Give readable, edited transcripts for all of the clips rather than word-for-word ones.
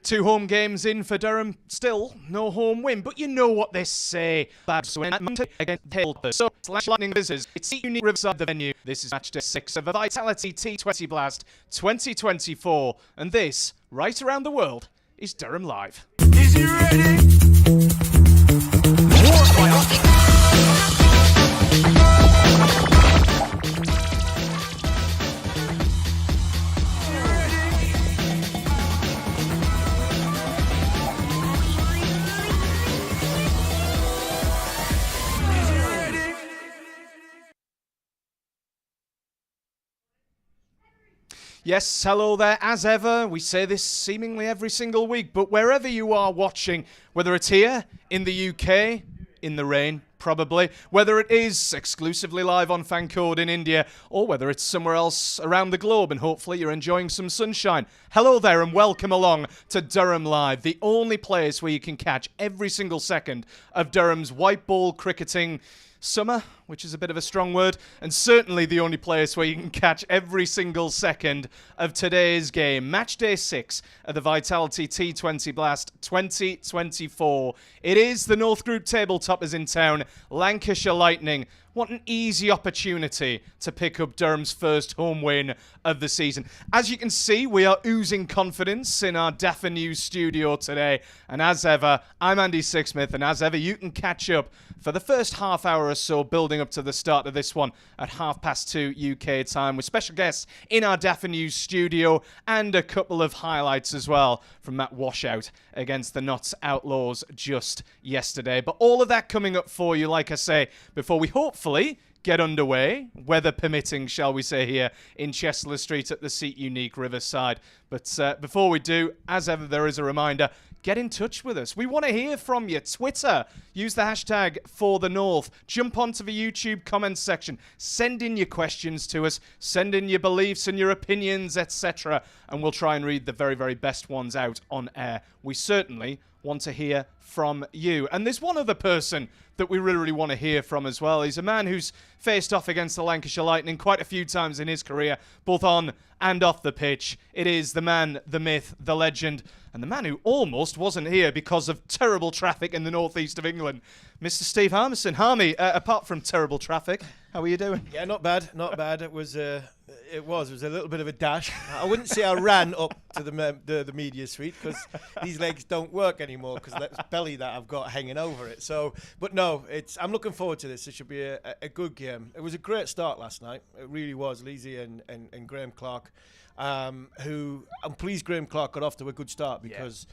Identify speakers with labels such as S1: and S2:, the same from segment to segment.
S1: 2 home games in for Durham, still no home win, but you know what they say. Bad swing against Hill. So, Lightning visitors, it's unique Riverside the venue. This is match day 6 of the Vitality T20 Blast 2024, and this, right around the world, is Durham Live.
S2: Is he ready?
S1: Yes, hello there, as ever. We say this seemingly every single week, but wherever you are watching, whether it's here, in the UK, in the rain, probably, whether it is exclusively live on Fancode in India, or whether it's somewhere else around the globe, and hopefully you're enjoying some sunshine. Hello there, and welcome along to Durham Live, the only place where you can catch every single second of Durham's white ball cricketing summer, which is a bit of a strong word, and certainly the only place where you can catch every single second of today's game. Match day 6 of the Vitality T20 Blast 2024. It is the North Group tabletoppers in town, Lancashire Lightning. What an easy opportunity to pick up Durham's first home win of the season. As you can see, we are oozing confidence in our Daffer News studio today. And as ever, I'm Andy Sixsmith, and as ever, you can catch up for the first half hour or so building up to the start of this one at 2:30 UK time with special guests in our Daffer News studio and a couple of highlights as well from that washout against the Notts Outlaws just yesterday. But all of that coming up for you, like I say, before we hopefully get underway, weather permitting, shall we say, here in Chestler Street at the Seat Unique Riverside. But before we do, as ever, there is a reminder, get in touch with us. We want to hear from you. Twitter, use the hashtag #ForTheNorth. Jump onto the YouTube comments section. Send in your questions to us. Send in your beliefs and your opinions, etc. And we'll try and read the very, very best ones out on air. We certainly want to hear from you. And there's one other person that we really, really want to hear from as well. He's a man who's faced off against the Lancashire Lightning quite a few times in his career, both on and off the pitch. It is the man, the myth, the legend, and the man who almost wasn't here because of terrible traffic in the northeast of England, Mr. Steve Harmison. Harmy, apart from terrible traffic, how are you doing?
S3: Yeah, not bad, not bad. It was a little bit of a dash. I wouldn't say I ran up to the media suite because these legs don't work anymore because that belly that I've got hanging over it. So, but no, I'm looking forward to this. It should be a good game. It was a great start last night. It really was. Lizzie and Graham Clark, who I'm pleased Graham Clark got off to a good start because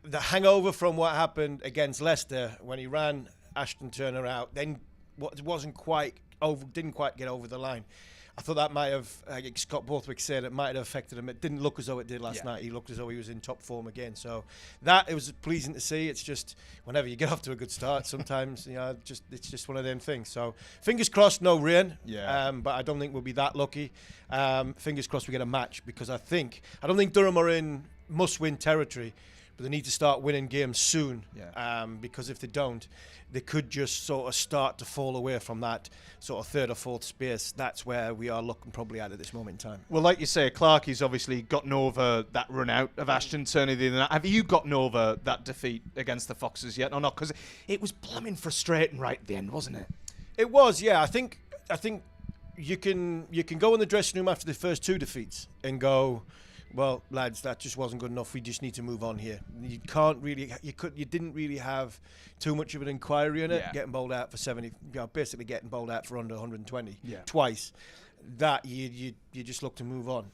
S3: the hangover from what happened against Leicester when he ran Ashton Turner out, then didn't quite get over the line. I thought that might have, Scott Borthwick said, it might have affected him. It didn't look as though it did last night. He looked as though he was in top form again. So it was pleasing to see. It's just whenever you get off to a good start, sometimes it's just one of them things. So fingers crossed, no rain. Yeah. But I don't think we'll be that lucky. Fingers crossed we get a match because I don't think Durham are in must-win territory. But they need to start winning games soon because if they don't, they could just sort of start to fall away from that sort of third or fourth space. That's where we are looking probably at this moment in time.
S1: Well, like you say, Clark, he's obviously gotten over that run out of Ashton Turner the other night. Have you gotten over that defeat against the Foxes yet or not? Because it was blooming frustrating right at the end, wasn't it?
S3: It was, yeah. I think you can go in the dressing room after the first 2 defeats and go, well, lads, that just wasn't good enough. We just need to move on here. You didn't really have too much of an inquiry in it. Getting bowled out for 70, basically getting bowled out for under 120 twice. That you just look to move on.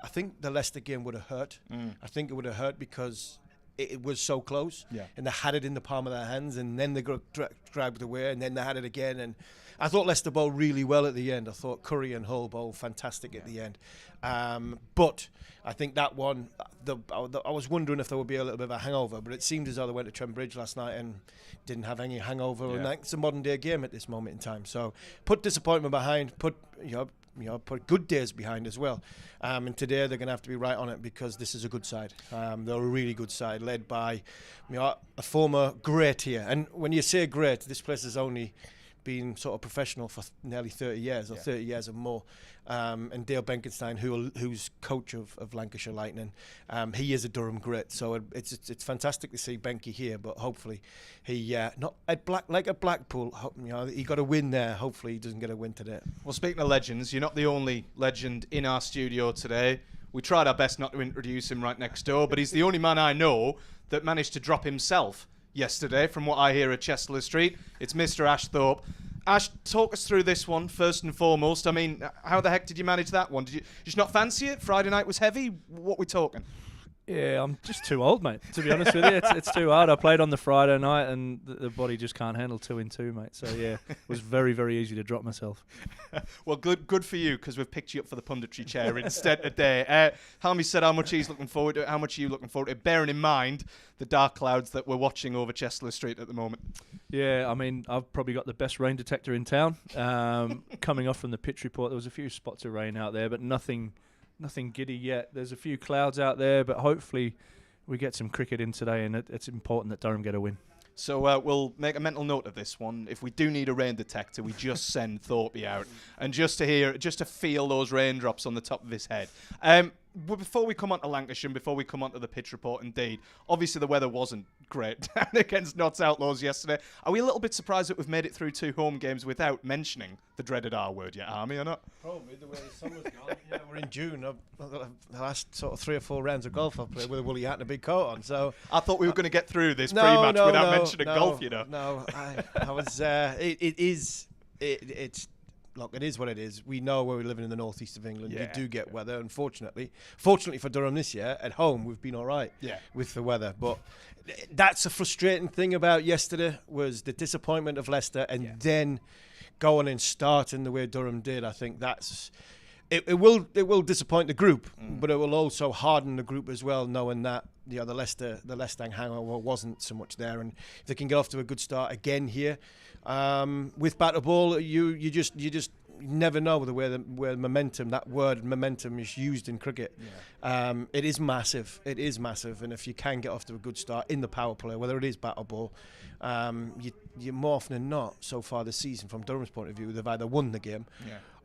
S3: I think the Leicester game would have hurt. I think it would have hurt because it was so close, and they had it in the palm of their hands, and then they got dragged away, and then they had it again. And I thought Leicester bowled really well at the end. I thought Curry and Hull bowled fantastic at the end. But I think that one, I was wondering if there would be a little bit of a hangover, but it seemed as though they went to Trent Bridge last night and didn't have any hangover. And it's a modern day game at this moment in time. So put disappointment behind, put good days behind as well. And today they're going to have to be right on it because this is a good side. They're a really good side led by a former great here. And when you say great, this place has only been sort of professional for nearly 30 years or 30 years or more. And Dale Benkenstein, who's coach of Lancashire Lightning, he is a Durham grit. So it's fantastic to see Benke here, but hopefully he not at Blackpool. He got a win there. Hopefully he doesn't get a win today.
S1: Well, speaking of legends, you're not the only legend in our studio today. We tried our best not to introduce him right next door, but he's the only man I know that managed to drop himself yesterday, from what I hear at Chester Street. It's Mr. Ash Thorpe. Ash, talk us through this one first and foremost. I mean, how the heck did you manage that one? Did you just not fancy it? Friday night was heavy? What we talking?
S4: Yeah, I'm just too old, mate, to be honest with you. It's too hard. I played on the Friday night and the body just can't handle 2 in 2, mate. So, yeah, it was very, very easy to drop myself.
S1: Well, good for you, because we've picked you up for the punditry chair instead today. Hami said how much he's looking forward to it. How much are you looking forward to it? Bearing in mind the dark clouds that we're watching over Chester Street at the moment. Yeah,
S4: I mean, I've probably got the best rain detector in town. Coming off from the pitch report, there was a few spots of rain out there, but nothing giddy yet. There's a few clouds out there, but hopefully we get some cricket in today, and it's important that Durham get a win.
S1: So we'll make a mental note of this one. If we do need a rain detector, we just send Thorpe out, and just to feel those raindrops on the top of his head. Before we come on to Lancashire, and before we come on to the pitch report, indeed, obviously the weather wasn't great down against Notts Outlaws yesterday. Are we a little bit surprised that we've made it through 2 home games without mentioning the dreaded R word yet, Army, or not?
S3: Probably the way the summer's gone. Yeah, we're in June. The last sort of 3 or 4 rounds of golf I've played with a woolly hat and a big coat on. So
S1: I thought we were going to get through this pre-match without mentioning golf, you know.
S3: No, I was. It's. Look, it is what it is. We know we're living in the northeast of England. We do get weather, unfortunately. Fortunately for Durham this year, at home, we've been all right with the weather. But that's a frustrating thing about yesterday, was the disappointment of Leicester, and then going and starting the way Durham did. I think that's... It will disappoint the group, but it will also harden the group as well, knowing that the Leicester hangover wasn't so much there, and if they can get off to a good start again here with batter ball, you just never know where momentum, that word momentum, is used in cricket. It is massive, and if you can get off to a good start in the power play, whether it is batter ball, you more often than not so far this season, from Durham's point of view, they've either won the game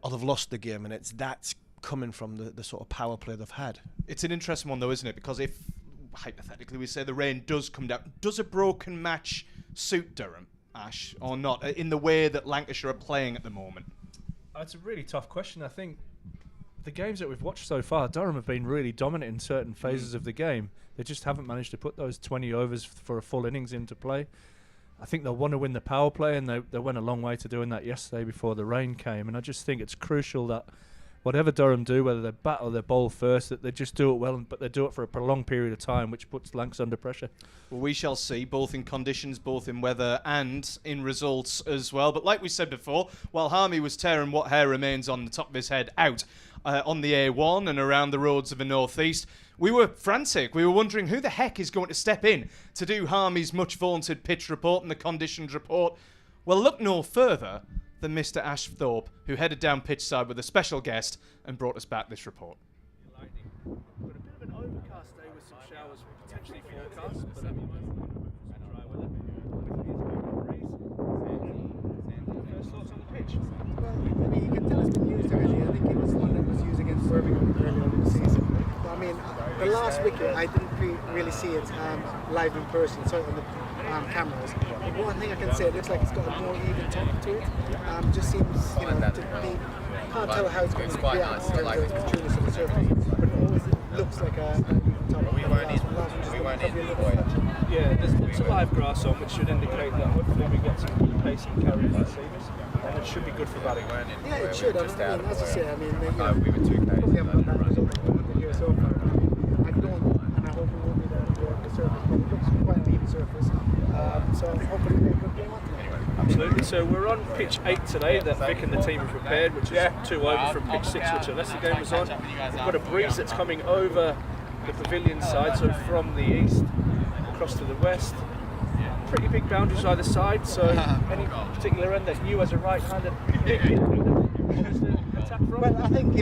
S3: or they've lost the game, and that's coming from the sort of power play they've had.
S1: It's an interesting one though, isn't it? Because if, hypothetically, we say the rain does come down, does a broken match suit Durham, Ash, or not, in the way that Lancashire are playing at the moment?
S4: It's a really tough question. I think the games that we've watched so far, Durham have been really dominant in certain phases of the game. They just haven't managed to put those 20 overs for a full innings into play. I think they'll want to win the power play, and they went a long way to doing that yesterday before the rain came. And I just think it's crucial that whatever Durham do, whether they bat or they bowl first, that they just do it well, but they do it for a prolonged period of time, which puts Lancs under pressure.
S1: Well, we shall see, both in conditions, both in weather, and in results as well. But like we said before, while Harmy was tearing what hair remains on the top of his head out on the A1 and around the roads of the northeast, we were frantic. We were wondering who the heck is going to step in to do Harmy's much vaunted pitch report and the conditions report. Well, look no further than Mr. Ash Thorpe, who headed down pitch side with a special guest and brought us back this report.
S4: But a bit of an overcast day with some showers potentially forecast, but dry weather. First thoughts on the pitch?
S5: Well, I mean, you can tell it's been used already. I think it was one that was used against Birmingham earlier on in the season. But I mean, the last wicket, I didn't really see it live in person, so on the cameras. But one thing I can say, it looks like it's got a more even top to it. Just seems, to be. Can't tell how it's going to be out in terms of the trueness of the surface, but it always looks like a even top.
S4: Yeah, there's a live grass on, which should indicate that hopefully we get some good pace and carry for seamers, and it should be good for batting.
S5: Yeah, it should. I mean, as you say, I mean, probably haven't got that result in the year so far. I don't, and I hope it won't be the surface, but it looks quite an even surface. So hopefully we'll get a good game on tonight.
S4: Absolutely. So we're on pitch 8 today that Vic and the team have prepared, which is 2 over from pitch 6, which the Leicester game was on. We've got a breeze that's coming over the pavilion side, so from the east across to the west. Pretty big boundaries either side, so any particular end that you as a right-hander pick? What was the attack from?
S5: Well, I think,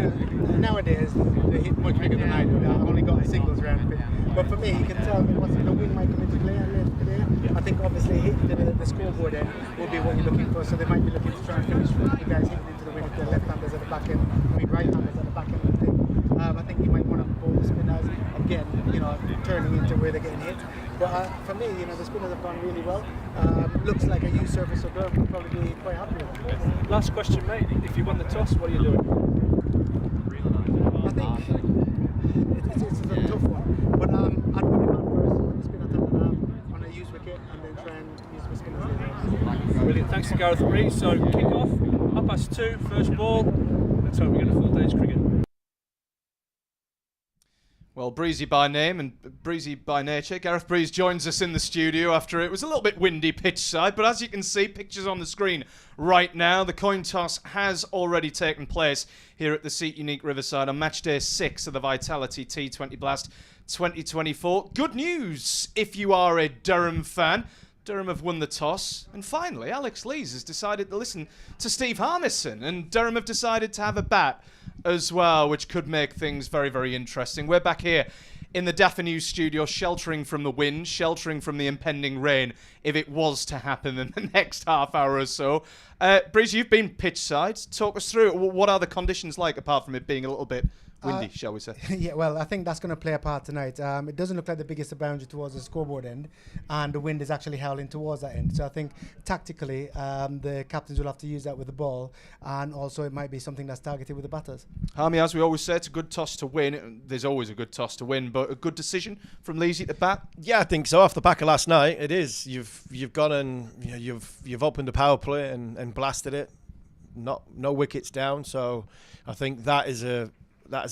S5: nowadays they hit much bigger than I do. I only got a singles round bit. But for me, you can tell me what's the wind might come into play later today. I think obviously hitting the scoreboard end will be what you're looking for. So they might be looking to try and finish the guys hitting into the wind if they're left-handers at the back end, right-handers at the back end of the thing. I think you might want to ball the spinners again, turning into where they're getting hit. But for me, the spinners have gone really well. Looks like a used surface, so Durham will probably be quite happy with it.
S4: Last question, mate. If you won the toss, what are you doing?
S5: I think it's a tough one, but I'd put him out first on the spin attack on a used wicket, and then try and use the spinners later.
S4: Brilliant. Thanks to Gareth Breeze. So kick off, 2:30, first ball. Let's hope we get a full day's cricket.
S1: Well, breezy by name and breezy by nature, Gareth Breeze joins us in the studio after it was a little bit windy pitch side, but as you can see, pictures on the screen right now, the coin toss has already taken place here at the Seat Unique Riverside on match day 6 of the Vitality T20 Blast 2024. Good news if you are a Durham fan. Durham have won the toss, and finally Alex Lees has decided to listen to Steve Harmison, and Durham have decided to have a bat as well, which could make things very, very interesting. We're back here in the Daffa News studio, sheltering from the wind, sheltering from the impending rain, if it was to happen in the next half hour or so. Breeze, you've been pitch side. Talk us through it. What are the conditions like, apart from it being a little bit windy, shall we say?
S5: Yeah, well, I think that's going to play a part tonight. It doesn't look like the biggest boundary towards the scoreboard end, and the wind is actually howling towards that end. So I think tactically, the captains will have to use that with the ball, and also it might be something that's targeted with the batters.
S1: Harmy, as we always say, it's a good toss to win. There's always a good toss to win, but a good decision from Leesy to bat.
S3: Yeah, I think so. Off the back of last night, it is. You've gone and you've opened the power play and blasted it. No wickets down. So I think that is a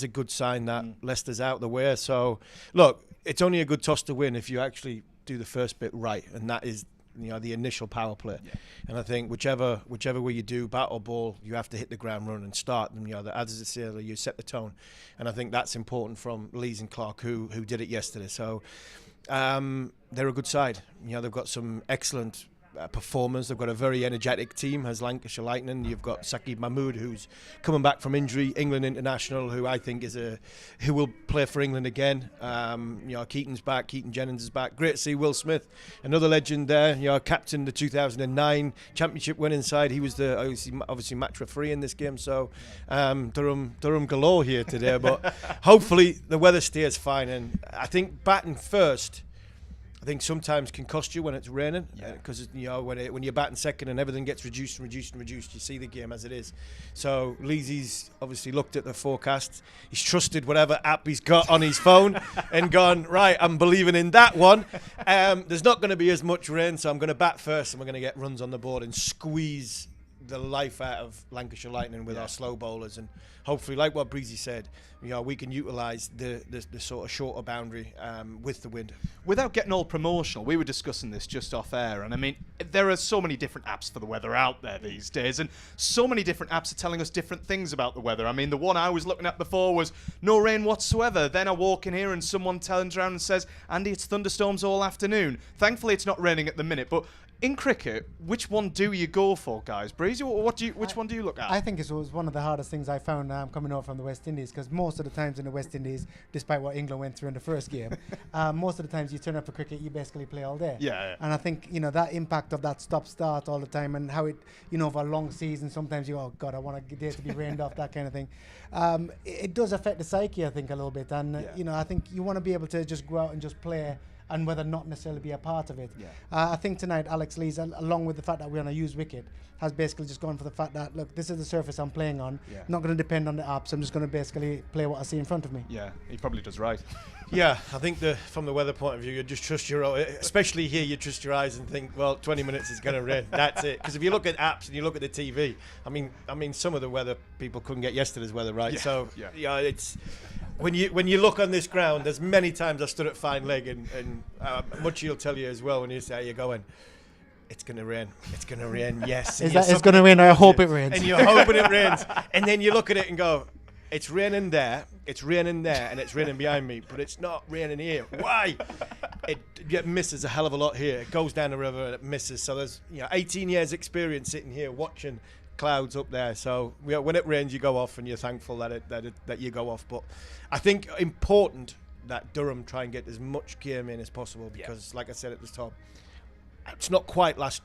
S3: good sign that Leicester's out the way. So, look, it's only a good toss to win if you actually do the first bit right, and that is the initial power play. Yeah. And I think whichever way you do, bat or ball, you have to hit the ground run and start them. As I say, you set the tone, and I think that's important from Lees and Clark, who did it yesterday. So they're a good side. They've got some excellent performers. They've got a very energetic team, has Lancashire Lightning. You've got Saqib Mahmood, who's coming back from injury, England international, who I think who will play for England again. Keaton's back, Keaton Jennings is back. Great to see Will Smith, another legend there. Captain the 2009 championship winning side. He was obviously match referee in this game. So Durham galore here today, but hopefully the weather stays fine. And I think batting first, I think sometimes can cost you when it's raining, because when you're batting second and everything gets reduced, you see the game as it is. So Leesy's obviously looked at the forecast. He's trusted whatever app he's got on his phone and gone, right, I'm believing in that one. There's not going to be as much rain, so I'm going to bat first and we're going to get runs on the board and squeeze the life out of Lancashire Lightning with our slow bowlers, and hopefully, like what Breezy said, we can utilise the sort of shorter boundary with the wind.
S1: Without getting all promotional, we were discussing this just off air, and I mean, there are so many different apps for the weather out there these days, and so many different apps are telling us different things about the weather. I mean, the one I was looking at before was no rain whatsoever. Then I walk in here and someone turns around and says, Andy, it's thunderstorms all afternoon. Thankfully, it's not raining at the minute, but in cricket, which one do you go for, guys? Breezy, which one do you look at?
S5: I think it was one of the hardest things I found coming over from the West Indies, because most of the times in the West Indies, despite what England went through in the first game, most of the times you turn up for cricket, you basically play all day.
S1: Yeah.
S5: And I think that impact of that stop-start all the time, and how it, for a long season, sometimes you, oh God, I want a day to be rained off, that kind of thing. It does affect the psyche, I think, a little bit, and I think you want to be able to just go out and just play, and whether not necessarily be a part of it. Yeah. I think tonight Alex Lees, along with the fact that we're on a used wicket, has basically just gone for the fact that, look, this is the surface I'm playing on. Yeah. Not going to depend on the apps. I'm just going to basically play what I see in front of me.
S1: Yeah, he probably does right.
S3: Yeah, I think from the weather point of view, you just trust your own, especially here, you trust your eyes and think, well, 20 minutes is going to rain. That's it. Because if you look at apps and you look at the TV, I mean, some of the weather people couldn't get yesterday's weather right. Yeah. So it's. When you look on this ground, there's many times I stood at fine leg, and Muchie will tell you as well when you say, how you going? It's going to rain. It's going to rain, yes.
S5: Is that it's going to rain? I hope it rains.
S3: And you're hoping it rains. And then you look at it and go, it's raining there, and it's raining behind me, but it's not raining here. Why? It misses a hell of a lot here. It goes down the river and it misses. So there's 18 years experience sitting here watching clouds up there. So when it rains, you go off, and you're thankful that you go off. But I think important that Durham try and get as much game in as possible, because, like I said at the top, it's not quite last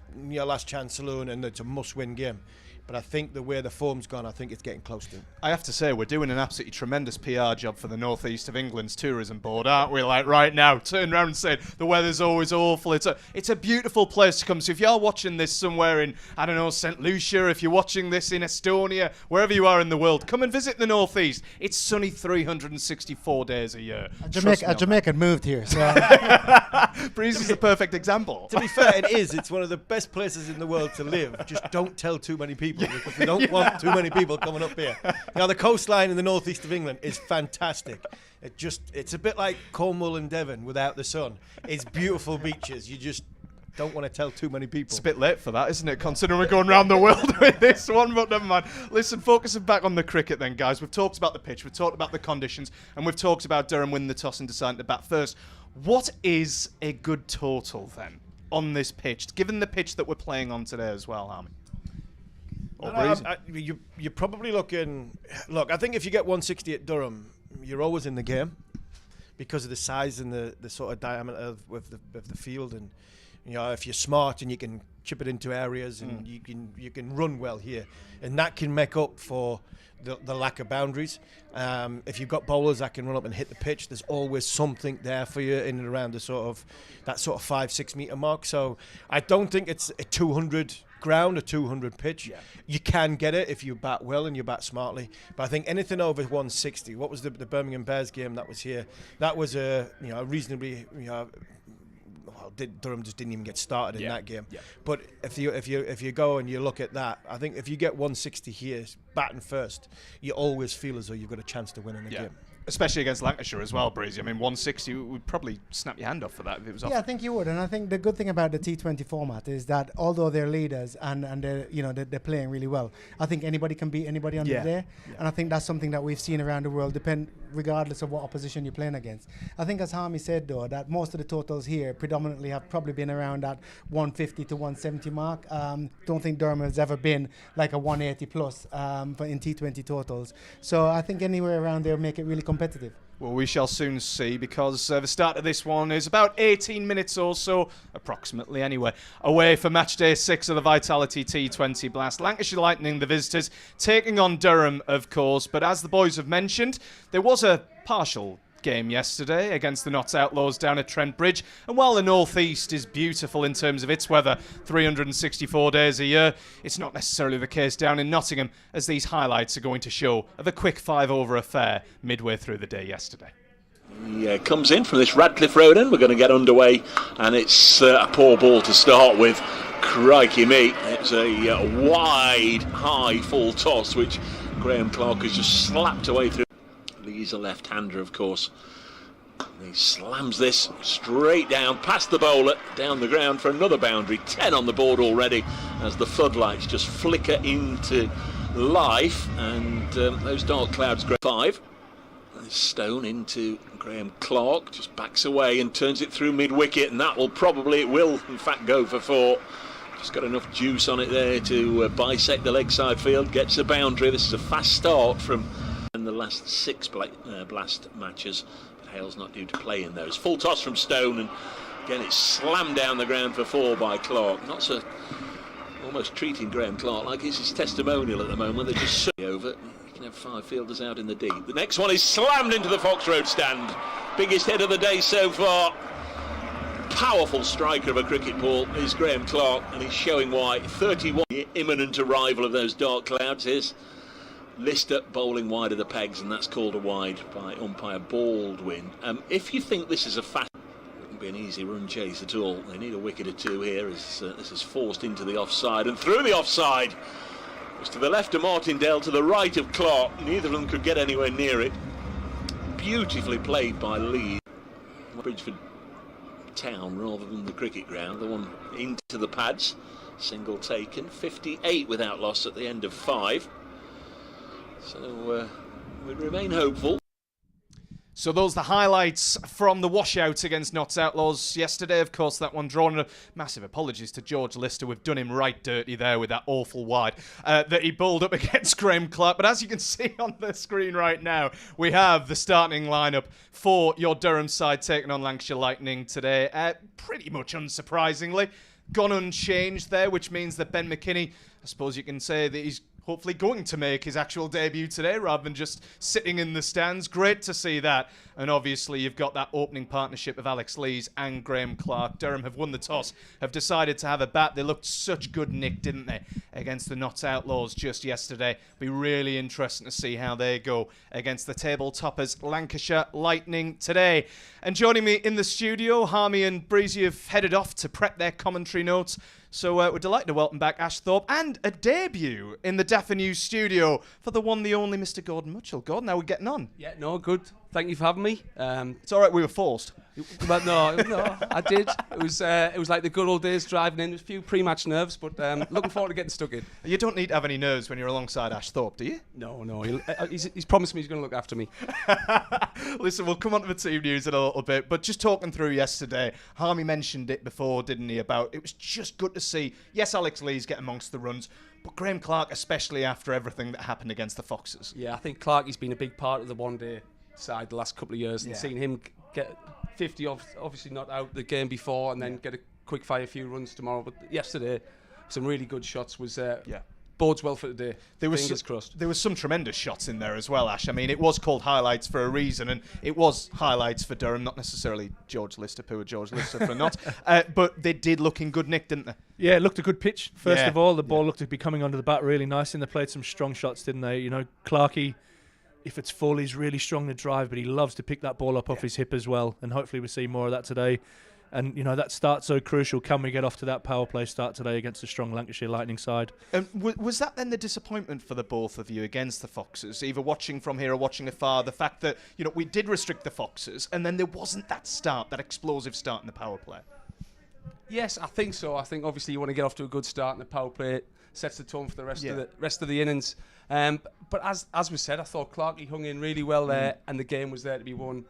S3: chance saloon, and it's a must-win game. But I think the way the form's gone, I think it's getting close to it.
S1: I have to say, we're doing an absolutely tremendous PR job for the North East of England's tourism board, aren't we? Like right now, turn around and say the weather's always awful. It's a beautiful place to come. So if you're watching this somewhere in, I don't know, St. Lucia, if you're watching this in Estonia, wherever you are in the world, come and visit the North East. It's sunny 364 days a year.
S5: A Jamaican moved here. So.
S1: Breeze is the perfect example.
S3: To be fair, it is. It's one of the best places in the world to live. Just don't tell too many people, because we don't want too many people coming up here. Now, the coastline in the northeast of England is fantastic. It's a bit like Cornwall and Devon without the sun. It's beautiful beaches. You just don't want to tell too many people.
S1: It's a bit late for that, isn't it, considering we're going around the world with this one, but never mind. Listen, focusing back on the cricket then, guys. We've talked about the pitch, we've talked about the conditions, and we've talked about Durham winning the toss and deciding to bat first. What is a good total, then, on this pitch, given the pitch that we're playing on today as well, Harmy?
S3: You're probably looking... Look, I think if you get 160 at Durham, you're always in the game, because of the size and the sort of diameter of the field. And, if you're smart and you can chip it into areas, and you can run well here, and that can make up for the lack of boundaries. If you've got bowlers that can run up and hit the pitch, there's always something there for you in and around that sort of 5-6 metre mark. So I don't think it's a 200 ground, a 200 pitch. Yeah. You can get it if you bat well and you bat smartly, but I think anything over 160. What was the Birmingham Bears game that was here? That was a reasonably Durham just didn't even get started in that game. Yeah. But if you go and you look at that, I think if you get 160 here, batting first, you always feel as though you've got a chance to win in the game.
S1: Especially against Lancashire as well, Breezy. I mean, 160 would probably snap your hand off for that if it was off.
S5: Yeah, I think you would. And I think the good thing about the T20 format is that although they're leaders and they're playing really well, I think anybody can beat anybody on the day. Yeah. And I think that's something that we've seen around the world, regardless of what opposition you're playing against. I think, as Harmy said, though, that most of the totals here predominantly have probably been around that 150 to 170 mark. Don't think Durham has ever been like a 180 plus in T20 totals. So I think anywhere around there make it really competitive.
S1: Well, we shall soon see, because the start of this one is about 18 minutes or so, approximately anyway, away for match day 6 of the Vitality T20 Blast. Lancashire Lightning, the visitors, taking on Durham, of course. But as the boys have mentioned, there was a partial game yesterday against the Notts Outlaws down at Trent Bridge, and while the North East is beautiful in terms of its weather 364 days a year, it's not necessarily the case down in Nottingham, as these highlights are going to show of a quick 5-over affair midway through the day yesterday.
S6: Yeah, comes in from this Radcliffe Road end. We're going to get underway, and it's a poor ball to start with. Crikey me, it's a wide, high, full toss, which Graham Clark has just slapped away through. He's a left-hander, of course. He slams this straight down past the bowler, down the ground for another boundary. 10 on the board already as the floodlights just flicker into life, and those dark clouds grow. 5. Stone into Graham Clark, just backs away and turns it through mid-wicket, and it will in fact go for 4. Just got enough juice on it there to bisect the leg side field, gets a boundary. This is a fast start from in the last 6 blast matches, but Hale's not due to play in those. Full toss from Stone, and again it's slammed down the ground for 4 by Clark. Not so, almost treating Graham Clark like it's his testimonial at the moment. They're just over. You can have 5 fielders out in the deep. The next one is slammed into the Fox Road stand. Biggest hit of the day so far. Powerful striker of a cricket ball is Graham Clark, and he's showing why. 31, the imminent arrival of those dark clouds is Lister bowling wide of the pegs, and that's called a wide by umpire Baldwin. If you think this is a fast, it wouldn't be an easy run chase at all. They need a wicket or 2 here as this is forced into the offside and through the offside. It was to the left of Martindale, to the right of Clark. Neither of them could get anywhere near it. Beautifully played by Lee. Bridgeford Town rather than the cricket ground. The one into the pads, single taken. 58 without loss at the end of 5. So we remain hopeful.
S1: So those are the highlights from the washout against Notts Outlaws yesterday. Of course, that one drawn. Massive apologies to George Lister. We've done him right dirty there with that awful wide that he bowled up against Graham Clark. But as you can see on the screen right now, we have the starting lineup for your Durham side taking on Lancashire Lightning today. Pretty much unsurprisingly, gone unchanged there, which means that Ben McKinney, I suppose you can say that he's hopefully going to make his actual debut today rather than just sitting in the stands. Great to see that. And obviously you've got that opening partnership of Alex Lees and Graham Clark. Durham have won the toss, have decided to have a bat. They looked such good nick, didn't they, against the Notts Outlaws just yesterday. Be really interesting to see how they go against the table toppers Lancashire Lightning today. And joining me in the studio, Harmy and Breezy have headed off to prep their commentary notes. So we're delighted to welcome back Ash Thorpe and a debut in the Daffer News studio for the one, the only Mr. Gordon Mitchell. Gordon, how are we getting on?
S7: Yeah, no, good. Thank you for having me.
S1: It's all right, we were forced.
S7: But no, I did. It was like the good old days driving in. There was a few pre-match nerves, but looking forward to getting stuck in.
S1: You don't need to have any nerves when you're alongside Ash Thorpe, do you?
S7: No. He's promised me he's going to look after me.
S1: Listen, we'll come on to the team news in a little bit, but just talking through yesterday, Harmy mentioned it before, didn't he, about it was just good to see, yes, Alex Lees get amongst the runs, but Graham Clark, especially after everything that happened against the Foxes.
S7: Yeah, I think Clarkie's been a big part of the one-day side the last couple of years, and seeing him get 50 obviously not out the game before and then get a quick fire few runs tomorrow. But yesterday, some really good shots was bodes well for today. Fingers crossed.
S1: There was some tremendous shots in there as well, Ash. I mean, it was called highlights for a reason, and it was highlights for Durham, not necessarily George Lister, poor George Lister for not. But they did look in good nick, didn't they?
S4: Yeah, it looked a good pitch. First of all, the ball looked to be coming onto the bat really nice, and they played some strong shots, didn't they? You know, Clarkie, if it's full, he's really strong to drive, but he loves to pick that ball up off his hip as well, and hopefully we'll see more of that today. And, you know, that start's so crucial. Can we get off to that power play start today against a strong Lancashire Lightning side?
S1: And was that then the disappointment for the both of you against the Foxes, either watching from here or watching afar, the fact that, you know, we did restrict the Foxes, and then there wasn't that start, that explosive start in the power play?
S7: Yes, I think so. I think obviously you want to get off to a good start in the power play. It sets the tone for the rest of the innings. But as we said, I thought Clarkie hung in really well there, and the game was there to be won.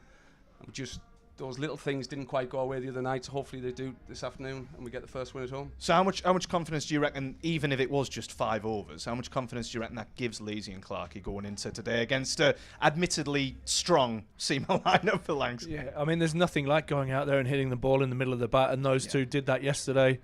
S7: Just those little things didn't quite go away the other night. So hopefully they do this afternoon, and we get the first win at home.
S1: So how much confidence do you reckon, even if it was just 5 overs, how much confidence do you reckon that gives Leesy and Clarkie going into today against a admittedly strong seamer lineup for Lancs?
S4: Yeah, I mean, there's nothing like going out there and hitting the ball in the middle of the bat, and those two did that yesterday.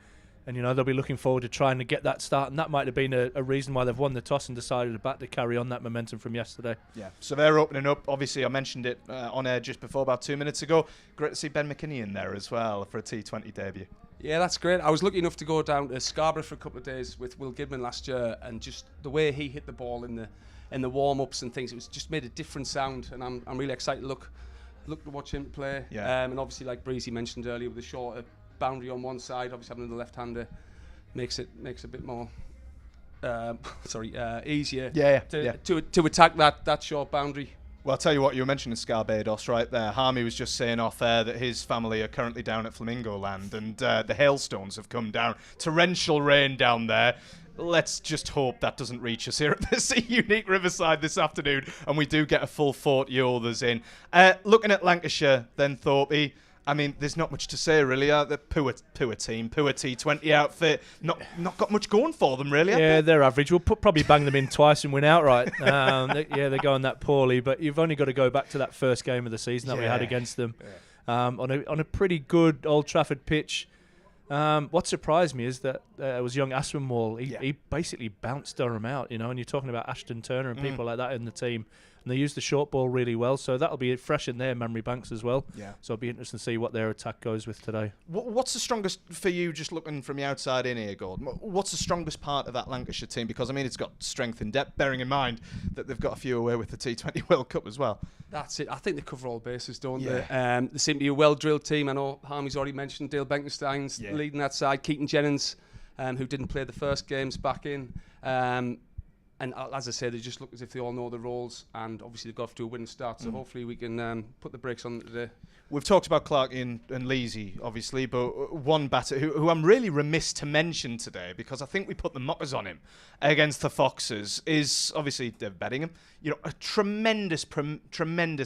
S4: And, you know, they'll be looking forward to trying to get that start. And that might have been a reason why they've won the toss and decided to bat to carry on that momentum from yesterday.
S1: Yeah, so they're opening up. Obviously, I mentioned it on air just before, about 2 minutes ago. Great to see Ben McKinney in there as well for a T20 debut.
S7: Yeah, that's great. I was lucky enough to go down to Scarborough for a couple of days with Will Gidman last year. And just the way he hit the ball in the warm-ups and things, it was just made a different sound. And I'm really excited to look to watch him play.
S1: Yeah.
S7: And obviously, like Breezy mentioned earlier, with the shorter boundary on one side, obviously having the left-hander makes it a bit more easier to attack that short boundary.
S1: Well, I'll tell you what, you were mentioning Scarbados right there. Harmy was just saying off air that his family are currently down at Flamingo Land, and the hailstones have come down. Torrential rain down there. Let's just hope that doesn't reach us here at this unique Riverside this afternoon, and we do get a full 40 overs in. Looking at Lancashire, then, Thorpe, I mean, there's not much to say, really. The poor team, poor T20 outfit. Not got much going for them, really.
S4: Yeah, they're average. We'll probably bang them in twice and win outright. They're going that poorly. But you've only got to go back to that first game of the season that we had against them on a pretty good Old Trafford pitch. What surprised me is that it was young Aswinwall. He basically bounced Durham out, you know. And you're talking about Ashton Turner and people like that in the team. And they used the short ball really well, so that'll be fresh in their memory banks as well. Yeah. So it'll be interesting to see what their attack goes with today.
S1: What's the strongest for you, just looking from the outside in here, Gordon? What's the strongest part of that Lancashire team? Because, I mean, it's got strength and depth, bearing in mind that they've got a few away with the T20 World Cup as well.
S7: That's it. I think they cover all bases, don't they? They seem to be a well-drilled team. I know Harmy's already mentioned Dale Benkenstein's leading that side. Keaton Jennings, who didn't play the first games, back in. And as I said, they just look as if they all know the roles, and obviously they've got off to a winning start. So hopefully we can put the brakes on today.
S1: We've talked about Clarkey and Leesy, obviously, but one batter who I'm really remiss to mention today, because I think we put the mockers on him against the Foxes, is obviously Dave Beddingham. You know, a tremendous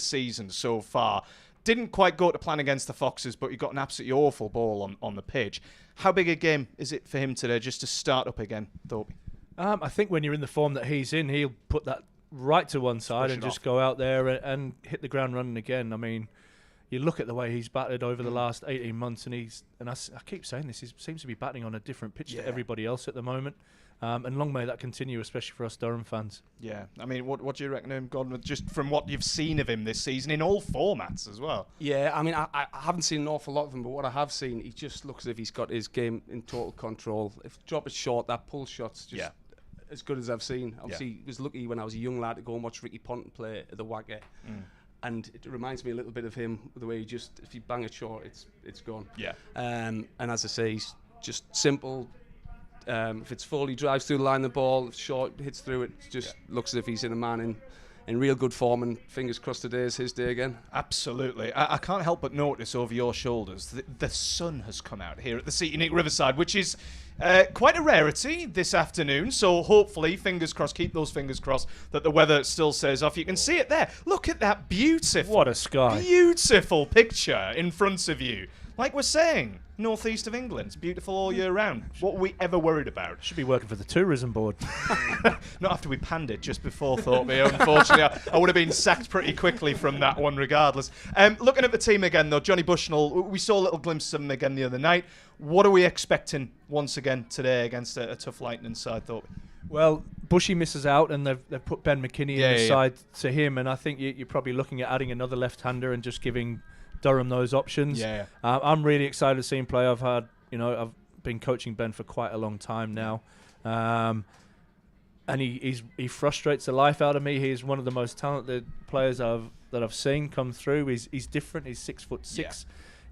S1: season so far. Didn't quite go to plan against the Foxes, but he got an absolutely awful ball on the pitch. How big a game is it for him today, just to start up again, Thorpe?
S4: I think when you're in the form that he's in, he'll put that right to one side and just go out there and hit the ground running again. I mean, you look at the way he's batted over the last 18 months, and I keep saying this, he seems to be batting on a different pitch to everybody else at the moment. And long may that continue, especially for us Durham fans. Yeah,
S1: I mean, what do you reckon him, Gordon, just from what you've seen of him this season in all formats as well?
S7: Yeah, I mean, I haven't seen an awful lot of him, but what I have seen, he just looks as if he's got his game in total control. If drop is short, that pull shot's just as good as I've seen. Obviously, was lucky when I was a young lad to go and watch Ricky Ponting play at the Wacker. And it reminds me a little bit of him, the way he just, if you bang it short, it's gone.
S1: Yeah.
S7: And as I say, he's just simple. If it's full, he drives through the line of the ball. If short, hits through it. Just looks as if he's in a man in real good form, and fingers crossed today is his day again.
S1: Absolutely. I can't help but notice over your shoulders the sun has come out here at the Seat Unique Riverside, which is quite a rarity this afternoon. So hopefully, fingers crossed, keep those fingers crossed that the weather still stays off. You can see it there. Look at that beautiful,
S4: what a sky,
S1: beautiful picture in front of you. Like we're saying, northeast of England, it's beautiful all year round. What were we ever worried about?
S4: Should be working for the tourism board.
S1: Not after we panned it just before, Thorpe. Unfortunately, I would have been sacked pretty quickly from that one regardless. Looking at the team again, though, Johnny Bushnell, we saw a little glimpse of him again the other night. What are we expecting once again today against a tough Lightning side, Thorpe?
S4: Well, Bushy misses out, and they've put Ben McKinney in the side to him, and I think you're probably looking at adding another left-hander and just giving Durham those options. I'm really excited to see him play. I've been coaching Ben for quite a long time now, and he frustrates the life out of me. He's one of the most talented players that I've seen come through. He's different. He's 6'6".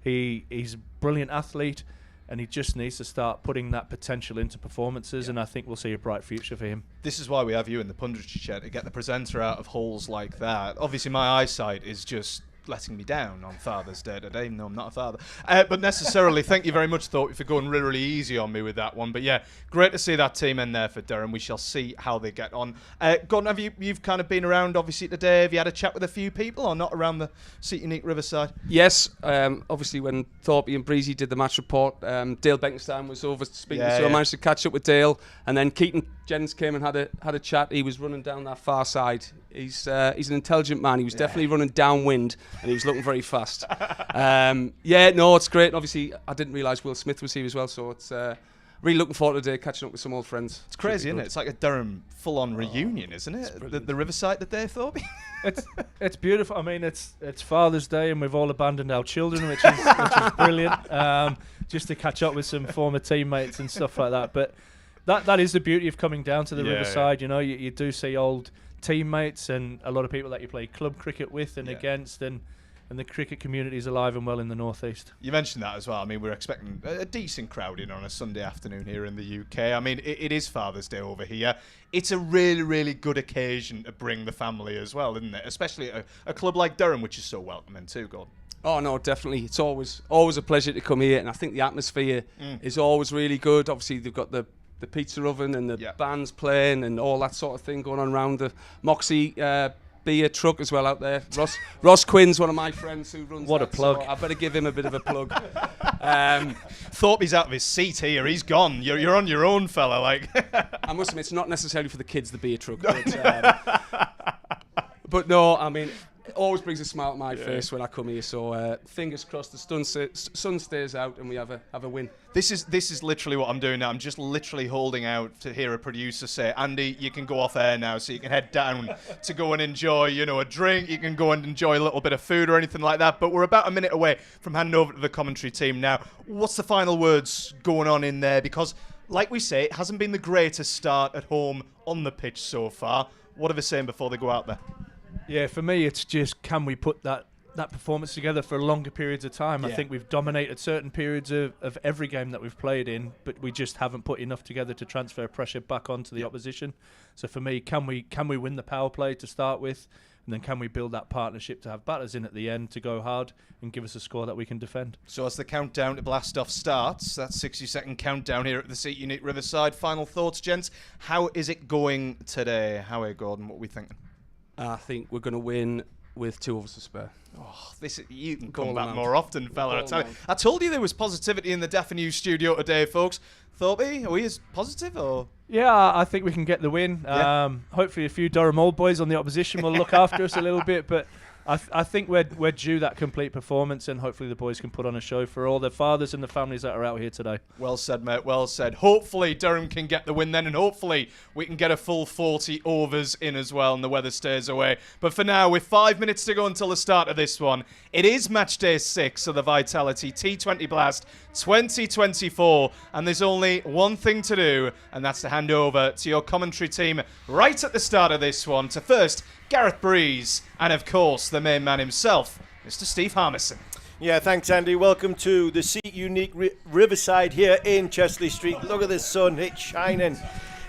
S4: He's a brilliant athlete, and he just needs to start putting that potential into performances, and I think we'll see a bright future for him.
S1: This is why we have you in the punditry chair, to get the presenter out of holes like that. Obviously, my eyesight is just letting me down on Father's Day today, even though I'm not a father. But necessarily, thank you very much, Thorpe, for going really easy on me with that one. But yeah, great to see that team in there for Durham. We shall see how they get on. Gordon, you've kind of been around, obviously, today. Have you had a chat with a few people, or not, around the Seat Unique Riverside?
S7: Yes, obviously when Thorpe and Breezy did the match report, Dale Benkenstein was over speaking, so I managed to catch up with Dale, and then Keaton Jennings came and had a chat. He was running down that far side. He's an intelligent man. He was definitely running downwind, and he was looking very fast. It's great. And obviously, I didn't realise Will Smith was here as well, so it's really looking forward to today, catching up with some old friends.
S1: It's crazy, isn't it? It's like a Durham full-on reunion, isn't it? The Riverside today, Thorpe?
S4: It's beautiful. I mean, it's Father's Day, and we've all abandoned our children, which is brilliant. Just to catch up with some former teammates and stuff like that. But that is the beauty of coming down to the Riverside. You know, you do see old teammates and a lot of people that you play club cricket with and against, and the cricket community is alive and well in the northeast.
S1: You mentioned that as well. I mean, we're expecting a decent crowd in on a Sunday afternoon here in the UK. I mean, it is Father's Day over here. It's a really, really good occasion to bring the family as well, isn't it? Especially a club like Durham, which is so welcoming too, Gordon.
S7: Oh no, definitely. It's always a pleasure to come here, and I think the atmosphere is always really good. Obviously, they've got the pizza oven and the bands playing and all that sort of thing going on around the Moxie beer truck as well out there. Ross Quinn's one of my friends who runs
S4: What a plug.
S7: So I better give him a bit of a plug.
S1: Thorpe, he's out of his seat here. He's gone. You're on your own, fella. Like,
S7: I must admit, it's not necessarily for the kids, the beer truck. But no, I mean, it always brings a smile to my face when I come here. So fingers crossed the sun stays out and we have a win.
S1: This is literally what I'm doing now. I'm just literally holding out to hear a producer say, Andy, you can go off air now, so you can head down to go and enjoy, a drink. You can go and enjoy a little bit of food or anything like that. But we're about a minute away from handing over to the commentary team now. What's the final words going on in there? Because, like we say, it hasn't been the greatest start at home on the pitch so far. What are they saying before they go out there?
S4: Yeah, for me, it's just, can we put that that performance together for longer periods of time. I
S3: Yeah.
S4: think we've dominated certain periods of every game that we've played in, but we just haven't put enough together to transfer pressure back onto the opposition. So for me, can we win the power play to start with, and then can we build that partnership to have batters in at the end to go hard and give us a score that we can defend?
S1: So as the countdown to blast off starts, that 60-second countdown here at the Seat Unique Riverside. Final thoughts, gents. How is it going today? Howie Gordon, what are we thinking?
S7: I think we're going to win with 2 overs to spare.
S1: Oh, you can come
S7: Ball
S1: back
S7: amount.
S1: more often, fella.
S7: Ball
S1: I told you there was positivity in the Deaf News studio today, folks. Thorpe, are we as positive or?
S4: Yeah, I think we can get the win.
S1: Yeah.
S4: Hopefully a few Durham old boys on the opposition will look after us a little bit, but I think we're due that complete performance, and hopefully the boys can put on a show for all the fathers and the families that are out here today.
S1: Well said, mate. Well said. Hopefully Durham can get the win then, and hopefully we can get a full 40 overs in as well, and the weather stays away. But for now, with 5 minutes to go until the start of this one, it is match day 6 of the Vitality T20 Blast 2024, and there's only one thing to do, and that's to hand over to your commentary team right at the start of this one. To first, Gareth Breeze, and of course, the main man himself, Mr. Steve Harmison.
S3: Yeah, thanks, Andy. Welcome to the Seat Unique Riverside here in Chesley Street. Look at the sun, it's shining.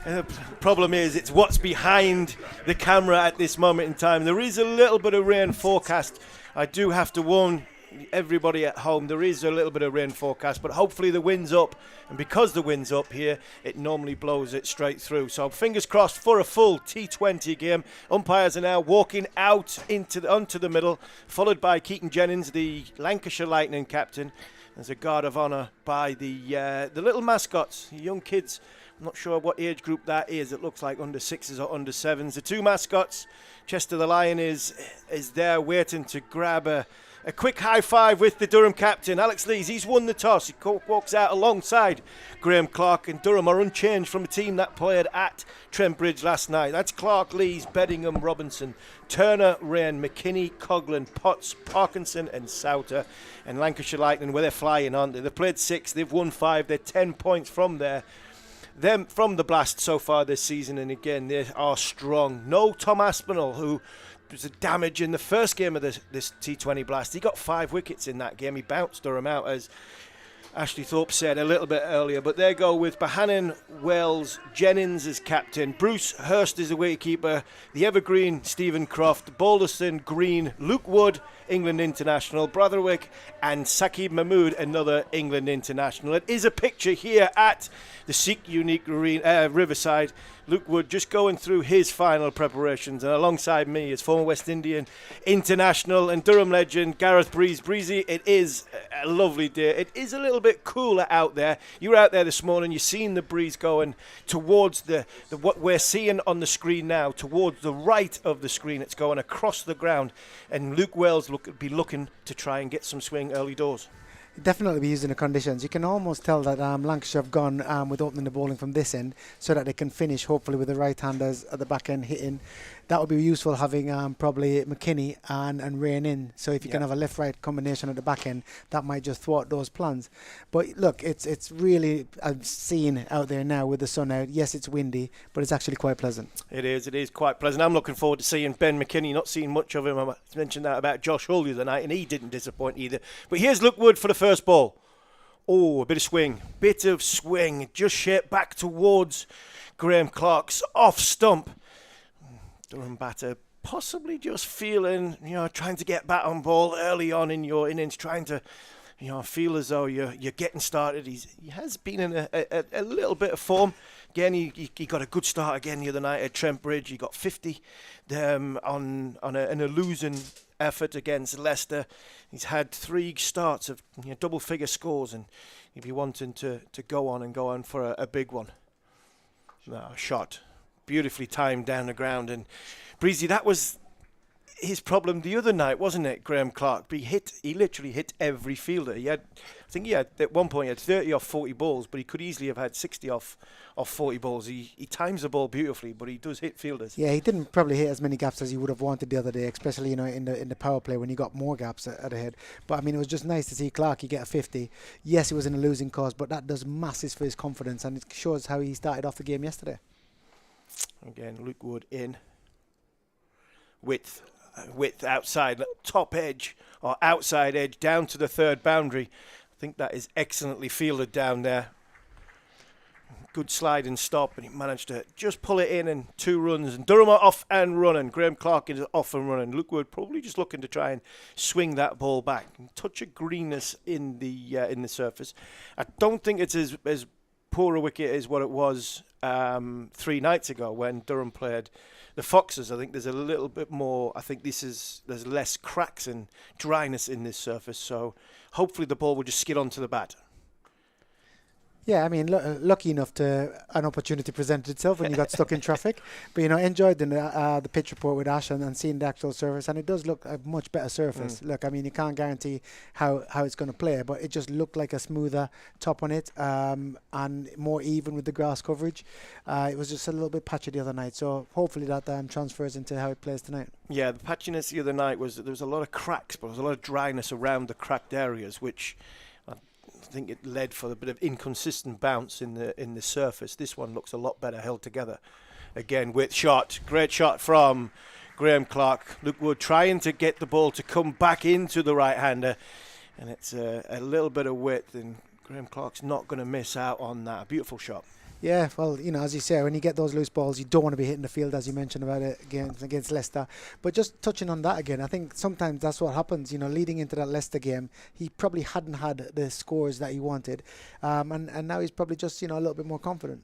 S3: And the problem is, it's what's behind the camera at this moment in time. There is a little bit of rain forecast. I do have to warn everybody at home, there is a little bit of rain forecast, but hopefully the wind's up, and because the wind's up here, it normally blows it straight through. So fingers crossed for a full T20 game. Umpires are now walking out onto the middle, followed by Keaton Jennings, the Lancashire Lightning captain. There's a guard of honour by the little mascots, the young kids. I'm not sure what age group that is. It looks like under 6s or under 7s. The 2 mascots, Chester the Lion is there waiting to grab a quick high five with the Durham captain. Alex Lees, he's won the toss. He walks out alongside Graham Clark, and Durham are unchanged from a team that played at Trent Bridge last night. That's Clark, Lees, Beddingham, Robinson, Turner, Rain, McKinney, Coughlin, Potts, Parkinson and Souter. And Lancashire Lightning, where they're flying, aren't they? They've played 6, they've won 5, they're 10 points from there. Them from the Blast so far this season, and again, they are strong. No Tom Aspinall, who was a damage in the first game of this T20 Blast. He got 5 wickets in that game. He bounced Durham out, as Ashley Thorpe said a little bit earlier. But there go with Bohannon, Wells, Jennings as captain, Bruce Hurst is the wicketkeeper, the evergreen Stephen Croft, Balderson, Green, Luke Wood, England international, Brotherwick and Saqib Mahmood, another England international. It is a picture here at the Seat Unique Riverside. Luke Wood just going through his final preparations, and alongside me is former West Indian international and Durham legend Gareth Breeze. Breezy, it is a lovely day. It is a little bit cooler out there. You were out there this morning, you've seen the breeze going towards the what we're seeing on the screen now, towards the right of the screen. It's going across the ground, and Luke Wells be looking to try and get some swing early doors.
S5: Definitely be using the conditions. You can almost tell that Lancashire have gone with opening the bowling from this end so that they can finish hopefully with the right-handers at the back end hitting. That would be useful, having probably McKinney and Rain in. So if you can have a left-right combination at the back end, that might just thwart those plans. But look, it's really seen out there now with the sun out. Yes, it's windy, but it's actually quite pleasant.
S3: It is quite pleasant. I'm looking forward to seeing Ben McKinney. Not seeing much of him. I mentioned that about Josh Hull the other night, and he didn't disappoint either. But here's Luke Wood for the first ball. Oh, a bit of swing. Just shaped back towards Graham Clark's off stump. Durham batter possibly just feeling, trying to get bat on ball early on in your innings, trying to, feel as though you're getting started. He has been in a little bit of form. Again, he got a good start again the other night at Trent Bridge. He got 50 in a losing effort against Leicester. He's had 3 starts of double-figure scores, and he'd be wanting to go on for a big one. No, shot. Beautifully timed down the ground, and Breezy, that was his problem the other night, wasn't it, Graham Clark? He literally hit every fielder. At one point he had 30 off 40 balls, but he could easily have had 60 off 40 balls. He times the ball beautifully, but he does hit fielders.
S5: Yeah, he didn't probably hit as many gaps as he would have wanted the other day, especially in the power play when you got more gaps at ahead. But I mean, it was just nice to see Clark get a 50. Yes, he was in a losing cause, but that does masses for his confidence, and it shows how he started off the game yesterday.
S3: Again, Luke Wood in. Width. width outside, top edge or outside edge down to the third boundary. I think that is excellently fielded down there. Good slide and stop, and he managed to just pull it in, and 2 runs. And Durham are off and running. Graham Clark is off and running. Luke Wood probably just looking to try and swing that ball back. Touch of greenness in the surface. I don't think it's as poor a wicket as what it was 3 nights ago when Durham played the Foxes. I think there's a little bit more. I think there's less cracks and dryness in this surface. So hopefully the ball will just skid onto the bat.
S5: Yeah, I mean, lucky enough to an opportunity presented itself when you got stuck in traffic. But, you know, enjoyed the pitch report with Ash and seeing the actual surface. And it does look a much better surface. Look, I mean, you can't guarantee how it's going to play, but it just looked like a smoother top on it and more even with the grass coverage. It was just a little bit patchy the other night. So hopefully that transfers into how it plays tonight.
S3: Yeah, the patchiness the other night was that there was a lot of cracks, but there was a lot of dryness around the cracked areas, which I think it led for a bit of inconsistent bounce in the surface. This one looks a lot better held together. Again, with shot, great shot from Graham Clark. Luke Wood trying to get the ball to come back into the right-hander, and it's a little bit of width, and Graham Clark's not going to miss out on that. A beautiful shot.
S5: Yeah, well, you know, as you say, when you get those loose balls, you don't want to be hitting the field, as you mentioned about it against Leicester. But just touching on that again, I think sometimes that's what happens. You know, leading into that Leicester game, he probably hadn't had the scores that he wanted, and now he's probably just, you know, a little bit more confident.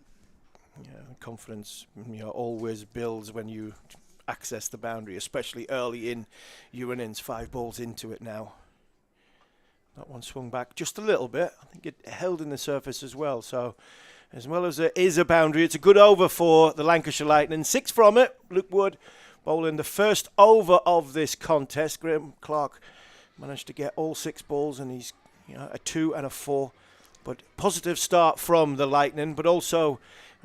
S3: Yeah, confidence, you know, always builds when you access the boundary, especially early in your innings. 5 balls into it now. That one swung back just a little bit. I think it held in the surface as well. So, as well as there is a boundary, it's a good over for the Lancashire Lightning. 6 from it. Luke Wood bowling the first over of this contest. Graham Clark managed to get all 6 balls, and he's, you know, a 2 and a 4. But positive start from the Lightning, but also,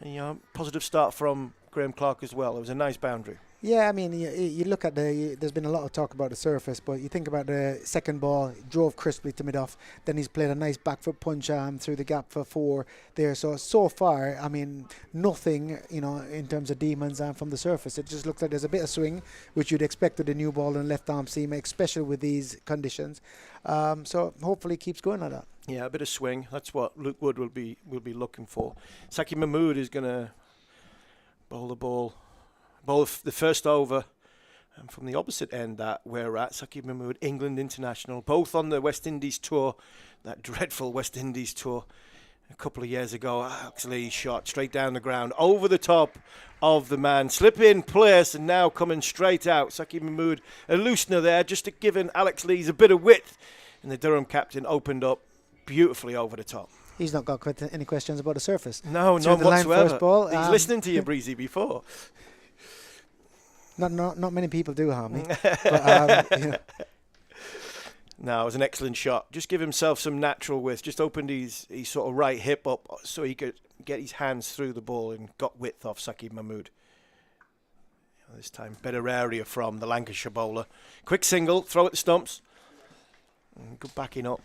S3: you know, positive start from Graham Clark as well. It was a nice boundary.
S5: Yeah, I mean, you look at there's been a lot of talk about the surface, but you think about the second ball, drove crisply to mid-off, then he's played a nice back foot punch through the gap for 4 there. So far, I mean, nothing, you know, in terms of demons from the surface. It just looks like there's a bit of swing, which you'd expect with the new ball and left arm seam, especially with these conditions. So hopefully it keeps going like that.
S3: Yeah, a bit of swing. That's what Luke Wood will be looking for. Saki Mahmood is going to bowl the ball. Both the first over and from the opposite end that we're at, Saqib Mahmood, England international, both on the West Indies tour, that dreadful West Indies tour a couple of years ago. Actually shot straight down the ground, over the top of the man, slip in place, and now coming straight out. Saqib Mahmood, a loosener there, just to giving Alex Lees a bit of width, and the Durham captain opened up beautifully over the top.
S5: He's not got any questions about the surface.
S3: No, none whatsoever.
S5: First ball,
S3: he's listening to you, Breezy, before.
S5: Not many people do, Harmy. But, yeah.
S3: No, it was an excellent shot. Just give himself some natural width. Just opened his sort of right hip up so he could get his hands through the ball and got width off Saqib Mahmood. This time, better area from the Lancashire bowler. Quick single, throw at the stumps. And good backing up.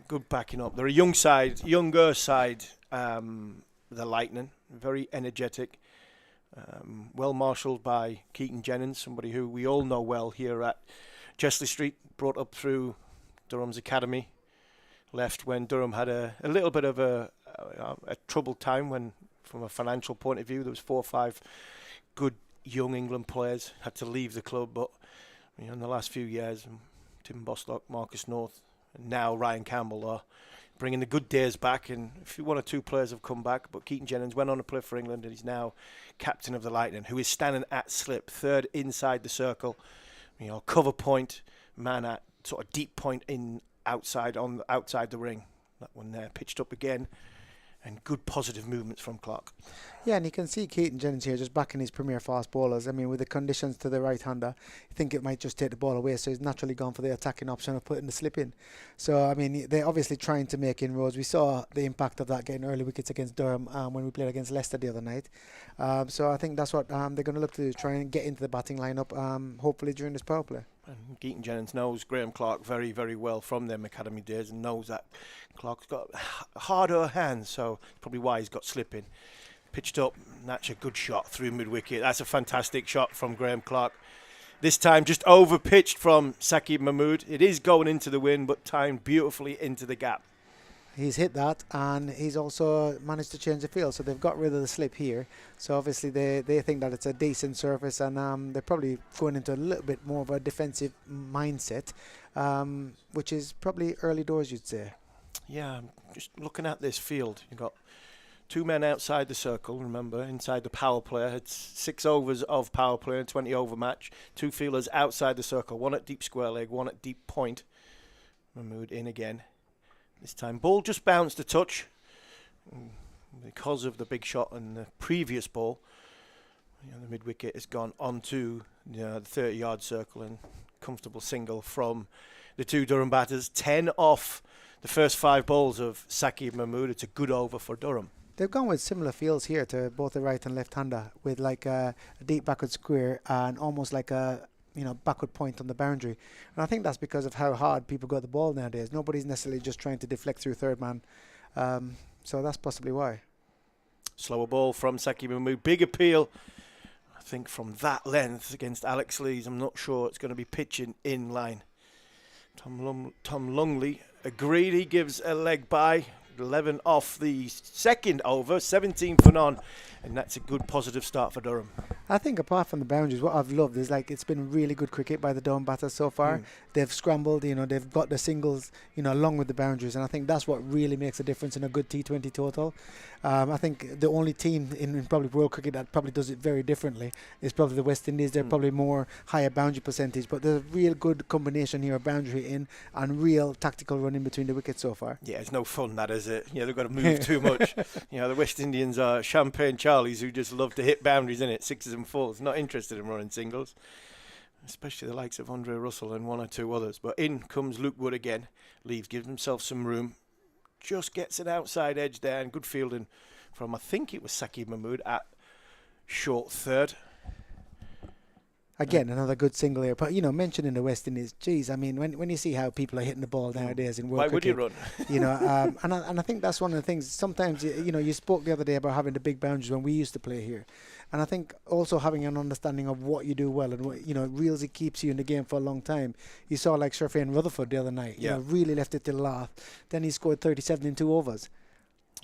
S3: Good backing up. They're a younger side, the Lightning. Very energetic. Well marshalled by Keaton Jennings, somebody who we all know well here at Chesley Street, brought up through Durham's academy, left when Durham had a little bit of a troubled time when, from a financial point of view, there was 4 or 5 good young England players had to leave the club, but you know, in the last few years, Tim Bostock, Marcus North, and now Ryan Campbell are bringing the good days back, and a few 1 or 2 players have come back, but Keaton Jennings went on to play for England, and he's now captain of the Lightning, who is standing at slip, 3rd inside the circle, you know, cover point, man at sort of deep point outside the ring. That one there pitched up again, and good positive movements from Clark.
S5: Yeah, and you can see Keaton Jennings here just backing his premier fast bowlers. I mean, with the conditions to the right-hander, you think it might just take the ball away, so he's naturally gone for the attacking option of putting the slip in. So, I mean, they're obviously trying to make inroads. We saw the impact of that getting early wickets against Durham when we played against Leicester the other night. So I think that's what they're going to look to do, try and get into the batting lineup, hopefully during this power play.
S3: And Keaton Jennings knows Graham Clark very, very well from them academy days, and knows that Clark's got harder hands, so probably why he's got slip in. Pitched up, that's a good shot through mid-wicket. That's a fantastic shot from Graham Clark. This time just over pitched from Saqib Mahmood. It is going into the wind, but timed beautifully into the gap.
S5: He's hit that, and he's also managed to change the field, so they've got rid of the slip here. So obviously they think that it's a decent surface, and they're probably going into a little bit more of a defensive mindset, which is probably early doors, you'd say.
S3: Yeah, just looking at this field, you've got 2 men outside the circle, remember, inside the power play. It's 6 overs of power play and 20 over match. 2 fielders outside the circle, 1 at deep square leg, 1 at deep point. Mahmood in again. This time, ball just bounced a touch because of the big shot and the previous ball. The mid wicket has gone onto the 30-yard circle, and comfortable single from the 2 Durham batters. 10 off the first 5 balls of Saqib Mahmood. It's a good over for Durham.
S5: They've gone with similar fields here to both the right and left-hander, with like a deep backward square and almost like a backward point on the boundary. And I think that's because of how hard people got the ball nowadays. Nobody's necessarily just trying to deflect through third man. So that's possibly why.
S3: Slower ball from Saqib Mahmood. Big appeal, I think, from that length against Alex Lees. I'm not sure it's going to be pitching in line. Tom Lungley agreed. He gives a leg by. 11 off the second over, 17 for none, and that's a good positive start for Durham.
S5: I think apart from the boundaries, what I've loved is it's been really good cricket by the Durham batters so far. They've scrambled, they've got the singles, along with the boundaries, and I think that's what really makes a difference in a good T20 total. I think the only team in probably world cricket that probably does it very differently is probably the West Indies. They're probably more higher boundary percentage, but there's a real good combination here of boundary in and real tactical run in between the wickets so far.
S3: Yeah, it's no fun, that, is it? They've got to move too much. The West Indians are champagne Charlies who just love to hit boundaries, in it, 6s and 4s, not interested in running singles, especially the likes of Andre Russell and 1 or 2 others. But in comes Luke Wood again. Leaves, gives himself some room, just gets an outside edge there, and good fielding from, I think it was Saqib Mahmood at short third.
S5: Again, another good single here. But, mentioning the West Indies, geez, I mean, when you see how people are hitting the ball nowadays in world cricket.
S3: Why would you run?
S5: And I think that's one of the things. Sometimes, you spoke the other day about having the big boundaries when we used to play here. And I think also having an understanding of what you do well and what, really keeps you in the game for a long time. You saw like Sherfain Rutherford the other night, really left it till last. Then he scored 37 in 2 overs.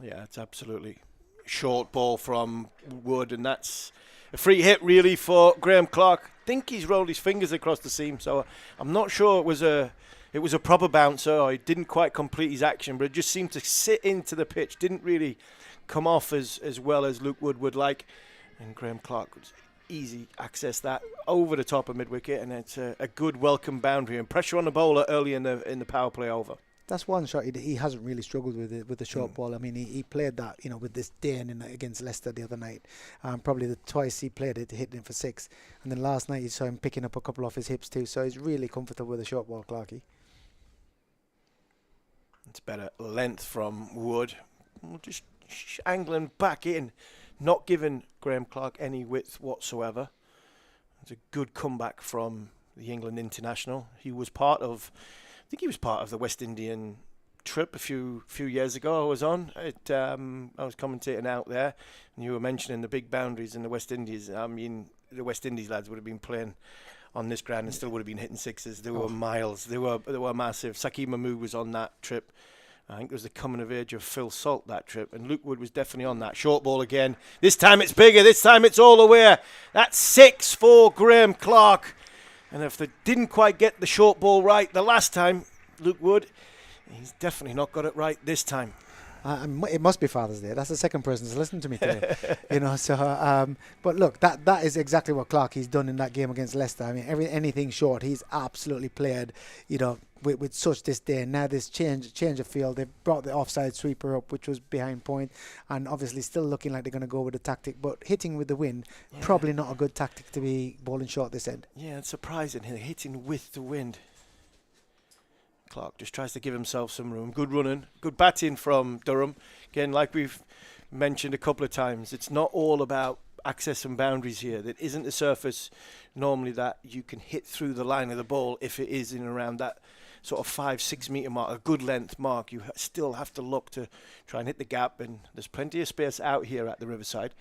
S3: Yeah, it's absolutely short ball from Wood, and that's a free hit really for Graham Clark. I think he's rolled his fingers across the seam, so I'm not sure it was a proper bouncer, or he didn't quite complete his action, but it just seemed to sit into the pitch. Didn't really come off as well as Luke Wood would like, and Graham Clark could easy access that over the top of mid wicket, and it's a good welcome boundary and pressure on the bowler early in the power play over.
S5: That's one shot he hasn't really struggled with the short ball. I mean, he played that, with this disdain against Leicester the other night. Probably the twice he played it, hitting it for 6. And then last night you saw him picking up a couple off his hips too. So he's really comfortable with the short ball, Clarkey.
S3: It's better length from Wood. Just angling back in, not giving Graham Clark any width whatsoever. It's a good comeback from the England international. He was part of the West Indian trip a few years ago. I was on it. I was commentating out there, and you were mentioning the big boundaries in the West Indies. I mean, the West Indies lads would have been playing on this ground and still would have been hitting 6s. They were miles. They were massive. Saqib Mahmood was on that trip. I think it was the coming of age of Phil Salt that trip, and Luke Wood was definitely on that. Short ball again. This time it's bigger. This time it's all the way. That's 6 for Graham Clark. And if they didn't quite get the short ball right the last time, Luke Wood, he's definitely not got it right this time.
S5: It must be Father's Day. That's the second person to listen to me today. But look, that is exactly what Clarkey's done in that game against Leicester. I mean, anything short, he's absolutely played, with such disdain. Now this change of field, they've brought the offside sweeper up, which was behind point, and obviously still looking like they're going to go with the tactic, but hitting with the wind, probably not a good tactic to be bowling short this end.
S3: Yeah, it's surprising. Hitting with the wind. Clark just tries to give himself some room. Good running, good batting from Durham. Again, like we've mentioned a couple of times, it's not all about access and boundaries here. That isn't the surface normally that you can hit through the line of the ball if it is in around that sort of 5-6 metre mark, a good length mark. You still have to look to try and hit the gap, and there's plenty of space out here at the Riverside.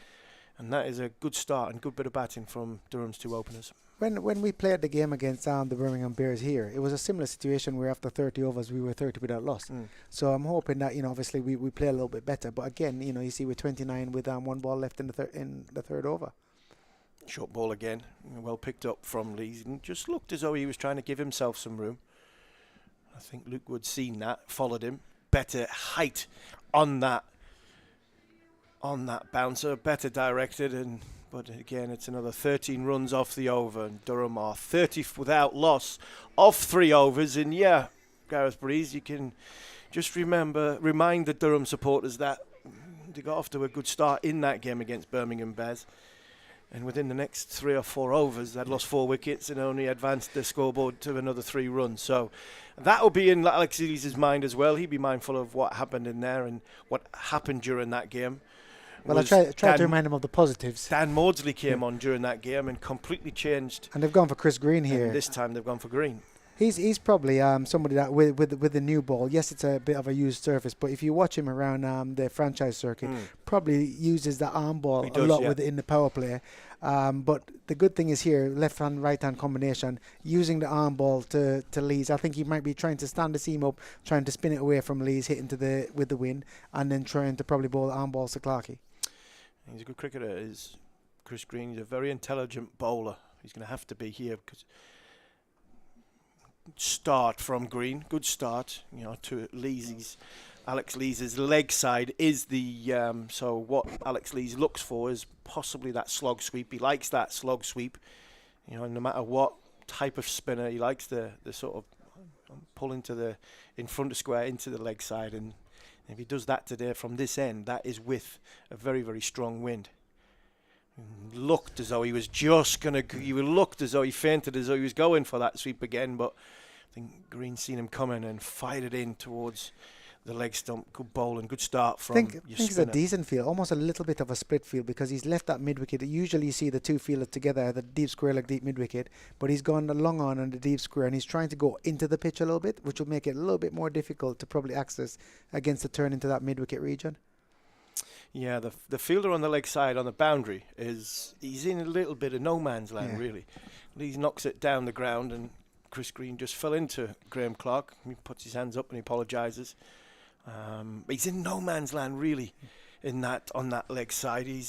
S3: And that is a good start and good bit of batting from Durham's 2 openers.
S5: When we played the game against the Birmingham Bears here, it was a similar situation where after 30 overs we were 30 without loss. So I'm hoping that obviously we play a little bit better. But again, you see we're 29 with one ball left in the third over.
S3: Short ball again, well picked up from Lees, and just looked as though he was trying to give himself some room. I think Luke Wood's seen that, followed him. Better height on that bouncer, better directed, but again it's another 13 runs off the over, and Durham are 30 without loss of 3 overs. And yeah, Gareth Breeze, you can just remind the Durham supporters that they got off to a good start in that game against Birmingham Bears. And within the next 3 or 4 overs, they'd lost 4 wickets and only advanced the scoreboard to another 3 runs. So that will be in Alex Lees' mind as well. He'd be mindful of what happened in there and what happened during that game.
S5: Well, I tried to remind him of the positives.
S3: Dan Maudsley came on during that game and completely changed.
S5: And they've gone for Chris Green here.
S3: And this time they've gone for Green.
S5: He's probably somebody that with the new ball. Yes, it's a bit of a used surface, but if you watch him around the franchise circuit, probably uses the arm ball a lot in the power play. But the good thing is here, left hand right hand combination, using the arm ball to Lees. I think he might be trying to stand the seam up, trying to spin it away from Lees, hitting with the wind, and then trying to probably bowl arm balls to Clarkey.
S3: He's a good cricketer, is Chris Green. He's a very intelligent bowler. He's going to have to be here because start from Green, good start, to Lees. Alex Lees' leg side is the so what Alex Lees looks for is possibly that slog sweep. He likes that slog sweep, no matter what type of spinner, he likes the sort of pull in front of square into the leg side, and if he does that today from this end, that is with a very, very strong wind. Looked as though he was just looked as though he fainted, as though he was going for that sweep again, but I think Green seen him coming and fired it in towards the leg stump. Good bowl and good start from your spinner. I think it's a
S5: decent field, almost a little bit of a split field, because he's left that mid-wicket. Usually you see the two fielders together, the deep square like deep mid-wicket, but he's gone long on the deep square, and he's trying to go into the pitch a little bit, which will make it a little bit more difficult to probably access against the turn into that mid-wicket region.
S3: Yeah, the fielder on the leg side on the boundary he's in a little bit of no man's land, really. Lees knocks it down the ground, and Chris Green just fell into Graham Clark. He puts his hands up and he apologises. He's in no man's land, really, on that leg side. He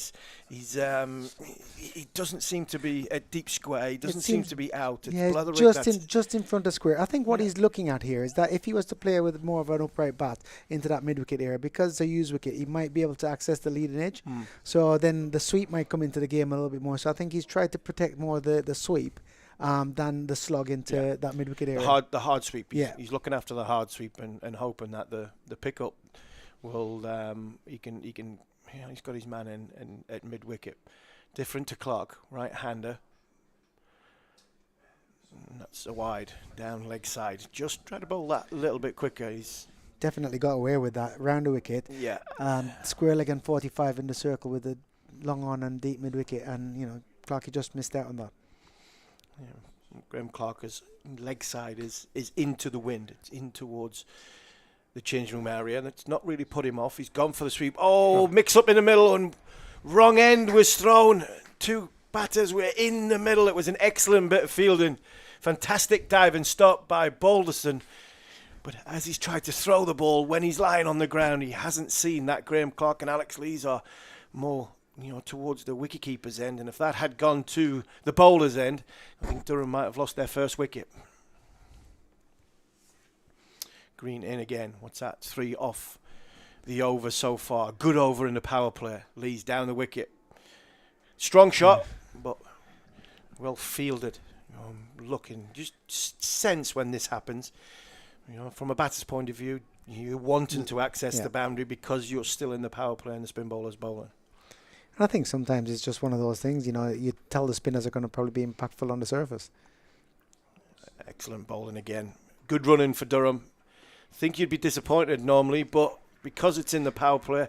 S3: doesn't seem to be at deep square. He doesn't seem to be out. It's
S5: just in front of square. I think what he's looking at here is that if he was to play with more of an upright bat into that mid-wicket area, because it's a used wicket, he might be able to access the leading edge. So then the sweep might come into the game a little bit more. So I think he's tried to protect more the sweep than the slog into that mid-wicket area.
S3: The hard sweep. He's looking after the hard sweep and hoping that the pickup will he's got his man in at mid-wicket. Different to Clark, right-hander. And that's a wide down leg side. Just try to bowl that a little bit quicker. He's
S5: definitely got away with that round the wicket.
S3: Yeah.
S5: Square leg and 45 in the circle with the long on and deep mid-wicket, and Clarkey just missed out on that.
S3: Yeah. Graham Clark's leg side is into the wind. It's in towards the change room area, and it's not really put him off. He's gone for the sweep. Mix up in the middle, and wrong end was thrown. 2 batters were in the middle. It was an excellent bit of fielding. Fantastic dive and stop by Balderson. But as he's tried to throw the ball, when he's lying on the ground, he hasn't seen that Graham Clark and Alex Lees are more towards the wicketkeeper's end, and if that had gone to the bowler's end, I think Durham might have lost their first wicket. Green in again. What's that? 3 off the over so far. Good over in the power play. Lees down the wicket. Strong shot, but well fielded. Looking, just sense when this happens. From a batter's point of view, you're wanting to access the boundary because you're still in the power play and the spin bowler's bowling.
S5: I think sometimes it's just one of those things, you tell the spinners are going to probably be impactful on the surface.
S3: Excellent bowling again. Good running for Durham. Think you'd be disappointed normally, but because it's in the power play,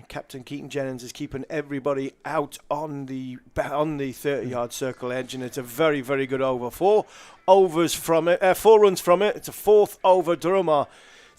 S3: Captain Keaton Jennings is keeping everybody out on the 30-yard circle edge, and it's a very, very good over. 4 runs from it. It's a 4th over. Durham are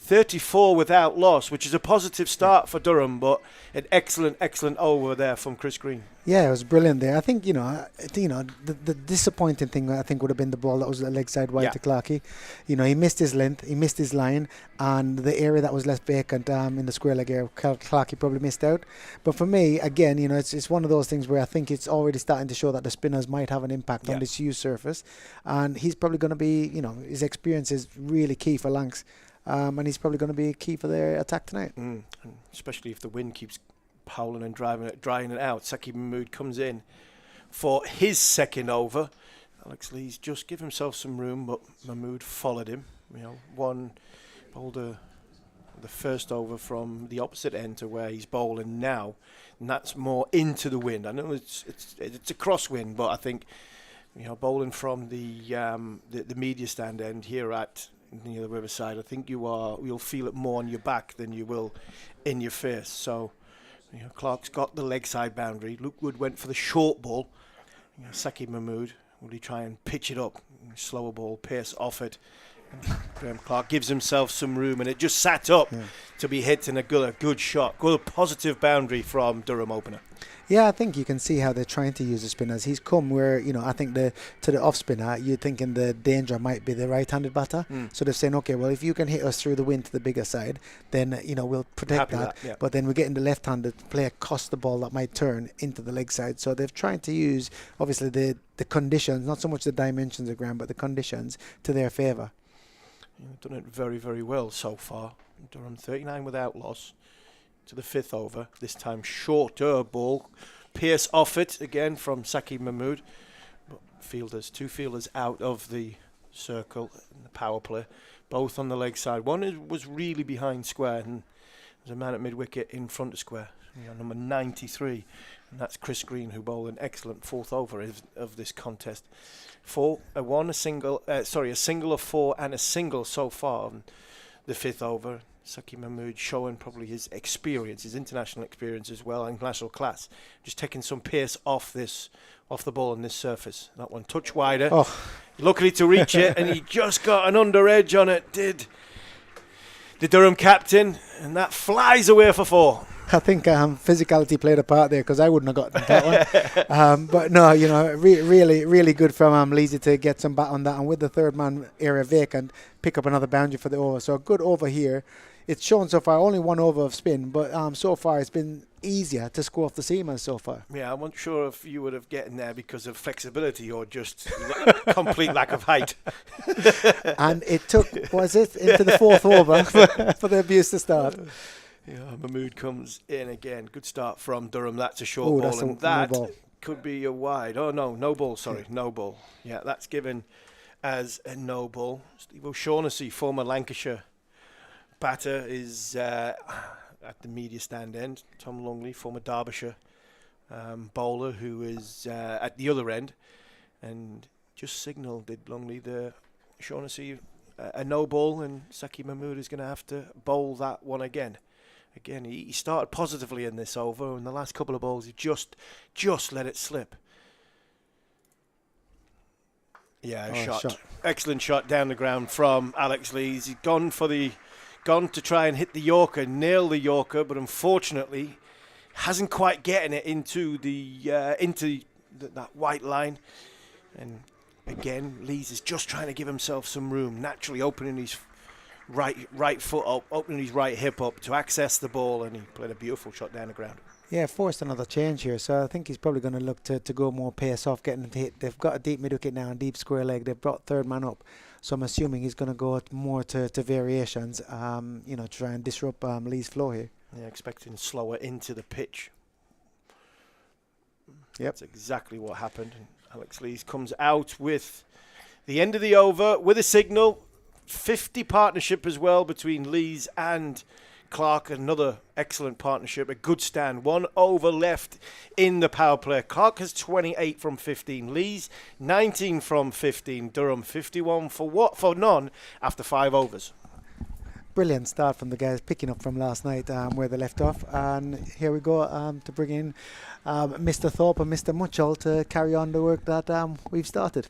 S3: 34 without loss, which is a positive start for Durham, but an excellent over there from Chris Green.
S5: Yeah, it was brilliant there. I think, the disappointing thing, I think, would have been the ball that was leg side wide to Clarkey. He missed his length, he missed his line, and the area that was left vacant in the square leg area, Clarkey probably missed out. But for me, again, it's one of those things where I think it's already starting to show that the spinners might have an impact on this huge surface. And he's probably going to be, his experience is really key for Lancs. And he's probably going to be key for their attack tonight.
S3: And especially if the wind keeps howling and drying it out. Saqib Mahmood comes in for his second over. Alex Lees just give himself some room, but Mahmood followed him. Bowled the first over from the opposite end to where he's bowling now, and that's more into the wind. I know it's a crosswind, but I think bowling from the media stand end here at near the riverside, I think you'll feel it more on your back than you will in your face. So Clark's got the leg side boundary. Luke Wood went for the short ball. Saqib Mahmood, will he try and pitch it up? Slower ball, pace off it. Graham Clark gives himself some room, and it just sat up to be hit in a good shot. Good positive boundary from Durham opener.
S5: Yeah, I think you can see how they're trying to use the spinners. He's come where, I think to the off spinner, you're thinking the danger might be the right-handed batter. So they're saying, okay, well, if you can hit us through the wind to the bigger side, then, we'll protect that. But then we're getting the left-handed player cost the ball that might turn into the leg side. So they're trying to use, obviously, the conditions, not so much the dimensions of ground, but the conditions to their favour.
S3: Done it very, very well so far. Durham 39 without loss. To the fifth over, this time shorter ball, pierce off it again from Saqib Mahmood, but two fielders out of the circle in the power play, both on the leg side. One was really behind square, and there's a man at mid wicket in front of square, number 93, and that's Chris Green, who bowled an excellent fourth over of this contest. A single of four and a single so far on the fifth over. Saqib Mahmood showing probably his experience, his international experience as well, and international class. Just taking some pace off the ball on this surface. That one touch wider. Luckily to reach it, and he just got an under edge on it, did the Durham captain, and that flies away for four.
S5: I think physicality played a part there, because I wouldn't have gotten that one. But no, really, really good from Leesy to get some bat on that, and with the third man area vacant, pick up another boundary for the over. So a good over here. It's shown so far only one over of spin, but so far it's been easier to score off the seamers so far.
S3: Yeah, I'm not sure if you would have gotten there because of flexibility or just complete lack of height.
S5: And it took, into the fourth over for the abuse to start.
S3: Mahmood comes in again. Good start from Durham. That's a short ball, and that could be a wide. Oh, no ball, sorry, no ball. Yeah, that's given as a no ball. Steve O'Shaughnessy, former Lancashire batter, is at the media stand end. Tom Longley, former Derbyshire bowler, who is at the other end, and just signalled, did Longley, the O'Shaughnessy, a no ball, and Saqib Mahmood is going to have to bowl that one again. Again, he started positively in this over, and the last couple of balls he just let it slip. Yeah, shot. Excellent shot down the ground from Alex Lees. He's gone to try and hit the Yorker, nail the Yorker, but unfortunately hasn't quite getting it into that white line. And again, Lees is just trying to give himself some room, naturally opening his right foot up, opening his right hip up to access the ball, and he played a beautiful shot down the ground.
S5: Yeah, forced another change here, so I think he's probably going to look to go more pace off, getting him to hit. They've got a deep mid wicket now and deep square leg. They've brought third man up, so I'm assuming he's going to go more to variations, try and disrupt Lee's flow here.
S3: Yeah, expecting slower into the pitch.
S5: Yep.
S3: That's exactly what happened. Alex Lees comes out with the end of the over with a signal. 50 partnership as well between Lees and Clark. Another excellent partnership, a good stand. 1 over left in the power play. Clark has 28 from 15. Lees 19 from 15. Durham 51 for none after 5 overs.
S5: Brilliant start from the guys, picking up from last night where they left off, and here we go to bring in Mr. Thorpe and Mr. Muchall to carry on the work that we've started.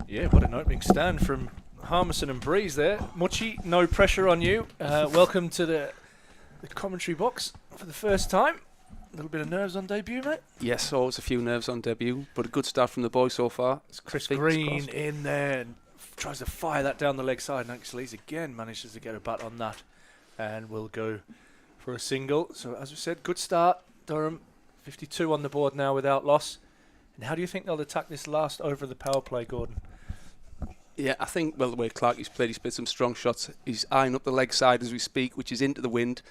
S4: Yeah, what an opening stand from Harmison and Breeze there. Muchi, no pressure on you. Welcome to the commentary box for the first time. A little bit of nerves on debut, mate?
S7: Yes, always a few nerves on debut, but a good start from the boys so far.
S4: It's Chris
S7: Fingers
S4: Green
S7: crossed.
S4: in there and tries to fire that down the leg side, and actually he's again manages to get a bat on that and will go for a single. So as we said, good start. Durham 52 on the board now without loss. And how do you think they'll attack this last over the power play, Gordon?
S7: Yeah, I think, well, the way Clarkie's played, he's played some strong shots. He's eyeing up the leg side as we speak, which is into the wind.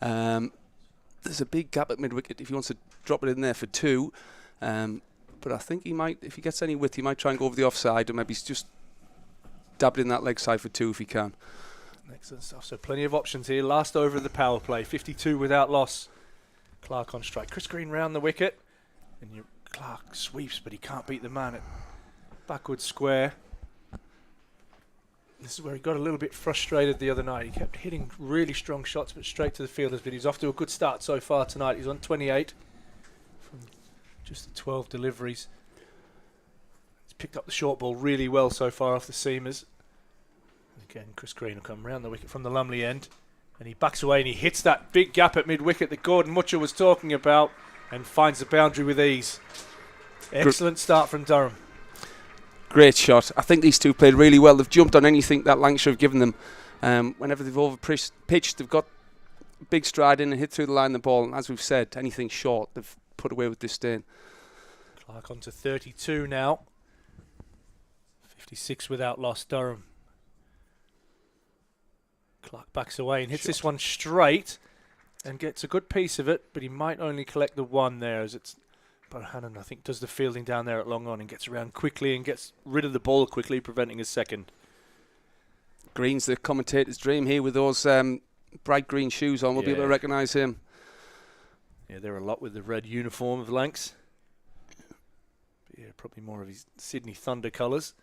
S7: There's a big gap at mid-wicket if he wants to drop it in there for 2. But I think he might, if he gets any width, he might try and go over the offside, and maybe he's just dabbed in that leg side for 2 if he can.
S4: Excellent stuff. So plenty of options here. Last over of the power play. 52 without loss. Clark on strike. Chris Green round the wicket. And Clark sweeps, but he can't beat the man at backward square. This is where he got a little bit frustrated the other night. He kept hitting really strong shots, but straight to the fielders. But he's off to a good start so far tonight. He's on 28 from just the 12 deliveries. He's picked up the short ball really well so far off the seamers. Again, Chris Green will come round the wicket from the Lumley end. And he backs away and he hits that big gap at mid-wicket that Gordon Mutcher was talking about and finds the boundary with ease. Excellent start from Durham.
S7: Great shot. I think these two played really well. They've jumped on anything that Lancashire have given them. Whenever they've over-pitched, they've got a big stride in and hit through the line of the ball. And as we've said, anything short, they've put away with disdain.
S4: Clark on to 32 now. 56 without loss, Durham. Clark backs away and hits this one straight and gets a good piece of it, but he might only collect the 1 there as it's Bohannon, I think, does the fielding down there at long on and gets around quickly and gets rid of the ball quickly, preventing a second.
S7: Green's the commentator's dream here with those bright green shoes on. We'll be able to recognise him.
S4: Yeah, they're a lot with the red uniform of Lancs. But yeah, probably more of his Sydney Thunder colours.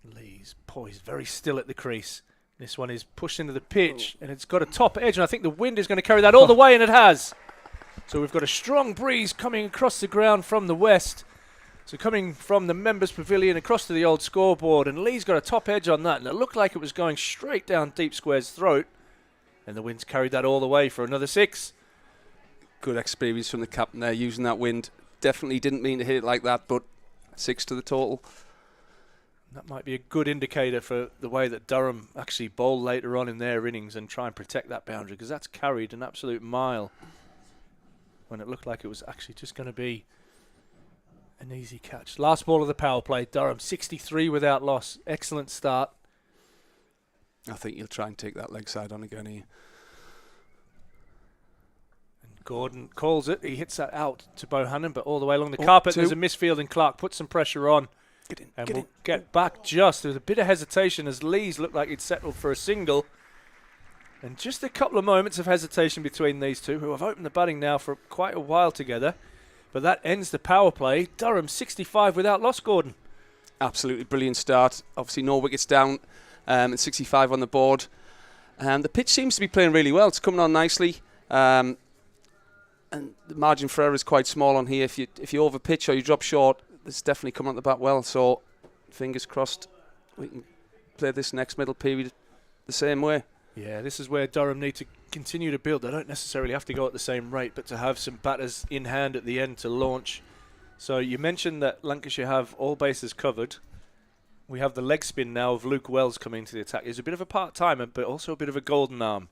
S4: Lee's poised very still at the crease. This one is pushed into the pitch and it's got a top edge, and I think the wind is going to carry that all the way, and it has. So we've got a strong breeze coming across the ground from the west. So coming from the members' pavilion across to the old scoreboard, and Lee's got a top edge on that, and it looked like it was going straight down Deep Square's throat, and the wind's carried that all the way for another 6.
S7: Good experience from the captain there, using that wind. Definitely didn't mean to hit it like that, but 6 to the total.
S4: That might be a good indicator for the way that Durham actually bowl later on in their innings and try and protect that boundary, because that's carried an absolute mile when it looked like it was actually just going to be an easy catch. Last ball of the power play, Durham 63 without loss. Excellent start.
S7: I think you'll try and take that leg side on again here.
S4: And Gordon calls it. He hits that out to Bohannon, but all the way along the carpet there's a misfield, and Clark puts some pressure on. We'll get back just. There was a bit of hesitation as Lees looked like he'd settled for a single. And just a couple of moments of hesitation between these two, who have opened the batting now for quite a while together. But that ends the power play. Durham 65 without loss, Gordon.
S7: Absolutely brilliant start. Obviously no wickets down and 65 on the board. The pitch seems to be playing really well. It's coming on nicely. And the margin for error is quite small on here. If you over pitch or you drop short, it's definitely coming on the bat well, so fingers crossed we can play this next middle period the same way.
S4: Yeah, this is where Durham need to continue to build. They don't necessarily have to go at the same rate, but to have some batters in hand at the end to launch. So you mentioned that Lancashire have all bases covered. We have the leg spin now of Luke Wells coming to the attack. He's a bit of a part-timer, but also a bit of a golden arm.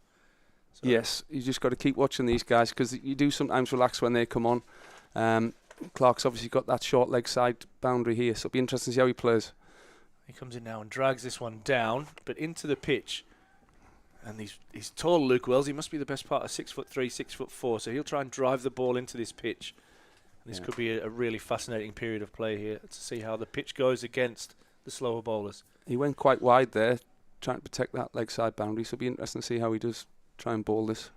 S4: So
S7: yes, you just got to keep watching these guys, because you do sometimes relax when they come on. Clark's obviously got that short leg side boundary here, so it'll be interesting to see how he plays.
S4: He comes in now and drags this one down, but into the pitch. And he's tall, Luke Wells. He must be the best part of 6'3", 6'4", so he'll try and drive the ball into this pitch. And this could be a really fascinating period of play here to see how the pitch goes against the slower bowlers.
S7: He went quite wide there, trying to protect that leg side boundary, so it'll be interesting to see how he does try and bowl this.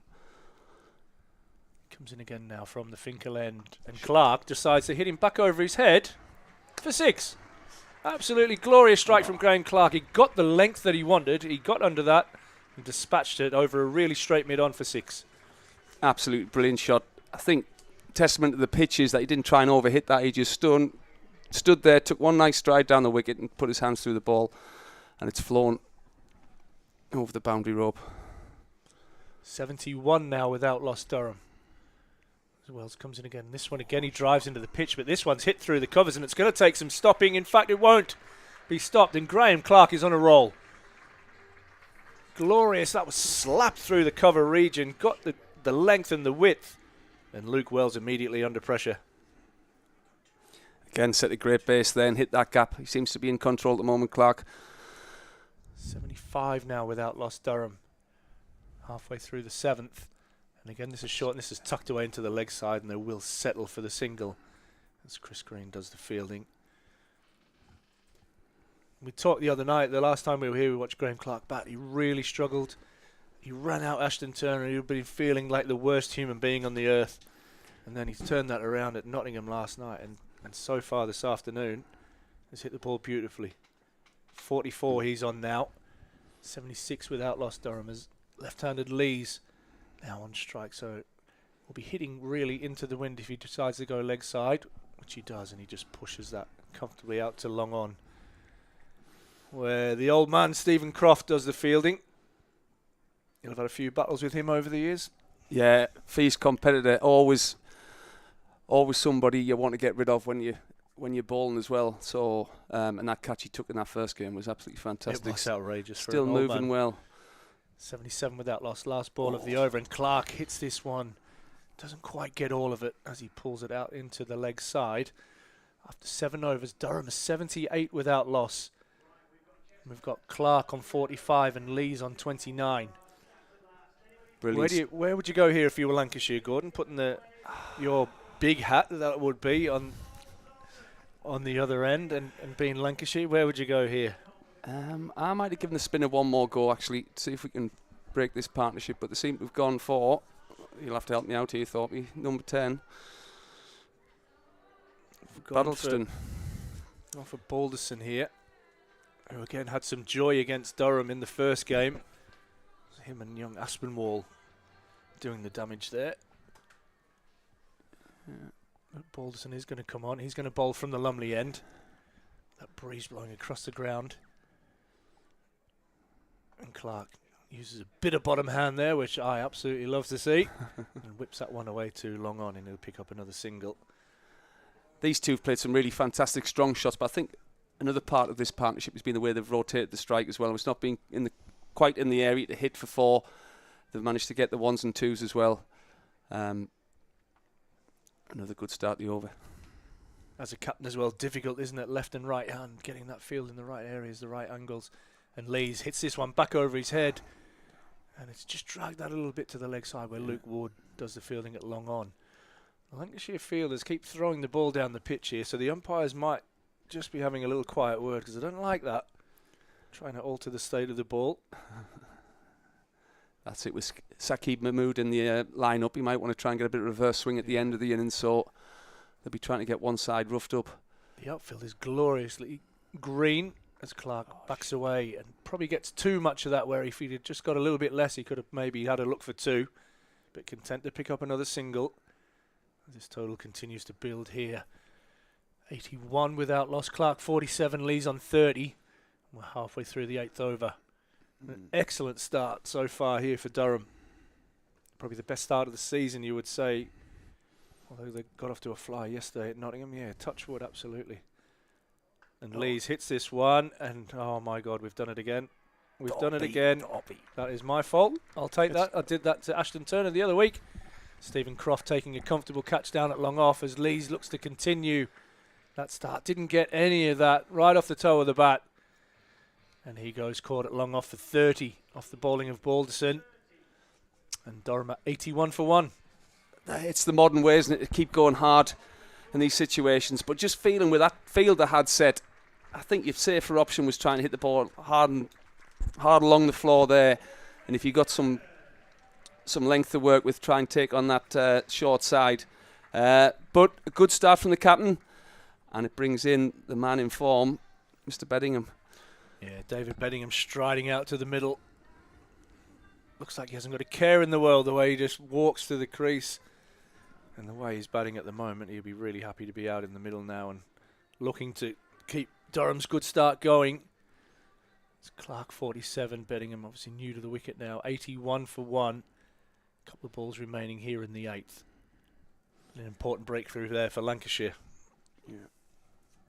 S4: Comes in again now from the Finkel end, and Clark decides to hit him back over his head for 6. Absolutely glorious strike from Graham Clark. He got the length that he wanted. He got under that and dispatched it over a really straight mid-on for 6.
S7: Absolutely brilliant shot. I think testament to the pitch is that he didn't try and overhit that. He just stood, stood there, took one nice stride down the wicket and put his hands through the ball, and it's flown over the boundary rope.
S4: 71 now without loss, Durham. As Wells comes in again. This one again, he drives into the pitch, but this one's hit through the covers, and it's going to take some stopping. In fact, it won't be stopped, and Graham Clark is on a roll. Glorious. That was slapped through the cover region, got the length and the width, and Luke Wells immediately under pressure.
S7: Again, set a great base there and hit that gap. He seems to be in control at the moment, Clark.
S4: 75 now without loss, Durham. Halfway through the 7th. And again, this is short, and this is tucked away into the leg side, and they will settle for the single as Chris Green does the fielding. We talked the other night, the last time we were here, we watched Graham Clark bat. He really struggled. He ran out Ashton Turner. He'd been feeling like the worst human being on the earth. And then he's turned that around at Nottingham last night, and so far this afternoon has hit the ball beautifully. 44 he's on now. 76 without loss, Durham, as left-handed Lees now on strike. So will be hitting really into the wind if he decides to go leg side, which he does, and he just pushes that comfortably out to long on, where the old man Stephen Croft does the fielding. You'll have had a few battles with him over the years.
S7: Yeah, fierce competitor, always somebody you want to get rid of when you're bowling as well. So and that catch he took in that first game was absolutely fantastic.
S4: It was outrageous.
S7: Still
S4: for an old
S7: moving
S4: man.
S7: well.
S4: 77 without loss, last ball of the over, and Clark hits this one. Doesn't quite get all of it as he pulls it out into the leg side. After 7 overs, Durham is 78 without loss. We've got Clark on 45 and Lees on 29.
S7: Brilliant.
S4: Where would you go here if you were Lancashire, Gordon? Putting your big hat that would be on the other end and being Lancashire, where would you go here?
S7: I might have given the spinner one more go, actually, to see if we can break this partnership. But the seam we've gone for, you'll have to help me out here, Thorpe, number 10. Battleston.
S4: Gone for Balderson here, who again had some joy against Durham in the first game. Him and young Aspinwall doing the damage there. But Balderson is going to come on. He's going to bowl from the Lumley end. That breeze blowing across the ground. And Clark uses a bit of bottom hand there, which I absolutely love to see. And whips that one away too long on, and he'll pick up another single.
S7: These two have played some really fantastic strong shots, but I think another part of this partnership has been the way they've rotated the strike as well. It's not been quite in the area to hit for 4. They've managed to get the 1s and 2s as well. Another good start the over.
S4: As a captain as well, difficult, isn't it? Left and right hand, getting that field in the right areas, the right angles. And Lees hits this one back over his head. And it's just dragged that a little bit to the leg side where Luke Wood does the fielding at long on. The Lancashire fielders keep throwing the ball down the pitch here, so the umpires might just be having a little quiet word, because I don't like that. Trying to alter the state of the ball.
S7: That's it with Saqib Mahmood in the line-up. He might want to try and get a bit of reverse swing at the end of the innings, so they'll be trying to get one side roughed up.
S4: The outfield is gloriously green as Clark backs away and probably gets too much of that, where if he'd just got a little bit less, he could have maybe had a look for 2, but content to pick up another single. This total continues to build here. 81 without loss. Clark 47, Lees on 30. We're halfway through the 8th over. An excellent start so far here for Durham. Probably the best start of the season, you would say. Although they got off to a fly yesterday at Nottingham. Yeah, touch wood, absolutely. And Lees hits this one, and oh my God, we've done it again. We've done it again. That is my fault. I'll take that. I did that to Ashton Turner the other week. Stephen Croft taking a comfortable catch down at long off as Lees looks to continue that start. Didn't get any of that right off the toe of the bat. And he goes caught at long off for 30 off the bowling of Balderson. And Durham at 81 for 1.
S7: It's the modern way, isn't it, to keep going hard in these situations. But just feeling with that fielder had set, I think your safer option was trying to hit the ball hard along the floor there. And if you got some length to work with, try and take on that short side. But a good start from the captain, and it brings in the man in form, Mr. Beddingham.
S4: Yeah, David Beddingham striding out to the middle. Looks like he hasn't got a care in the world, the way he just walks to the crease. And the way he's batting at the moment, he'll be really happy to be out in the middle now and looking to keep Durham's good start going. It's Clark 47, Beddingham obviously new to the wicket now, 81 for 1. A couple of balls remaining here in the 8th. An important breakthrough there for Lancashire.
S7: Yeah.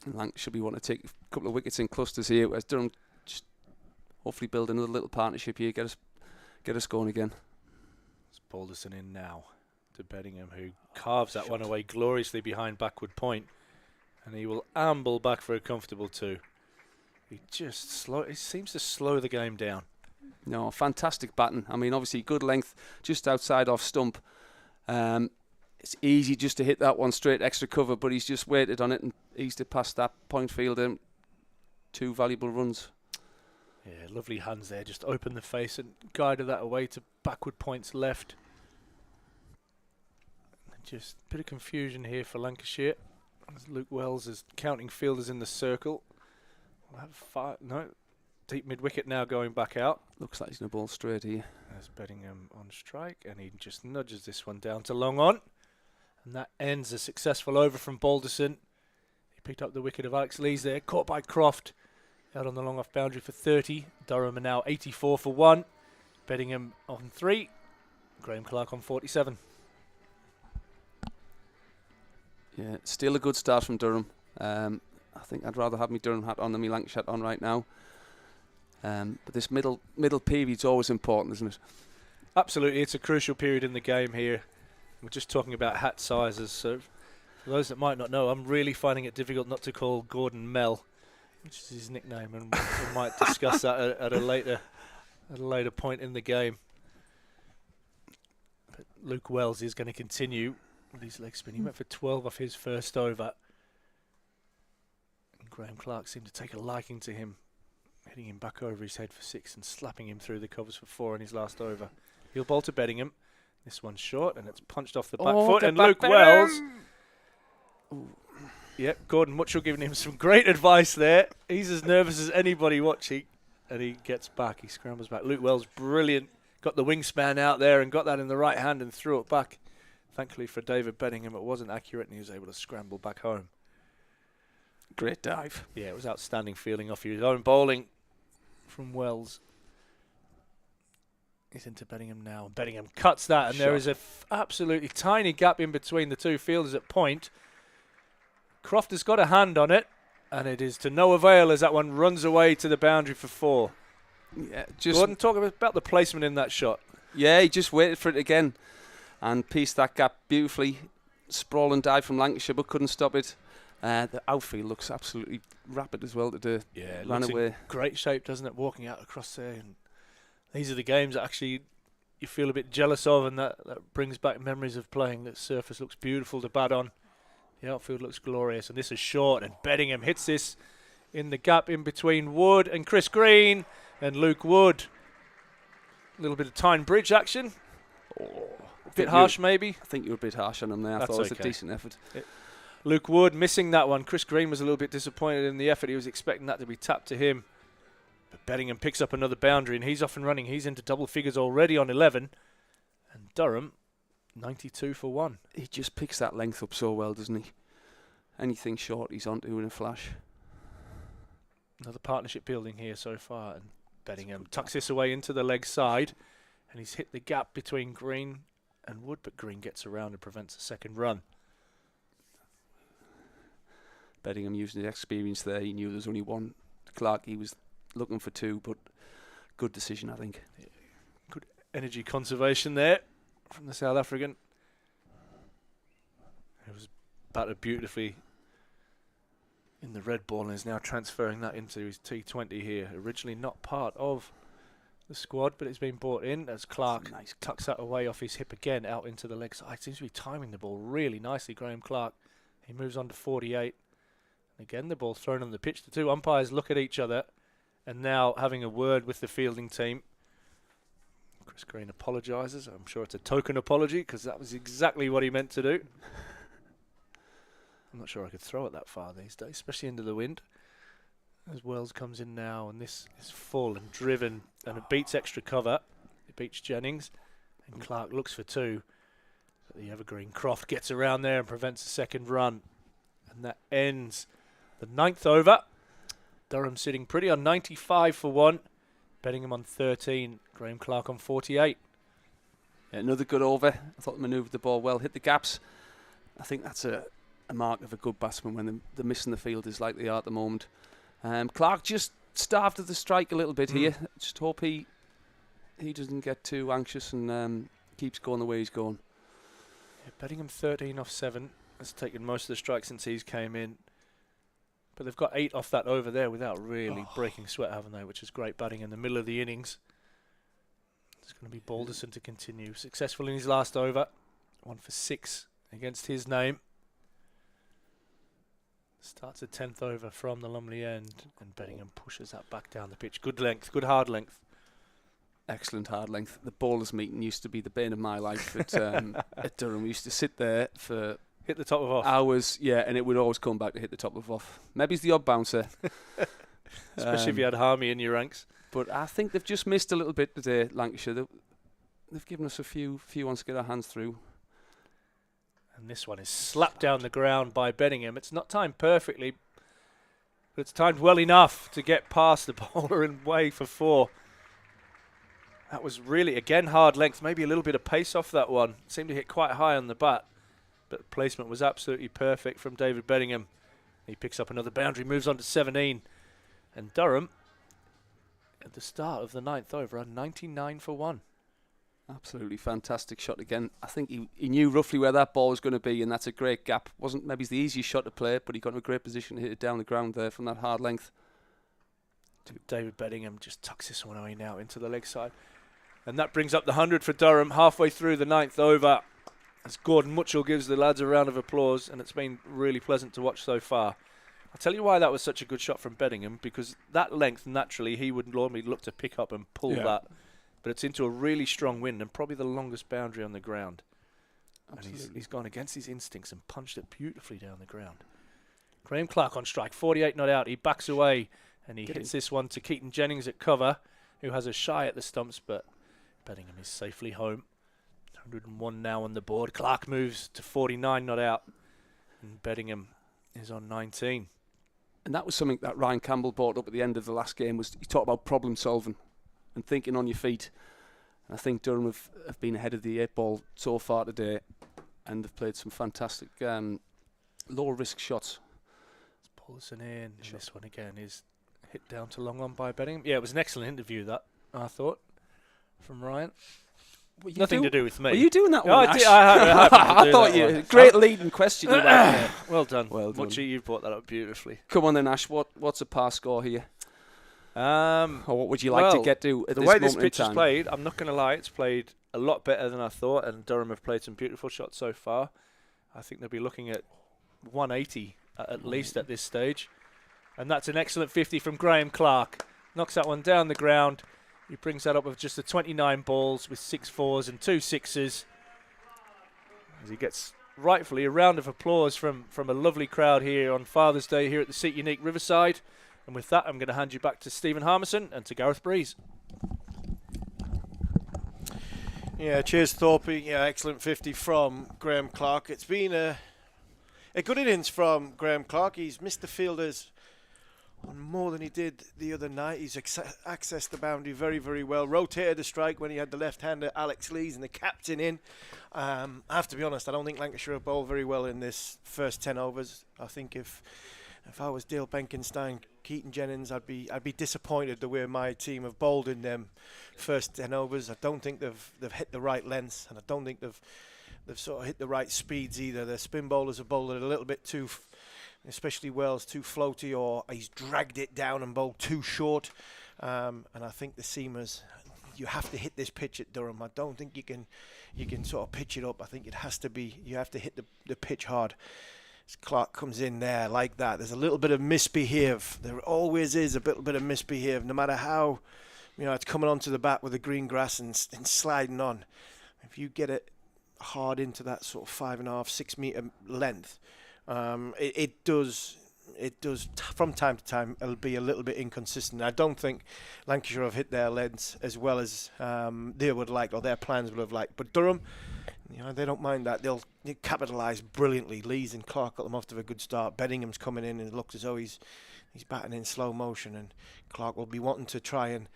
S7: And Lancashire we want to take a couple of wickets in clusters here, whereas Durham just hopefully build another little partnership here, get us going again.
S4: It's Balderson in now to Beddingham, who carves that one away gloriously behind backward point, and he will amble back for a comfortable 2. He seems to slow the game down.
S7: No, fantastic batting. I mean, obviously good length just outside off stump. It's easy just to hit that one straight extra cover, but he's just waited on it and eased it past that point fielder. 2 valuable runs.
S4: Yeah, lovely hands there. Just opened the face and guided that away to backward points left. Just a bit of confusion here for Lancashire. As Luke Wells is counting fielders in the circle. We'll have 5. No, deep mid-wicket now going back out.
S7: Looks like he's going to ball straight here.
S4: There's Beddingham on strike, and he just nudges this one down to long on. And that ends a successful over from Balderson. He picked up the wicket of Alex Lees there, caught by Croft. Out on the long off boundary for 30. Durham are now 84 for 1. Beddingham on 3. Graham Clark on 47.
S7: Yeah, still a good start from Durham. I think I'd rather have my Durham hat on than my Lancashire hat on right now. But this middle period's always important, isn't it?
S4: Absolutely, it's a crucial period in the game here. We're just talking about hat sizes, so for those that might not know, I'm really finding it difficult not to call Gordon Mel, which is his nickname, and we might discuss that at a later point in the game. But Luke Wells is going to continue with his leg spin. He went for 12 off his first over. And Graham Clark seemed to take a liking to him, hitting him back over his head for 6 and slapping him through the covers for 4 in his last over. He'll bowl to Beddingham. This one's short and it's punched off the back foot. And Luke Wells. Yep, Gordon Mutchell giving him some great advice there. He's as nervous as anybody watching. And he gets back. He scrambles back. Luke Wells, brilliant. Got the wingspan out there and got that in the right hand and threw it back. Thankfully for David Beddingham, it wasn't accurate and he was able to scramble back home.
S7: Great dive.
S4: Yeah, it was outstanding fielding off his own bowling from Wells. He's into Beddingham now. Beddingham cuts that, and there is a absolutely tiny gap in between the two fielders at point. Croft has got a hand on it, and it is to no avail as that one runs away to the boundary for 4.
S7: Yeah,
S4: Gordon, talk about the placement in that shot.
S7: Yeah, he just waited for it again and pieced that gap beautifully. Sprawling dive from Lancashire, but couldn't stop it. The outfield looks absolutely rapid as well today.
S4: Yeah, it
S7: ran
S4: looks
S7: away.
S4: in great shape, doesn't it, walking out across there. And these are the games that actually you feel a bit jealous of, and that brings back memories of playing. The surface looks beautiful to bat on. The outfield looks glorious, and this is short, and Beddingham hits this in the gap in between Wood and Chris Green, and Luke Wood. A little bit of Tyne Bridge action. A bit harsh, maybe.
S7: I think you were a bit harsh on him there. I
S4: That's
S7: thought it was
S4: okay.
S7: a decent effort.
S4: Luke Wood missing that one. Chris Green was a little bit disappointed in the effort. He was expecting that to be tapped to him. But Beddingham picks up another boundary, and he's off and running. He's into double figures already on 11. And Durham, 92 for 1.
S7: He just picks that length up so well, doesn't he? Anything short, he's onto in a flash.
S4: Another partnership building here so far. And Beddingham tucks this away into the leg side. And he's hit the gap between Green and Wood, but Green gets around and prevents a second run.
S7: Beddingham using his experience there. He knew there was only one. Clark, he was looking for 2, but good decision, I think.
S4: Yeah. Good energy conservation there from the South African. It was batted beautifully in the red ball and is now transferring that into his T20 here. Originally not part of the squad, but it's been brought in as Clark tucks that away off his hip again out into the leg side. Seems to be timing the ball really nicely, Graham Clark. He moves on to 48. Again, the ball thrown on the pitch. The two umpires look at each other and now having a word with the fielding team. Chris Green apologises. I'm sure it's a token apology because that was exactly what he meant to do. I'm not sure I could throw it that far these days, especially into the wind. As Wells comes in now, and this is full and driven, and it beats extra cover. It beats Jennings, and Clark looks for 2. But the evergreen Croft gets around there and prevents a second run. And that ends The 9th over. Durham sitting pretty on 95 for 1. Bettingham on 13. Graham Clark on 48.
S8: Yeah, another good over. I thought they manoeuvred the ball well, hit the gaps. I think that's a mark of a good batsman when they're missing the fielders like they are at the moment. Clark just starved of the strike a little bit here. Just hope he doesn't get too anxious and keeps going the way he's going.
S4: Yeah, Bettingham 13 off 7. Has taken most of the strikes since he's came in. But they've got 8 off that over there without really breaking sweat, haven't they? Which is great batting in the middle of the innings. It's going to be Balderson to continue. Successful in his last over. 1 for 6 against his name. Starts a 10th over from the Lumley end, and Bettingham pushes that back down the pitch. Good length, good hard length.
S8: Excellent hard length. The bowlers meeting used to be the bane of my life at Durham. We used to sit there for
S4: hit the top of off
S8: hours, yeah, and it would always come back to hit the top of off. Maybe it's the odd bouncer.
S4: Especially if you had Harmy in your ranks.
S8: But I think they've just missed a little bit today, Lancashire. They've given us a few ones to get our hands through.
S4: And this one is slapped down the ground by Bettingham. It's not timed perfectly, but it's timed well enough to get past the bowler and way for 4. That was really, again, hard length. Maybe a little bit of pace off that one. Seemed to hit quite high on the bat, but the placement was absolutely perfect from David Bettingham. He picks up another boundary, moves on to 17. And Durham, at the start of the 9th over, on 99 for 1.
S8: Absolutely fantastic shot again. I think he knew roughly where that ball was going to be, and that's a great gap. Wasn't maybe the easiest shot to play, but he got in a great position to hit it down the ground there from that hard length.
S4: David Bettingham just tucks this one away now into the leg side. And that brings up the 100 for Durham halfway through the 9th over. As Gordon Mutchell gives the lads a round of applause, and it's been really pleasant to watch so far. I'll tell you why that was such a good shot from Bettingham, because that length, naturally, he would normally look to pick up and pull that. But it's into a really strong wind and probably the longest boundary on the ground. Absolutely. And he's gone against his instincts and punched it beautifully down the ground. Graham Clark on strike, 48 not out. He backs away and he hits this one to Keaton Jennings at cover, who has a shy at the stumps, but Bettingham is safely home. 101 now on the board. Clark moves to 49 not out. And Bettingham is on 19.
S8: And that was something that Ryan Campbell brought up at the end of the last game. Was he talked about problem solving and thinking on your feet. And I think Durham have been ahead of the 8 ball so far today, and they've played some fantastic low risk shots.
S4: Balderson in, and this one again is hit down to long on by Bettingham. Yeah, it was an excellent interview, that, I thought, from Ryan. Nothing to do with me.
S8: Were you doing that
S4: one?
S8: I thought you great leading question.
S4: Well done. Muchie, you've brought that up beautifully.
S8: Come on then, Ash. What's a pass score here? Or what would you like to get to at
S4: the
S8: this
S4: way
S8: moment
S4: this pitch
S8: in time?
S4: is played, I'm not going to lie, it's played a lot better than I thought, and Durham have played some beautiful shots so far. I think they'll be looking at 180 at least at this stage. And that's an excellent 50 from Graham Clark. Knocks that one down the ground. He brings that up with just the 29 balls with 6 4s and 2 6s. As he gets rightfully a round of applause from a lovely crowd here on Father's Day here at the Seat Unique Riverside. And with that, I'm going to hand you back to Stephen Harmison and to Gareth Breeze.
S3: Yeah, cheers, Thorpe. Yeah, excellent 50 from Graham Clark. It's been a good innings from Graham Clark. He's missed the fielders on more than he did the other night. He's accessed the boundary very, very well. Rotated the strike when he had the left-hander Alex Lees and the captain in. I have to be honest, I don't think Lancashire have bowled very well in this first 10 overs. I think if I was Dale Benkenstein, Keaton Jennings, I'd be disappointed the way my team have bowled in them first 10 overs. I don't think they've hit the right lengths, and I don't think they've sort of hit the right speeds either. The spin bowlers have bowled it a little bit too, especially Wells, too floaty, or he's dragged it down and bowled too short. And I think the seamers, you have to hit this pitch at Durham. I don't think you can sort of pitch it up. I think it has to be, you have to hit the pitch hard. As Clark comes in there like that, there's a little bit of misbehave. There always is a little bit of misbehave, no matter how, it's coming onto the bat with the green grass and sliding on. If you get it hard into that sort of 5.5, 6 metre length, it does from time to time. It'll be a little bit inconsistent. I don't think Lancashire have hit their lengths as well as they would like, or their plans would have liked. But Durham, You know, they don't mind that. They'll capitalise brilliantly. Lees and Clark got them off to a good start. Beddingham's coming in and it looks as though he's batting in slow motion, and Clark will be wanting to try and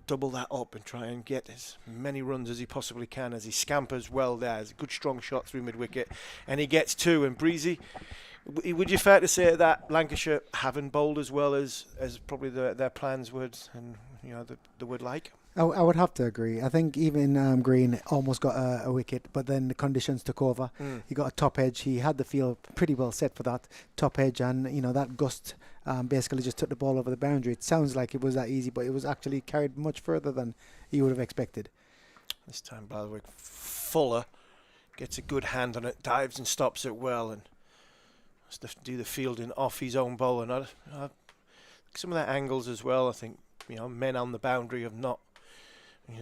S3: double that up and try and get as many runs as he possibly can as he scampers well there. It's a good strong shot through mid-wicket, and he gets 2. And Breezy, would you fair to say that Lancashire haven't bowled as well as probably their plans would, and they would like?
S5: I would have to agree. I think even Green almost got a wicket, but then the conditions took over. He got a top edge. He had the field pretty well set for that top edge, and that gust basically just took the ball over the boundary. It sounds like it was that easy, but it was actually carried much further than you would have expected.
S3: This time, by the way, Fuller gets a good hand on it, dives and stops it well, and has to do the fielding off his own bowl. And some of their angles as well, I think, men on the boundary have not.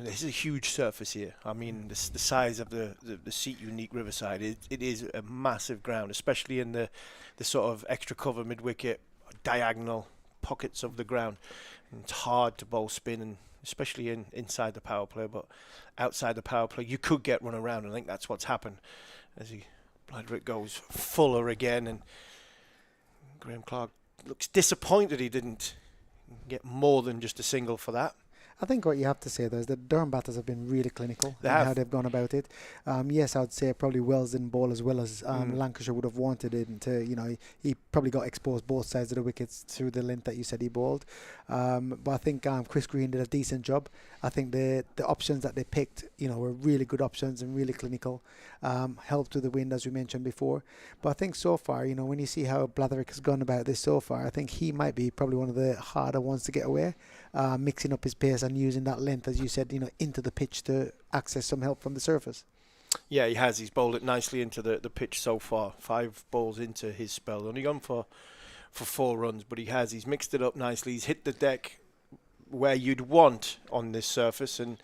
S3: This is a huge surface here. I mean, the size of the Seat Unique Riverside, it is a massive ground, especially in the sort of extra cover mid-wicket, diagonal pockets of the ground. And it's hard to bowl spin, and especially inside the power play, but outside the power play, you could get run around, and I think that's what's happened as Bladrick goes Fuller again, and Graham Clark looks disappointed he didn't get more than just a single for that.
S5: I think what you have to say though is that Durham batters have been really clinical in
S3: have.
S5: how they've gone about it. Yes, I'd say probably Wells didn't bowl as well as Lancashire would have wanted him to. He probably got exposed both sides of the wickets through the length that you said he bowled. But I think Chris Green did a decent job. I think the options that they picked, were really good options and really clinical. Helped with the wind, as we mentioned before. But I think so far, when you see how Blatherwick has gone about this so far, I think he might be probably one of the harder ones to get away, mixing up his pace and using that length, as you said, into the pitch to access some help from the surface.
S3: Yeah, he has. He's bowled it nicely into the pitch so far. 5 balls into his spell. Only gone for 4 runs, but he's mixed it up nicely. He's hit the deck where you'd want on this surface, and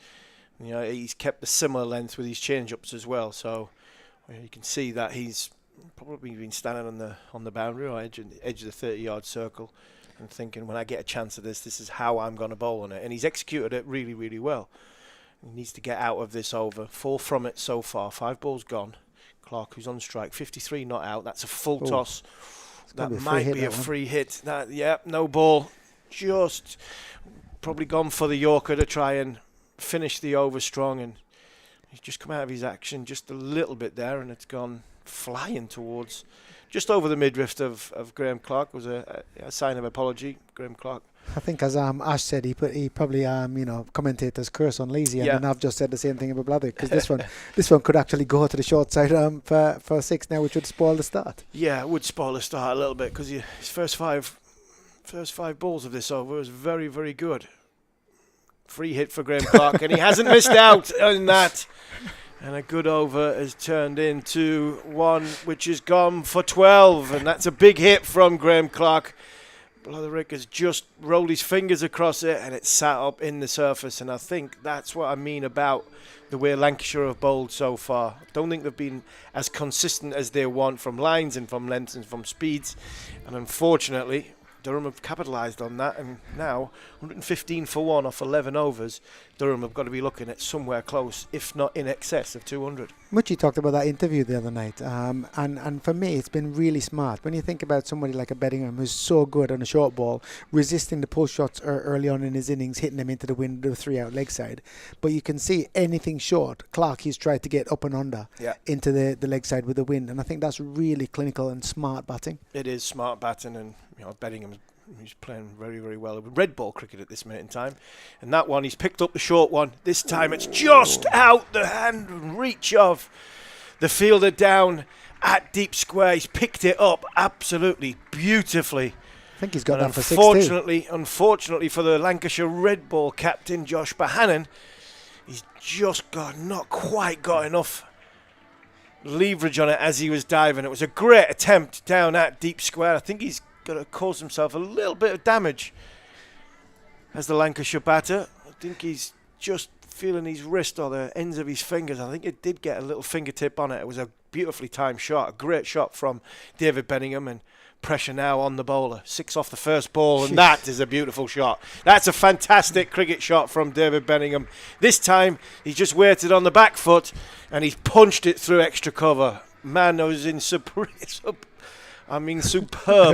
S3: he's kept a similar length with his change-ups as well. So you can see that he's probably been standing on the boundary or edge of the 30-yard circle and thinking, when I get a chance of this is how I'm going to bowl on it. And he's executed it really, really well. He needs to get out of this over. 4 from it so far. 5 balls gone. Clark, who's on strike, 53 not out. That's a full toss. That might be a free hit. No ball. Just probably gone for the Yorker to try and finish the over strong, and he's just come out of his action just a little bit there, and it's gone flying towards just over the midriff of Graham Clark. It was a sign of apology, Graham Clark.
S5: I think, as Ash said, he probably commentators curse on lazy, and then I've just said the same thing about Blatherwick, because this one could actually go to the short side for 6 now, which would spoil the start. Yeah,
S3: it would spoil the start a little bit, because his first five balls of this over was very, very good. Free hit for Graham Clark, and he hasn't missed out on that. And a good over has turned into one which has gone for 12, and that's a big hit from Graham Clark. Blatherwick has just rolled his fingers across it, and it's sat up in the surface, and I think that's what I mean about the way Lancashire have bowled so far. I don't think they've been as consistent as they want from lines and from lengths and from speeds, and unfortunately Durham have capitalised on that, and now 115 for 1 off 11 overs. Durham have got to be looking at somewhere close, if not in excess of 200.
S5: Muchie talked about that interview the other night, and for me it's been really smart. When you think about somebody like a Beddingham who's so good on a short ball, resisting the pull shots early on in his innings, hitting them into the wind, the 3-out leg side. But you can see anything short, Clark, he's tried to get up and under into the leg side with the wind, and I think that's really clinical and smart batting.
S3: It is smart batting, and Beddingham, he's playing very, very well with red ball cricket at this minute in time. And that one, he's picked up the short one. This time it's just out the hand and reach of the fielder down at deep square. He's picked it up absolutely beautifully.
S5: I think he's got that for 6 too.
S3: Unfortunately for the Lancashire red ball captain, Josh Bohannon, he's just not quite got enough leverage on it as he was diving. It was a great attempt down at deep square. I think he's going to cause himself a little bit of damage as the Lancashire batter. I think he's just feeling his wrist or the ends of his fingers. I think it did get a little fingertip on it. It was a beautifully timed shot, a great shot from David Bellingham, and pressure now on the bowler. 6 off the first ball, and that is a beautiful shot. That's a fantastic cricket shot from David Bellingham. This time, he just waited on the back foot, and he's punched it through extra cover. Man was in superb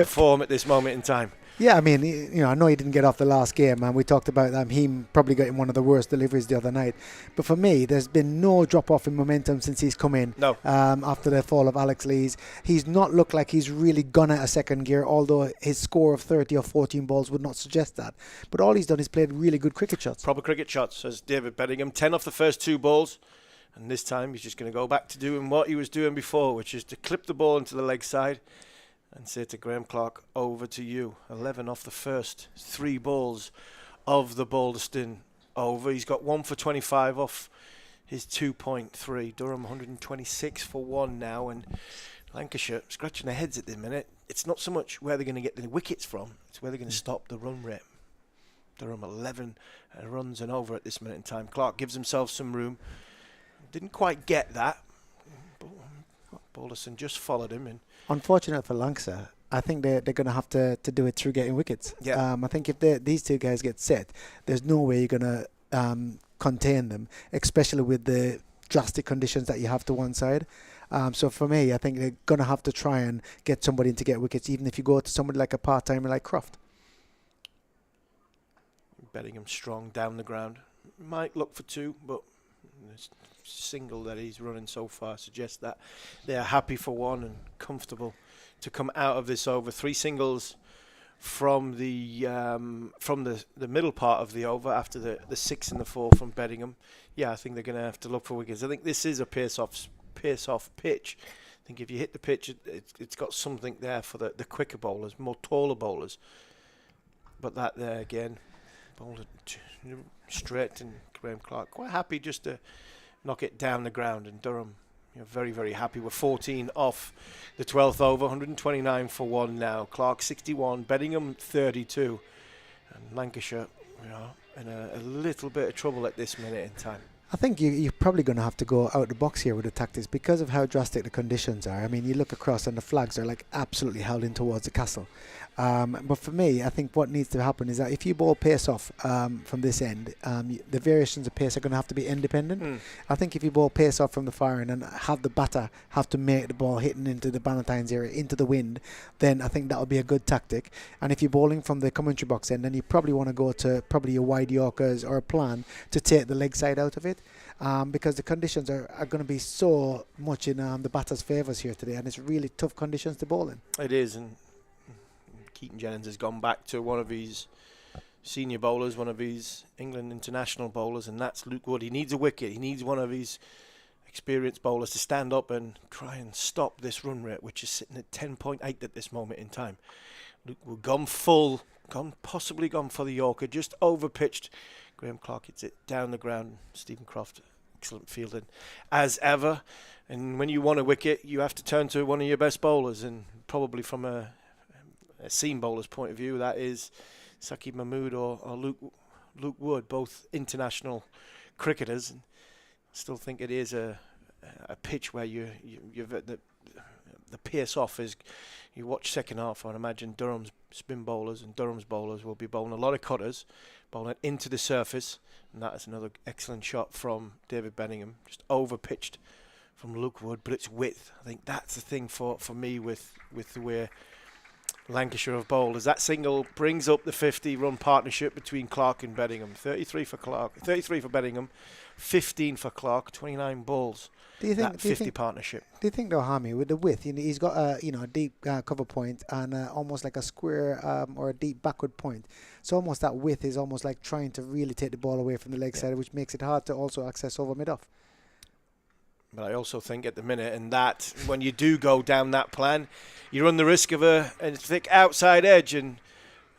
S3: form at this moment in time.
S5: Yeah, I mean, I know he didn't get off the last game, and we talked about him probably getting one of the worst deliveries the other night. But for me, there's been no drop-off in momentum since he's come in.
S3: No.
S5: After the fall of Alex Lees. He's not looked like he's really gone at a second gear, although his score of 30 or 14 balls would not suggest that. But all he's done is played really good cricket shots.
S3: Proper cricket shots, says David Bellingham. 10 off the first 2 balls. And this time, he's just going to go back to doing what he was doing before, which is to clip the ball into the leg side and say to Graham Clark, over to you. 11 off the first 3 balls of the Balderston over. He's got 1 for 25 off his 2.3. Durham 126 for 1 now, and Lancashire scratching their heads at the minute. It's not so much where they're going to get the wickets from, it's where they're going to stop the run rate. Durham 11 runs and over at this minute in time. Clark gives himself some room. Didn't quite get that. Balderson just followed him. And
S5: unfortunate for Lancashire, I think they're going to have to do it through getting wickets.
S3: Yeah.
S5: I think if these 2 guys get set, there's no way you're going to contain them, especially with the drastic conditions that you have to one side. So for me, I think they're going to have to try and get somebody in to get wickets, even if you go to somebody like a part-timer like Croft.
S3: Bellingham strong down the ground. Might look for 2, but it's single that he's running so far suggests that they are happy for 1 and comfortable to come out of this over. 3 singles from the middle part of the over after the 6 and the 4 from Bellingham. Yeah, I think they're going to have to look for wickets. I think this is a pace-off pitch. I think if you hit the pitch, it's got something there for the quicker bowlers, more taller bowlers. But that there again, bowled straight, and Graham Clark quite happy just to knock it down the ground, and Durham very, very happy. We're 14 off the 12th over, 129 for 1 now. Clark 61, Bellingham 32, and Lancashire in a little bit of trouble at this minute in time.
S5: I think you're probably going to have to go out the box here with the tactics because of how drastic the conditions are. I mean, you look across and the flags are like absolutely held in towards the castle. But for me, I think what needs to happen is that if you bowl pace off from this end, the variations of pace are going to have to be independent. I think if you bowl pace off from the far end and have the batter have to make the ball hitting into the Ballantyne's area, into the wind, then I think that would be a good tactic. And if you're bowling from the commentary box end, then you probably want to go to probably your wide Yorkers or a plan to take the leg side out of it. Because the conditions are going to be so much in the batter's favours here today, and it's really tough conditions to bowl in.
S3: It is, and Keaton Jennings has gone back to one of his senior bowlers, one of his England international bowlers, and that's Luke Wood. He needs a wicket. He needs one of his experienced bowlers to stand up and try and stop this run rate, which is sitting at 10.8 at this moment in time. Luke Wood possibly gone for the Yorker, just over-pitched. Graham Clark hits it down the ground. Stephen Croft, excellent fielding as ever. And when you want a wicket, you have to turn to one of your best bowlers. And probably from a seam bowler's point of view, that is Saqib Mahmood or Luke Wood, both international cricketers. And I still think it is a pitch where the pace off is. You watch second half, I'd imagine Durham's spin bowlers and Durham's bowlers will be bowling a lot of cutters, bowling into the surface, and that is another excellent shot from David Bellingham, just over pitched from Luke Wood, but it's width. I think that's the thing for me with the way Lancashire have bowled, as that single brings up the 50-run partnership between Clark and Bellingham. 33 for Bellingham, 15 for Clark, 29 balls. Do you think partnership?
S5: Do you think though, Hami, with the width, he's got a deep cover point and almost like a square or a deep backward point. So almost that width is almost like trying to really take the ball away from the leg side, which makes it hard to also access over mid-off.
S3: But I also think at the minute, and that when you do go down that plan, you run the risk of a thick outside edge, and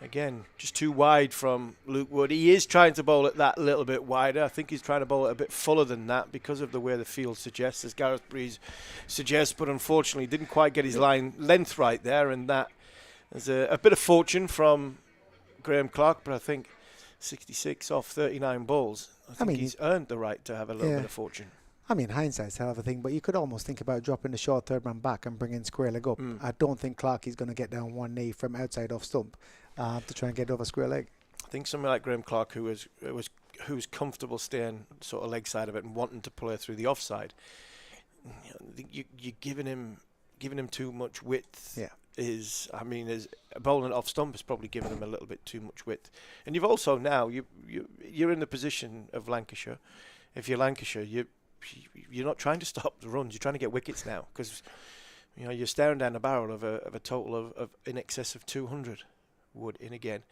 S3: again, just too wide from Luke Wood. He is trying to bowl it that little bit wider. I think he's trying to bowl it a bit fuller than that because of the way the field suggests, as Gareth Breeze suggests, but unfortunately didn't quite get his line length right there, and that is a bit of fortune from Graham Clark, but I think 66 off 39 balls. I think he's earned the right to have a little bit of fortune.
S5: I mean, hindsight's a hell of a thing, but you could almost think about dropping the short third man back and bringing square leg up. I don't think Clarkie's going to get down one knee from outside off stump to try and get over square leg.
S3: I think somebody like Graham Clark, who's comfortable staying sort of leg side of it and wanting to play through the offside, you're giving him too much width.
S5: Yeah.
S3: Is bowling off stump is probably giving him a little bit too much width. And you've also now you're in the position of Lancashire. If you're Lancashire, you're not trying to stop the runs. You're trying to get wickets now because you're staring down the barrel of a total of in excess of 200. Wood in again.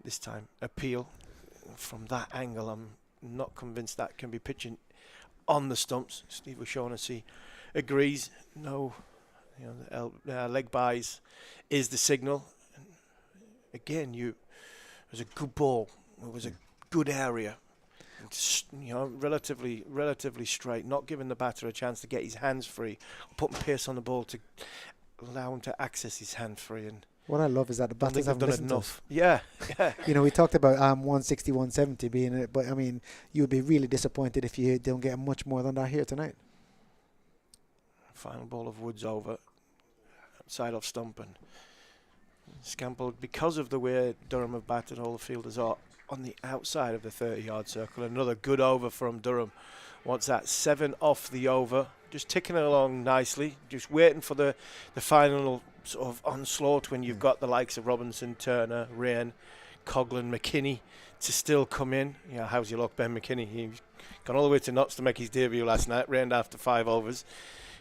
S3: This time appeal from that angle. I'm not convinced that can be pitching on the stumps. Steve O'Shaughnessy agrees. No. Leg buys is the signal. Again, it was a good ball. It was a good area. Relatively straight, not giving the batter a chance to get his hands free, putting pace on the ball to allow him to access his hand free. And
S5: what I love is that the batters haven't
S3: done
S5: listened
S3: enough.
S5: Yeah. We talked about 160, 170 being it, but I mean, you would be really disappointed if you don't get much more than that here tonight.
S3: Final ball of Woods over, side off stump, and Scample, because of the way Durham have batted, all the fielders are on the outside of the 30-yard circle. Another good over from Durham. What's that? 7 off the over, just ticking along nicely, just waiting for the final sort of onslaught when you've got the likes of Robinson, Turner, Rain, Coghlan, McKinney to still come in. How's your luck, Ben McKinney? He's gone all the way to Notts to make his debut last night, rained after 5 overs.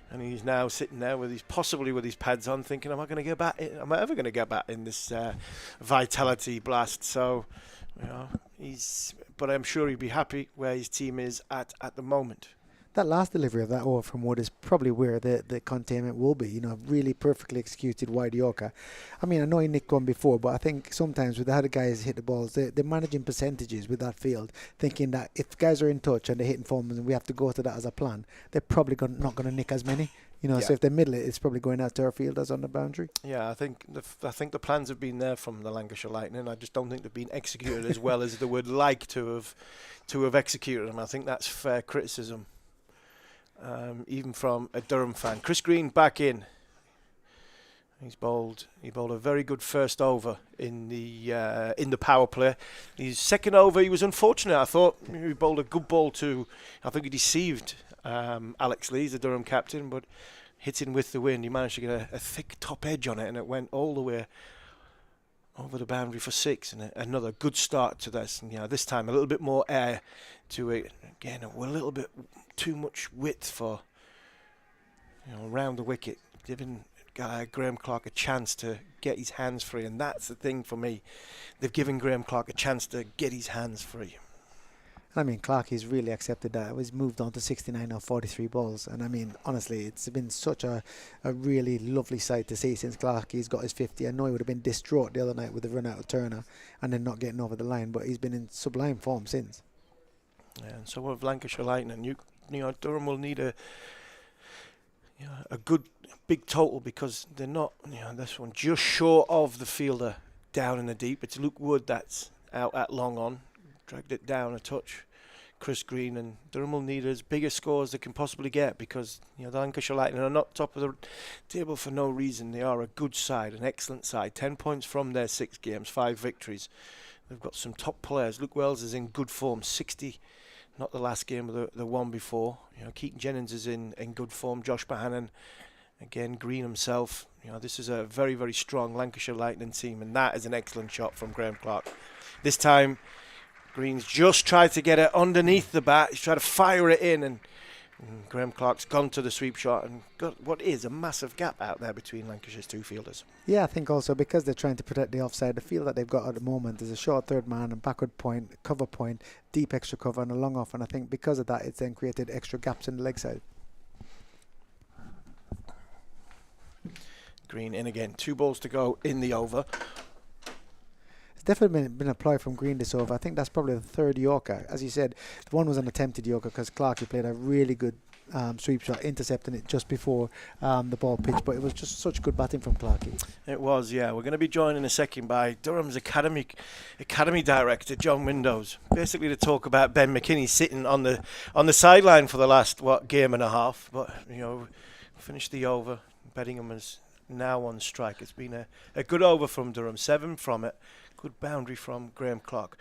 S3: And he's now sitting there possibly with his pads on, thinking, "Am I going to get back? Am I ever going to get back in this vitality blast?" So, but I'm sure he'd be happy where his team is at the moment.
S5: That last delivery of that over from Wood is probably where the containment will be. Really perfectly executed wide Yorker. I mean, I know he nicked one before, but I think sometimes with the other guys hit the balls, they're managing percentages with that field, thinking that if guys are in touch and they're hitting forms and we have to go to that as a plan, they're probably not going to nick as many. So if they middle it, it's probably going out to our fielders on the boundary.
S3: Yeah, I think the plans have been there from the Lancashire Lightning. I just don't think they've been executed as well as they would like to have executed them. I think that's fair criticism. Even from a Durham fan. Chris Green back in. He bowled a very good first over in the power play. His second over, he was unfortunate. I thought he bowled a good ball I think he deceived Alex Lee, the Durham captain, but hitting with the wind, he managed to get a thick top edge on it, and it went all the way over the boundary for 6, and another good start to this. And this time a little bit more air to it. Again, a little bit too much width for around the wicket, giving Graham Clark a chance to get his hands free, and that's the thing for me. They've given Graham Clark a chance to get his hands free.
S5: I mean, Clarkie's really accepted that. He's moved on to 69 or 43 balls. And I mean, honestly, it's been such a really lovely sight to see since Clarkie's got his 50. I know he would have been distraught the other night with the run out of Turner and then not getting over the line, but he's been in sublime form since.
S3: Yeah, and so with Lancashire Lightning, Durham will need a good big total, because they're not, this one just short of the fielder down in the deep. It's Luke Wood that's out at long on, dragged it down a touch. Chris Green, and Durham will need as big a score as they can possibly get, because the Lancashire Lightning are not top of the table for no reason. They are a good side, an excellent side. 10 points from their 6 games, 5 victories. They've got some top players. Luke Wells is in good form, 60. Not the last game, but the one before. Keaton Jennings is in good form. Josh Bohannon, again, Green himself. This is a very, very strong Lancashire Lightning team, and that is an excellent shot from Graham Clark. This time, Green's just tried to get it underneath the bat. He's tried to fire it in, and Graham Clark's gone to the sweep shot and got what is a massive gap out there between Lancashire's 2 fielders.
S5: Yeah, I think also because they're trying to protect the offside, the field that they've got at the moment is a short third man, a backward point, cover point, deep extra cover, and a long off. And I think because of that, it's then created extra gaps in the leg side.
S3: Green in again. 2 balls to go in the over.
S5: Definitely been applied from Green this over. I think that's probably the 3rd Yorker. As you said, the one was an attempted Yorker because Clarkie played a really good sweep shot, intercepting it just before the ball pitched. But it was just such good batting from Clarkey.
S3: It was, yeah. We're going to be joined in a second by Durham's academy director, John Windows, basically to talk about Ben McKinney sitting on the sideline for the last game and a half. But finished the over. Beddingham is now on strike. It's been a good over from Durham, 7 from it. Good boundary from Graham Clark.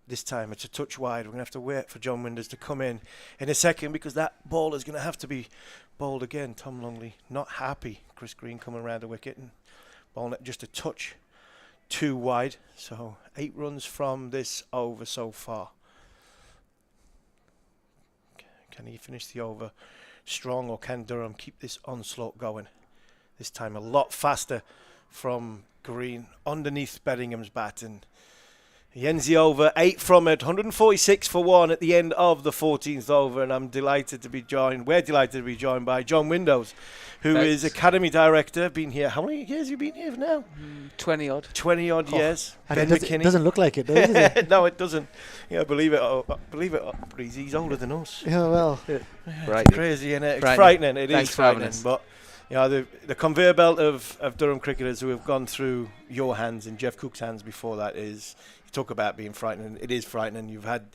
S3: This time it's a touch wide. We're going to have to wait for John Windows to come in a second, because that ball is going to have to be bowled again. Tom Longley not happy. Chris Green coming around the wicket and bowling it just a touch too wide. So 8 runs from this over so far. Can he finish the over strong, or can Durham keep this onslaught going? This time a lot faster from Green underneath Beddingham's bat, and he ends the over, 8 from it, 146 for 1 at the end of the 14th over, and we're delighted to be joined by John Windows, who is Academy Director. Been here, how many years have you been here now?
S8: 20 odd.
S3: 20 odd years.
S5: And
S3: Ben
S5: it
S3: McKinney.
S5: doesn't look like it, does it?
S3: No, it doesn't. Believe it, Breezy, he's older than us.
S5: Yeah, well.
S8: Right.
S3: It's crazy, and it's frightening. It
S8: Thanks
S3: is
S8: for having
S3: frightening,
S8: us.
S3: but the conveyor belt of Durham cricketers who have gone through your hands and Jeff Cook's hands before that is, you talk about being frightening. It is frightening. You've had,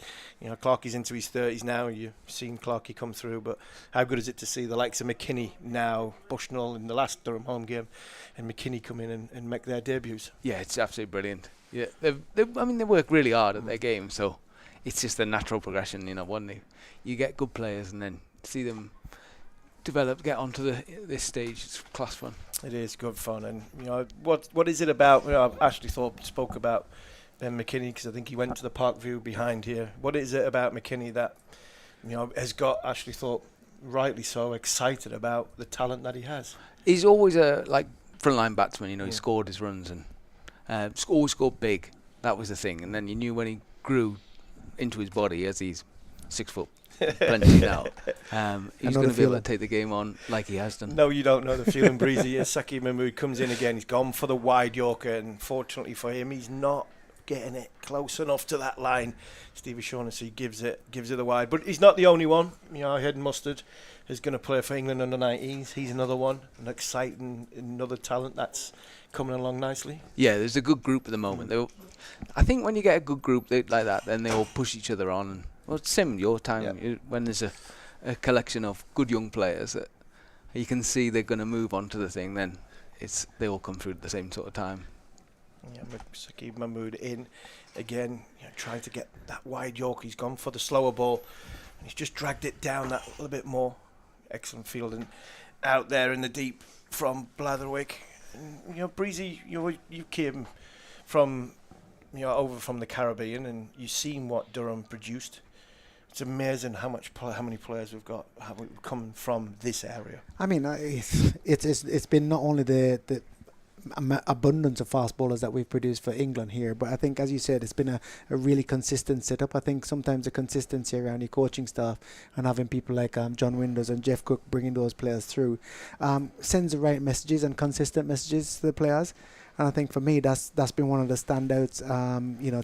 S3: Clarkey's into his 30s now. You've seen Clarkey come through, but how good is it to see the likes of McKinney now, Bushnell in the last Durham home game, and McKinney come in and make their debuts?
S9: Yeah, it's absolutely brilliant. Yeah, they work really hard at their game, so it's just a natural progression. You get good players and then see them develop, get onto this stage. It's class fun.
S3: It is good fun, and what is it about? Ashley Thorpe spoke about Ben McKinney, because I think he went to the Park View behind here. What is it about McKinney that has got Ashley Thorpe rightly so excited about the talent that he has?
S9: He's always a frontline batsman. He scored his runs and always scored big. That was the thing. And then you knew when he grew into his body, as he's 6 foot plenty now, he's going to be able to take the game on like he has done.
S3: No, you don't know the feeling, Breezy. As Saqib Mahmood comes in again, he's gone for the wide Yorker, and fortunately for him, he's not getting it close enough to that line. Steve O'Shaughnessy gives it the wide, but he's not the only one. Head Mustard is going to play for England under 19s. He's another one, an exciting, another talent that's coming along nicely.
S9: Yeah, there's a good group at the moment. I think when you get a good group like that, then they all push each other on. Well, it's same your time when there's a collection of good young players that you can see they're going to move on to the thing. Then they all come through at the same sort of time.
S3: Yeah, Saqib Mahmood in again, trying to get that wide York. He's gone for the slower ball, and he's just dragged it down that little bit more. Excellent fielding out there in the deep from Blatherwick. And, Breezy, you came from over from the Caribbean, and you've seen what Durham produced. It's amazing how many players we've got coming from this area.
S5: I mean, it's been not only the abundance of fast bowlers that we've produced for England here, but I think, as you said, it's been a really consistent setup. I think sometimes the consistency around your coaching staff and having people like John Windows and Jeff Cook bringing those players through sends the right messages and consistent messages to the players. And I think for me, that's been one of the standouts,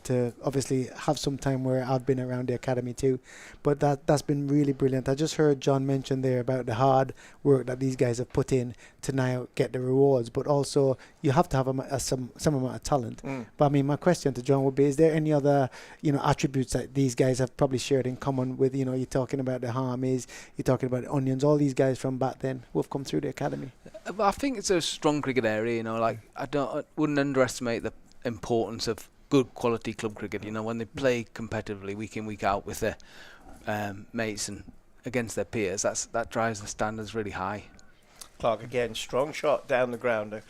S5: to obviously have some time where I've been around the academy too. But that's been really brilliant. I just heard John mention there about the hard work that these guys have put in to now get the rewards. But also, you have to have some amount of talent. But I mean, my question to John would be, is there any other, attributes that these guys have probably shared in common with, you're talking about the Harmies, you're talking about the Onions, all these guys from back then who have come through the academy?
S9: I think it's a strong cricket area, I wouldn't underestimate the importance of good quality club cricket, when they play competitively week in, week out with their mates and against their peers, that drives the standards really high.
S3: Clark again, strong shot down the ground.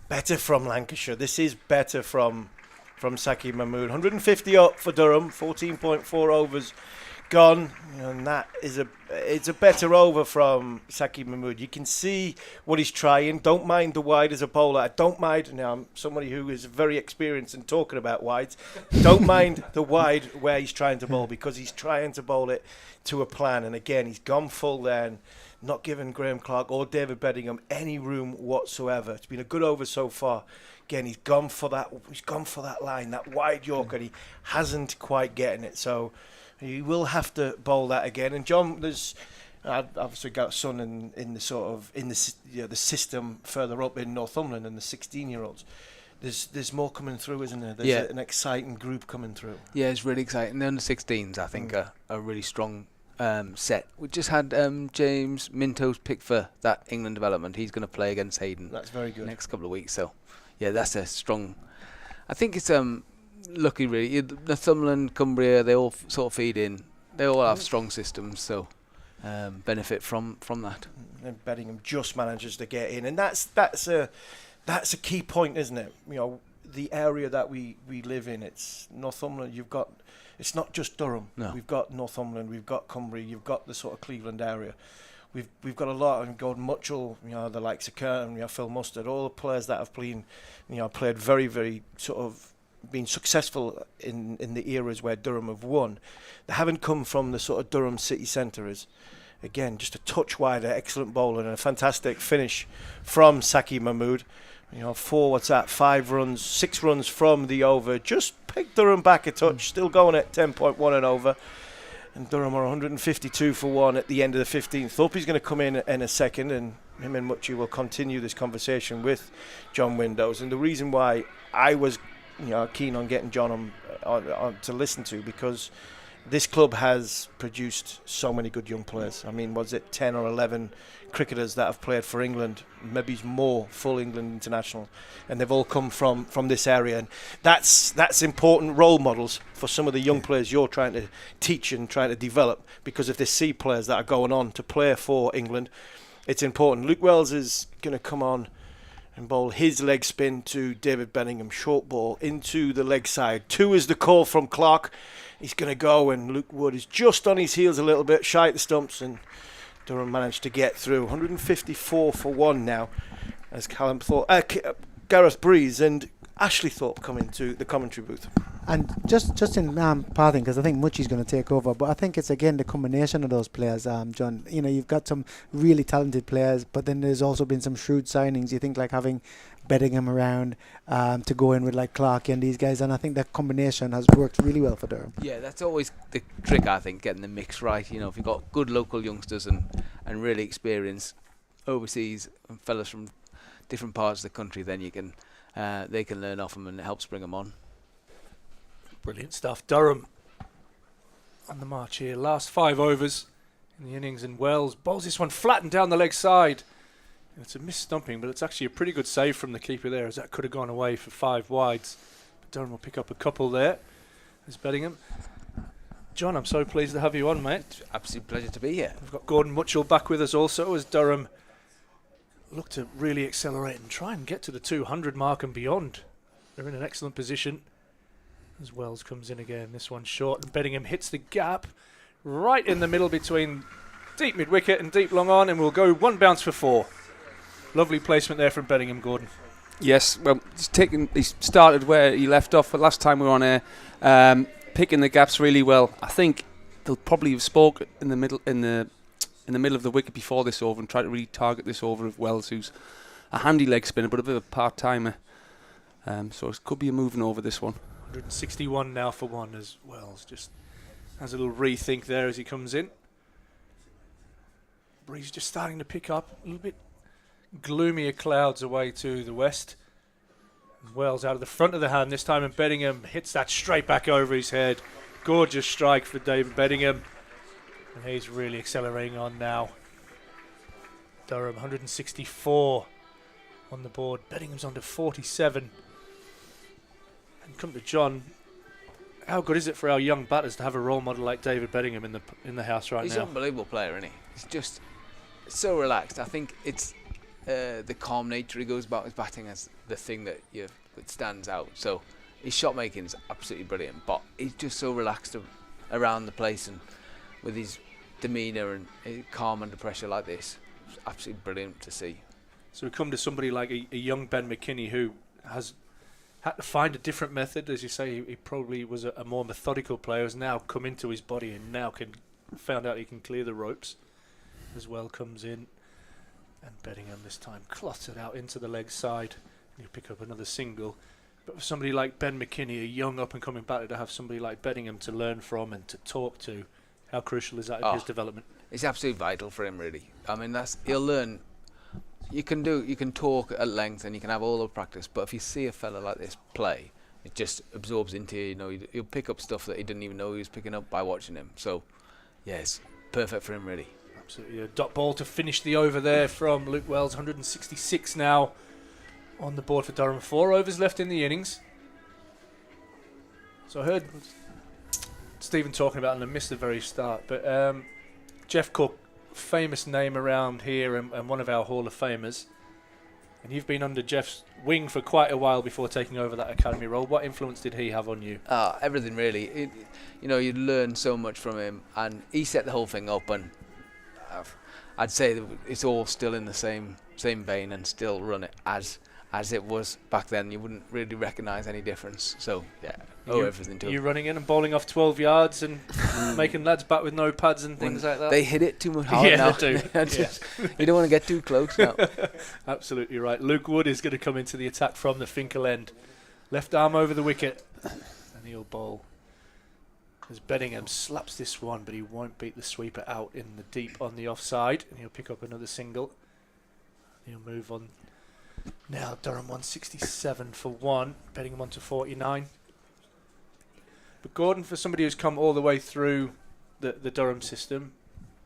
S3: Better from Lancashire. This is better from Saqib Mahmood. 150 up for Durham, 14.4 overs gone, and that is it's a better over from Saqib Mahmood. You can see what he's trying. Don't mind the wide as a bowler. I don't mind. Now, I'm somebody who is very experienced in talking about wides. Don't mind the wide where he's trying to bowl, because he's trying to bowl it to a plan. And again, he's gone full there and not given Graham Clark or David Beddingham any room whatsoever. It's been a good over so far. Again, he's gone for that line, that wide Yorker, and he hasn't quite getting it. So he will have to bowl that again. And John, there's I've obviously got a son in the system further up in Northumberland, and the 16-year-olds. There's more coming through, isn't there? There's an exciting group coming through.
S9: Yeah, it's really exciting. The under-16s, I think, are really strong set. We just had James Minto's pick for that England development. He's going to play against Hayden.
S3: That's very good.
S9: Next couple of weeks. So, yeah, that's a strong. I think it's lucky really. Northumberland, Cumbria, they all sort of feed in. They all have strong systems, so benefit from that.
S3: And Beddingham just manages to get in, and that's a key point, isn't it? You know, the area that we live in. It's Northumberland. It's not just Durham.
S9: No.
S3: We've got Northumberland. We've got Cumbria. You've got the sort of Cleveland area. We've got a lot, and Gordon Mutchell, the likes of Curtin, Phil Mustard, all the players that have played very, very sort of been successful in the eras where Durham have won. They haven't come from the sort of Durham city centre. Is again just a touch wider, excellent bowler and a fantastic finish from Saki Mahmood. 5 runs, 6 runs from the over. Just picked Durham back a touch, still going at 10.1 and over. And Durham are 152 for 1 at the end of the 15th. Thorpe is going to come in a second, and him and Muchie will continue this conversation with John Windows. And the reason why I was keen on getting John on to listen to, because this club has produced so many good young players. I mean, was it 10 or 11 cricketers that have played for England, maybe more full England international, and they've all come from this area, and that's important role models for some of the young players you're trying to teach and trying to develop, because if they see players that are going on to play for England, it's important. Luke Wells is going to come on and bowl his leg spin to David Bellingham, short ball into the leg side. 2 is the call from Clark. He's going to go, and Luke Wood is just on his heels a little bit, shy at the stumps, and Durham managed to get through. 154 for 1 now, as Gareth Breeze and Ashley Thorpe come into the commentary booth.
S5: And just in parting, because I think Muchie's going to take over, but I think it's again the combination of those players, John. You've got some really talented players, but then there's also been some shrewd signings. You think like having Beddingham around to go in with like Clark and these guys, and I think that combination has worked really well for Durham.
S9: Yeah, that's always the trick, I think, getting the mix right. If you've got good local youngsters and really experienced overseas and fellas from different parts of the country, then you can they can learn off them, and it helps bring them on.
S4: Brilliant stuff. Durham on the march here. Last 5 overs in the innings, and Wells bowls this one flattened down the leg side. And it's a mis-stumping, but it's actually a pretty good save from the keeper there, as that could have gone away for 5 wides. But Durham will pick up a couple there. There's Beddingham. John, I'm so pleased to have you on, mate.
S9: It's absolute pleasure to be here.
S4: We've got Gordon Mutchell back with us also, as Durham look to really accelerate and try and get to the 200 mark and beyond. They're in an excellent position. As Wells comes in again, this one's short, and Beddingham hits the gap right in the middle between deep mid-wicket and deep long on, and we'll go 1 bounce for 4. Lovely placement there from Beddingham, Gordon.
S8: Yes, well, he started where he left off. But last time we were on air, picking the gaps really well. I think they'll probably have spoke in the middle of the wicket before this over and try to really target this over of Wells, who's a handy leg spinner but a bit of a part-timer. So it could be a moving over this one.
S4: 161 now for 1 as Wells just has a little rethink there as he comes in. Breeze just starting to pick up a little bit gloomier clouds away to the west. Wells out of the front of the hand this time, and Beddingham hits that straight back over his head. Gorgeous strike for David Beddingham, and he's really accelerating on now. Durham 164 on the board. Beddingham's on to 47. And come to John, how good is it for our young batters to have a role model like David Beddingham in the house right now?
S9: He's an unbelievable player, isn't he? He's just so relaxed. I think it's the calm nature he goes about his batting as the thing that stands out. So his shot making is absolutely brilliant, but he's just so relaxed around the place, and with his demeanour and calm under pressure like this, it's absolutely brilliant to see.
S4: So we come to somebody like a young Ben McKinney who has had to find a different method. As you say, he probably was a more methodical player, has now come into his body and now found out he can clear the ropes. As well comes in, and Beddingham this time clotted out into the leg side. He'll pick up another single. But for somebody like Ben McKinney, a young up-and-coming batter, to have somebody like Beddingham to learn from and to talk to, how crucial is that in his development?
S9: it's absolutely vital for him, really. I mean, he'll learn. You can talk at length and you can have all the practice, but if you see a fella like this play, it just absorbs into you. You know, he'll pick up stuff that he didn't even know he was picking up by watching him. So, yes, perfect for him, really.
S4: Absolutely. A dot ball to finish the over there from Luke Wells. 166 now on the board for Durham. 4 overs left in the innings. So I heard Stephen talking about, and I missed the very start, but Jeff Cook, famous name around here and one of our Hall of Famers. And you've been under Jeff's wing for quite a while before taking over that academy role. What influence did he have on you?
S9: Everything, really. You learn so much from him, and he set the whole thing up, and I'd say that it's all still in the same vein and still run it as it was back then. You wouldn't really recognise any difference. So, yeah, everything to it.
S4: You running in and bowling off 12 yards and making lads bat with no pads and things like that?
S9: They hit it too much hard now.
S4: They do.
S9: You don't want to get too close now.
S4: Absolutely right. Luke Wood is going to come into the attack from the Finkel end. Left arm over the wicket. And he'll bowl. As Bedingham slaps this one, but he won't beat the sweeper out in the deep on the offside. And he'll pick up another single. He'll move on. Now Durham 167 for 1. Bedingham on to 49. But Gordon, for somebody who's come all the way through the Durham system,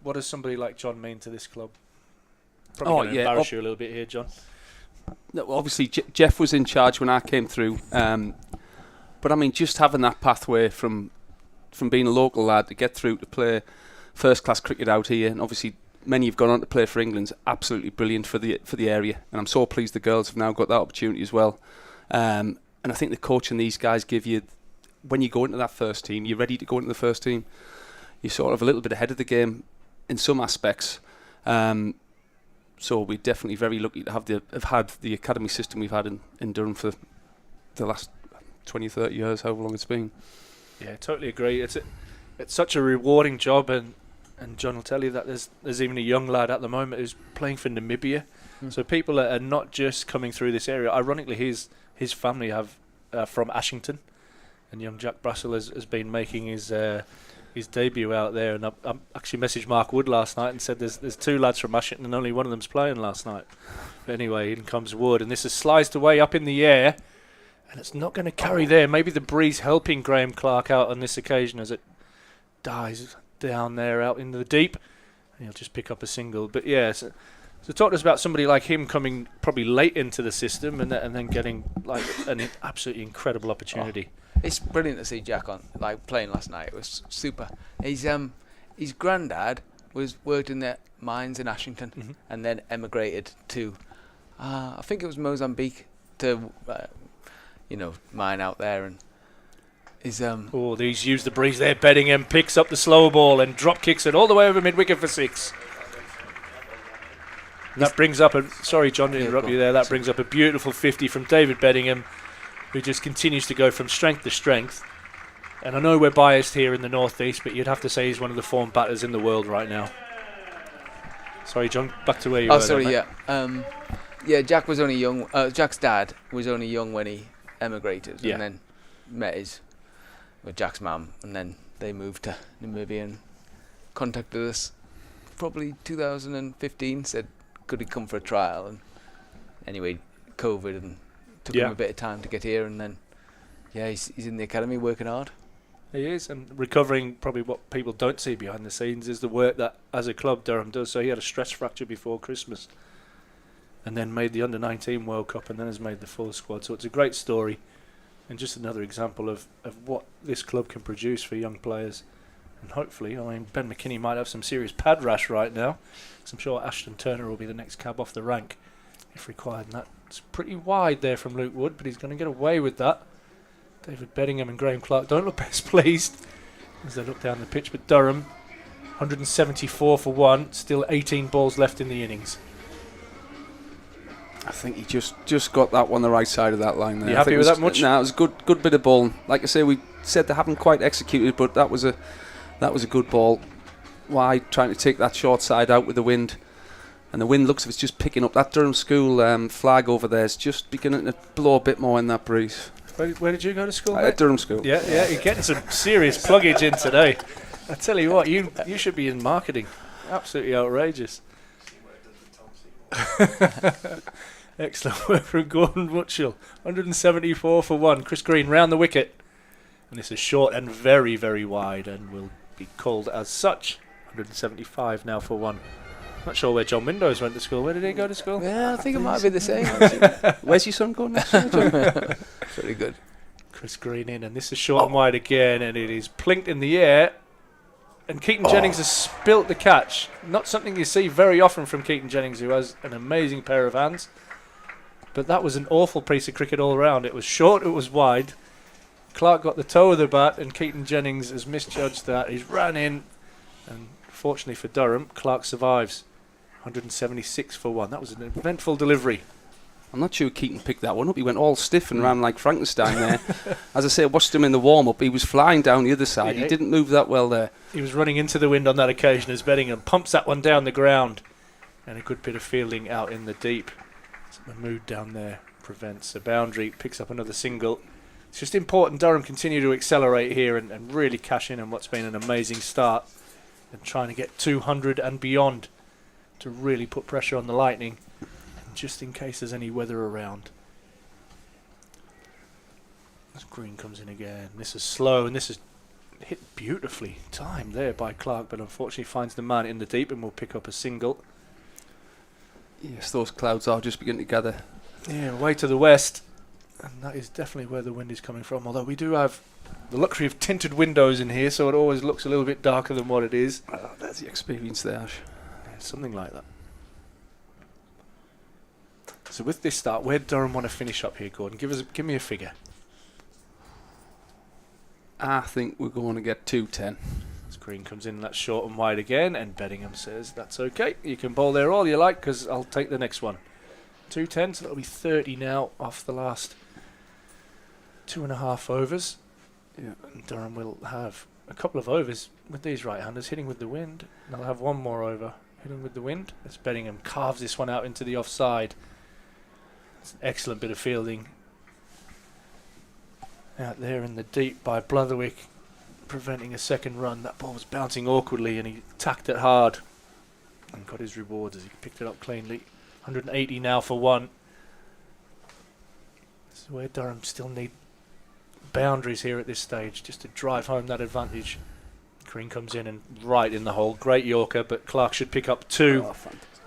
S4: what does somebody like John mean to this club? Probably going to embarrass you a little bit here, John.
S8: No, obviously, Jeff was in charge when I came through. But I mean, just having that pathway from being a local lad to get through to play first-class cricket out here, and obviously many have gone on to play for England, is absolutely brilliant for the area. And I'm so pleased the girls have now got that opportunity as well. And I think the coach and these guys give you, when you go into that first team, you're ready to go into the first team. You're sort of a little bit ahead of the game in some aspects. So we're definitely very lucky to have had the academy system we've had in Durham for the last 20, 30 years, however long it's been.
S4: Yeah, totally agree. It's such a rewarding job, and John will tell you that there's even a young lad at the moment who's playing for Namibia. So people are not just coming through this area. Ironically, his family have from Ashington, and young Jack Brassel has been making his debut out there. And I actually messaged Mark Wood last night and said there's 2 lads from Ashington and only one of them's playing last night. But anyway, in comes Wood, and this is sliced away up in the air, and it's not going to carry there. Maybe the breeze helping Graham Clark out on this occasion as it dies down there out in the deep, and he'll just pick up a single. But yeah, so talk to us about somebody like him coming probably late into the system and then getting like an absolutely incredible opportunity.
S9: It's brilliant to see Jack playing last night. It was super. His granddad worked in the mines in Ashington and then emigrated to I think it was Mozambique to mine out there, and
S4: these use the breeze there. Bedingham picks up the slow ball and drop kicks it all the way over mid-wicket for 6. And that brings up sorry John to interrupt you there, that brings up a beautiful 50 from David Bedingham, who just continues to go from strength to strength. And I know we're biased here in the northeast, but you'd have to say he's one of the form batters in the world right now. Sorry John, back to where you were.
S9: Sorry, yeah, Jack was only young. Jack's dad was only young when he emigrated, and then met with Jack's mum, and then they moved to Namibia and contacted us probably 2015, said could he come for a trial, and anyway COVID and took him a bit of time to get here, and then he's in the academy working hard.
S4: He is, and recovering. Probably what people don't see behind the scenes is the work that as a club Durham does. So he had a stress fracture before Christmas and then made the under-19 World Cup and then has made the full squad. So it's a great story and just another example of what this club can produce for young players. And hopefully, Ben McKinney might have some serious pad rash right now, because I'm sure Ashton Turner will be the next cab off the rank if required. And that's pretty wide there from Luke Wood, but he's going to get away with that. David Bedingham and Graham Clark don't look best pleased as they look down the pitch, but Durham 174 for 1, still 18 balls left in the innings.
S8: I think he just got that one the right side of that line there.
S4: You happy with that much?
S8: No, it was a good bit of bowling. Like I say, we said they haven't quite executed, but that was a good ball. Wide, trying to take that short side out with the wind. And the wind looks like it's just picking up. That Durham School flag over there is just beginning to blow a bit more in that breeze.
S4: Where did you go to school?
S8: At Durham School.
S4: Yeah, you're getting some serious pluggage in today. I tell you what, you should be in marketing. Absolutely outrageous. Excellent work from Gordon Mutchell. 174 for 1. Chris Green round the wicket. And this is short and very, very wide and will be called as such. 175 now for 1. Not sure where John Windows went to school. Where did he go to school?
S9: Yeah, I think it might be the same.
S8: Where's your son going next year?
S9: Pretty good.
S4: Chris Green in, and this is short and wide again, and it is plinked in the air. And Keaton Jennings has spilt the catch. Not something you see very often from Keaton Jennings, who has an amazing pair of hands. But that was an awful piece of cricket all round. It was short, it was wide. Clark got the toe of the bat, and Keaton Jennings has misjudged that. He's ran in, and fortunately for Durham, Clark survives. 176 for 1. That was an eventful delivery.
S8: I'm not sure Keaton picked that one up. He went all stiff and ran like Frankenstein there. As I say, I watched him in the warm-up. He was flying down the other side.
S4: Yeah.
S8: He didn't move that well there.
S4: He was running into the wind on that occasion as Bedingham pumps that one down the ground. And a good bit of fielding out in the deep. Mahmood down there prevents a boundary, picks up another single. It's just important Durham continue to accelerate here and really cash in on what's been an amazing start. And trying to get 200 and beyond to really put pressure on the Lightning, just in case there's any weather around. As Green comes in again. This is slow, and this is hit beautifully timed there by Clark, but unfortunately finds the man in the deep and will pick up a single.
S8: Yes, those clouds are just beginning to gather.
S4: Yeah, way to the west, and that is definitely where the wind is coming from, although we do have the luxury of tinted windows in here, so it always looks a little bit darker than what it is.
S8: Oh, there's the experience there, Ash.
S4: Yeah, something like that. So with this start, where did Durham want to finish up here, Gordon? Give me a figure.
S8: I think we're going to get 210.
S4: As Green comes in, that's short and wide again, and Bedingham says, that's okay. You can bowl there all you like, because I'll take the next one. 210, so that'll be 30 now off the last 2.5 overs.
S8: Yeah.
S4: And Durham will have a couple of overs with these right-handers hitting with the wind. And they'll have one more over hitting with the wind. As Bedingham carves this one out into the offside. It's an excellent bit of fielding out there in the deep by Blatherwick, preventing a second run. That ball was bouncing awkwardly and he tacked it hard and got his rewards as he picked it up cleanly. 180 now for 1. This is where Durham still need boundaries here at this stage just to drive home that advantage. Green comes in and right in the hole. Great Yorker, but Clark should pick up 2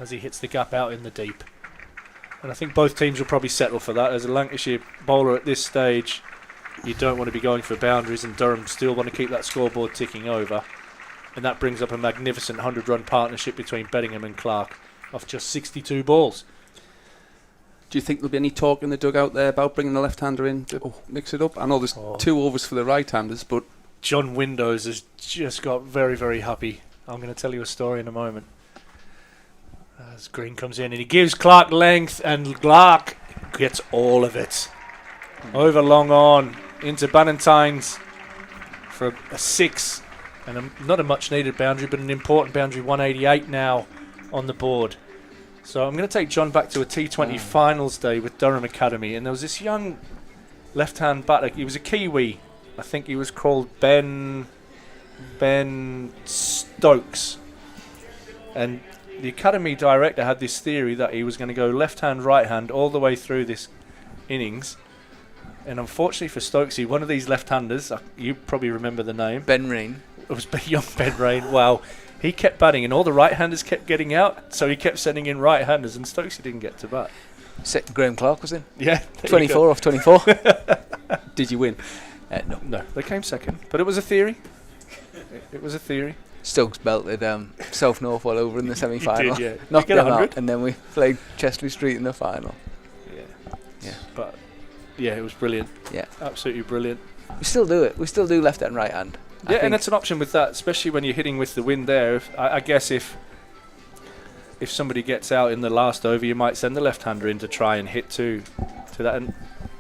S4: as he hits the gap out in the deep. And I think both teams will probably settle for that. As a Lancashire bowler at this stage, you don't want to be going for boundaries, and Durham still want to keep that scoreboard ticking over. And that brings up a magnificent 100-run partnership between Bedingham and Clark off just 62 balls.
S8: Do you think there'll be any talk in the dugout there about bringing the left-hander in to mix it up? I know there's 2 overs for the right-handers, but
S4: John Windows has just got very, very happy. I'm going to tell you a story in a moment. As Green comes in and he gives Clark length, and Clark gets all of it. Over long on into Bannatyne's for a 6, and not a much needed boundary, but an important boundary. 188 now on the board. So I'm going to take John back to a T20 finals day with Durham Academy, and there was this young left-hand batter. He was a Kiwi. I think he was called Ben Stokes. And the academy director had this theory that he was going to go left-hand, right-hand all the way through this innings. And unfortunately for Stokesy, one of these left-handers, you probably remember the name.
S9: Ben Rain.
S4: It was young Ben Rain. Wow. He kept batting and all the right-handers kept getting out, so he kept sending in right-handers, and Stokesy didn't get to bat.
S9: Graham Clark was in.
S4: Yeah.
S9: 24 off 24.
S8: did you win?
S4: No, they came second. But it was a theory. It was a theory.
S9: Stokes belted South North all over in the semi-final.
S4: He did, yeah.
S9: Knocked
S4: Did he get
S9: them
S4: 100?
S9: out, and then we played Chesley Street in the final.
S4: Yeah. But yeah, it was brilliant.
S9: Yeah.
S4: Absolutely brilliant.
S9: We still do it. We still do left and right hand.
S4: Yeah, and that's an option with that, especially when you're hitting with the wind there. I guess if somebody gets out in the last over, you might send the left-hander in to try and hit to that. And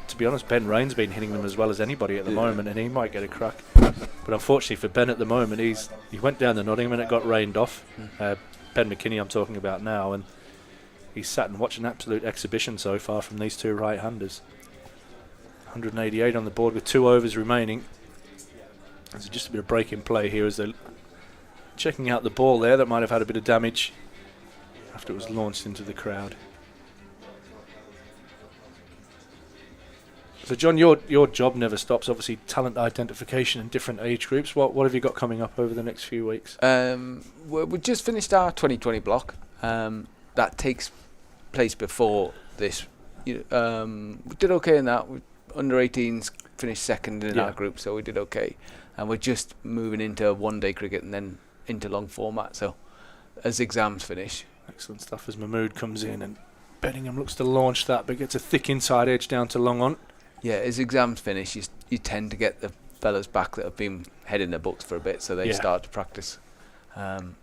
S4: to be honest, Ben Rain's been hitting them as well as anybody at the moment, and he might get a crack. But unfortunately for Ben at the moment, he went down the Nottingham and it got rained off. Ben McKinney I'm talking about now, and he's sat and watched an absolute exhibition so far from these 2 right-handers. 188 on the board with 2 overs remaining. There's just a bit of break in play here as the checking out the ball there. That might have had a bit of damage after it was launched into the crowd. So, John, your job never stops. Obviously, talent identification in different age groups. What have you got coming up over the next few weeks?
S9: We just finished our 2020 block. That takes place before this. We did okay in that. Under 18s finished second in our group, so we did okay. And we're just moving into one-day cricket and then into long format. So, as exams finish.
S4: Excellent stuff as Mahmood comes in, and Bedingham looks to launch that, but gets a thick inside edge down to long on.
S9: Yeah, as exams finish, you tend to get the fellas back that have been heading their books for a bit, so they start to practice and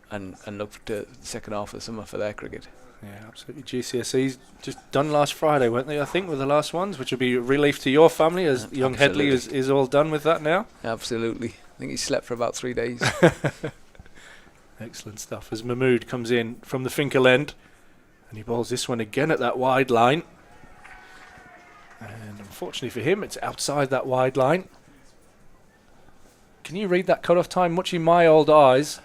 S9: look to the second half of the summer for their cricket.
S4: Yeah, absolutely. GCSEs just done last Friday, weren't they, I think, were the last ones, which will be a relief to your family, as young Headley is all done with that now.
S9: Absolutely. I think he slept for about 3 days.
S4: Excellent stuff as Mahmood comes in from the Finkel end, and he bowls this one again at that wide line. And unfortunately for him, it's outside that wide line. Can you read that cut-off time much in my old eyes?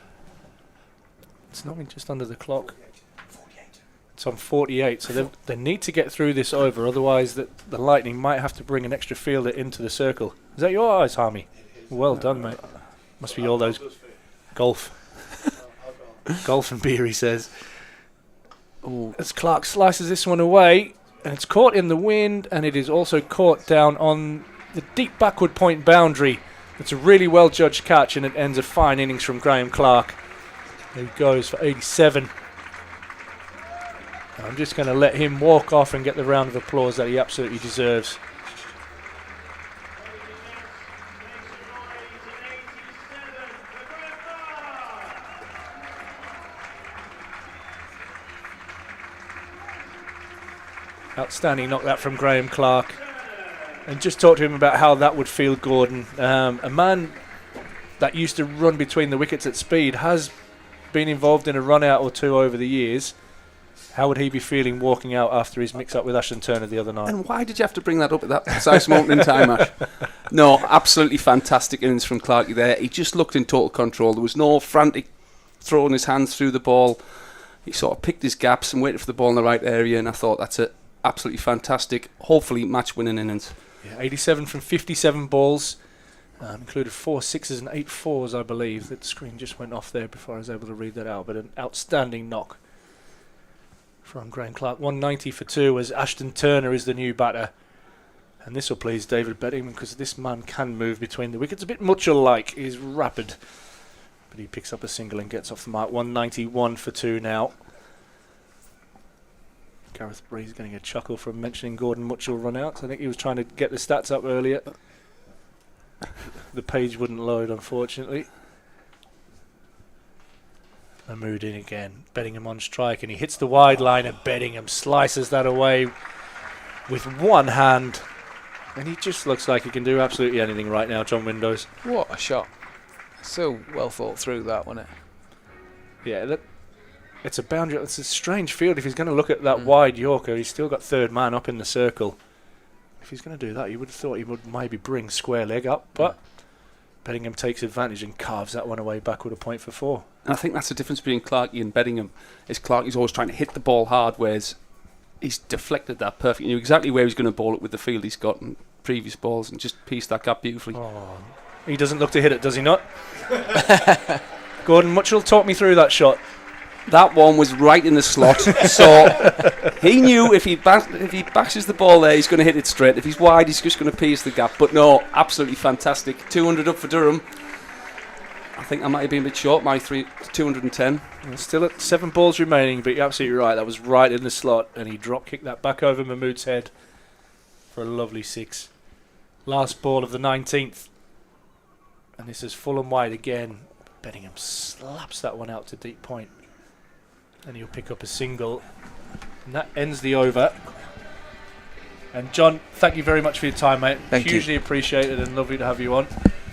S4: It's not just under the clock. It's on 48, so they need to get through this over, otherwise the Lightning might have to bring an extra fielder into the circle. Is that your eyes, Harmy? Well done, mate. Must be all those golf. Golf and beer, he says. Ooh. As Clark slices this one away, and it's caught in the wind, and it is also caught down on the deep backward point boundary. It's a really well-judged catch, and it ends a fine innings from Graham Clark. There he goes for 87. And I'm just going to let him walk off and get the round of applause that he absolutely deserves. Outstanding knock that from Graham Clark. And just talk to him about how that would feel, Gordon. A man that used to run between the wickets at speed has been involved in a run out or two over the years. How would he be feeling walking out after his mix up with Ashton Turner the other night?
S8: And why did you have to bring that up at that precise moment in time, Ash? No, absolutely fantastic innings from Clarkey there. He just looked in total control. There was no frantic throwing his hands through the ball. He sort of picked his gaps and waited for the ball in the right area, and I thought that's it. Absolutely fantastic, hopefully match-winning innings.
S4: Yeah, 87 from 57 balls, included 4 sixes and 8 fours, I believe. The screen just went off there before I was able to read that out, but an outstanding knock from Graham Clark. 190 for 2 as Ashton Turner is the new batter. And this will please David Bedingham because this man can move between the wickets. A bit Mitchell-like, he's rapid. But he picks up a single and gets off the mark. 191 for 2 now. Gareth Breeze getting a chuckle from mentioning Gordon Mitchell run out. I think he was trying to get the stats up earlier. The page wouldn't load, unfortunately. Mahmood in again. Bedingham on strike, and he hits the wide line, and Bedingham slices that away with one hand. And he just looks like he can do absolutely anything right now, John Windows.
S9: What a shot. So well thought through that, wasn't it?
S4: Yeah, it's a boundary. It's a strange field. If he's going to look at that wide Yorker, he's still got third man up in the circle. If he's going to do that, you would have thought he would maybe bring square leg up, but Bedingham takes advantage and carves that one away back with a point for 4.
S8: And I think that's the difference between Clarkey and Bedingham. Is Clarkey's always trying to hit the ball hard, whereas he's deflected that perfectly. He knew exactly where he's going to bowl it with the field he's got in previous balls, and just pieced that gap beautifully.
S4: Oh, he doesn't look to hit it, does he not? Gordon Mitchell, talk me through that shot.
S8: That one was right in the slot, so he knew if he bashes the ball there, he's going to hit it straight. If he's wide, he's just going to piece the gap. But no, absolutely fantastic. 200 up for Durham. I think I might have been a bit short, 210.
S4: Still at 7 balls remaining, but you're absolutely right. That was right in the slot, and he drop kicked that back over Mahmood's head for a lovely 6. Last ball of the 19th. And this is full and wide again. Bedingham slaps that one out to deep point. And he'll pick up a single. And that ends the over. And John, thank you very much for your time, mate. Hugely appreciated and lovely to have you on.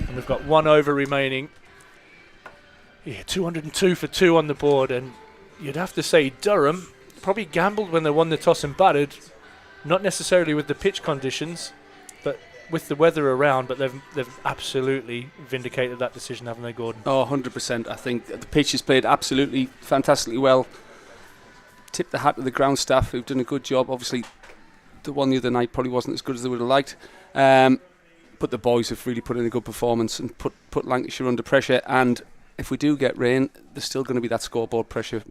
S4: And we've got 1 over remaining. Yeah, 202 for 2 on the board. And you'd have to say Durham probably gambled when they won the toss and batted. Not necessarily with the pitch conditions, but with the weather around, but they've absolutely vindicated that decision, haven't they, Gordon?
S8: Oh, 100%. I think the pitch has played absolutely fantastically well. Tip the hat to the ground staff who've done a good job. Obviously, the one the other night probably wasn't as good as they would have liked. But the boys have really put in a good performance and put Lancashire under pressure. And if we do get rain, there's still going to be that scoreboard pressure,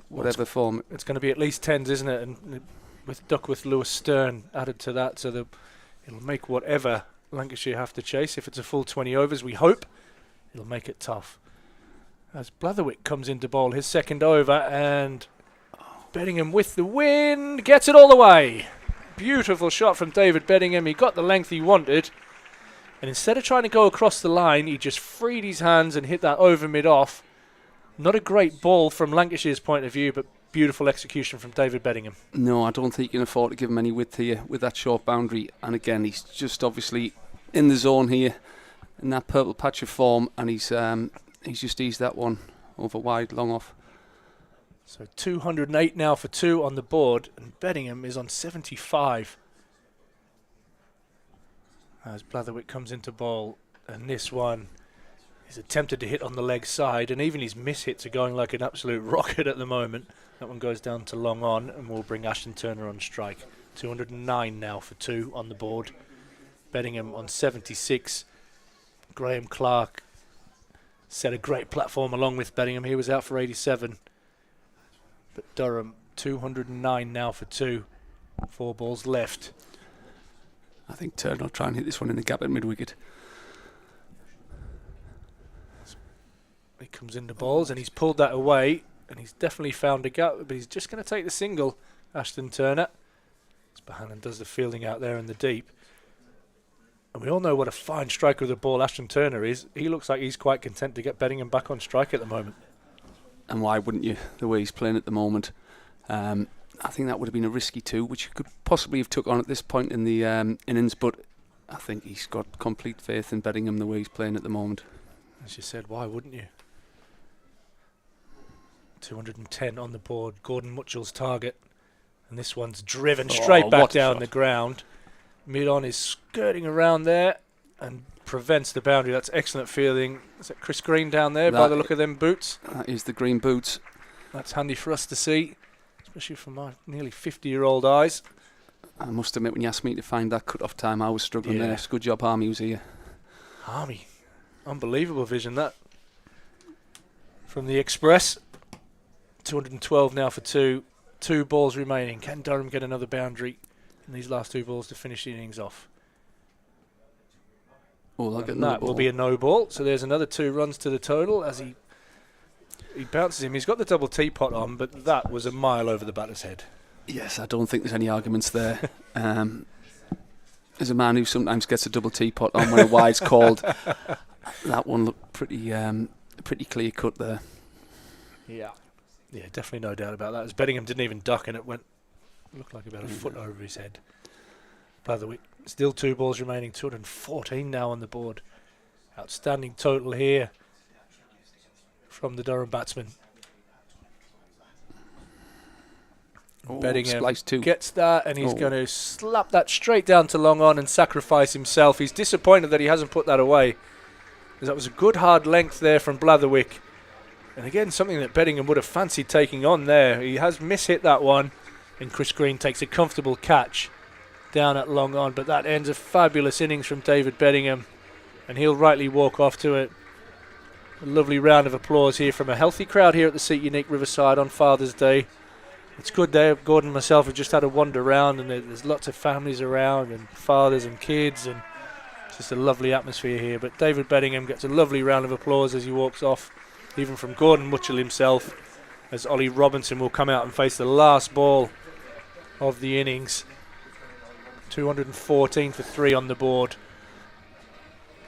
S8: whatever form.
S4: It's going to be at least 10s, isn't it? And with Duckworth, Lewis, Stern added to that, so it'll make whatever Lancashire have to chase. If it's a full 20 overs, we hope it'll make it tough. As Blatherwick comes into bowl his second over, and Beddingham with the win, gets it all the way. Beautiful shot from David Beddingham. He got the length he wanted, and instead of trying to go across the line, he just freed his hands and hit that over mid-off. Not a great ball from Lancashire's point of view, but beautiful execution from David Beddingham.
S8: No, I don't think you can afford to give him any width here with that short boundary. And again, he's just obviously in the zone here, in that purple patch of form, and he's just eased that one over wide, long off.
S4: So 208 now for 2 on the board, and Beddingham is on 75. As Blatherwick comes into bowl, and this one is attempted to hit on the leg side, and even his miss hits are going like an absolute rocket at the moment. That one goes down to long on, and will bring Ashton Turner on strike. 209 now for 2 on the board. Beddingham on 76. Graham Clark set a great platform along with Beddingham. He was out for 87. But Durham, 209 now for 2. 4 balls left.
S8: I think Turner will try and hit this one in the gap at mid-wicket.
S4: He comes into balls, and he's pulled that away, and he's definitely found a gap, but he's just going to take the single, Ashton Turner. Spahannon does the fielding out there in the deep. And we all know what a fine striker of the ball Ashton Turner is. He looks like he's quite content to get Beddingham back on strike at the moment.
S8: And why wouldn't you, the way he's playing at the moment? I think that would have been a risky 2, which you could possibly have took on at this point in the innings, but I think he's got complete faith in Beddingham the way he's playing at the moment.
S4: As you said, why wouldn't you? 210 on the board, Gordon Mutchell's target. And this one's driven straight back down the ground. Mid-on is skirting around there and prevents the boundary. That's excellent fielding. Is that Chris Green down there by the look of them boots?
S8: That is the green boots.
S4: That's handy for us to see, especially from my nearly 50-year-old eyes.
S8: I must admit, when you asked me to find that cut-off time, I was struggling there. It's a good job Harmy was here.
S4: Harmy. Unbelievable vision, that. From the Express. 212 now for 2. 2 balls remaining. Can Durham get another boundary in these last 2 balls to finish the innings off?
S8: Oh,
S4: that will be a no ball. So there's another 2 runs to the total as he bounces him. He's got the double teapot on, but that was a mile over the batter's head.
S8: Yes, I don't think there's any arguments there. As a man who sometimes gets a double teapot on when a wide's called, that one looked pretty clear cut there.
S4: Yeah, definitely no doubt about that. As Beddingham didn't even duck, and it looked like about a foot over his head. By the way, still 2 balls remaining, 214 now on the board. Outstanding total here from the Durham batsman. Beddingham gets that, and he's going to slap that straight down to long on and sacrifice himself. He's disappointed that he hasn't put that away, because that was a good hard length there from Blatherwick. And again, something that Beddingham would have fancied taking on there. He has mishit that one, and Chris Green takes a comfortable catch down at long on. But that ends a fabulous innings from David Beddingham, and he'll rightly walk off to it. A lovely round of applause here from a healthy crowd here at the Seat Unique Riverside on Father's Day. It's good there. Gordon and myself have just had a wander around, and there's lots of families around, and fathers and kids, and it's just a lovely atmosphere here. But David Beddingham gets a lovely round of applause as he walks off, even from Gordon Mutchell himself, as Ollie Robinson will come out and face the last ball of the innings. 214 for 3 on the board.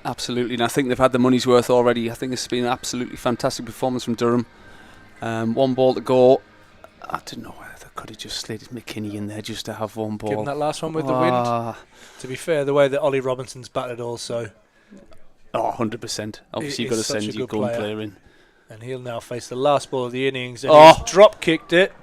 S8: Absolutely, and I think they've had the money's worth already. I think it's been an absolutely fantastic performance from Durham. 1 ball to go. I don't know whether they could have just slid McKinney in there just to have 1 ball.
S4: Given that last one with the wind. To be fair, the way that Ollie Robinson's batted also.
S8: Oh, 100%. Obviously, you've got to send your gun player in.
S4: And he'll now face the last ball of the innings. And he's drop kicked it.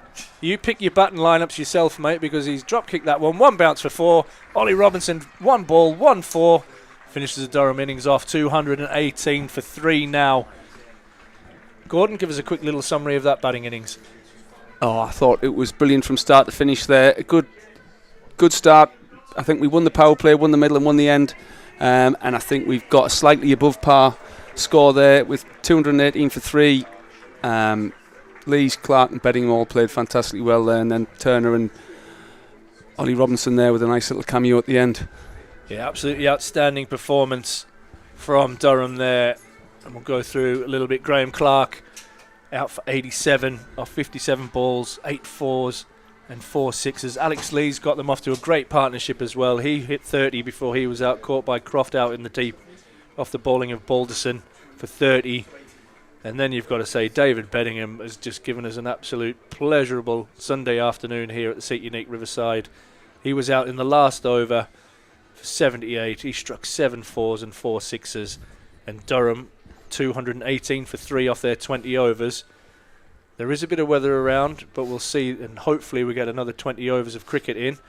S4: You pick your batting lineups yourself, mate, because he's drop kicked that one. 1 bounce for 4. Ollie Robinson, 1 ball, 1 4. Finishes the Durham innings off 218 for 3 now. Gordon, give us a quick little summary of that batting innings.
S8: Oh, I thought it was brilliant from start to finish there. A good start. I think we won the power play, won the middle and won the end. And I think we've got a slightly above par score there with 218 for 3. Lees, Clark and Beddingham all played fantastically well there, and then Turner and Ollie Robinson there with a nice little cameo at the end.
S4: Yeah, absolutely outstanding performance from Durham there. And we'll go through a little bit. Graham Clark out for 87 off 57 balls, 8 4s and 4 6s. Alex Lees got them off to a great partnership as well. He hit 30 before he was out, caught by Croft out in the deep off the bowling of Balderson for 30. And then you've got to say David Beddingham has just given us an absolute pleasurable Sunday afternoon here at the Seat Unique Riverside. He was out in the last over for 78. He struck 7 4s and 4 6s. And Durham, 218 for 3 off their 20 overs. There is a bit of weather around, but we'll see, and hopefully we get another 20 overs of cricket in.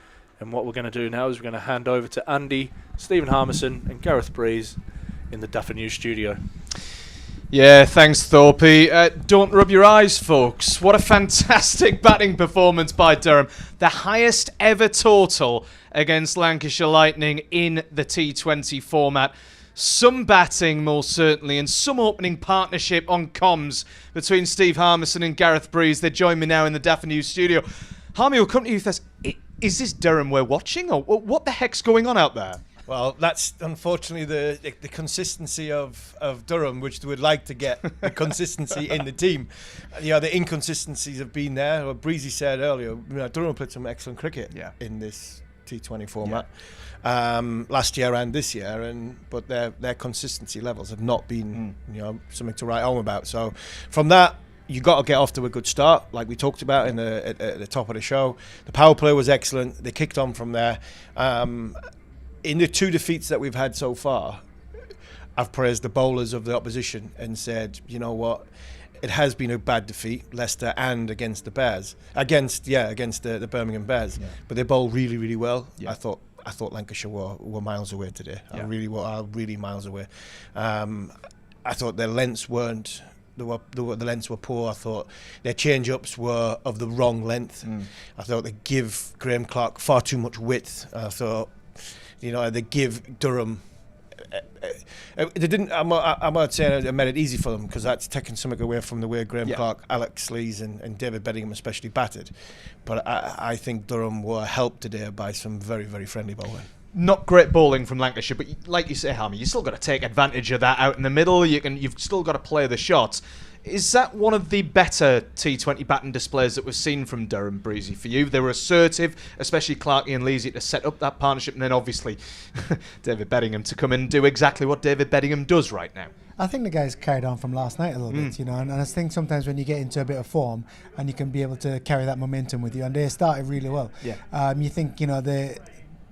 S4: And what we're going to do now is we're going to hand over to Andy, Stephen Harmison and Gareth Breeze in the Duffer News studio.
S1: Yeah, thanks, Thorpe. Don't rub your eyes, folks. What a fantastic batting performance by Durham. The highest ever total against Lancashire Lightning in the T20 format. Some batting, most certainly, and some opening partnership on comms between Steve Harmison and Gareth Breeze. They join me now in the Daffer News studio. Harmy, we'll come to you first. Is this Durham we're watching, or what the heck's going on out there?
S3: Well, that's unfortunately the consistency of Durham, which they would like to get the consistency in the team. The inconsistencies have been there. What Breezy said earlier, Durham played some excellent cricket in this T20 format last year and this year, but their consistency levels have not been something to write home about. So from that, you got to get off to a good start, like we talked about at the top of the show. The power play was excellent. They kicked on from there. In the 2 defeats that we've had so far, I've praised the bowlers of the opposition and said, you know what, it has been a bad defeat, Leicester and against the Bears, against the Birmingham Bears, but they bowled really, really well. I thought Lancashire were miles away today. Really miles away. I thought their lengths weren't. The lengths were poor. I thought their change-ups were of the wrong length. I thought they give Graham Clark far too much width. I thought, they give Durham. They didn't. I'm not saying they made it easy for them, because that's taking something away from the way Graham Clark, Alex Lees, and David Beddingham especially batted. But I think Durham were helped today by some very, very friendly bowling.
S1: Not great bowling from Lancashire, but like you say, Hammy, you still got to take advantage of that out in the middle. You've still got to play the shots. Is that one of the better T20 batting displays that we've seen from Durham, Breezy, for you? They were assertive, especially Clarkey and Leesy, to set up that partnership, and then obviously David Beddingham to come and do exactly what David Beddingham does right now.
S5: I think the guys carried on from last night a little bit, and I think sometimes when you get into a bit of form and you can be able to carry that momentum with you, and they started really well. You think,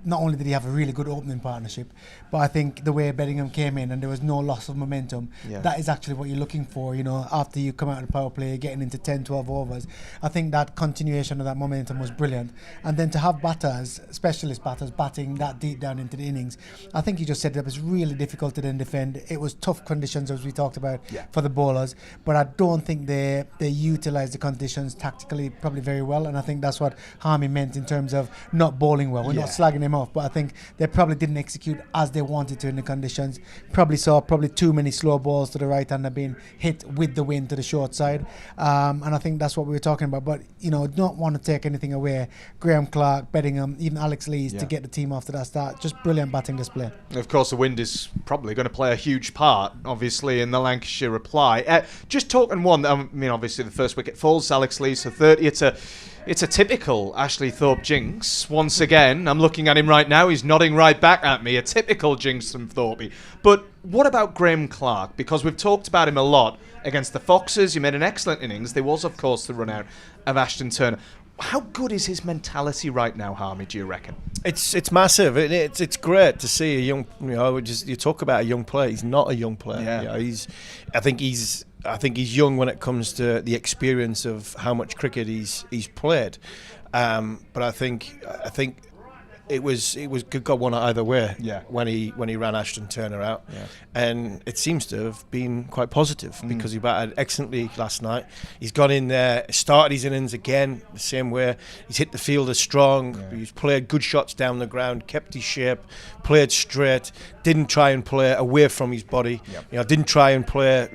S5: not only did he have a really good opening partnership, but I think the way Beddingham came in and there was no loss of momentum, that is actually what you're looking for, after you come out of the power play, getting into 10, 12 overs. I think that continuation of that momentum was brilliant. And then to have batters, specialist batters, batting that deep down into the innings, I think you just said it was really difficult to then defend. It was tough conditions, as we talked about, for the bowlers, but I don't think they utilised the conditions tactically probably very well, and I think that's what Harmy meant in terms of not bowling well. We're not slagging him off, but I think they probably didn't execute as they wanted to in the conditions. Probably saw too many slow balls to the right hander being hit with the wind to the short side, and I think that's what we were talking about. But don't want to take anything away. Graham Clark, Beddingham, even Alex Lees to get the team after that start. Just brilliant batting display.
S1: Of course, the wind is probably going to play a huge part, obviously, in the Lancashire reply. Just talking one, obviously the first wicket falls, Alex Lees for 30. It's a typical Ashley Thorpe jinx. Once again, I'm looking at him right now. He's nodding right back at me. A typical jinx from Thorpe. But what about Graham Clark? Because we've talked about him a lot against the Foxes. He made an excellent innings. There was, of course, the run out of Ashton Turner. How good is his mentality right now, Harmy, do you reckon?
S3: It's massive. It's great to see a young, you talk about a young player. He's not a young player. I think he's I think he's young when it comes to the experience of how much cricket he's played. But I think it was got one either way when he ran Ashton Turner out, and it seems to have been quite positive because he batted excellently last night. He's gone in there, started his innings again the same way. He's hit the fielder strong. He's played good shots down the ground, kept his shape, played straight, didn't try and play away from his body. Didn't try and play,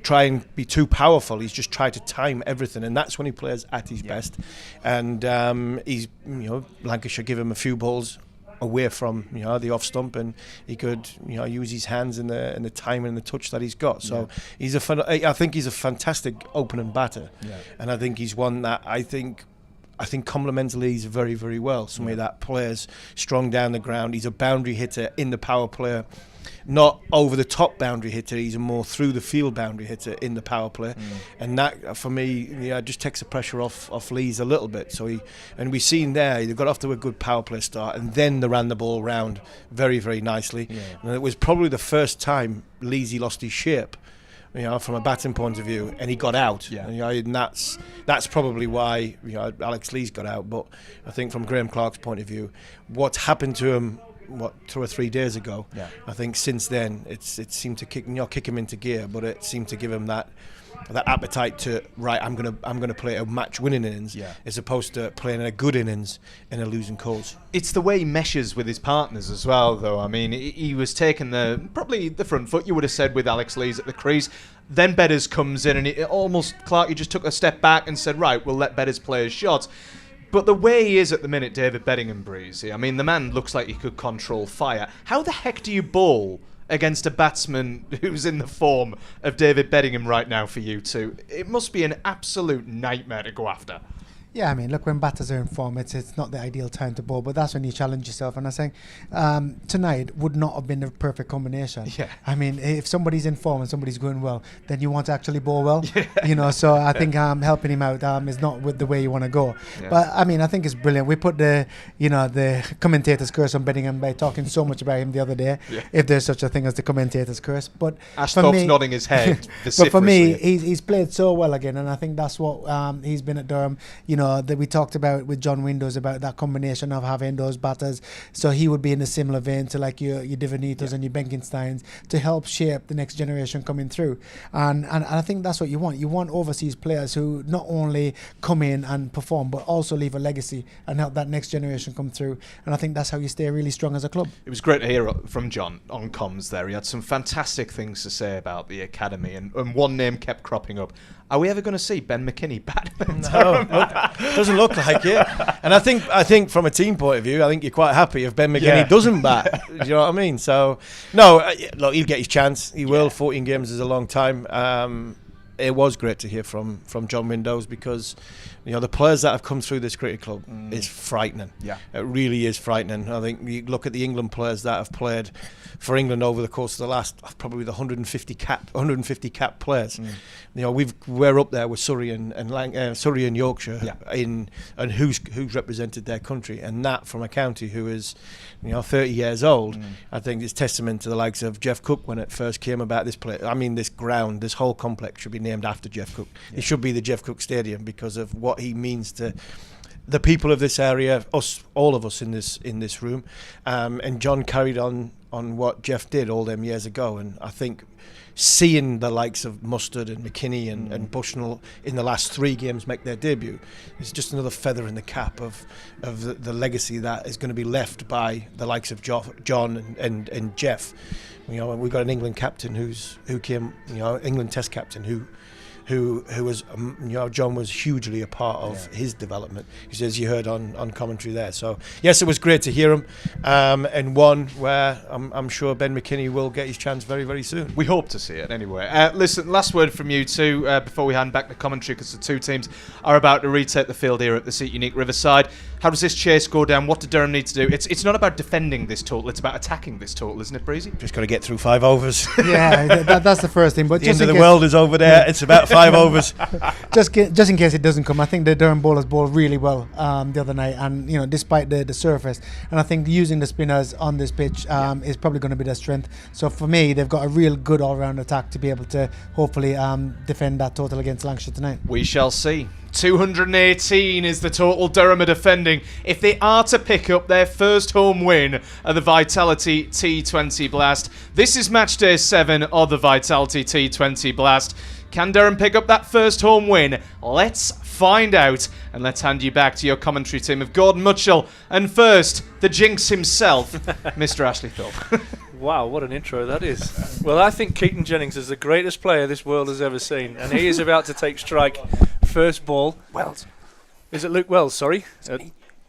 S3: try and be too powerful. He's just tried to time everything, and that's when he plays at his best. And he's, Lancashire give him a few balls away from the off stump, and he could use his hands and the time and the touch that he's got. So I think he's a fantastic opening batter, and I think he's one that I think complements Lees very, very well. Somebody that plays strong down the ground. He's a boundary hitter in the power play. Not over the top boundary hitter, he's a more through the field boundary hitter in the power play, and that for me just takes the pressure off Lees a little bit. So we've seen there they got off to a good power play start, and then they ran the ball round very, very nicely. And it was probably the first time Leesy lost his shape, from a batting point of view, and he got out. And that's probably why Alex Lees got out. But I think from Graham Clark's point of view, what's happened to him 2 or 3 days ago, I think since then it seemed to kick him into gear, but it seemed to give him that appetite to I'm gonna play a match winning innings as opposed to playing a good innings in a losing cause.
S1: It's the way he meshes with his partners as well, though. I mean, he was taking probably the front foot, you would have said, with Alex Lees at the crease. Then Bedders comes in, and Clarkey just took a step back and said, right, we'll let Bedders play his shots. But the way he is at the minute, David Beddingham, Breezy, I mean, the man looks like he could control fire. How the heck do you bowl against a batsman who's in the form of David Beddingham right now for you two? It must be an absolute nightmare to go after.
S5: Yeah, I mean, look, when batters are in form, it's not the ideal time to bowl, but that's when you challenge yourself. And I think tonight would not have been the perfect combination. Yeah. I mean, if somebody's in form and somebody's going well, then you want to actually bowl well. So I think helping him out is not with the way you want to go. Yeah. But I mean, I think it's brilliant. We put the commentator's curse on Beddingham by talking so much about him the other day. Yeah. If there's such a thing as the commentator's curse, but
S1: Ashthorpe's nodding his head.
S5: But for me, he's played so well again, and I think that's what he's been at Durham. That we talked about with John Windows about that combination of having those batters, so he would be in a similar vein to like your Divinitos and your Benkensteins to help shape the next generation coming through, and I think that's what you want. You want overseas players who not only come in and perform but also leave a legacy and help that next generation come through, and I think that's how you stay really strong as a club.
S1: It was great to hear from John on comms there. He had some fantastic things to say about the academy, and one name kept cropping up. Are we ever going to see Ben McKinney bat?
S3: No, doesn't look like it. And I think from a team point of view, I think you're quite happy if Ben McKinney doesn't bat. Do you know what I mean? So, no, look, he'll get his chance. He will. 14 games is a long time. It was great to hear from John Windows because the players that have come through this cricket club is frightening. Yeah, it really is frightening. I think you look at the England players that have played for England over the course of the last probably the 150 cap players. We're up there with Surrey and Yorkshire and who's represented their country, and that from a county who is 30 years old. I think it's testament to the likes of Jeff Cook when it first came about this place. I mean, this ground, this whole complex should be named after Jeff Cook. It should be the Jeff Cook Stadium because of what he means to the people of this area, all of us in this room. And John carried on what Jeff did all them years ago, and I think seeing the likes of Mustard and McKinney and Bushnell in the last 3 games make their debut is just another feather in the cap of the legacy that is going to be left by the likes of John and Jeff. We've got an England captain who came, England Test captain who was, John was hugely a part of his development, as you heard on commentary there. So yes, it was great to hear him, and one where I'm sure Ben McKinney will get his chance very, very soon.
S1: We hope to see it anyway. Listen, last word from you two before we hand back to commentary, because the two teams are about to retake the field here at the Seat Unique Riverside. How does this chase go down? What do Durham need to do? It's not about defending this total, it's about attacking this total, isn't it, Breezy?
S3: Just got to get through 5 overs.
S5: Yeah, that's the first thing. But
S3: The end of the world is over there. It's about 5 overs.
S5: just in case it doesn't come, I think the Durham bowlers bowled really well the other night, and despite the surface, and I think using the spinners on this pitch is probably going to be their strength. So for me, they've got a real good all-round attack to be able to hopefully defend that total against Lancashire tonight.
S1: We shall see. 218 is the total Durham are defending if they are to pick up their first home win of the Vitality T20 Blast. This is match day 7 of the Vitality T20 Blast. Can Durham pick up that first home win? Let's find out, and let's hand you back to your commentary team of Gordon Mutchell and first, the jinx himself, Mr. Ashley Thorpe.
S4: Wow, what an intro that is. Well, I think Keaton Jennings is the greatest player this world has ever seen, and he is about to take strike. First ball.
S8: Wells.
S4: Is it Luke Wells? Sorry.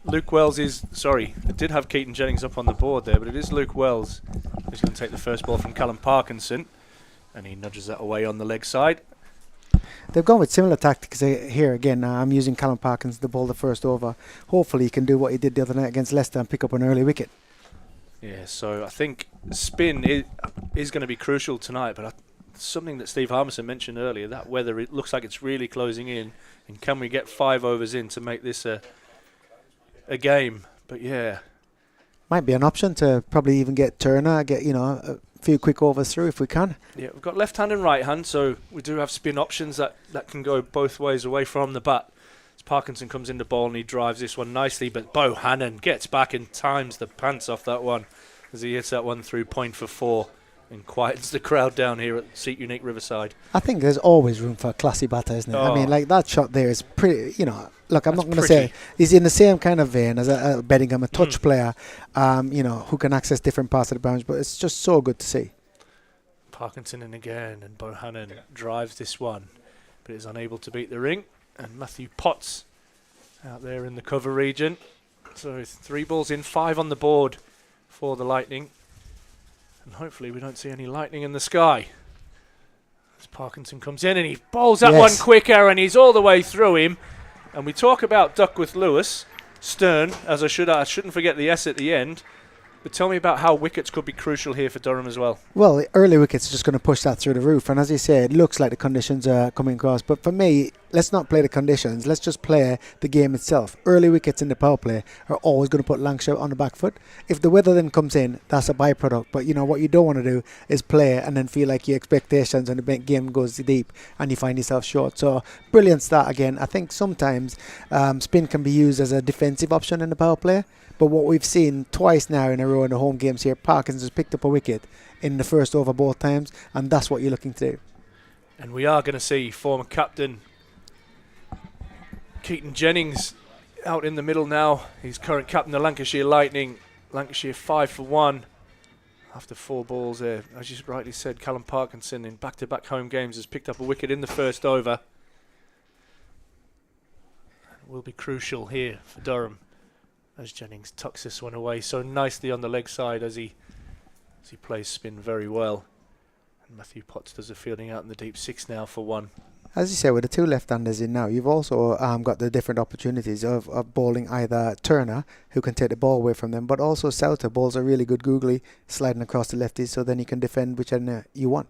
S4: Luke Wells is, sorry, I did have Keaton Jennings up on the board there, but it is Luke Wells who's going to take the first ball from Callum Parkinson, and he nudges that away on the leg side.
S5: They've gone with similar tactics here again. I'm using Callum Parkinson to bowl the first over. Hopefully he can do what he did the other night against Leicester and pick up an early wicket.
S4: Yeah, so I think spin is going to be crucial tonight, but something that Steve Harmison mentioned earlier, that weather, it looks like it's really closing in, and can we get 5 overs in to make this a game? But yeah,
S5: might be an option to probably even get Turner, get a few quick overs through if we can.
S4: Yeah, we've got left hand and right hand, so we do have spin options that can go both ways away from the bat. As Parkinson comes in the ball and he drives this one nicely, but Bohannon gets back and times the pants off that one as he hits that one through point for 4 and quiets the crowd down here at Seat Unique Riverside.
S5: I think there's always room for a classy batter, isn't it? I mean, like that shot there is pretty, look, I'm not going to say he's in the same kind of vein as a Bedingham, a touch player, who can access different parts of the bounds, but it's just so good to see.
S4: Parkinson in again, and Bohannon drives this one, but is unable to beat the ring. And Matthew Potts out there in the cover region. So 3 balls in, 5 on the board for the Lightning. And hopefully we don't see any lightning in the sky. As Parkinson comes in and he bowls that one quicker and he's all the way through him. And we talk about Duckworth Lewis, Stern, as I shouldn't forget the S at the end. But tell me about how wickets could be crucial here for Durham as well.
S5: Well, early wickets are just going to push that through the roof. And as you say, it looks like the conditions are coming across. But for me, let's not play the conditions. Let's just play the game itself. Early wickets in the power play are always going to put Lancashire on the back foot. If the weather then comes in, that's a byproduct. But what you don't want to do is play and then feel like your expectations and the game goes deep and you find yourself short. So brilliant start again. I think sometimes spin can be used as a defensive option in the power play. But what we've seen twice now in a row in the home games here, Parkinson has picked up a wicket in the first over both times, and that's what you're looking to do.
S4: And we are going to see former captain Keaton Jennings out in the middle now. He's current captain of Lancashire Lightning. Lancashire 5 for 1 after 4 balls there. As you rightly said, Callum Parkinson in back-to-back home games has picked up a wicket in the first over. It will be crucial here for Durham, as Jennings tucks this one away so nicely on the leg side as he plays spin very well. And Matthew Potts does the fielding out in the deep 6 now for 1.
S5: As you say, with the 2 left-handers in now, you've also got the different opportunities of bowling either Turner, who can take the ball away from them, but also Souter bowls a really good googly, sliding across the lefties, so then you can defend whichever you want.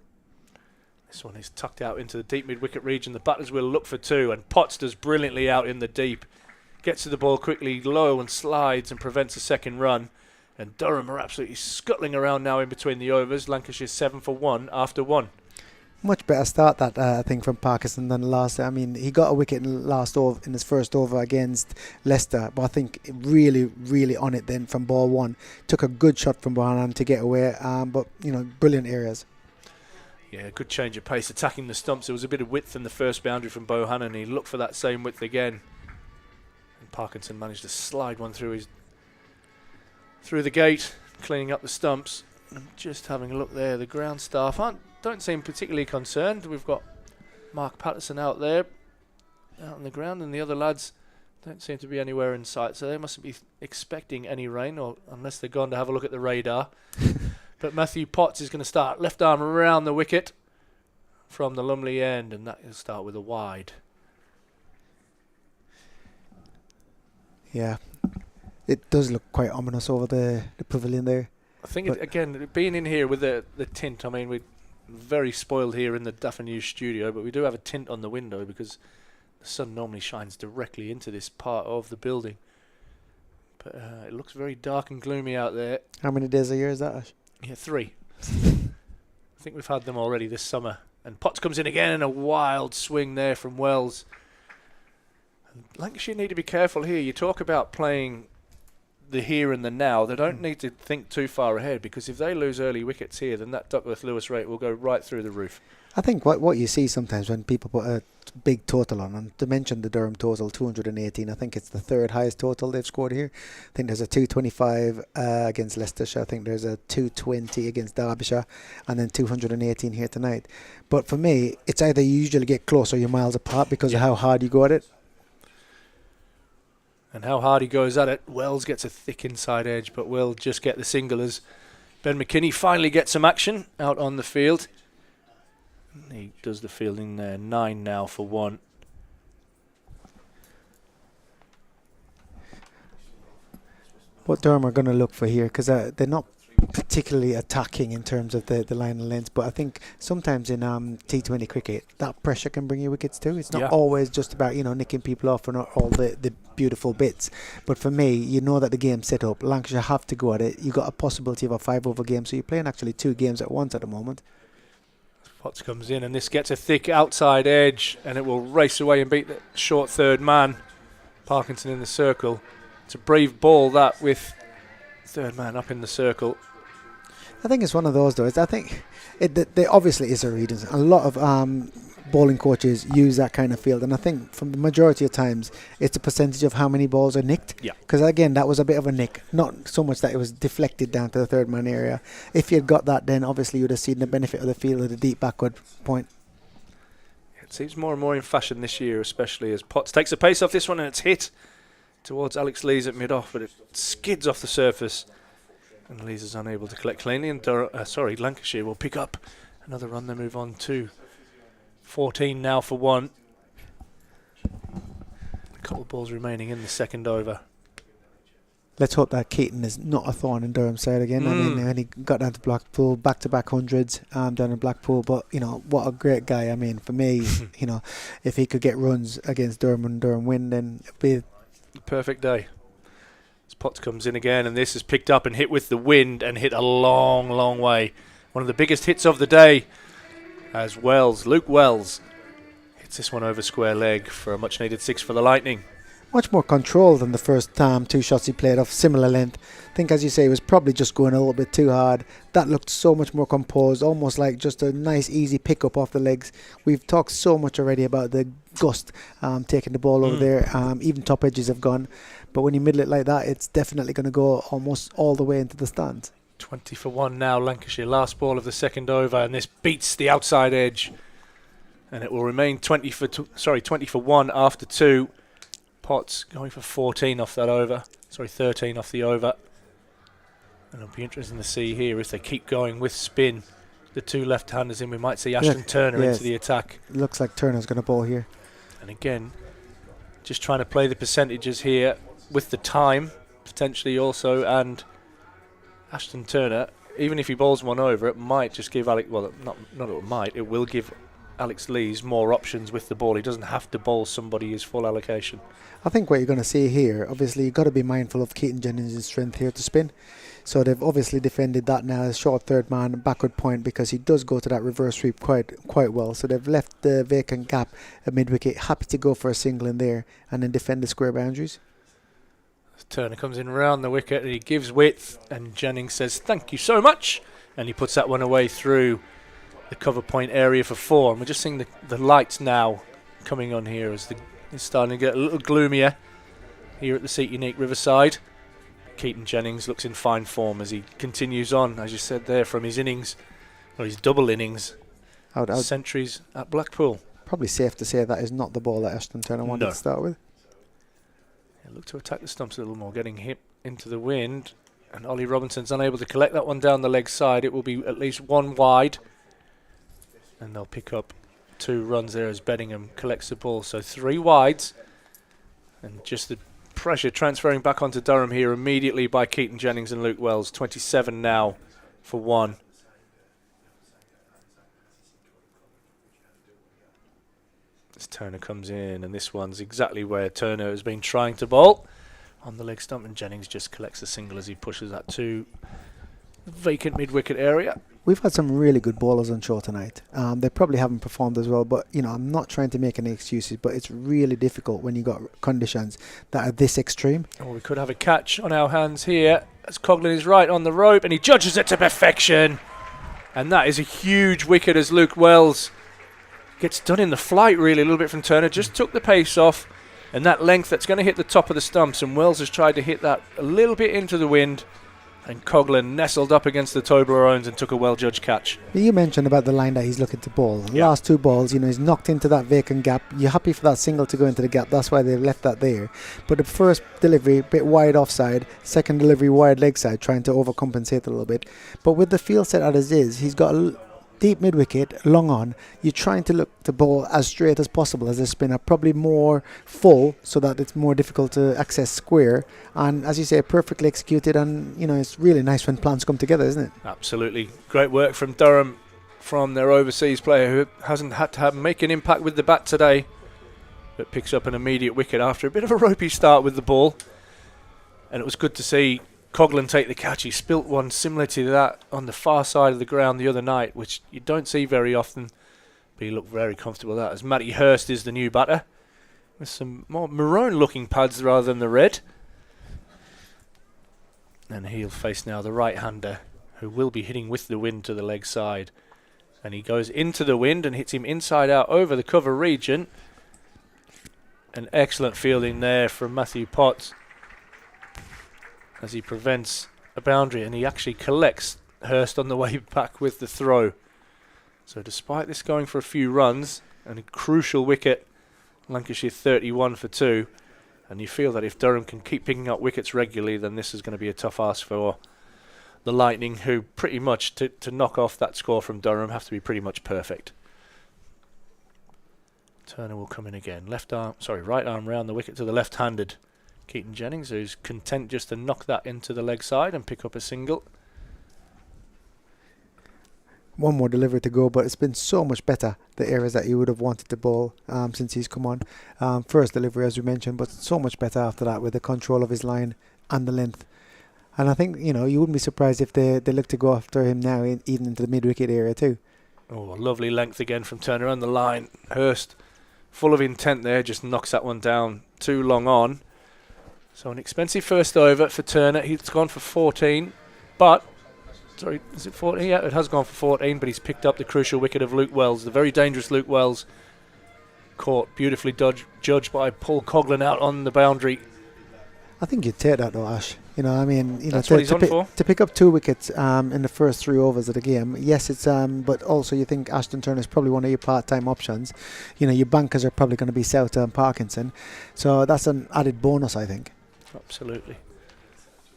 S4: This one is tucked out into the deep mid-wicket region. The batters will look for 2, and Potts does brilliantly out in the deep. Gets to the ball quickly, low, and slides and prevents a second run. And Durham are absolutely scuttling around now in between the overs. Lancashire 7 for 1 after 1.
S5: Much better start that I think from Parkinson than last. I mean, he got a wicket in his first over against Leicester, but I think really, really on it then from ball 1. Took a good shot from Bohannon to get away, but brilliant areas.
S4: Yeah, good change of pace, attacking the stumps. There was a bit of width in the first boundary from Bohannon. He looked for that same width again. Parkinson managed to slide one through the gate, cleaning up the stumps. And just having a look there, the ground staff don't seem particularly concerned. We've got Mark Patterson out there, out on the ground, and the other lads don't seem to be anywhere in sight, so they mustn't be expecting any rain, or unless they're gone to have a look at the radar. But Matthew Potts is going to start left arm around the wicket from the Lumley end, and that will start with a wide.
S5: Yeah, it does look quite ominous over the pavilion there.
S4: I think, again, being in here with the tint, I mean, we're very spoiled here in the Duffer News studio, but we do have a tint on the window because the sun normally shines directly into this part of the building. But it looks very dark and gloomy out there.
S5: How many days a year is that, Ash?
S4: Yeah, 3. I think we've had them already this summer. And Potts comes in again, and a wild swing there from Wells. Lancashire need to be careful here. You talk about playing the here and the now. They don't need to think too far ahead, because if they lose early wickets here, then that Duckworth-Lewis rate will go right through the roof.
S5: I think what you see sometimes when people put a big total on, and to mention the Durham total, 218, I think it's the 3rd highest total they've scored here. I think there's a 225 against Leicestershire. I think there's a 220 against Derbyshire, and then 218 here tonight. But for me, it's either you usually get close or you're miles apart because of how hard you go at it.
S4: And how hard he goes at it. Wells gets a thick inside edge, but will just get the single as Ben McKinney finally gets some action out on the field. He does the fielding there. 9 now for 1.
S5: What Durham are going to look for here, because they're not particularly attacking in terms of the line and length, but I think sometimes in T20 cricket that pressure can bring you wickets too. It's not always just about nicking people off and all the beautiful bits, but for me, you know that the game's set up. Lancashire have to go at it. You've got a possibility of a 5-over game, so you're playing actually 2 games at once at the moment.
S4: Potts comes in, and this gets a thick outside edge, and it will race away and beat the short third man. Parkinson in the circle. It's a brave ball, that, with third man up in the circle.
S5: I think it's one of those, though. I think there obviously is a reason. A lot of bowling coaches use that kind of field, and I think from the majority of times it's a percentage of how many balls are nicked.
S4: Yeah.
S5: Because again, that was a bit of a nick, not so much that it was deflected down to the third man area. If you had got that, then obviously you would have seen the benefit of the field at a deep backward point.
S4: It seems more and more in fashion this year, especially as Potts takes the pace off this one, and it's hit towards Alex Lees at mid-off, but it skids off the surface, and Lees is unable to collect cleanly, and Lancashire will pick up another run. They move on to 14 now for 1. A couple of balls remaining in the second over.
S5: Let's hope that Keaton is not a thorn in Durham's side again. I mean, when he got down to Blackpool, back-to-back hundreds down in Blackpool, but what a great guy. I mean, for me, if he could get runs against Durham and Durham win, then it'd be
S4: perfect day. As Potts comes in again, and this is picked up and hit with the wind and hit a long, long way. One of the biggest hits of the day, as Luke Wells hits this one over square leg for a much needed 6 for the Lightning.
S5: Much more control than the first 2 shots he played of similar length. I think, as you say, he was probably just going a little bit too hard. That looked so much more composed, almost like just a nice easy pick up off the legs. We've talked so much already about the gust taking the ball over there. Even top edges have gone, but when you middle it like that, it's definitely going to go almost all the way into the stands.
S4: 20 for 1 now, Lancashire. Last ball of the second over, and this beats the outside edge, and it will remain 20 for 1 after 2. Potts going for 14 off that over. 13 off the over. And it'll be interesting to see here if they keep going with spin. The 2 left-handers in, we might see Ashton Turner into the attack.
S5: It looks like Turner's going to bowl here.
S4: And again, just trying to play the percentages here with the time, potentially also, and Ashton Turner, even if he bowls one over, it might just give Alex, well, not it might, it will give Alex Lees more options with the ball. He doesn't have to bowl somebody his full allocation.
S5: I think what you're going to see here, obviously you've got to be mindful of Keaton Jennings' strength here to spin. So they've obviously defended that now as short third man, backward point, because he does go to that reverse sweep quite well. So they've left the vacant gap at mid-wicket, happy to go for a single in there and then defend the square boundaries.
S4: Turner comes in round the wicket and he gives width, and Jennings says thank you so much, and he puts that one away through the cover point area for 4. And we're just seeing the lights now coming on here as it's starting to get a little gloomier here at the Seat Unique Riverside. Keaton Jennings looks in fine form as he continues on, as you said there, from his innings, or his double innings, centuries at Blackpool.
S5: Probably safe to say that is not the ball that Ashton Turner wanted to start with.
S4: Look to attack the stumps a little more, getting hit into the wind, and Ollie Robinson's unable to collect that one down the leg side. It will be at least 1 wide, and they'll pick up 2 runs there as Bedingham collects the ball. So 3 wides, and just the pressure transferring back onto Durham here immediately by Keaton Jennings and Luke Wells. 27 now for 1. As Turner comes in, and this one's exactly where Turner has been trying to bowl. On the leg stump, and Jennings just collects a single as he pushes that to the vacant mid-wicket area.
S5: We've had some really good bowlers on show tonight. They probably haven't performed as well, but I'm not trying to make any excuses, but it's really difficult when you got conditions that are this extreme.
S4: Oh, we could have a catch on our hands here as Coghlan is right on the rope and he judges it to perfection. And that is a huge wicket as Luke Wells gets done in the flight really a little bit from Turner. Just took the pace off, and that length that's going to hit the top of the stumps, and Wells has tried to hit that a little bit into the wind. And Coghlan nestled up against the Toblerones and took a well-judged catch.
S5: You mentioned about the line that he's looking to bowl. The last 2 balls, he's knocked into that vacant gap. You're happy for that single to go into the gap. That's why they've left that there. But the first delivery, a bit wide offside. Second delivery, wide leg side, trying to overcompensate a little bit. But with the field set as is, he's got a deep mid-wicket, long on. You're trying to look to bowl as straight as possible as a spinner, probably more full so that it's more difficult to access square. And as you say, perfectly executed, and it's really nice when plans come together, isn't it?
S4: Absolutely. Great work from Durham, from their overseas player who hasn't had to make an impact with the bat today, but picks up an immediate wicket after a bit of a ropey start with the ball. And it was good to see Coghlan take the catch. He spilt one similar to that on the far side of the ground the other night, which you don't see very often, but he looked very comfortable with that, as Matty Hurst is the new batter with some more maroon looking pads rather than the red. And he'll face now the right-hander, who will be hitting with the wind to the leg side, and he goes into the wind and hits him inside out over the cover region. An excellent fielding there from Matthew Potts as he prevents a boundary, and he actually collects Hurst on the way back with the throw. So despite this going for a few runs and a crucial wicket, Lancashire 31 for 2, and you feel that if Durham can keep picking up wickets regularly, then this is going to be a tough ask for the Lightning, who pretty much to knock off that score from Durham have to be pretty much perfect. Turner will come in again. Right arm round the wicket to the left-handed Keaton Jennings, who's content just to knock that into the leg side and pick up a single.
S5: One more delivery to go, but it's been so much better, the areas that you would have wanted to bowl since he's come on. First delivery, as we mentioned, but so much better after that with the control of his line and the length. And I think, you wouldn't be surprised if they look to go after him now, even into the mid-wicket area too.
S4: Oh, a lovely length again from Turner on the line. Hurst, full of intent there, just knocks that one down too long on. So an expensive first over for Turner. He's gone for 14, but... Sorry, is it 14? Yeah, it has gone for 14, but he's picked up the crucial wicket of Luke Wells, the very dangerous Luke Wells. Caught, beautifully judged by Paul Coghlan out on the boundary.
S5: I think you'd take that though, Ash.
S4: That's what he's on for.
S5: To pick up 2 wickets in the first 3 overs of the game. Yes, it's but also you think Ashton Turner is probably one of your part-time options. Your bankers are probably going to be Souter and Parkinson, so that's an added bonus, I think.
S4: Absolutely.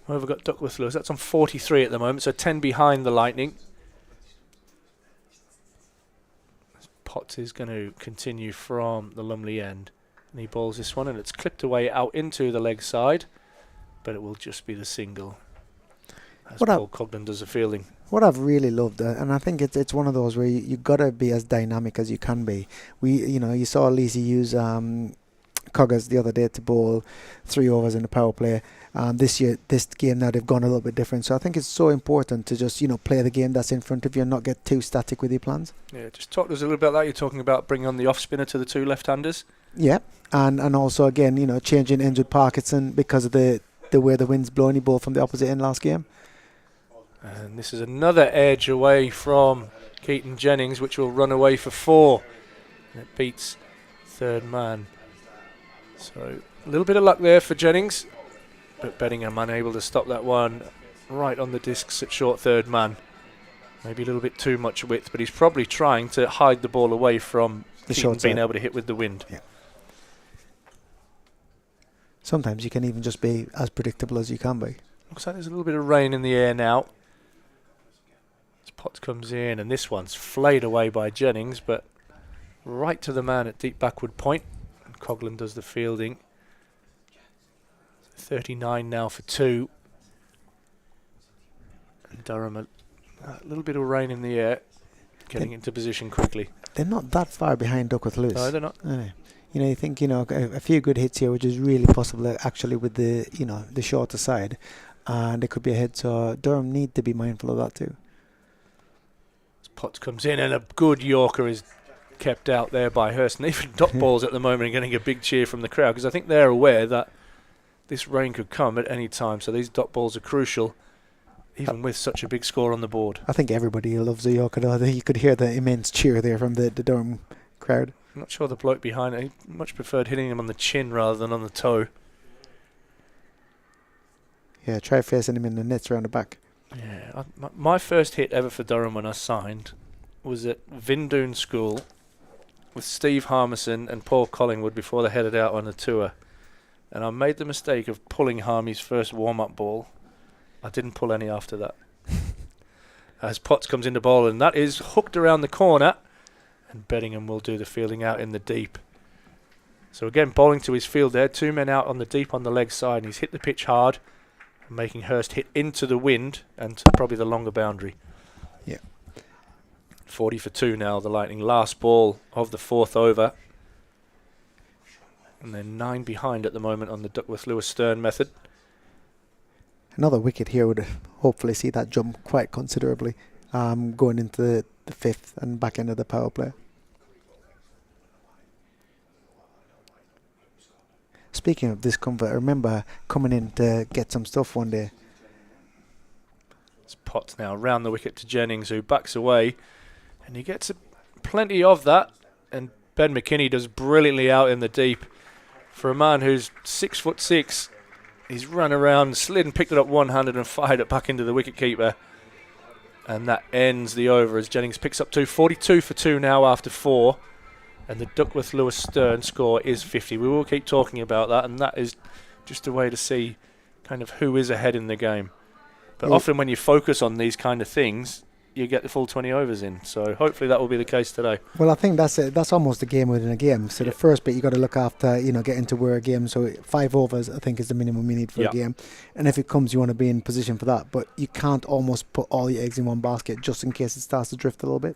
S4: Where have we got Duckworth Lewis? That's on 43 at the moment, so 10 behind the Lightning. Potts is going to continue from the Lumley end, and he bowls this one, and it's clipped away out into the leg side, but it will just be the single as Paul Coghlan does the fielding.
S5: What I've really loved, and I think it's one of those where you got to be as dynamic as you can be. You saw Lizzie use Coggers the other day to bowl 3 overs in the power play. This game now they've gone a little bit different. So I think it's so important to just play the game that's in front of you and not get too static with your plans.
S4: Yeah, just talk to us a little bit about that. You're talking about bringing on the off spinner to the 2 left-handers.
S5: Yeah, and also again changing ends with Parkinson because of the way the wind's blowing. He bowled from the opposite end last game.
S4: And this is another edge away from Keaton Jennings, which will run away for 4. And it beats third man. So a little bit of luck there for Jennings, but Bedingham unable to stop that one right on the discs at short third man. Maybe a little bit too much width, but he's probably trying to hide the ball away from Keaton being able to hit with the wind.
S5: Yeah. Sometimes you can even just be as predictable as you can be.
S4: Looks like there's a little bit of rain in the air now. As Potts comes in, and this one's flayed away by Jennings, but right to the man at deep backward point. Coghlan does the fielding. 39 now for 2. And Durham, a little bit of rain in the air, getting into position quickly.
S5: They're not that far behind Duckworth Lewis.
S4: No, they're not.
S5: Are they? You know, you think, you know, a few good hits here, which is really possible actually with the, you know, the shorter side. And they could be ahead, so Durham need to be mindful of that too.
S4: Potts comes in and a good Yorker is kept out there by Hurst. And even dot balls at the moment are getting a big cheer from the crowd because I think they're aware that this rain could come at any time. So these dot balls are crucial, even with such a big score on the board.
S5: I think everybody loves a Yorker though. You could hear the immense cheer there from the Durham crowd.
S4: I'm not sure the bloke behind it, he much preferred hitting him on the chin rather than on the toe.
S5: Yeah, try facing him in the nets around the back.
S4: Yeah, my first hit ever for Durham when I signed was at Vindoon School with Steve Harmison and Paul Collingwood before they headed out on a tour. And I made the mistake of pulling Harmy's first warm-up ball. I didn't pull any after that. As Potts comes into bowl, and that is hooked around the corner. And Beddingham will do the fielding out in the deep. So again, bowling to his field there. 2 men out on the deep on the leg side. And he's hit the pitch hard, making Hurst hit into the wind and to probably the longer boundary.
S5: Yeah.
S4: 40 for 2 now, the Lightning. Last ball of the 4th over. And they're 9 behind at the moment on the Duckworth Lewis Stern method.
S5: Another wicket here would hopefully see that jump quite considerably, going into the 5th and back end of the power play. Speaking of discomfort, I remember coming in to get some stuff one day.
S4: It's Potts now round the wicket to Jennings, who backs away, and he gets plenty of that. And Ben McKinney does brilliantly out in the deep. For a man who's 6'6", he's run around, slid and picked it up one-handed and fired it back into the wicket-keeper. And that ends the over as Jennings picks up 2. 42 for 2 now after 4. And the Duckworth Lewis Stern score is 50. We will keep talking about that, and that is just a way to see kind of who is ahead in the game. But often when you focus on these kind of things, you get the full 20 overs in. So hopefully that will be the case today.
S5: Well, I think that's it. That's almost a game within a game. So the first bit you got to look after, you know, getting to where a game. So 5 overs, I think, is the minimum you need for a game. And if it comes, you want to be in position for that. But you can't almost put all your eggs in one basket just in case it starts to drift a little bit.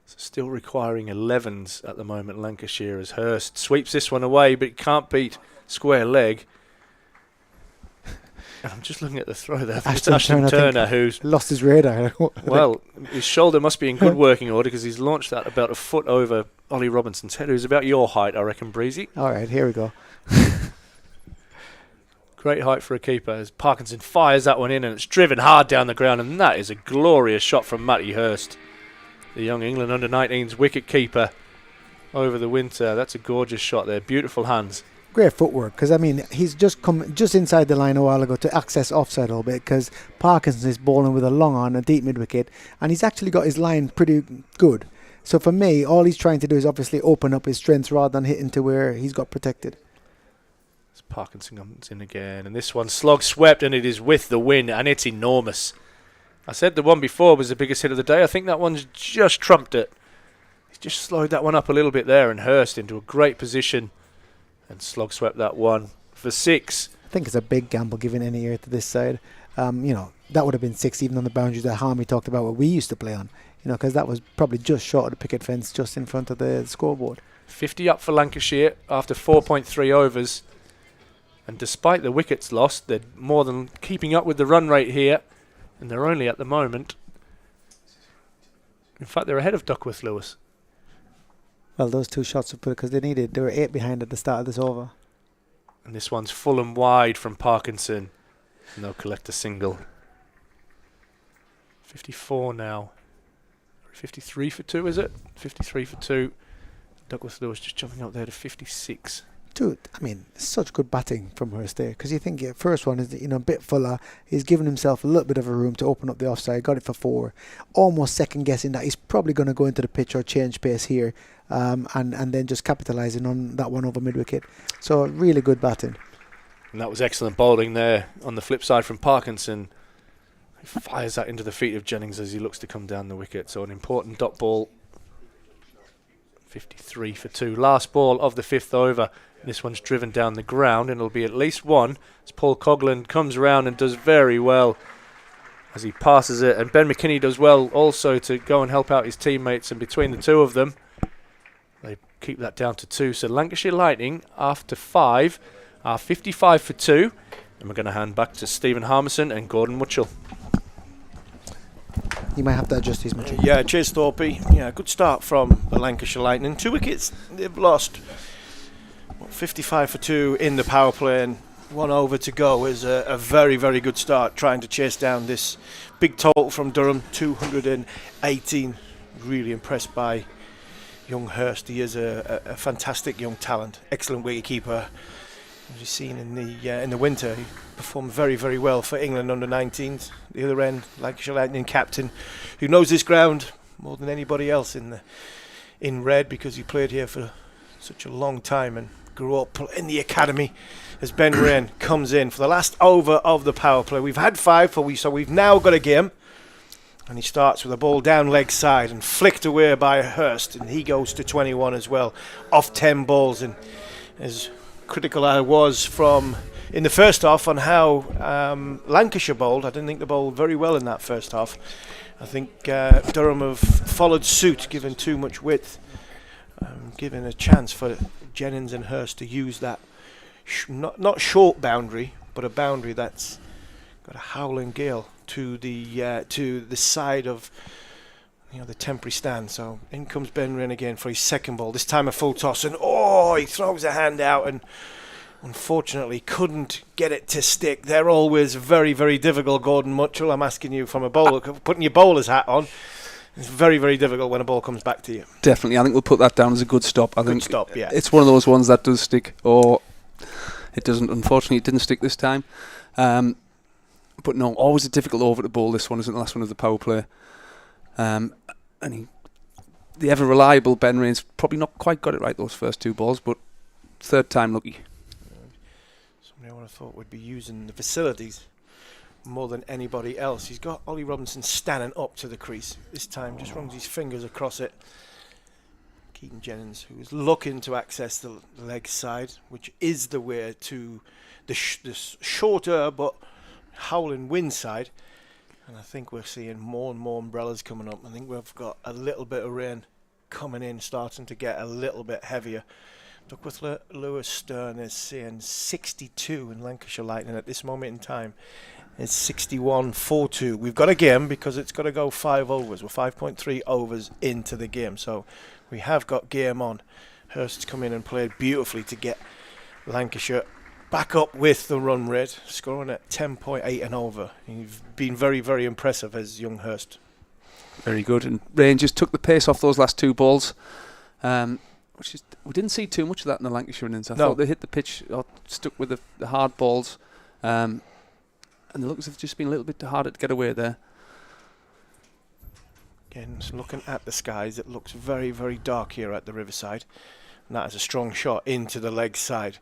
S4: So still requiring 11s at the moment, Lancashire, as Hurst sweeps this one away, but it can't beat square leg. And I'm just looking at the throw there. It's Ashton Turner, who's
S5: lost his radar.
S4: Well, his shoulder must be in good working order because he's launched that about a foot over Ollie Robinson's head, who's about your height, I reckon, Breezy.
S5: All right, here we go.
S4: Great height for a keeper as Parkinson fires that one in, and it's driven hard down the ground, and that is a glorious shot from Matty Hurst, the young England under-19s wicket keeper over the winter. That's a gorgeous shot there. Beautiful hands.
S5: Great footwork, because I mean he's just come just inside the line a while ago to access offside a little bit, because Parkinson is bowling with a long on, a deep mid wicket, and he's actually got his line pretty good. So for me, all he's trying to do is obviously open up his strengths rather than hitting to where he's got protected.
S4: So Parkinson comes in again, and this one slog swept, and it is with the win, and it's enormous. I said the one before was the biggest hit of the day. I think that one's just trumped it. He's just slowed that one up a little bit there, and Hurst into a great position. And slog swept that one for 6.
S5: I think it's a big gamble giving any air to this side. You know, that would have been 6 even on the boundaries that Harmy talked about what we used to play on. You know, because that was probably just short of the picket fence, just in front of the scoreboard.
S4: 50 up for Lancashire after 4.3 overs. And despite the wickets lost, they're more than keeping up with the run rate here. And they're only at the moment. In fact, they're ahead of Duckworth Lewis.
S5: Well, those 2 shots were put because they were 8 behind at the start of this over.
S4: And this one's full and wide from Parkinson. And they'll collect a single. 54 now. 53 for 2, is it? 53 for 2. Duckworth Lewis just jumping up there to 56.
S5: Dude, I mean, such good batting from Hurst there, because you think the first one is, you know, a bit fuller. He's given himself a little bit of a room to open up the offside. Got it for 4. Almost second guessing that he's probably going to go into the pitch or change pace here, and then just capitalising on that one over mid wicket. So really good batting.
S4: And that was excellent bowling there on the flip side from Parkinson. He fires that into the feet of Jennings as he looks to come down the wicket. So an important dot ball 53 for 2. Last ball of the 5th over. This one's driven down the ground, and it'll be at least one as Paul Coughlin comes around and does very well as he passes it. And Ben McKinney does well also to go and help out his teammates. And between the two of them, they keep that down to 2. So Lancashire Lightning, after 5, are 55 for 2. And we're going to hand back to Stephen Harmison and Gordon Mutchell.
S5: You might have to adjust these much.
S3: Yeah, cheers, Thorpe. Yeah, good start from the Lancashire Lightning. 2 wickets they've lost. 55 for 2 in the power play, and 1 over to go is a very, very good start trying to chase down this big total from Durham, 218. Really impressed by young Hurst. He is a fantastic young talent, excellent wicketkeeper. As you've seen in the winter, he performed very, very well for England under 19s. The other end, Lancashire Lightning captain, who knows this ground more than anybody else in red, because he played here for such a long time and grew up in the academy. As Ben Rain comes in for the last over of the power play. We've had 5, so we've now got a game. And he starts with a ball down leg side and flicked away by Hurst, and he goes to 21 as well, off 10 balls. And as critical I was in the first half on how Lancashire bowled, I didn't think they bowled very well in that first half. I think Durham have followed suit, given too much width, given a chance for Jennings and Hurst to use that not short boundary, but a boundary that's got a howling gale to the side of the temporary stand. So in comes Ben Rain again for his second ball, this time a full toss, and he throws a hand out and unfortunately couldn't get it to stick. They're always very, very difficult, Gordon Mutchell. I'm asking you from a bowler, putting your bowler's hat on. It's very, very difficult when a ball comes back to you.
S8: Definitely, I think we'll put that down as a good stop. I think
S3: stop, yeah.
S8: It's one of those ones that does stick, or it doesn't. Unfortunately, it didn't stick this time. But no, always a difficult over to bowl. This one isn't the last one of the power play. And the ever reliable Ben Rain's probably not quite got it right those first 2 balls, but third time lucky.
S3: Somebody I would have thought would be using the facilities more than anybody else. He's got Ollie Robinson standing up to the crease. This time just runs his fingers across it. Keaton Jennings, who is looking to access the leg side, which is the way to the shorter but howling wind side. And I think we're seeing more and more umbrellas coming up. I think we've got a little bit of rain coming in, starting to get a little bit heavier. Duckworth Lewis Stern is saying 62 in Lancashire Lightning at this moment in time. It's 61-4-2. We've got a game because it's got to go 5 overs. We're 5.3 overs into the game, so we have got game on. Hurst's come in and played beautifully to get Lancashire back up with the run rate, scoring at 10.8 and over. He's been very, very impressive as young Hurst.
S8: Very good. And Rangers took the pace off those last 2 balls. Which is, we didn't see too much of that in the Lancashire innings. I thought they hit the pitch, or stuck with the hard balls. And the looks have just been a little bit harder to get away there.
S3: Again, looking at the skies, it looks very, very dark here at the Riverside. And that is a strong shot into the leg side.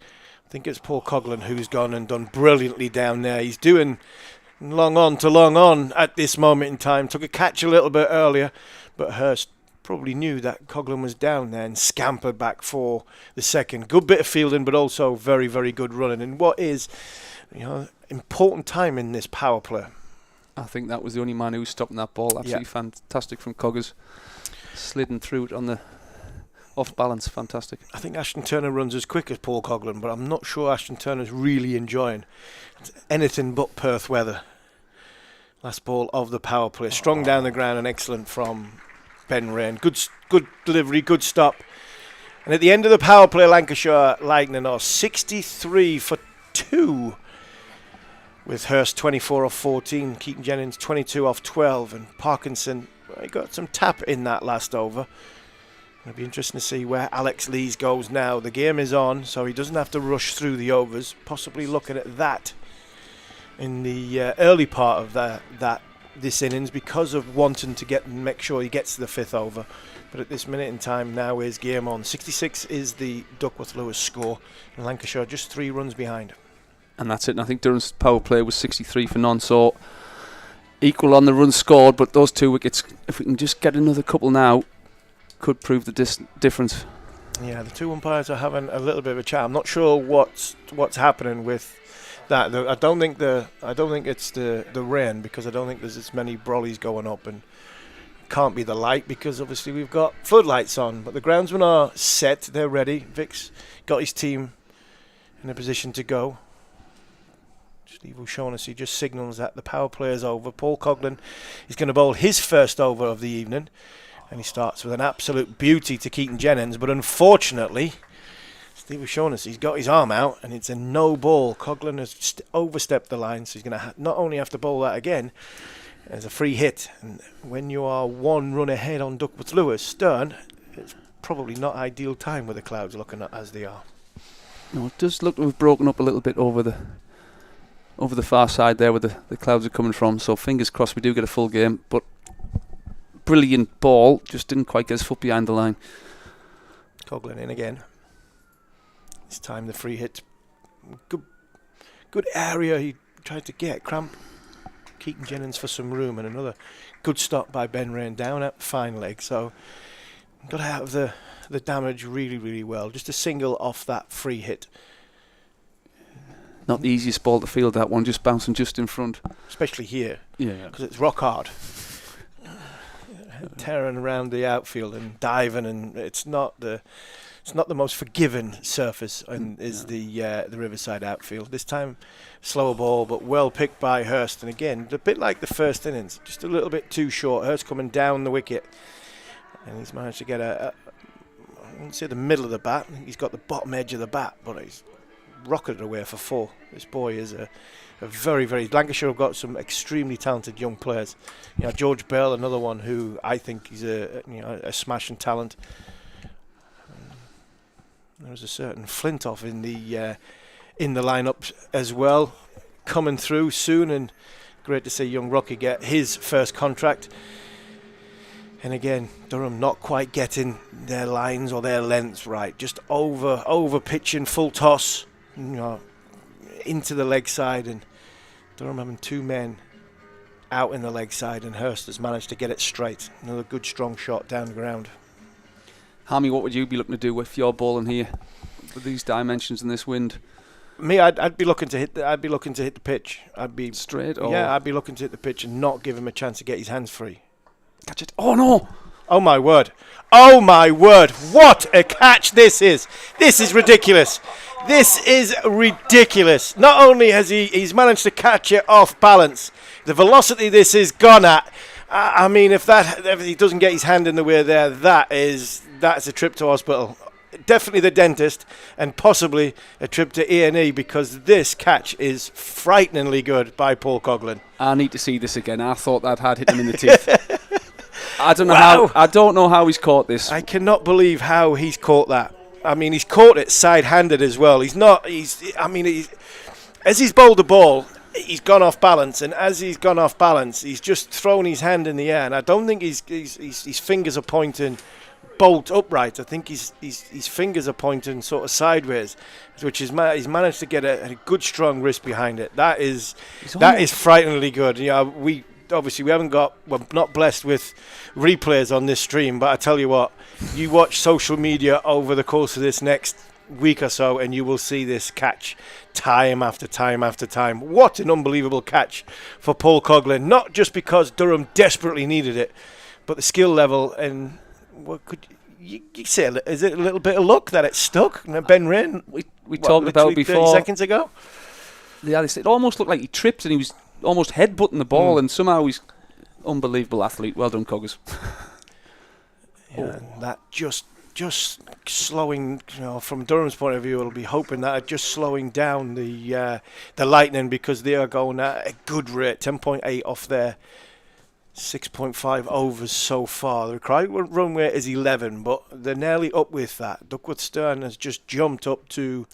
S3: I think it's Paul Coughlin who's gone and done brilliantly down there. He's doing long on at this moment in time. Took a catch a little bit earlier, but Hurst probably knew that Coughlin was down there and scampered back for the second. Good bit of fielding, but also very, very good running. And what is, important time in this power play.
S8: I think that was the only man who was stopping that ball. Absolutely fantastic from Coggers. Slidden through it on the off balance, fantastic.
S3: I think Ashton Turner runs as quick as Paul Coughlin, but I'm not sure Ashton Turner's really enjoying anything but Perth weather. Last ball of the power play. Strong down the ground and excellent from Ben Rain. Good delivery, good stop. And at the end of the power play, Lancashire Lightning are 63 for 2. With Hurst 24 off 14, Keaton Jennings 22 off 12, and Parkinson, he got some tap in that last over. It'll be interesting to see where Alex Lees goes now. The game is on, so he doesn't have to rush through the overs. Possibly looking at that in the early part of this innings because of wanting to make sure he gets to the 5th over. But at this minute in time, now is game on. 66 is the Duckworth Lewis score, and Lancashire just 3 runs behind.
S8: And that's it. And I think Durham's power play was 63 for none, so equal on the runs scored. But those 2 wickets, if we can just get another couple now, could prove the difference.
S3: Yeah, the two umpires are having a little bit of a chat. I'm not sure what's happening with that. I don't think it's the rain, because I don't think there's as many brollies going up, and can't be the light because obviously we've got floodlights on. But the groundsmen are set, they're ready. Vic's got his team in a position to go. Steve O'Shaughnessy just signals that the power play is over. Paul Coghlan is going to bowl his first over of the evening, and he starts with an absolute beauty to Keaton Jennings, but unfortunately Steve O'Shaughnessy's got his arm out and it's a no ball. Coghlan has overstepped the line, so he's going to not only have to bowl that again as a free hit, and when you are one run ahead on Duckworth Lewis, Stern, it's probably not ideal time with the clouds looking at as they are.
S8: No, it does look to have broken up a little bit over the far side there where the clouds are coming from, so fingers crossed we do get a full game. But brilliant ball, just didn't quite get his foot behind the line.
S3: Coghlan in again. This time the free hit. Good area he tried to get. Cramp Keaton Jennings for some room, and another good stop by Ben Rain down at fine leg. So got out of the damage really, really well. Just a single off that free hit.
S8: Not the easiest ball to field, that one, just bouncing just in front.
S3: Especially here.
S8: Yeah.
S3: Because it's rock hard. Tearing around the outfield and diving, and it's not the most forgiving surface, and the Riverside outfield. This time, slower ball, but well picked by Hurst. And again, a bit like the first innings, just a little bit too short. Hurst coming down the wicket, and he's managed to get I wouldn't say the middle of the bat. I think he's got the bottom edge of the bat, but he's rocketed away for 4. This boy is a very, very... Lancashire have got some extremely talented young players. You know, George Bell, another one who I think is a smashing talent. There was a certain Flintoff in the lineup as well, coming through soon, and great to see young Rocky get his first contract. And again, Durham not quite getting their lines or their lengths right, just over pitching, full toss, into the leg side, and Durham having 2 men out in the leg side, and Hurst has managed to get it straight. Another good strong shot down the ground.
S8: Hammy, what would you be looking to do with your ball in here with these dimensions and this wind?
S3: Me, I'd be looking to hit the pitch. I'd be
S8: straight.
S3: I'd be looking to hit the pitch and not give him a chance to get his hands free.
S8: Catch it! Oh no!
S3: Oh my word! Oh my word! What a catch this is! This is ridiculous. This is ridiculous. Not only has he's managed to catch it off balance, the velocity this is gone at. I mean, if he doesn't get his hand in the way there, that's a trip to hospital. Definitely the dentist, and possibly a trip to E&E, because this catch is frighteningly good by Paul Coghlan.
S8: I need to see this again. I thought that had hit him in the teeth. I don't know how he's caught this.
S3: I cannot believe how he's caught that. I mean, he's caught it side-handed as well. As he's bowled the ball, he's gone off balance, and as he's gone off balance, he's just thrown his hand in the air, and I don't think his fingers are pointing bolt upright. I think his fingers are pointing sort of sideways, which is he's managed to get a good strong wrist behind it. That is frighteningly good. We haven't we're not blessed with replays on this stream, but I tell you what, you watch social media over the course of this next week or so, and you will see this catch time after time after time. What an unbelievable catch for Paul Coghlan, not just because Durham desperately needed it, but the skill level, and what could you say, is it a little bit of luck that it stuck? Ben Rain,
S8: we talked about before
S3: 30 seconds ago.
S8: Yeah, it almost looked like he tripped and he was almost headbutting the ball, and somehow he's unbelievable athlete. Well done, Coggers.
S3: Yeah, and that just slowing, from Durham's point of view, it'll be hoping that just slowing down the Lightning, because they are going at a good rate, 10.8 off their 6.5 overs so far. The required run rate is 11, but they're nearly up with that. Duckworth Stern has just jumped up to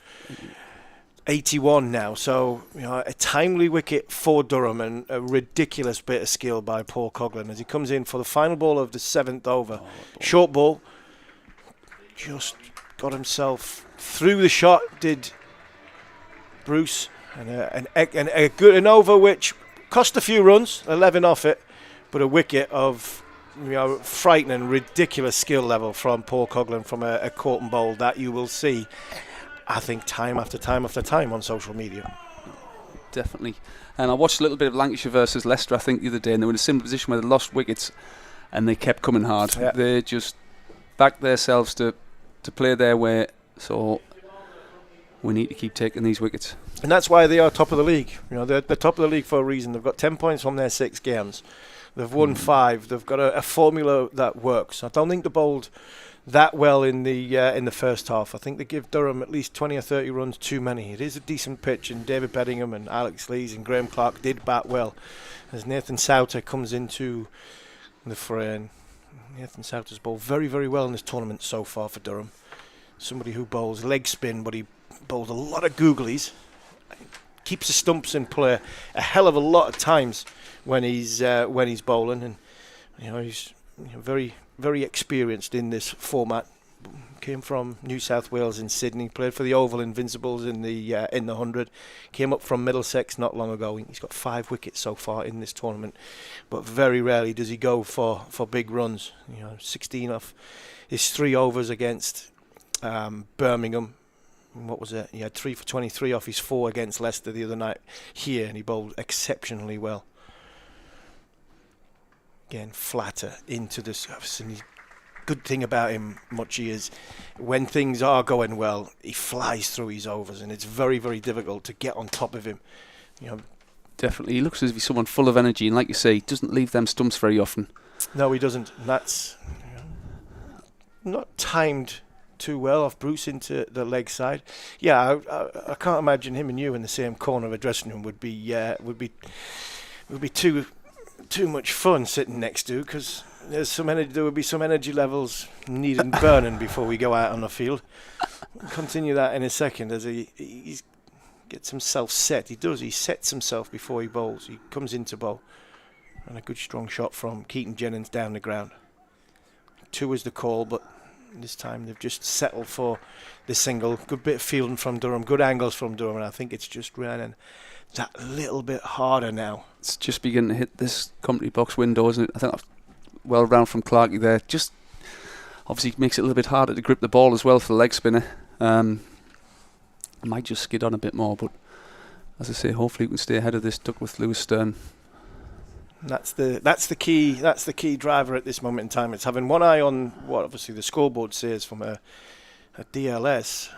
S3: 81 now, so a timely wicket for Durham, and a ridiculous bit of skill by Paul Coghlan as he comes in for the final ball of the 7th over. Short ball, just got himself through the shot, did Bruce, and an over which cost a few runs, 11 off it, but a wicket of frightening, ridiculous skill level from Paul Coughlin from a caught and bowl that you will see, I think, time after time after time on social media.
S8: Definitely. And I watched a little bit of Lancashire versus Leicester, I think, the other day, and they were in a similar position where they lost wickets and they kept coming hard.
S3: Yeah.
S8: They just backed themselves to play their way, so we need to keep taking these wickets.
S3: And that's why they are top of the league. They're top of the league for a reason. They've got 10 points from their 6 games. They've won 5. They've got a formula that works. I don't think they bowled that well in the first half. I think they give Durham at least 20 or 30 runs too many. It is a decent pitch, and David Beddingham and Alex Lees and Graham Clark did bat well. As Nathan Souter comes into the fray, and Nathan Souter's bowled very, very well in this tournament so far for Durham. Somebody who bowls leg spin, but he bowls a lot of googlies. Keeps the stumps in play a hell of a lot of times when he's bowling, and he's very, very experienced in this format. Came from New South Wales in Sydney, played for the Oval Invincibles in the 100. Came up from Middlesex not long ago. He's got 5 wickets so far in this tournament, but very rarely does he go for big runs. 16 off his 3 overs against Birmingham. What was it? He had 3 for 23 off his 4 against Leicester the other night here, and he bowled exceptionally well. Again, flatter into the surface, and the good thing about him, Muchie, is when things are going well, he flies through his overs, and it's very, very difficult to get on top of him.
S8: Definitely, he looks as if he's someone full of energy, and like you say, he doesn't leave them stumps very often.
S3: No, he doesn't. And that's not timed too well off Bruce into the leg side. Yeah, I can't imagine him and you in the same corner of a dressing room would be too much fun sitting next to, because there would be some energy levels needed burning before we go out on the field. We'll continue that in a second as he gets himself set. He sets himself before he bowls. He comes into bowl, and a good strong shot from Keaton Jennings down the ground. 2 is the call, but this time they've just settled for the single. Good bit of fielding from Durham, good angles from Durham, and I think it's just running that little bit harder now.
S8: It's just beginning to hit this commentary box window, isn't it? I think well round from Clarkey there. Just obviously makes it a little bit harder to grip the ball as well for the leg spinner. Might just skid on a bit more, but as I say, hopefully we can stay ahead of this Duckworth Lewis Stern.
S3: That's the key driver at this moment in time. It's having one eye on what obviously the scoreboard says from a DLS.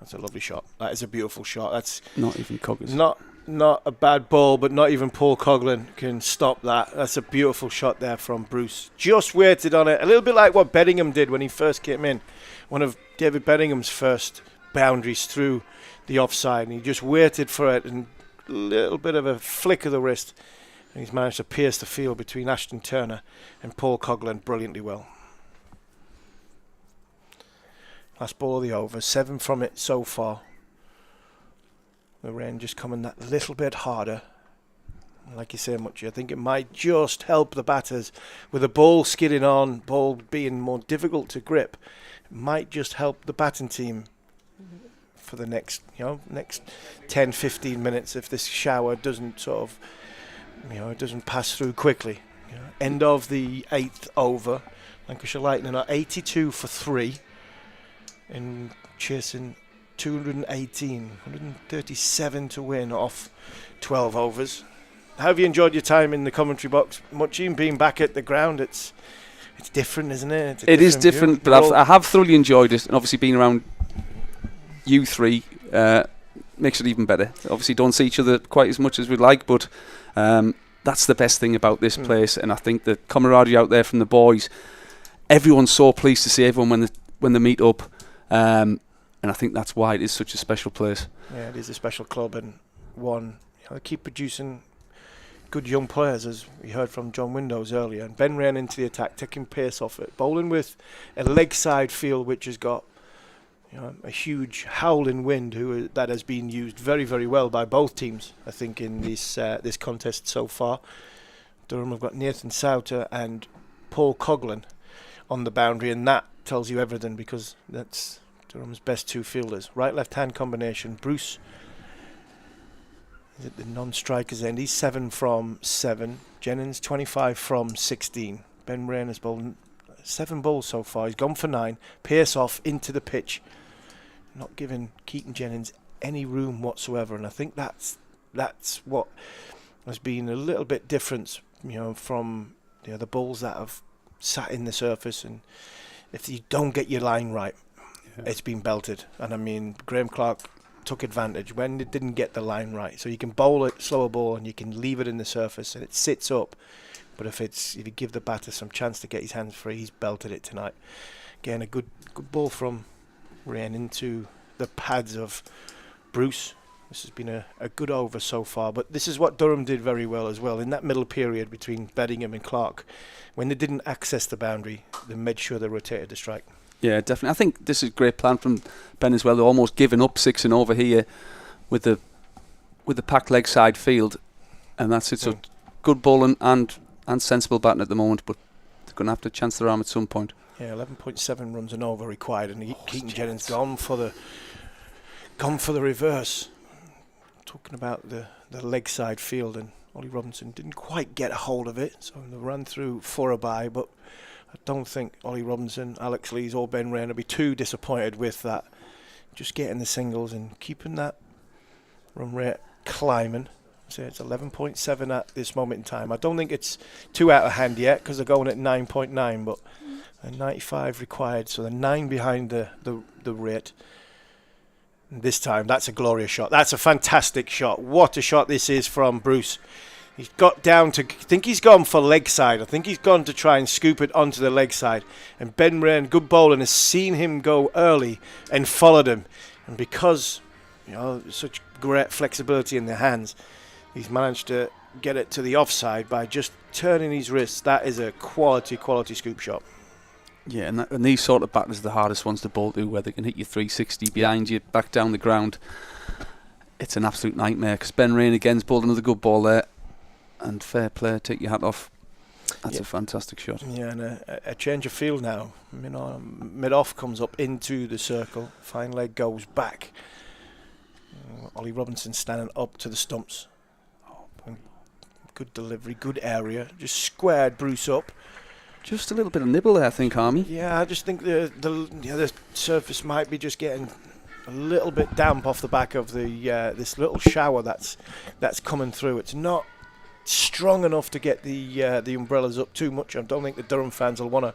S3: That's a lovely shot. That is a beautiful shot. That's
S8: not even Coggers.
S3: Not a bad ball, but not even Paul Coughlin can stop that. That's a beautiful shot there from Bruce. Just waited on it, a little bit like what Beddingham did when he first came in. One of David Beddingham's first boundaries through the offside, and he just waited for it, and a little bit of a flick of the wrist. And he's managed to pierce the field between Ashton Turner and Paul Coughlin brilliantly well. Last ball of the over, 7 from it so far. The rain just coming that little bit harder. Like you say, Muchie, I think it might just help the batters with the ball skidding on, ball being more difficult to grip. It might just help the batting team for the next 10, 15 minutes if this shower doesn't it doesn't pass through quickly. End of the 8th over. Lancashire Lightning are 82 for 3 and chasing 218, 137 to win off 12 overs. How have you enjoyed your time in the commentary box, Muchie? Being back at the ground, it's different, isn't it?
S8: It is different, but I have thoroughly enjoyed it, and obviously being around you three makes it even better. Obviously don't see each other quite as much as we'd like, but that's the best thing about this place, and I think the camaraderie out there from the boys, everyone's so pleased to see everyone when they meet up, and I think that's why it is such a special place.
S3: Yeah, it is a special club, and they keep producing good young players, as we heard from John Windows earlier, and Ben ran into the attack, taking pace off it, bowling with a leg side field which has got a huge howling wind that has been used very, very well by both teams, I think, in this contest so far. Durham have got Nathan Souter and Paul Coughlin on the boundary, and that tells you everything, because that's Durham's best 2 fielders. Right-left hand combination. Bruce He's at the non-strikers end. He's 7 from 7. Jennings 25 from 16. Ben Rain has bowled 7 balls so far. He's gone for 9. Pearce off into the pitch, not giving Keaton Jennings any room whatsoever. And I think that's what has been a little bit different, from the other balls that have sat in the surface. And if you don't get your line right, it's been belted. And I mean, Graham Clark took advantage when it didn't get the line right. So you can bowl a slower ball and you can leave it in the surface and it sits up. But if you give the batter some chance to get his hands free, he's belted it tonight. Again, a good ball from Rain into the pads of Bruce. This has been a good over so far. But this is what Durham did very well as well. In that middle period between Beddingham and Clark, when they didn't access the boundary, they made sure they rotated the strike.
S8: Yeah, definitely. I think this is a great plan from Ben as well. They're almost giving up 6 and over here with the packed leg side field, and that's it. So good bowling and sensible batting at the moment, but they're going to have to chance their arm at some point. Yeah,
S3: 11.7 runs and over required, and Keaton Jennings gone for the reverse. Talking about the leg side field, and Ollie Robinson didn't quite get a hold of it, so they ran through for a bye, but I don't think Ollie Robinson, Alex Lees or Ben Rain will be too disappointed with that. Just getting the singles and keeping that run rate climbing. So it's 11.7 at this moment in time. I don't think it's too out of hand yet because they're going at 9.9, but 95 required, so they're 9 behind the rate. And this time, that's a glorious shot. That's a fantastic shot. What a shot this is from Bruce. He's got down to, I think he's gone for leg side. I think he's gone to try and scoop it onto the leg side. And Ben Rain, good bowling, has seen him go early and followed him. And because, such great flexibility in the hands, he's managed to get it to the offside by just turning his wrists. That is a quality scoop shot.
S8: Yeah, and these sort of batters are the hardest ones to bowl to, where they can hit you 360 behind you, back down the ground. It's an absolute nightmare, because Ben Rain again's bowled another good ball there. And fair play, take your hat off. That's a fantastic shot. Yeah, and a change of field now. Mid-off comes up into the circle. Fine leg goes back. Ollie Robinson standing up to the stumps. Good delivery, good area. Just squared Bruce up. Just a little bit of nibble there, I think, Army. Yeah, I just think the surface might be just getting a little bit damp off the back of the this little shower that's coming through. It's not strong enough to get the umbrellas up too much. I don't think the Durham fans will want to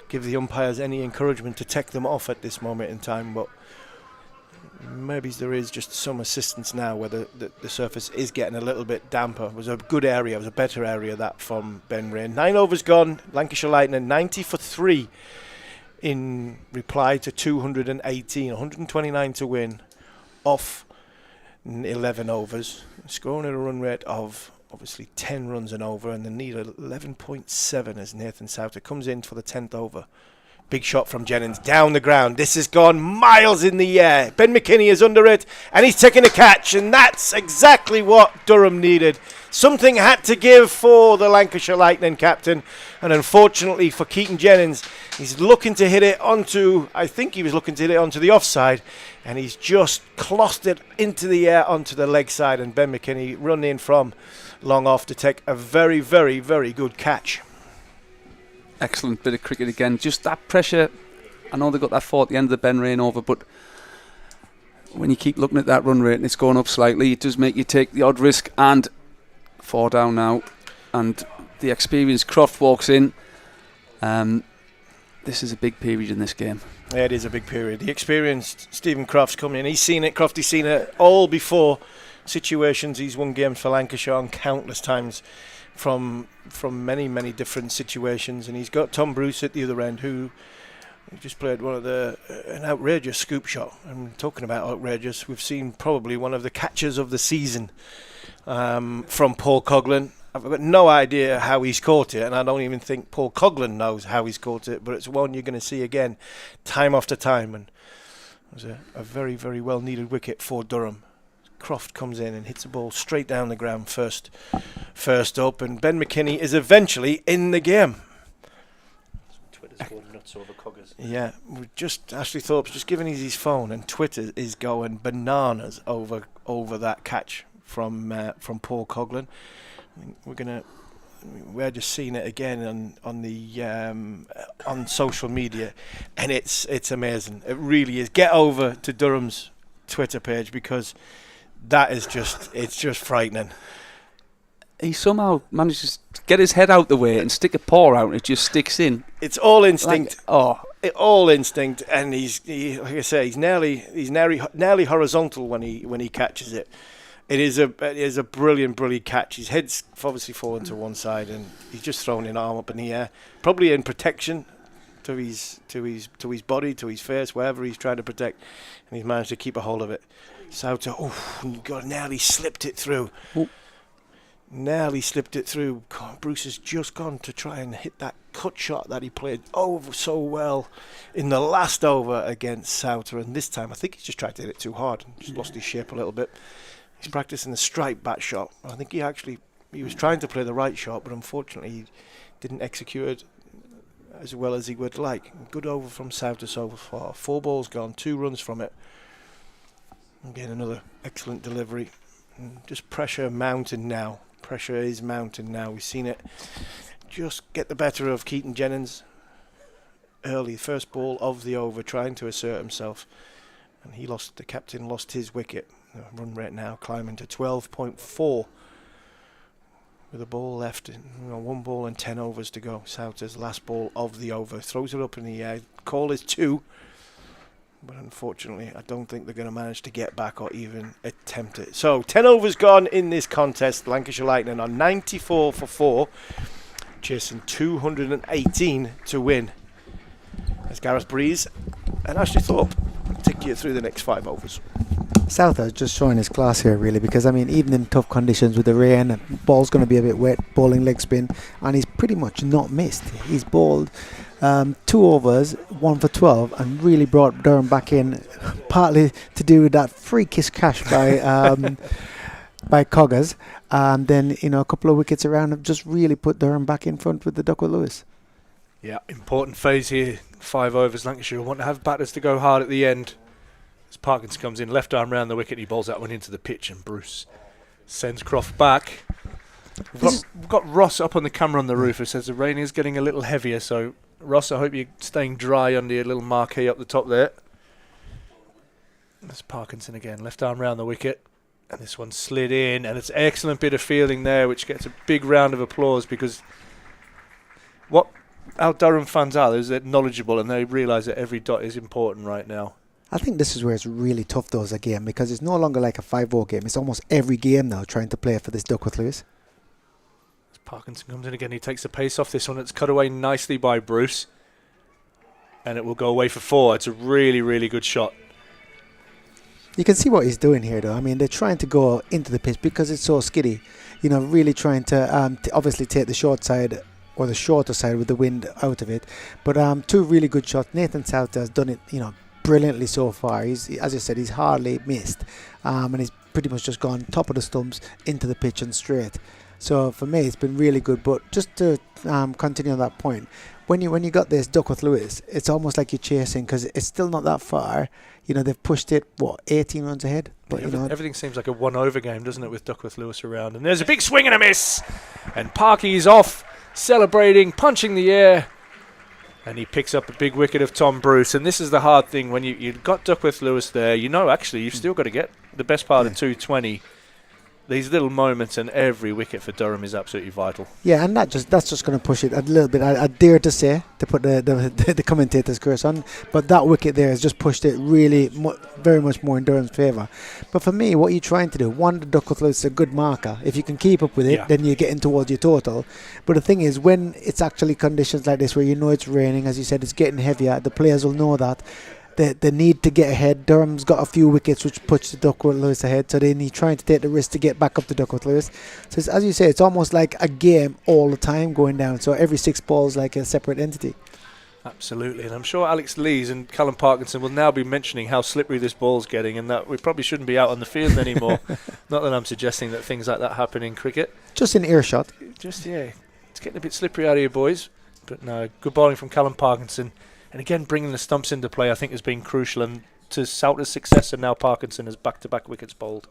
S8: give the umpires any encouragement to take them off at this moment in time, but maybe there is just some assistance now where the surface is getting a little bit damper. It was a good area, it was a better area that from Ben Rain. 9 overs gone, Lancashire Lightning 90 for 3 in reply to 218, 129 to win off 11 overs, scoring at a run rate of obviously 10 runs and over, and they need 11.7 as Nathan Souter comes in for the 10th over. Big shot from Jennings down the ground. This has gone miles in the air. Ben McKinney is under it, and he's taking a catch, and that's exactly what Durham needed. Something had to give for the Lancashire Lightning captain, and unfortunately for Keaton Jennings, he's looking to hit it onto, I think he was looking to hit it onto the offside, and he's just clossed it into the air onto the leg side, and Ben McKinney run in from long off to take a very, very, very good catch. Excellent bit of cricket again. Just that pressure. I know they got that 4 at the end of the Ben Rain over, but when you keep looking at that run rate and it's going up slightly, it does make you take the odd risk. And 4 down now, and the experienced Croft walks in. This is a big period in this game. Yeah, it is a big period. The experienced Stephen Croft's coming in. He's seen it. Crofty's seen it all before. Situations, he's won games for Lancashire on countless times from many different situations, and he's got Tom Bruce at the other end, who just played an outrageous scoop shot. I'm talking about outrageous. We've seen probably one of the catches of the season from Paul Coughlin. I've got no idea how he's caught it, and I don't even think Paul Coughlin knows how he's caught it, but it's one you're going to see again time after time, and it was a very, very well needed wicket for Durham. Croft comes in and hits the ball straight down the ground first up, and Ben McKinney is eventually in the game. Twitter's going nuts over Coggers. Yeah, Ashley Thorpe's just giving us his phone, and Twitter is going bananas over that catch
S3: from Paul Coughlin. We're just seeing it again on social media, and it's amazing. It really is. Get over to Durham's Twitter page, because that is just frightening.
S8: He somehow manages to get his head out the way and stick a paw out, and it just sticks in.
S3: It's all instinct. All instinct, and like I say, he's nearly horizontal when he catches it. It is a brilliant catch. His head's obviously fallen to one side, and he's just thrown his arm up in the air, probably in protection to his body, to his face, wherever he's trying to protect, and he's managed to keep a hold of it. Sauter, nearly slipped it through. Ooh. Nearly slipped it through. Bruce has just gone to try and hit that cut shot that he played over so well in the last over against Sauter, and this time I think he's just tried to hit it too hard and just lost his shape a little bit. He's practicing the strike bat shot. I think he was trying to play the right shot, but unfortunately he didn't execute it as well as he would like. Good over from Sauter so far. 4 balls gone, 2 runs from it. Again, another excellent delivery. And just pressure mounting now. Pressure is mounting now. We've seen it just get the better of Keaton Jennings early. First ball of the over, trying to assert himself. And the captain lost his wicket. The run rate now climbing to 12.4. With a ball left, 1 ball and 10 overs to go. Sauter's last ball of the over. Throws it up in the air. Call is 2. But unfortunately, I don't think they're going to manage to get back or even attempt it. So, 10 overs gone in this contest. Lancashire Lightning on 94 for 4. Chasing 218 to win. As Gareth Breeze and Ashley Thorpe take you through the next 5 overs.
S5: Souther just showing his class here, really, because I mean, even in tough conditions with the rain, the ball's going to be a bit wet, bowling leg spin, and he's pretty much not missed. He's bowled 2 overs, 1 for 12, and really brought Durham back in, partly to do with that freakish catch by Coggers, and then a couple of wickets around have just really put Durham back in front with the Duckworth Lewis.
S4: Yeah, important phase here. 5 overs. Lancashire want to have batters to go hard at the end. As Parkinson comes in, left arm round the wicket, he bowls that one into the pitch, and Bruce sends Croft back. We've got Ross up on the camera on the roof who says the rain is getting a little heavier, so Ross, I hope you're staying dry under your little marquee up the top there. There's Parkinson again, left arm round the wicket, and this one slid in, and it's an excellent bit of fielding there, which gets a big round of applause, because what our Durham fans are is they're knowledgeable and they realise that every dot is important right now.
S5: I think this is where it's really tough though as a game, because it's no longer like a 5-0 game. It's almost every game now trying to play for this Duckworth Lewis.
S4: As Parkinson comes in again, he takes the pace off this one. It's cut away nicely by Bruce, and it will go away for 4. It's a really, really good shot.
S5: You can see what he's doing here though. I mean, they're trying to go into the pitch because it's so skiddy. Really trying to obviously take the short side or the shorter side with the wind out of it. But 2 really good shots. Nathan Souter has done it, brilliantly so far. He's, as I said, he's hardly missed, and he's pretty much just gone top of the stumps into the pitch and straight. So for me, it's been really good. But just to continue on that point, when you got this Duckworth Lewis, it's almost like you're chasing, because it's still not that far. They've pushed it 18 runs ahead. But
S4: everything seems like a 1-over game, doesn't it, with Duckworth Lewis around? And there's a big swing and a miss, and Parky's off, celebrating, punching the air. And he picks up a big wicket of Tom Bruce. And this is the hard thing when you've got Duckworth Lewis there. Actually, you've still got to get the best part of 220. These little moments, and every wicket for Durham is absolutely vital. Yeah, and that's just going to push it a little bit. I dare to say, to put the commentator's curse on, but that wicket there has just pushed it really very much more in Durham's favour. But for me, what you're trying to do, one, the Duckworth Lewis is a good marker. If you can keep up with it, then you're getting towards your total. But the thing is, when it's actually conditions like this, where it's raining, as you said, it's getting heavier, the players will know that. They need to get ahead. Durham's got a few wickets which push the Duckworth Lewis ahead, so they're trying to take the risk to get back up to Duckworth Lewis. So as you say, it's almost like a game all the time going down, so every 6 balls like a separate entity. Absolutely, and I'm sure Alex Lees and Callum Parkinson will now be mentioning how slippery this ball's getting, and that we probably shouldn't be out on the field anymore. Not that I'm suggesting that things like that happen in cricket. Just in earshot. It's getting a bit slippery out of you, boys. But no, good bowling from Callum Parkinson. And again, bringing the stumps into play, I think, has been crucial. And to Sauter's success, and now Parkinson has back-to-back wickets bowled.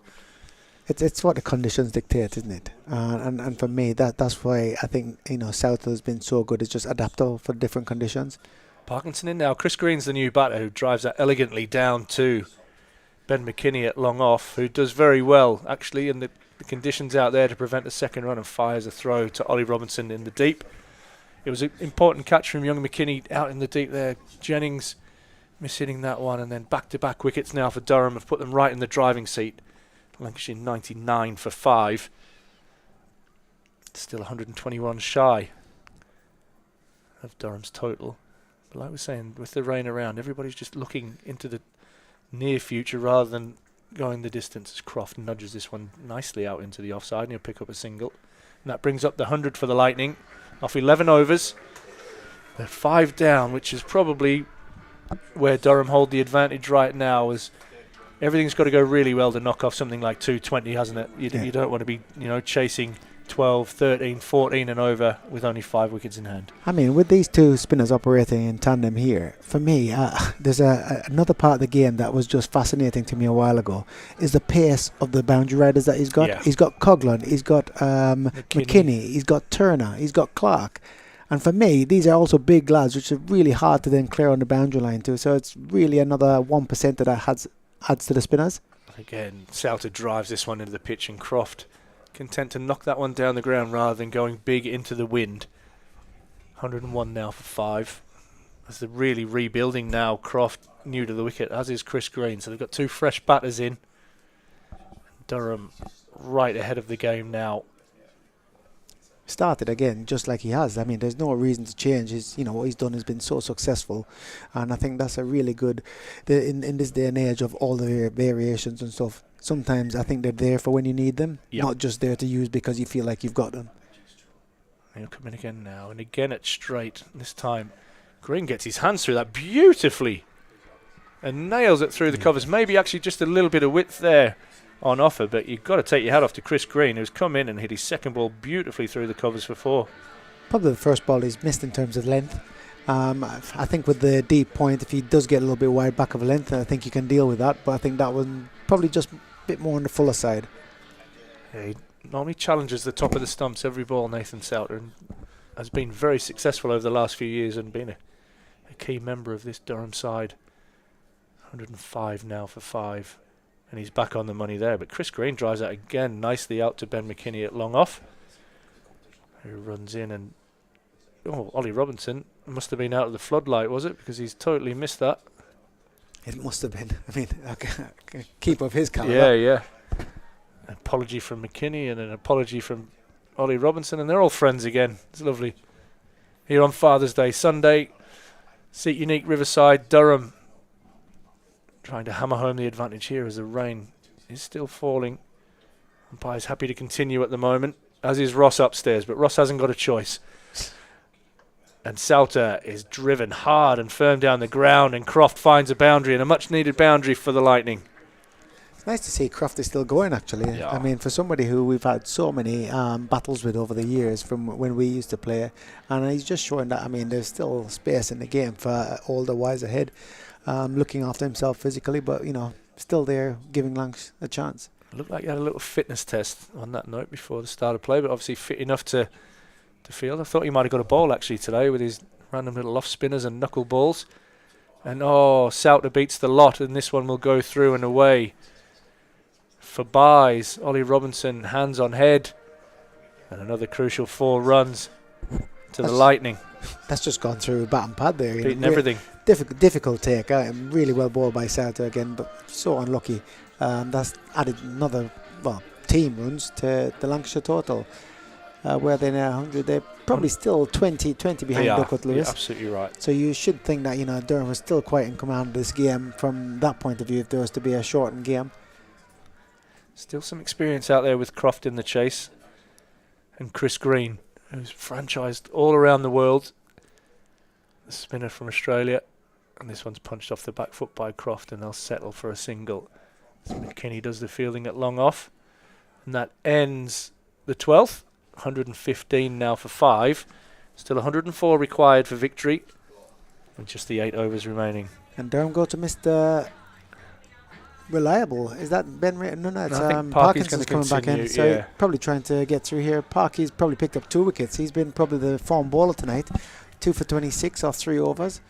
S5: It's what the conditions dictate, isn't it? And for me, that's why I think South has been so good. It's just adaptable for different conditions.
S4: Parkinson in now. Chris Green's the new batter who drives that elegantly down to Ben McKinney at long off, who does very well actually in the conditions out there to prevent a second run and fires a throw to Ollie Robinson in the deep. It was an important catch from young McKinney out in the deep there. Jennings mishitting that one, and then back-to-back wickets now for Durham have put them right in the driving seat. Lancashire 99 for 5. Still 121 shy of Durham's total. But like we're saying, with the rain around, everybody's just looking into the near future rather than going the distance, as Croft nudges this one nicely out into the offside, and he'll pick up a single. And that brings up the 100 for the Lightning off 11 overs. They're 5 down, which is probably where Durham hold the advantage right now, as everything's got to go really well to knock off something like 220, hasn't it? You don't want to be, chasing 12, 13, 14 and over with only 5 wickets in hand.
S5: I mean, with these two spinners operating in tandem here, for me, there's another part of the game that was just fascinating to me a while ago, is the pace of the boundary riders that he's got.
S4: Yeah.
S5: He's got Coughlan, he's got McKinney, he's got Turner, he's got Clark. And for me, these are also big lads, which are really hard to then clear on the boundary line too. So it's really another 1% that adds to the spinners.
S4: Again, Souter drives this one into the pitch, and Croft content to knock that one down the ground rather than going big into the wind. 101 now for 5. As they're really rebuilding now, Croft new to the wicket, as is Chris Green. So they've got 2 fresh batters in. Durham right ahead of the game now.
S5: Started again just like he has. I mean, there's no reason to change his, what he's done has been so successful, and I think that's a really good in this day and age of all the variations and stuff. Sometimes I think they're there for when you need them, not just there to use because you feel like you've got them.
S4: He'll come in again now, and again at straight. This time Green gets his hands through that beautifully and nails it through the covers. Maybe actually just a little bit of width there on offer, but you've got to take your hat off to Chris Green, who's come in and hit his second ball beautifully through the covers for 4.
S5: Probably the first ball he's missed in terms of length. I think with the deep point, if he does get a little bit wide back of length, I think you can deal with that, but I think that one probably just a bit more on the fuller side.
S4: Yeah, he normally challenges the top of the stumps every ball, Nathan Souter, and has been very successful over the last few years and been a key member of this Durham side. 105 now for 5. And he's back on the money there. But Chris Green drives that again nicely out to Ben McKinney at long off, who runs in, and Ollie Robinson must have been out of the floodlight, was it? Because he's totally missed that.
S5: It must have been. I mean, I keep up his caliber.
S4: Yeah. An apology from McKinney and an apology from Ollie Robinson, and they're all friends again. It's lovely. Here on Father's Day Sunday, Seat Unique Riverside, Durham, trying to hammer home the advantage here as the rain is still falling. Umpire's happy to continue at the moment, as is Ross upstairs, but Ross hasn't got a choice. And Souter is driven hard and firm down the ground, and Croft finds a boundary, and a much-needed boundary for the Lightning.
S5: It's nice to see Croft is still going, actually.
S4: Yeah.
S5: I mean, for somebody who we've had so many battles with over the years from when we used to play, and he's just showing that, I mean, there's still space in the game for older, wiser head. Looking after himself physically, but still there, giving Lancs a chance.
S4: It looked like he had a little fitness test on that note before the start of play, but obviously fit enough to field. I thought he might have got a ball actually today with his random little off spinners and knuckle balls. And Souter beats the lot, and this one will go through and away for byes. Ollie Robinson hands on head, and another crucial 4 runs to the Lightning.
S5: That's just gone through bat and pad there.
S4: Beating everything.
S5: Difficult take. Really well bowled by Souter again, but so unlucky. That's added another team runs to the Lancashire total. Where they're now 100, they're probably still 20 behind Duckworth Lewis.
S4: You're absolutely right.
S5: So you should think that Durham is still quite in command of this game from that point of view, if there was to be a shortened game.
S4: Still some experience out there with Croft in the chase, and Chris Green, who's franchised all around the world. The spinner from Australia, and this one's punched off the back foot by Croft, and they'll settle for a single. So McKinney does the fielding at long off, and that ends the 12th. 115 now for 5. Still 104 required for victory, with just the 8 overs remaining.
S5: And Durham go to Mr. reliable. Is that Ben? No, it's
S4: I think Parky's
S5: Parkinson's
S4: gonna
S5: coming back in.
S4: continue,
S5: So
S4: yeah.
S5: probably trying to get through here. Parky's probably picked up 2 wickets. He's been probably the form bowler tonight. 2 for 26 off 3 overs.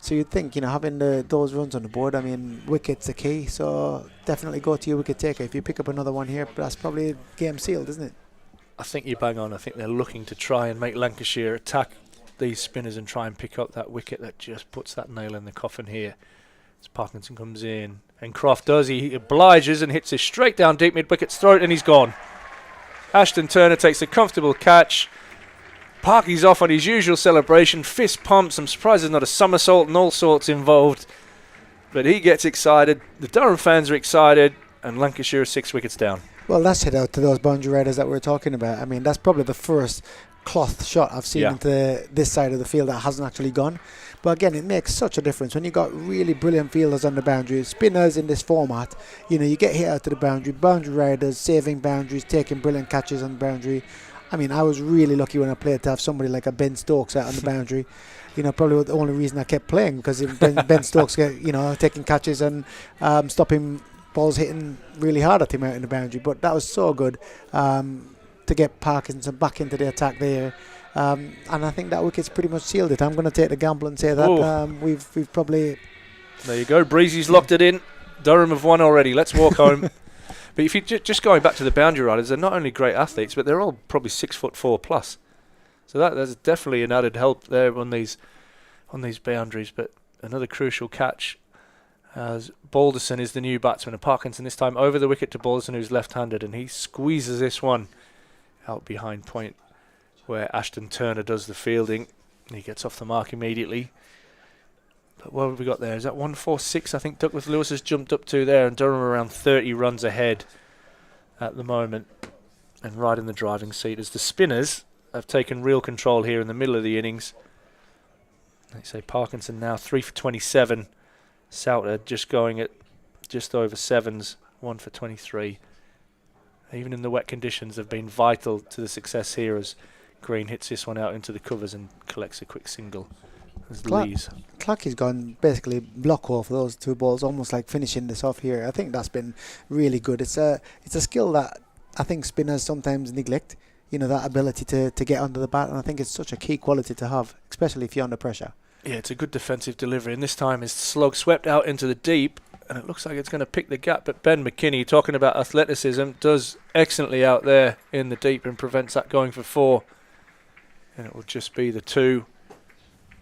S5: So you'd think, having those runs on the board, I mean, wicket's the key. So definitely go to your wicket taker. If you pick up another one here, that's probably game sealed, isn't it?
S4: I think you bang on. I think they're looking to try and make Lancashire attack these spinners and try and pick up that wicket that just puts that nail in the coffin here. As Parkinson comes in, and Croft does. He obliges and hits it straight down deep mid-wicket's throat, and he's gone. Ashton Turner takes a comfortable catch. Parky's off on his usual celebration, fist pumps. I'm surprised there's not a somersault and all sorts involved. But he gets excited. The Durham fans are excited, and Lancashire is 6 wickets down.
S5: Well, that's hit out to those boundary riders that we were talking about. I mean, that's probably the first cloth shot I've seen into this side of the field that hasn't actually gone. But again, it makes such a difference when you got really brilliant fielders on the boundary, spinners in this format. You get hit out to the boundary riders saving boundaries, taking brilliant catches on the boundary. I mean, I was really lucky when I played to have somebody like a Ben Stokes out on the boundary. Probably the only reason I kept playing, because Ben Stokes taking catches and stopping balls hitting really hard at him out in the boundary. But that was so good to get Parkinson back into the attack there. And I think that wicket's pretty much sealed it. I'm going to take the gamble and say that we've probably...
S4: There you go. Breezy's locked it in. Durham have won already. Let's walk home. But if you just going back to the boundary riders, they're not only great athletes, but they're all probably 6'4" plus. So there's definitely an added help there on these boundaries. But another crucial catch, as Balderson is the new batsman, and Parkinson this time over the wicket to Balderson, who's left-handed, and he squeezes this one out behind point, where Ashton Turner does the fielding. And he gets off the mark immediately. But what have we got there? Is that 146? I think Duckworth Lewis has jumped up to there, and Durham around 30 runs ahead at the moment, and right in the driving seat as the spinners have taken real control here in the middle of the innings. They say Parkinson now 3 for 27. Souter just going at just over 7s, 1 for 23. Even in the wet conditions have been vital to the success here, as Green hits this one out into the covers and collects a quick single.
S5: Clarkie's gone basically block hole for those 2 balls, almost like finishing this off here. I think that's been really good. It's a skill that I think spinners sometimes neglect, that ability to get under the bat, and I think it's such a key quality to have, especially if you're under pressure.
S4: Yeah, it's a good defensive delivery, and this time his slug swept out into the deep, and it looks like it's going to pick the gap, but Ben McKinney, talking about athleticism, does excellently out there in the deep and prevents that going for 4. And it will just be the 2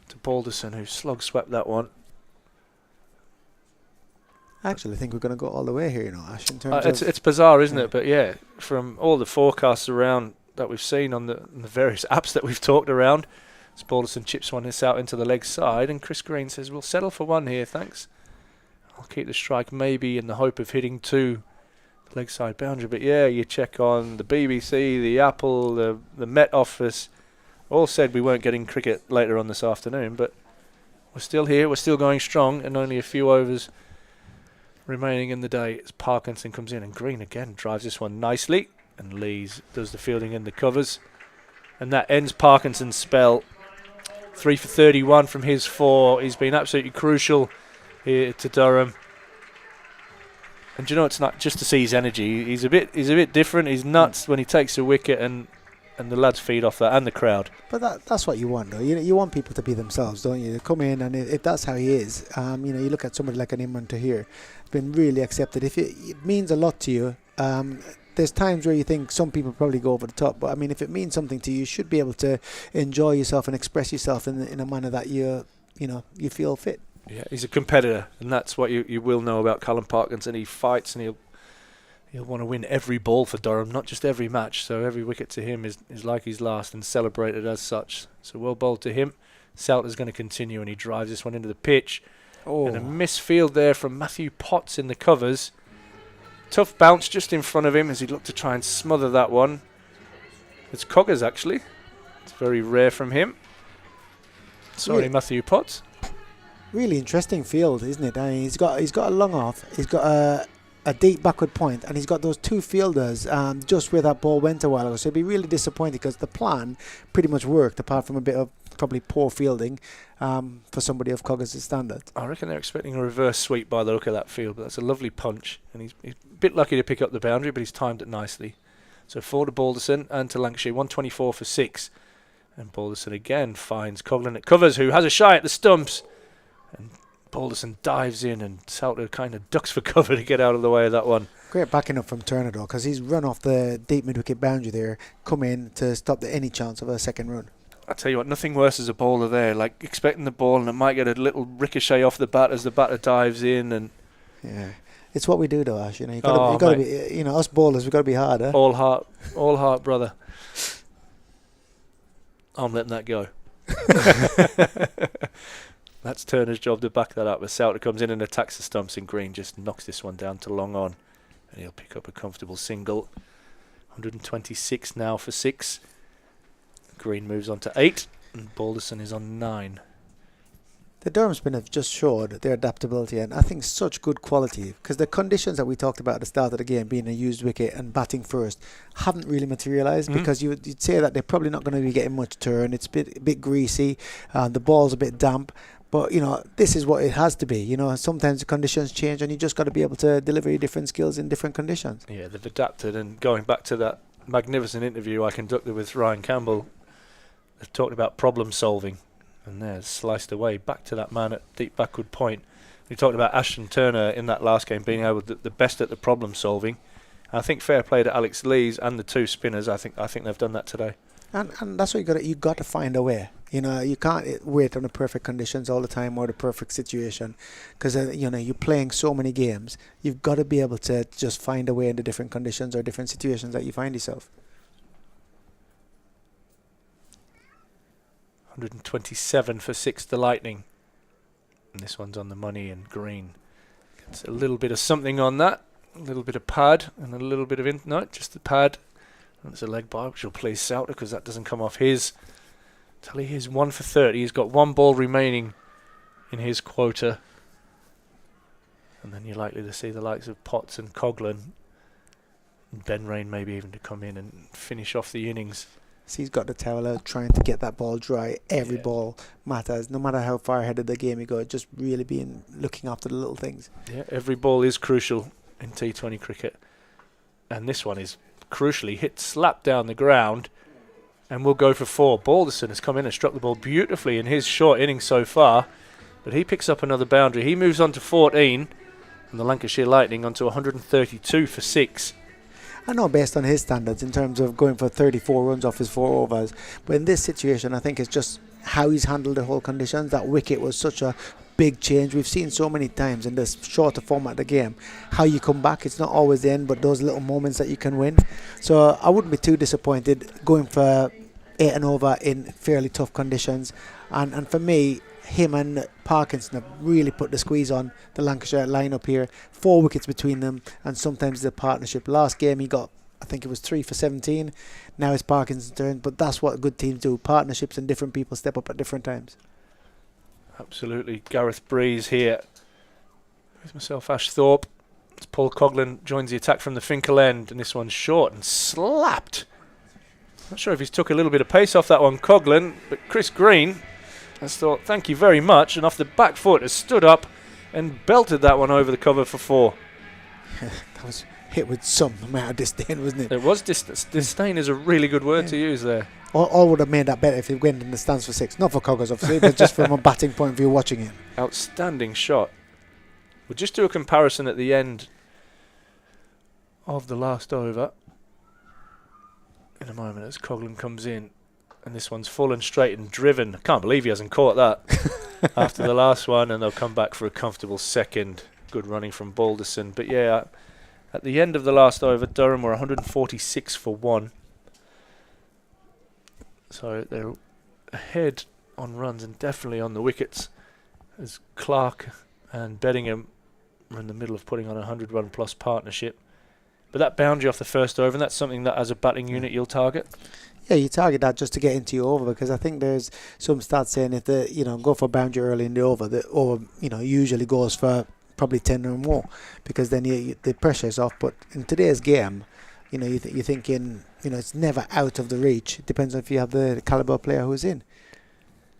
S4: to Balderson, who slug swept that one.
S5: I actually think we're going to go all the way here, Ash, in terms
S4: it's bizarre, isn't it? But yeah, from all the forecasts around that we've seen on the various apps that we've talked around, as Balderson chips one this out into the leg side, and Chris Green says, we'll settle for 1 here, thanks. I'll keep the strike maybe in the hope of hitting 2 the leg side boundary. But yeah, you check on the BBC, the Apple, the Met Office, all said we weren't getting cricket later on this afternoon, but we're still here, we're still going strong, and only a few overs remaining in the day as Parkinson comes in, and Green again drives this one nicely, and Lees does the fielding in the covers, and that ends Parkinson's spell. 3 for 31 from his 4. He's been absolutely crucial here to Durham. And it's not just to see his energy. He's a bit different. He's nuts when he takes a wicket, and the lads feed off that, and the crowd.
S5: But that's what you want, though. You want people to be themselves, don't you? They come in, and if that's how he is, you look at somebody like an Imran Tahir, been really accepted. If it means a lot to you, there's times where you think some people probably go over the top, but I mean, if it means something to you, you should be able to enjoy yourself and express yourself in a manner that you feel fit.
S4: Yeah, he's a competitor, and that's what you will know about Callum Parkinson. He fights, and he'll want to win every ball for Durham, not just every match. So every wicket to him is like his last, and celebrated as such. So well bowled to him. Souter's going to continue, and he drives this one into the pitch. And a misfield there from Matthew Potts in the covers. Tough bounce just in front of him as he looked to try and smother that one. It's Coggers, actually. It's very rare from him. Sorry, Matthew Potts.
S5: Really interesting field, isn't it? I mean, he's got a long off. He's got a a deep backward point, and he's got those two fielders just where that ball went a while ago. So he'd be really disappointed because the plan pretty much worked, apart from a bit of probably poor fielding for somebody of Coggins' standards.
S4: I reckon they're expecting a reverse sweep by the look of that field, but that's a lovely punch, and he's a bit lucky to pick up the boundary, but he's timed it nicely. So 4 to Balderson and to Lancashire, 124 for 6. And Balderson again finds Coughlin at covers, who has a shy at the stumps. And Balderson dives in, and Souter kind of ducks for cover to get out of the way of that one.
S5: Great backing up from Turner, though, because he's run off the deep mid-wicket boundary there, come in to stop any chance of a second run.
S4: I tell you what, nothing worse as a bowler there, like expecting the ball and it might get a little ricochet off the bat as the batter dives in. And
S5: yeah. It's what we do, though, Ash. You know, you got to be. You know, us bowlers, we've got to be harder.
S4: All heart, brother. I'm letting that go. That's Turner's job to back that up. As Souter comes in and attacks the stumps, and Green just knocks this one down to long on, and he'll pick up a comfortable single. 126 now for 6. Green moves on to 8, and Balderson is on 9.
S5: The Durham spin have just showed their adaptability, and I think such good quality, because the conditions that we talked about at the start of the game, being a used wicket and batting first, haven't really materialised, because you'd say that they're probably not going to be getting much turn. It's a bit greasy, the ball's a bit damp, but you know, this is what it has to be. You know, sometimes the conditions change, and you just got to be able to deliver your different skills in different conditions.
S4: Yeah, they've adapted, and going back to that magnificent interview I conducted with Ryan Campbell, they've talked about problem solving. And there's sliced away back to that man at deep backward point. We talked about Ashton Turner in that last game being able to the best at the problem solving. I think fair play to Alex Lees and the 2 spinners. I think they've done that today.
S5: And that's what you got to find a way. You know, you can't wait on the perfect conditions all the time or the perfect situation, because you know, you're playing so many games. You've got to be able to just find a way in the different conditions or different situations that you find yourself.
S4: 127 for 6 to Lightning. And this one's on the money, and Green gets a little bit of something on that. A little bit of pad and a little bit of no, just the pad. And it's a leg by, which will please Souter because that doesn't come off his. Tell you, he's 1 for 30. He's got 1 ball remaining in his quota. And then you're likely to see the likes of Potts and Coughlin, and Ben Rain maybe even to come in and finish off the innings.
S5: So he's got the towel out, trying to get that ball dry. Every ball matters, no matter how far ahead of the game you go. Just really looking after the little things. Yeah,
S4: every ball is crucial in T20 cricket. And this one is crucially hit slap down the ground, and we'll go for 4. Balderson has come in and struck the ball beautifully in his short innings so far, but he picks up another boundary. He moves on to 14, and the Lancashire Lightning on to 132 for 6.
S5: I know based on his standards in terms of going for 34 runs off his 4 overs, but in this situation I think it's just how he's handled the whole conditions. That wicket was such a big change. We've seen so many times in this shorter format of the game how you come back. It's not always the end, but those little moments that you can win. So I wouldn't be too disappointed going for 8 and over in fairly tough conditions. And for me, him and Parkinson have really put the squeeze on the Lancashire lineup here. 4 wickets between them, and sometimes the partnership. Last game he got, I think it was 3 for 17. Now it's Parkinson's turn, but that's what good teams do. Partnerships, and different people step up at different times.
S4: Absolutely. Gareth Breeze here with myself, Ash Thorpe. As Paul Coughlin joins the attack from the Finkel end, and this one's short and slapped. Not sure if he's took a little bit of pace off that one, Coughlin, but Chris Green has thought, thank you very much, and off the back foot has stood up and belted that one over the cover for 4.
S5: That was hit with some amount of disdain, wasn't it?
S4: It was disdain is a really good word to use there.
S5: All would have made that better if he went in the stands for 6. Not for Coggers, obviously, but just from a batting point of view watching it.
S4: Outstanding shot. We'll just do a comparison at the end of the last over in a moment as Coughlin comes in. And this one's full and straight and driven. I can't believe he hasn't caught that after the last one, and they'll come back for a comfortable second. Good running from Balderson. But yeah, at the end of the last over, Durham were 146 for 1. So they're ahead on runs and definitely on the wickets, as Clark and Beddingham are in the middle of putting on a 100-run plus partnership. But that boundary off the first over, and that's something that as a batting unit you'll target?
S5: Yeah, you target that just to get into your over, because I think there's some stats saying if they go for boundary early in the over usually goes for probably 10 or more, because then the pressure is off. But in today's game, you know, you're thinking, you know, it's never out of the reach. It depends on if you have the caliber player who's in.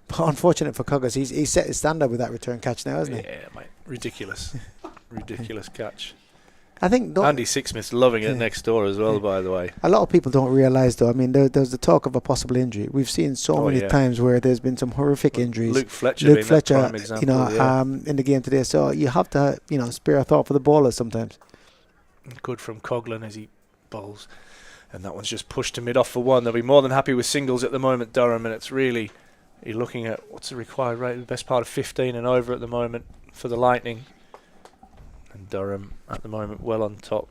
S5: But unfortunate for Coggers, he's set his standard with that return catch now, hasn't he?
S4: Yeah, mate, ridiculous, ridiculous catch.
S5: I think
S4: Andy Sixsmith's loving it next door as well, by the way.
S5: a lot of people don't realise, though. I mean, there's the talk of a possible injury. We've seen so many times where there's been some horrific injuries.
S4: Luke Fletcher, prime example,
S5: you know, in the game today. So you have to, you know, spare a thought for the bowlers sometimes.
S4: Good from Coughlin as he bowls, and that one's just pushed to mid off for one. They'll be more than happy with singles at the moment, Durham, and it's really, you're looking at what's the required rate, the best part of 15 and over at the moment for the Lightning. And Durham at the moment well on top.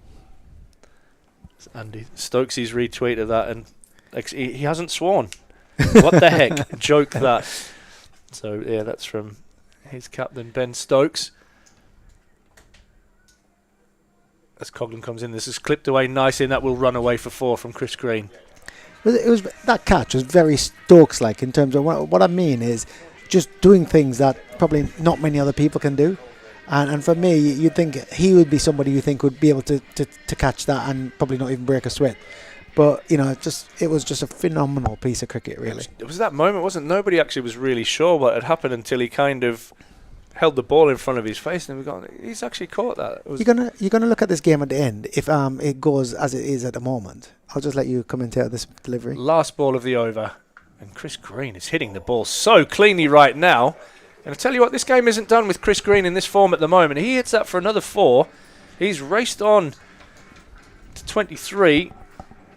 S4: Andy Stokesy's retweeted that, and he hasn't sworn. What the heck? Joke that. So yeah, that's from his captain Ben Stokes. As Coughlin comes in, this is clipped away nicely, and that will run away for 4 from Chris Green.
S5: It was that catch was very Stokes-like in terms of what I mean is just doing things that probably not many other people can do. And for me, you'd think he would be somebody you think would be able to catch that and probably not even break a sweat. But, you know, it was just a phenomenal piece of cricket, really.
S4: It was that moment, wasn't it? Nobody actually was really sure what had happened until he kind of held the ball in front of his face, and he's actually caught that.
S5: You're gonna look at this game at the end if it goes as it is at the moment. I'll just let you commentate this delivery.
S4: Last ball of the over, and Chris Green is hitting the ball so cleanly right now. And I tell you what, this game isn't done with Chris Green in this form at the moment. He hits that for another 4. He's raced on to 23.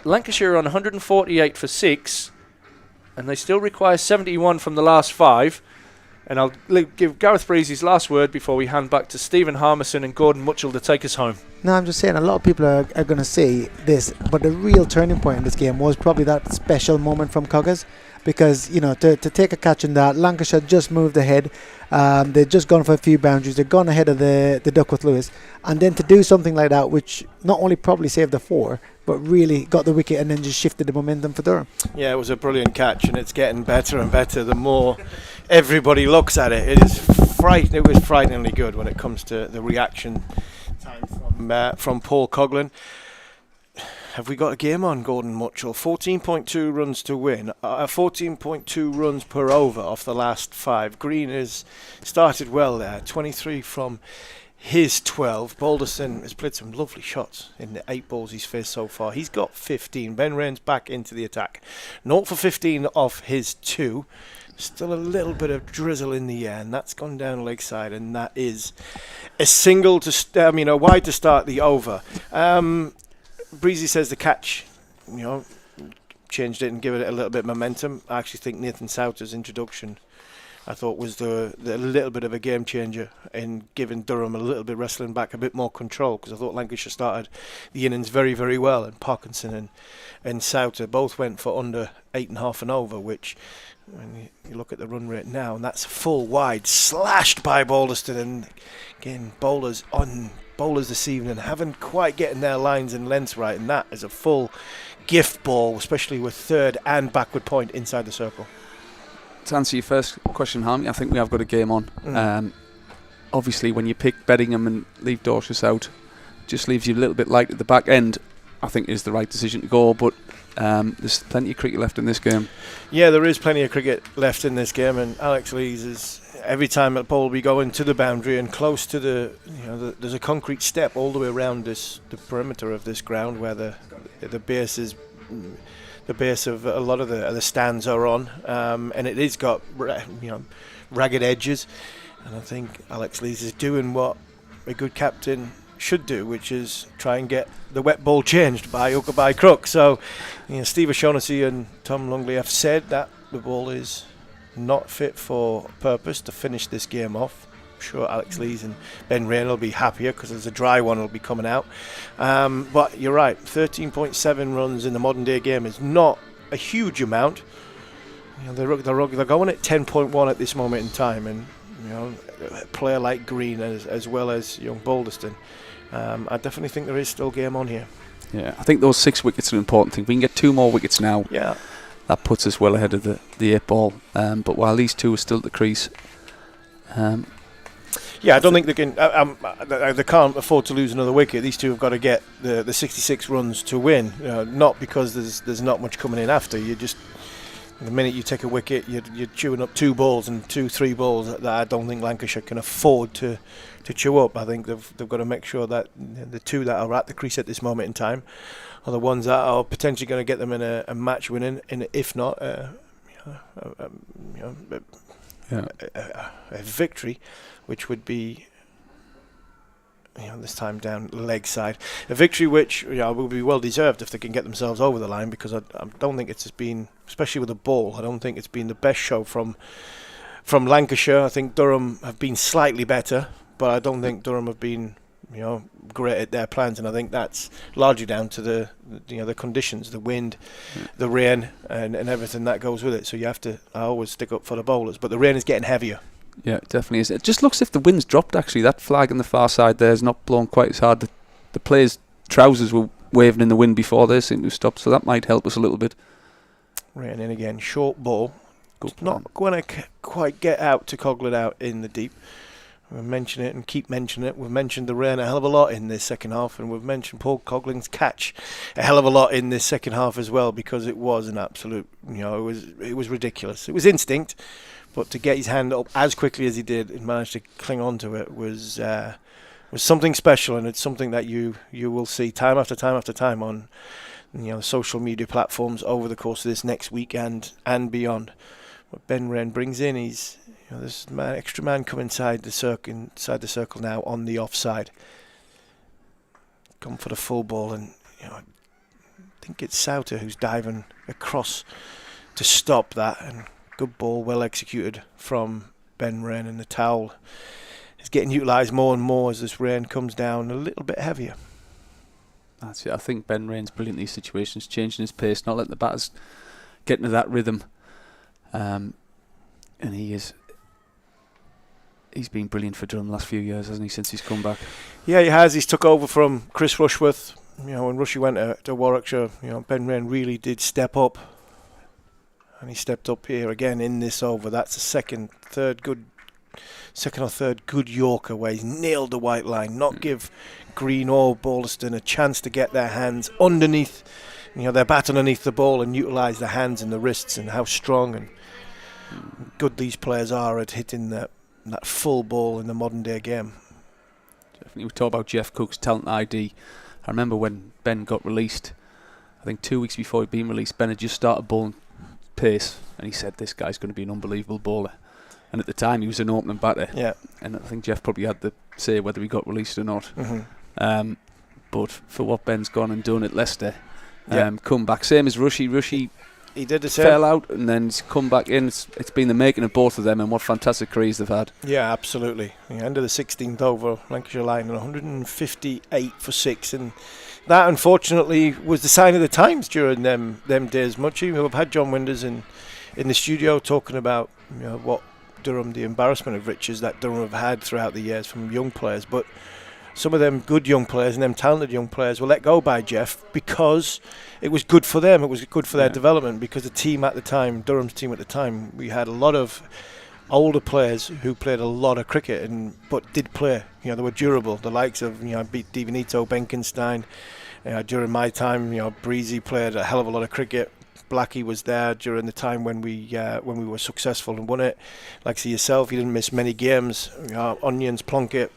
S4: Lancashire on 148 for 6. And they still require 71 from the last 5. And I'll give Gareth Breeze his last word before we hand back to Stephen Harmison and Gordon Mutchell to take us home.
S5: No, I'm just saying a lot of people are going to see this, but the real turning point in this game was probably that special moment from Coggers. Because, you know, to take a catch in that, Lancashire just moved ahead. They'd just gone for a few boundaries. They'd gone ahead of the Duckworth Lewis. And then to do something like that, which not only probably saved the 4, but really got the wicket and then just shifted the momentum for Durham.
S3: Yeah, it was a brilliant catch, and it's getting better and better the more everybody looks at it. It was frighteningly good when it comes to the reaction time from Paul Coughlin. Have we got a game on, Gordon Mutchell? 14.2 runs to win, 14.2 runs per over off the last 5. Green has started well there, 23 from his 12. Balderson has played some lovely shots in the 8 balls he's faced so far. He's got 15. Ben Raines back into the attack. 0 for 15 off his 2. Still a little bit of drizzle in the air, and that's gone down leg side, and that is a single a wide to start the over. Breezy says the catch, you know, changed it and give it a little bit of momentum. I actually think Nathan Souter's introduction, I thought, was the little bit of a game changer in giving Durham a little bit wrestling back, a bit more control, because I thought Lancashire started the innings very, very well, and Parkinson and Souter both went for under 8.5 and over, which, when you look at the run rate now, and that's full wide, slashed by Balderston, and again, bowlers this evening haven't quite getting their lines and lengths right, and that is a full gift ball, especially with third and backward point inside the circle.
S8: To answer your first question, Harmy, I think we have got a game on. Obviously, when you pick Bedingham and leave Dorcas out, just leaves you a little bit light at the back end. I think is the right decision to go, but there's plenty of cricket left in this game. Yeah,
S3: there is plenty of cricket left in this game, and Alex Lees is every time a ball will be going to the boundary and close to there's a concrete step all the way around the perimeter of this ground where the base is. The base of a lot of the stands are on, and it is got ragged edges, and I think Alex Lees is doing what a good captain should do, which is try and get the wet ball changed by hook or by crook. So, Steve O'Shaughnessy and Tom Longley have said that the ball is not fit for purpose to finish this game off. I'm sure Alex Lees and Ben Raine will be happier because there's a dry one will be coming out. But you're right, 13.7 runs in the modern day game is not a huge amount. They're going at 10.1 at this moment in time, and a player like Green as well as young Balderston, I definitely think there is still game on here.
S8: Yeah, I think those 6 wickets are an important thing. If we can get 2 more wickets now, that puts us well ahead of the 8 ball. But while these 2 are still at the crease,
S3: Yeah, I don't think they can. They can't afford to lose another wicket. These two have got to get the 66 runs to win. Not because there's not much coming in after. You just the minute you take a wicket, you're chewing up 2 balls and 2-3 balls that I don't think Lancashire can afford to chew up. I think they've got to make sure that the 2 that are at the crease at this moment in time are the ones that are potentially going to get them in a match winning, and if not, a victory, which would be, this time down leg side, a victory which will be well deserved if they can get themselves over the line, because I don't think it's been, especially with the ball, I don't think it's been the best show from Lancashire. I think Durham have been slightly better, but I don't think Durham have been great at their plans, and I think that's largely down to the conditions, the wind, the rain, and everything that goes with it. So I always stick up for the bowlers, but the rain is getting heavier.
S8: Yeah, it definitely is. It just looks as if the wind's dropped, actually. That flag on the far side there is not blown quite as hard. The players' trousers were waving in the wind before they seem to have stopped, so that might help us a little bit.
S3: Rain in again, short ball. Not going to quite get out to Coggle it out in the deep. We'll mention it and keep mentioning it. We've mentioned the rain a hell of a lot in this second half, and we've mentioned Paul Cogling's catch a hell of a lot in this second half as well, because it was an absolute, it was ridiculous. It was instinct, but to get his hand up as quickly as he did and manage to cling on to it was something special, and it's something that you will see time after time after time on social media platforms over the course of this next week and beyond. What Ben Wren brings in, he's this extra man come inside the circle now on the offside. Come for the full ball, and I think it's Souter who's diving across to stop that, and good ball, well executed from Ben Wren, and the towel is getting utilised more and more as this rain comes down a little bit heavier.
S8: That's it. I think Ben Wren's brilliant in these situations, changing his pace, not letting the batters get into that rhythm. And he's been brilliant for Durham the last few years, hasn't he, since he's come back?
S3: Yeah, he has. He's took over from Chris Rushworth. When Rushy went to Warwickshire, Ben Wren really did step up. And he stepped up here again in this over. That's the second or third good Yorker where he's nailed the white line, not give Green or Balderston a chance to get their hands underneath, their bat underneath the ball, and utilise the hands and the wrists, and how strong and good these players are at hitting that full ball in the modern day game.
S8: Definitely. We talk about Jeff Cook's talent ID. I remember when Ben got released, I think 2 weeks before he'd been released, Ben had just started bowling pace, and he said this guy's going to be an unbelievable bowler, and at the time he was an opening batter, and I think Jeff probably had to say whether he got released or not. But for what Ben's gone and done at Leicester, come back, same as Rushy he did the same. Fell out and then he's come back in. It's been the making of both of them, and what fantastic careers they've had. Yeah, absolutely. End of the 16th over, Lancashire line, and 158 for 6, and that unfortunately was the sign of the times during them days. Muchie, we've had John Winders in the studio talking about what Durham, the embarrassment of riches that Durham have had throughout the years from young players, but some of them good young players and them talented young players were let go by Jeff because it was good for them. It was good for their development, because the team at the time, Durham's team at the time, we had a lot of older players who played a lot of cricket but did play. They were durable. The likes of Divinito, Benkenstein. During my time, Breezy played a hell of a lot of cricket. Blackie was there during the time when we were successful and won it. Like see yourself, you didn't miss many games. Onions, Plunkett,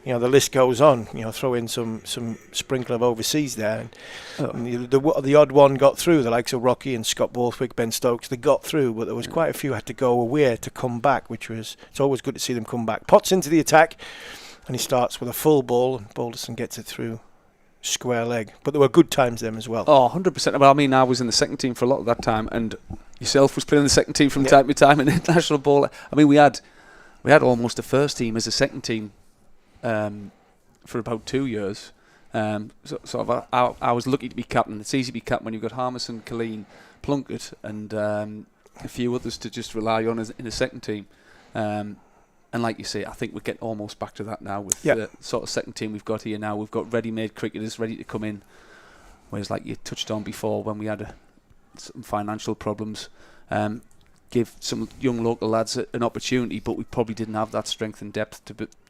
S8: the list goes on. Throw in some sprinkle of overseas there. And the odd one got through. The likes of Rocky and Scott Borthwick, Ben Stokes, they got through, but there was quite a few had to go away to come back, it's always good to see them come back. Potts into the attack, and he starts with a full ball, and Balderson gets it through. Square leg, but there were good times then as well. 100%. Well, I mean, I was in the second team for a lot of that time, and yourself was playing in the second team from time to time in international ball. I mean, we had almost a first team as a second team for about 2 years. I was lucky to be captain. It's easy to be captain when you've got Harmison, Colleen, Plunkett, and a few others to just rely on in a second team. And like you say, I think we're getting almost back to that now with the sort of second team we've got here now. We've got ready-made cricketers ready to come in. Whereas, like you touched on before, when we had some financial problems, give some young local lads an opportunity, but we probably didn't have that strength and depth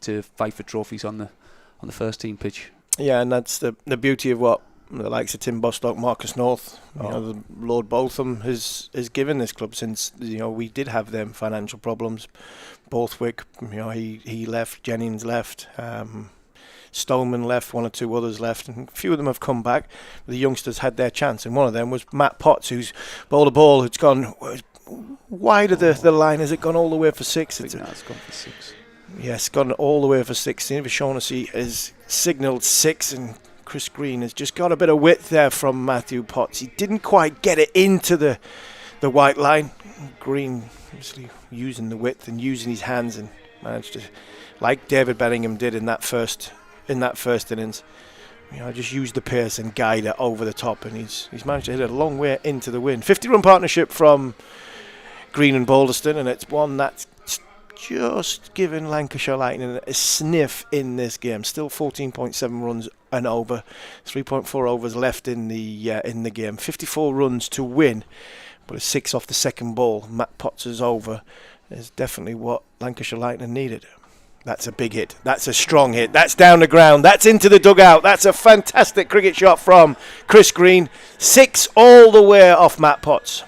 S8: to fight for trophies on the first team pitch.
S3: Yeah, and that's the beauty of what the likes of Tim Bostock, Marcus North, the Lord Botham has given this club since we did have them financial problems. Borthwick, he left, Jennings left, Stoneman left, one or two others left, and a few of them have come back. The youngsters had their chance, and one of them was Matt Potts, who's bowled a ball. It's gone wide of the line. Has it gone all the way for six?
S8: It's gone for six.
S3: Yes, gone all the way for six. Steve Shaughnessy has signalled six, and Chris Green has just got a bit of width there from Matthew Potts. He didn't quite get it into the white line. Green obviously using the width and using his hands, and managed to, like David Bellingham did in that first innings, just use the pace and guide it over the top, and he's managed to hit it a long way into the wind. 50-run partnership from Green and Balderston, and it's one that's just given Lancashire Lightning a sniff in this game. Still 14.7 runs and over, 3.4 overs left in the game. 54 runs to win, but a 6 off the second ball. Matt Potts' over is definitely what Lancashire Lightning needed. That's a big hit. That's a strong hit. That's down the ground. That's into the dugout. That's a fantastic cricket shot from Chris Green. 6 all the way off Matt Potts.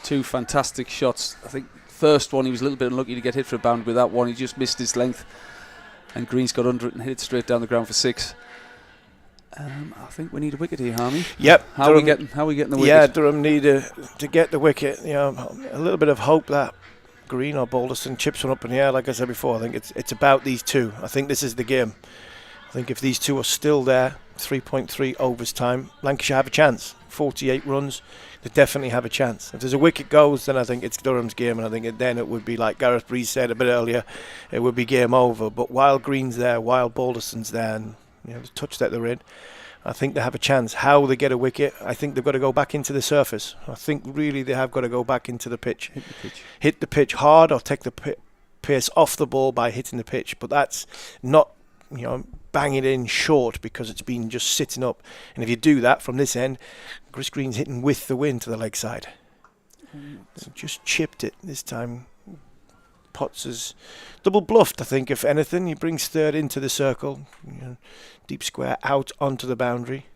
S8: 2 fantastic shots. I think first one he was a little bit unlucky to get hit for a boundary. With that one he just missed his length, and Green's got under it and hit it straight down the ground for 6. I think we need a wicket here, Harmy.
S3: Yep.
S8: How are we getting the wicket?
S3: Yeah, Durham need to get the wicket. A little bit of hope that Green or Balderston chips one up in the air. Like I said before, I think it's about these two. I think this is the game. I think if these two are still there, 3.3 overs time, Lancashire have a chance. 48 runs, they definitely have a chance. If there's a wicket goes, then I think it's Durham's game, and I think then it would be, like Gareth Breeze said a bit earlier, it would be game over. But while Green's there, while Balderston's there, and the touch that they're in, I think they have a chance. How they get a wicket, I think they've got to go back into the surface. I think really they have got to go back into the pitch. Hit the pitch hard, or take the pace off the ball by hitting the pitch. But that's not, bang it in short, because it's been just sitting up. And if you do that from this end, Chris Green's hitting with the wind to the leg side. So just chipped it this time. Potts has double bluffed, I think, if anything. He brings third into the circle. Deep square out onto the boundary.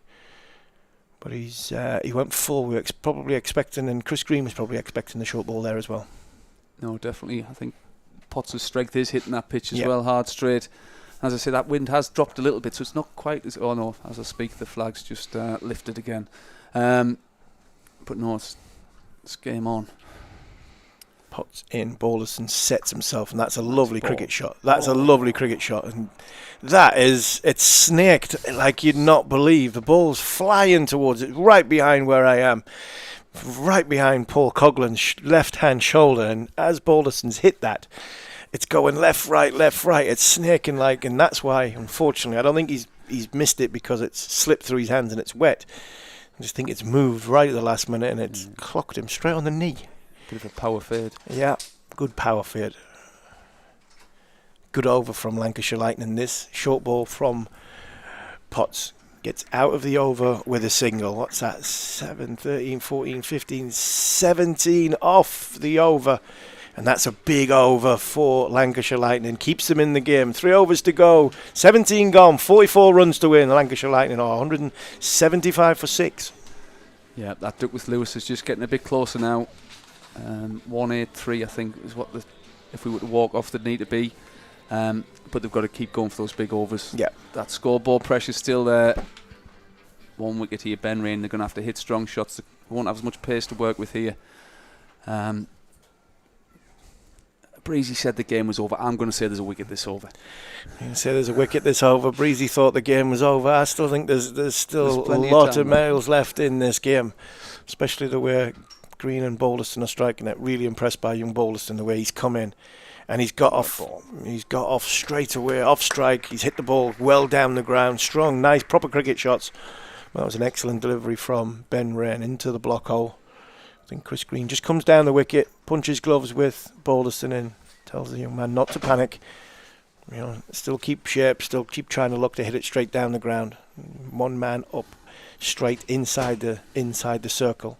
S3: But he went full. We were probably expecting, and Chris Green was probably expecting the short ball there as well.
S8: No, definitely. I think Potts' strength is hitting that pitch as well, hard straight. As I say, that wind has dropped a little bit, so it's not quite as... Oh, no, as I speak, the flag's just lifted again. But no, it's game on.
S3: Potts in, Balderston sets himself, and that's a lovely cricket shot. That's a lovely cricket shot, and it's snaked like you'd not believe. The ball's flying towards it, right behind where I am, right behind Paul Coughlin's left-hand shoulder, and as Balderston's hit that, it's going left, right. It's snaking like, and that's why, unfortunately, I don't think he's missed it because it's slipped through his hands and it's wet. I just think it's moved right at the last minute, and it's clocked him straight on the knee.
S8: Bit of a power fade.
S3: Yeah, good power fade. Good over from Lancashire Lightning. This short ball from Potts gets out of the over with a single. What's that? 7, 13, 14, 15, 17 off the over. And that's a big over for Lancashire Lightning. Keeps them in the game. 3 overs to go. 17 gone. 44 runs to win. Lancashire Lightning are 175 for 6.
S8: Yeah, that Duckworth Lewis is just getting a bit closer now. 183, I think, is what if we were to walk off, they'd need to be. But they've got to keep going for those big overs.
S3: Yeah.
S8: That scoreboard pressure's still there. 1 wicket here, Ben Rain. They're going to have to hit strong shots. They won't have as much pace to work with here. Breezy said the game was over. I'm going to say there's a wicket this over.
S3: You can say there's a wicket this over. Breezy thought the game was over. I still think there's still a lot of males left in this game, especially the way Green and Balderston are striking it. Really impressed by young Balderston, the way he's come in, and he's got off straight away, off strike. He's hit the ball well down the ground, strong, nice, proper cricket shots. That was an excellent delivery from Ben Rain into the block hole. I think Chris Green just comes down the wicket, punches gloves with Balderston in, tells the young man not to panic. Still keep shape, still keep trying to look to hit it straight down the ground. One man up, straight inside the circle.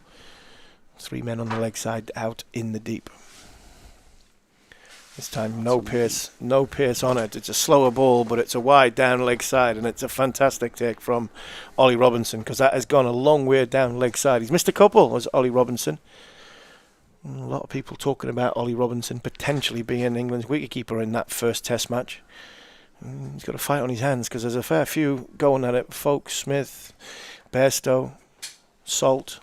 S3: 3 men on the leg side out in the deep. This time no pace on it. It's a slower ball, but it's a wide down leg side, and it's a fantastic take from Ollie Robinson, because that has gone a long way down leg side. He's missed a couple, as Ollie Robinson. A lot of people talking about Ollie Robinson potentially being England's wicketkeeper in that first Test match. He's got a fight on his hands, because there's a fair few going at it. Folkes, Smith, Bairstow, Salt,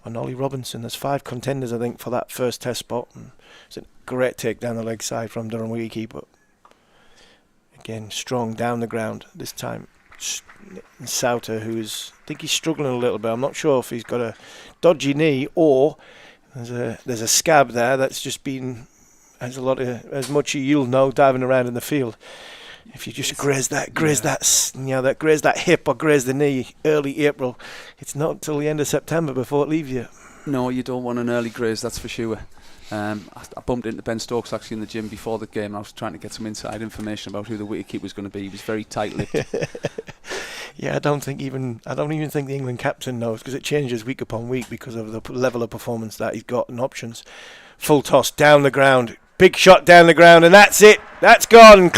S3: and Ollie Robinson. There's 5 contenders, I think, for that first Test spot. And it's a great take down the leg side from Durham wicketkeeper. Again, strong down the ground this time. Souter, I think he's struggling a little bit. I'm not sure if he's got a dodgy knee or there's a scab there that's just been, as much as you'll know diving around in the field. If you just graze that hip or graze the knee early April, it's not until the end of September before it leaves you.
S8: No, you don't want an early graze, that's for sure. I bumped into Ben Stokes actually in the gym before the game, and I was trying to get some inside information about who the wicketkeeper was going to be. He was very tight-lipped.
S3: Yeah, I don't even think the England captain knows, because it changes week upon week because of the level of performance that he's got and options. Full toss down the ground, big shot down the ground, and that's it. That's gone.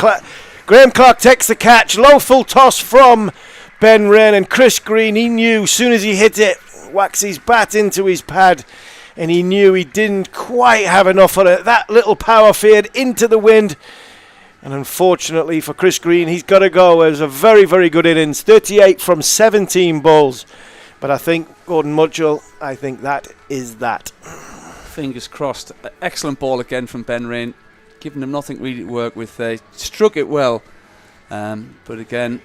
S3: Graham Clark takes the catch. Low full toss from Ben Wren, and Chris Green, he knew as soon as he hit it, whacks his bat into his pad, and he knew he didn't quite have enough on it. That little power fade into the wind, and unfortunately for Chris Green, he's got to go. It was a very, very good innings, 38 from 17 balls. But I think Gordon Mutchell, I think that is that.
S8: Fingers crossed. Excellent ball again from Ben Wren, giving him nothing really to work with there. Struck it well, but again,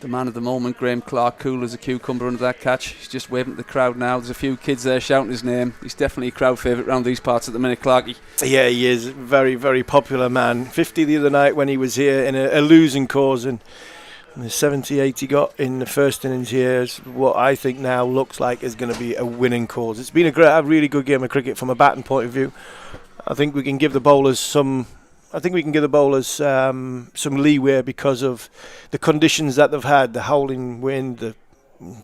S8: the man of the moment, Graham Clark, cool as a cucumber under that catch. He's just waving at the crowd now. There's a few kids there shouting his name. He's definitely a crowd favourite around these parts at the minute, Clarky.
S3: Yeah, he is. Very, very popular man. 50 the other night when he was here in a losing cause, and the 78 he got in the first innings here is what I think now looks like is going to be a winning cause. It's been a really good game of cricket from a batting point of view. I think we can give the bowlers some leeway because of the conditions that they've had. The howling wind, the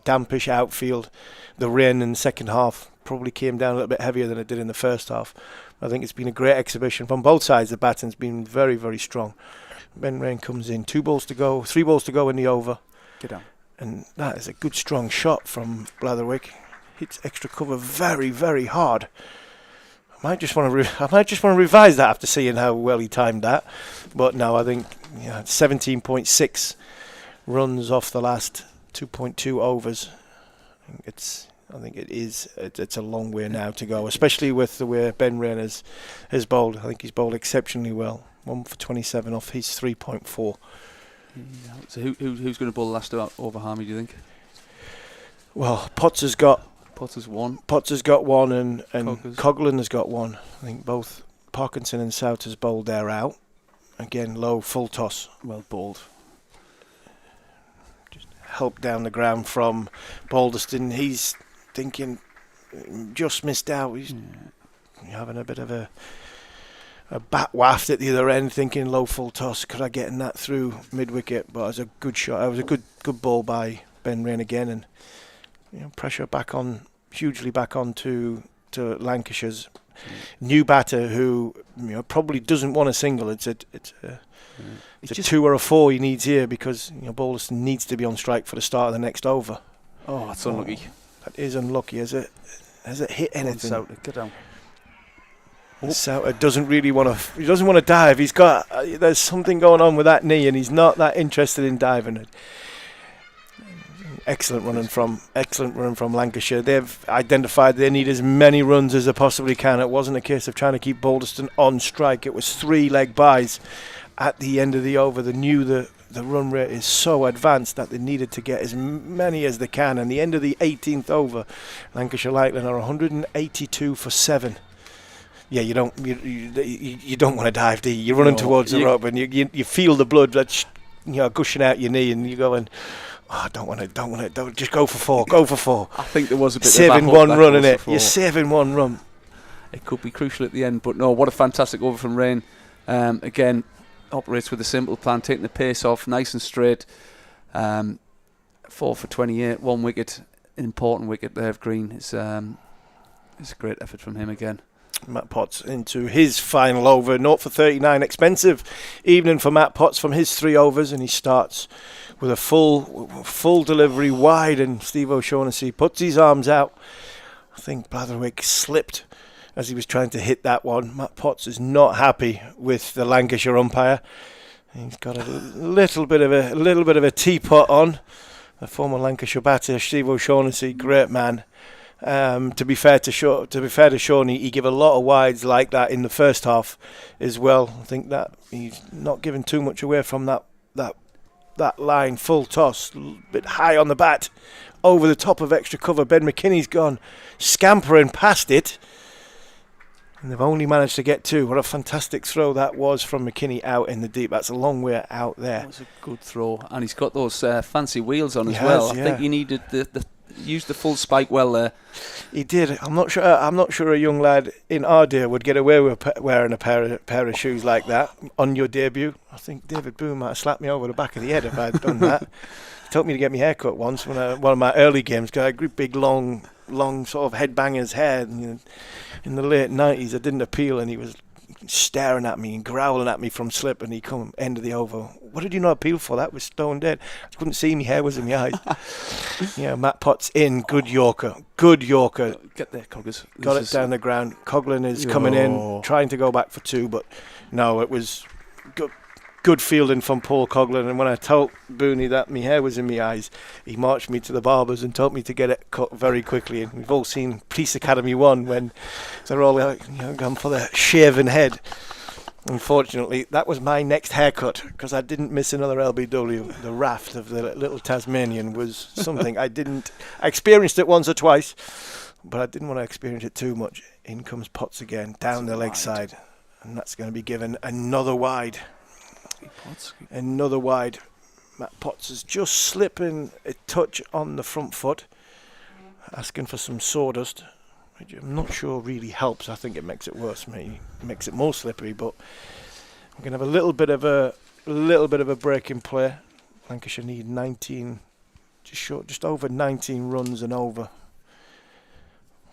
S3: dampish outfield, the rain in the second half probably came down a little bit heavier than it did in the first half. I think it's been a great exhibition from both sides. The batting's been very, very strong. Ben Wren comes in, 3 balls to go in the over.
S8: Get down.
S3: And that is a good strong shot from Blatherwick. Hits extra cover very, very hard. I might just want to revise that after seeing how well he timed that. But no, I think 17.6 runs off the last 2.2 overs. It's a long way now to go, especially with the way Ben Wren has bowled. I think he's bowled exceptionally well. 1 for 27 off his 3.4.
S8: Yeah. So who's going to bowl the last over Harmy, do you think?
S3: Well, Potts has got
S8: one,
S3: and Coughlin has got one. I think both Parkinson and Souters bowled their out. Again, low, full toss.
S8: Well bowled.
S3: Just help down the ground from Balderston. He's thinking, just missed out. He's having a bit of a bat waft at the other end, thinking low, full toss. Could I get in that through mid-wicket? But it was a good shot. It was a good ball by Ben Wren again, and pressure hugely back on to Lancashire's new batter, who probably doesn't want a single. It's a 2 or a 4 he needs here, because Balderston needs to be on strike for the start of the next over.
S8: Oh, that's unlucky.
S3: That is unlucky. Has it hit anything?
S8: Souter, get down.
S3: Souter doesn't want to dive. He's got there's something going on with that knee, and he's not that interested in diving. Excellent running from Lancashire. They've identified they need as many runs as they possibly can. It wasn't a case of trying to keep Balderston on strike. It was 3 leg byes at the end of the over. They knew the run rate is so advanced that they needed to get as many as they can. And the end of the 18th over, Lancashire Lightning are 182 for 7. Yeah, you don't want to dive, do you? You're running towards the rope, and you feel the blood that's gushing out your knee, and you're going, oh, don't just go for 4.
S8: I think there was a bit
S3: saving
S8: of
S3: one run in it. You're saving one run.
S8: It could be crucial at the end, but no, what a fantastic over from Wren. Again, operates with a simple plan, taking the pace off, nice and straight. 4 for 28, 1 wicket, an important wicket there of Green. It's It's a great effort from him again.
S3: Matt Potts into his final over, 0 for 39. Expensive evening for Matt Potts from his 3 overs, and he starts with a full delivery wide, and Steve O'Shaughnessy puts his arms out. I think Blatherwick slipped as he was trying to hit that one. Matt Potts is not happy with the Lancashire umpire. He's got a little bit of a teapot on. The former Lancashire batter, Steve O'Shaughnessy, great man. To be fair to Shawnee, he gave a lot of wides like that in the first half as well. I think that he's not giving too much away from that line. Full toss, a bit high on the bat, over the top of extra cover. Ben McKinney's gone scampering past it, and they've only managed to get 2. What a fantastic throw that was from McKinney out in the deep. That's a long way out there.
S8: That was a good throw, and he's got those fancy wheels on as well. I think he needed used the full spike well there.
S3: He did. I'm not sure a young lad in our day would get away with wearing a pair of shoes like that on your debut. I think David Boone might have slapped me over the back of the head if I'd done that. He told me to get my hair cut once when one of my early games, because I had big long sort of headbanger's hair. And, in the late 90s, I didn't appeal, and he was staring at me and growling at me from slip, and he come end of the over. What did you not appeal for? That was stone dead. I couldn't see me hair was in my eyes. Matt Potts in, good Yorker.
S8: Get there, Coggers.
S3: Got it down the ground. Coughlin is coming in, trying to go back for 2, but no, it was good fielding from Paul Coughlin. And when I told Booney that my hair was in my eyes, he marched me to the barbers and told me to get it cut very quickly. And we've all seen Police Academy 1 when they're all going for the shaven head. Unfortunately, that was my next haircut, because I didn't miss another LBW. The raft of the little Tasmanian was something I experienced it once or twice, but I didn't want to experience it too much. In comes Potts again, down the leg side, and that's going to be given another wide. Another wide. Matt Potts is just slipping a touch on the front foot, asking for some sawdust, which I'm not sure really helps. I think it makes it worse. Maybe makes it more slippery. But we're going to have a little bit of a break in play. Lancashire need 19, just over 19 runs and over.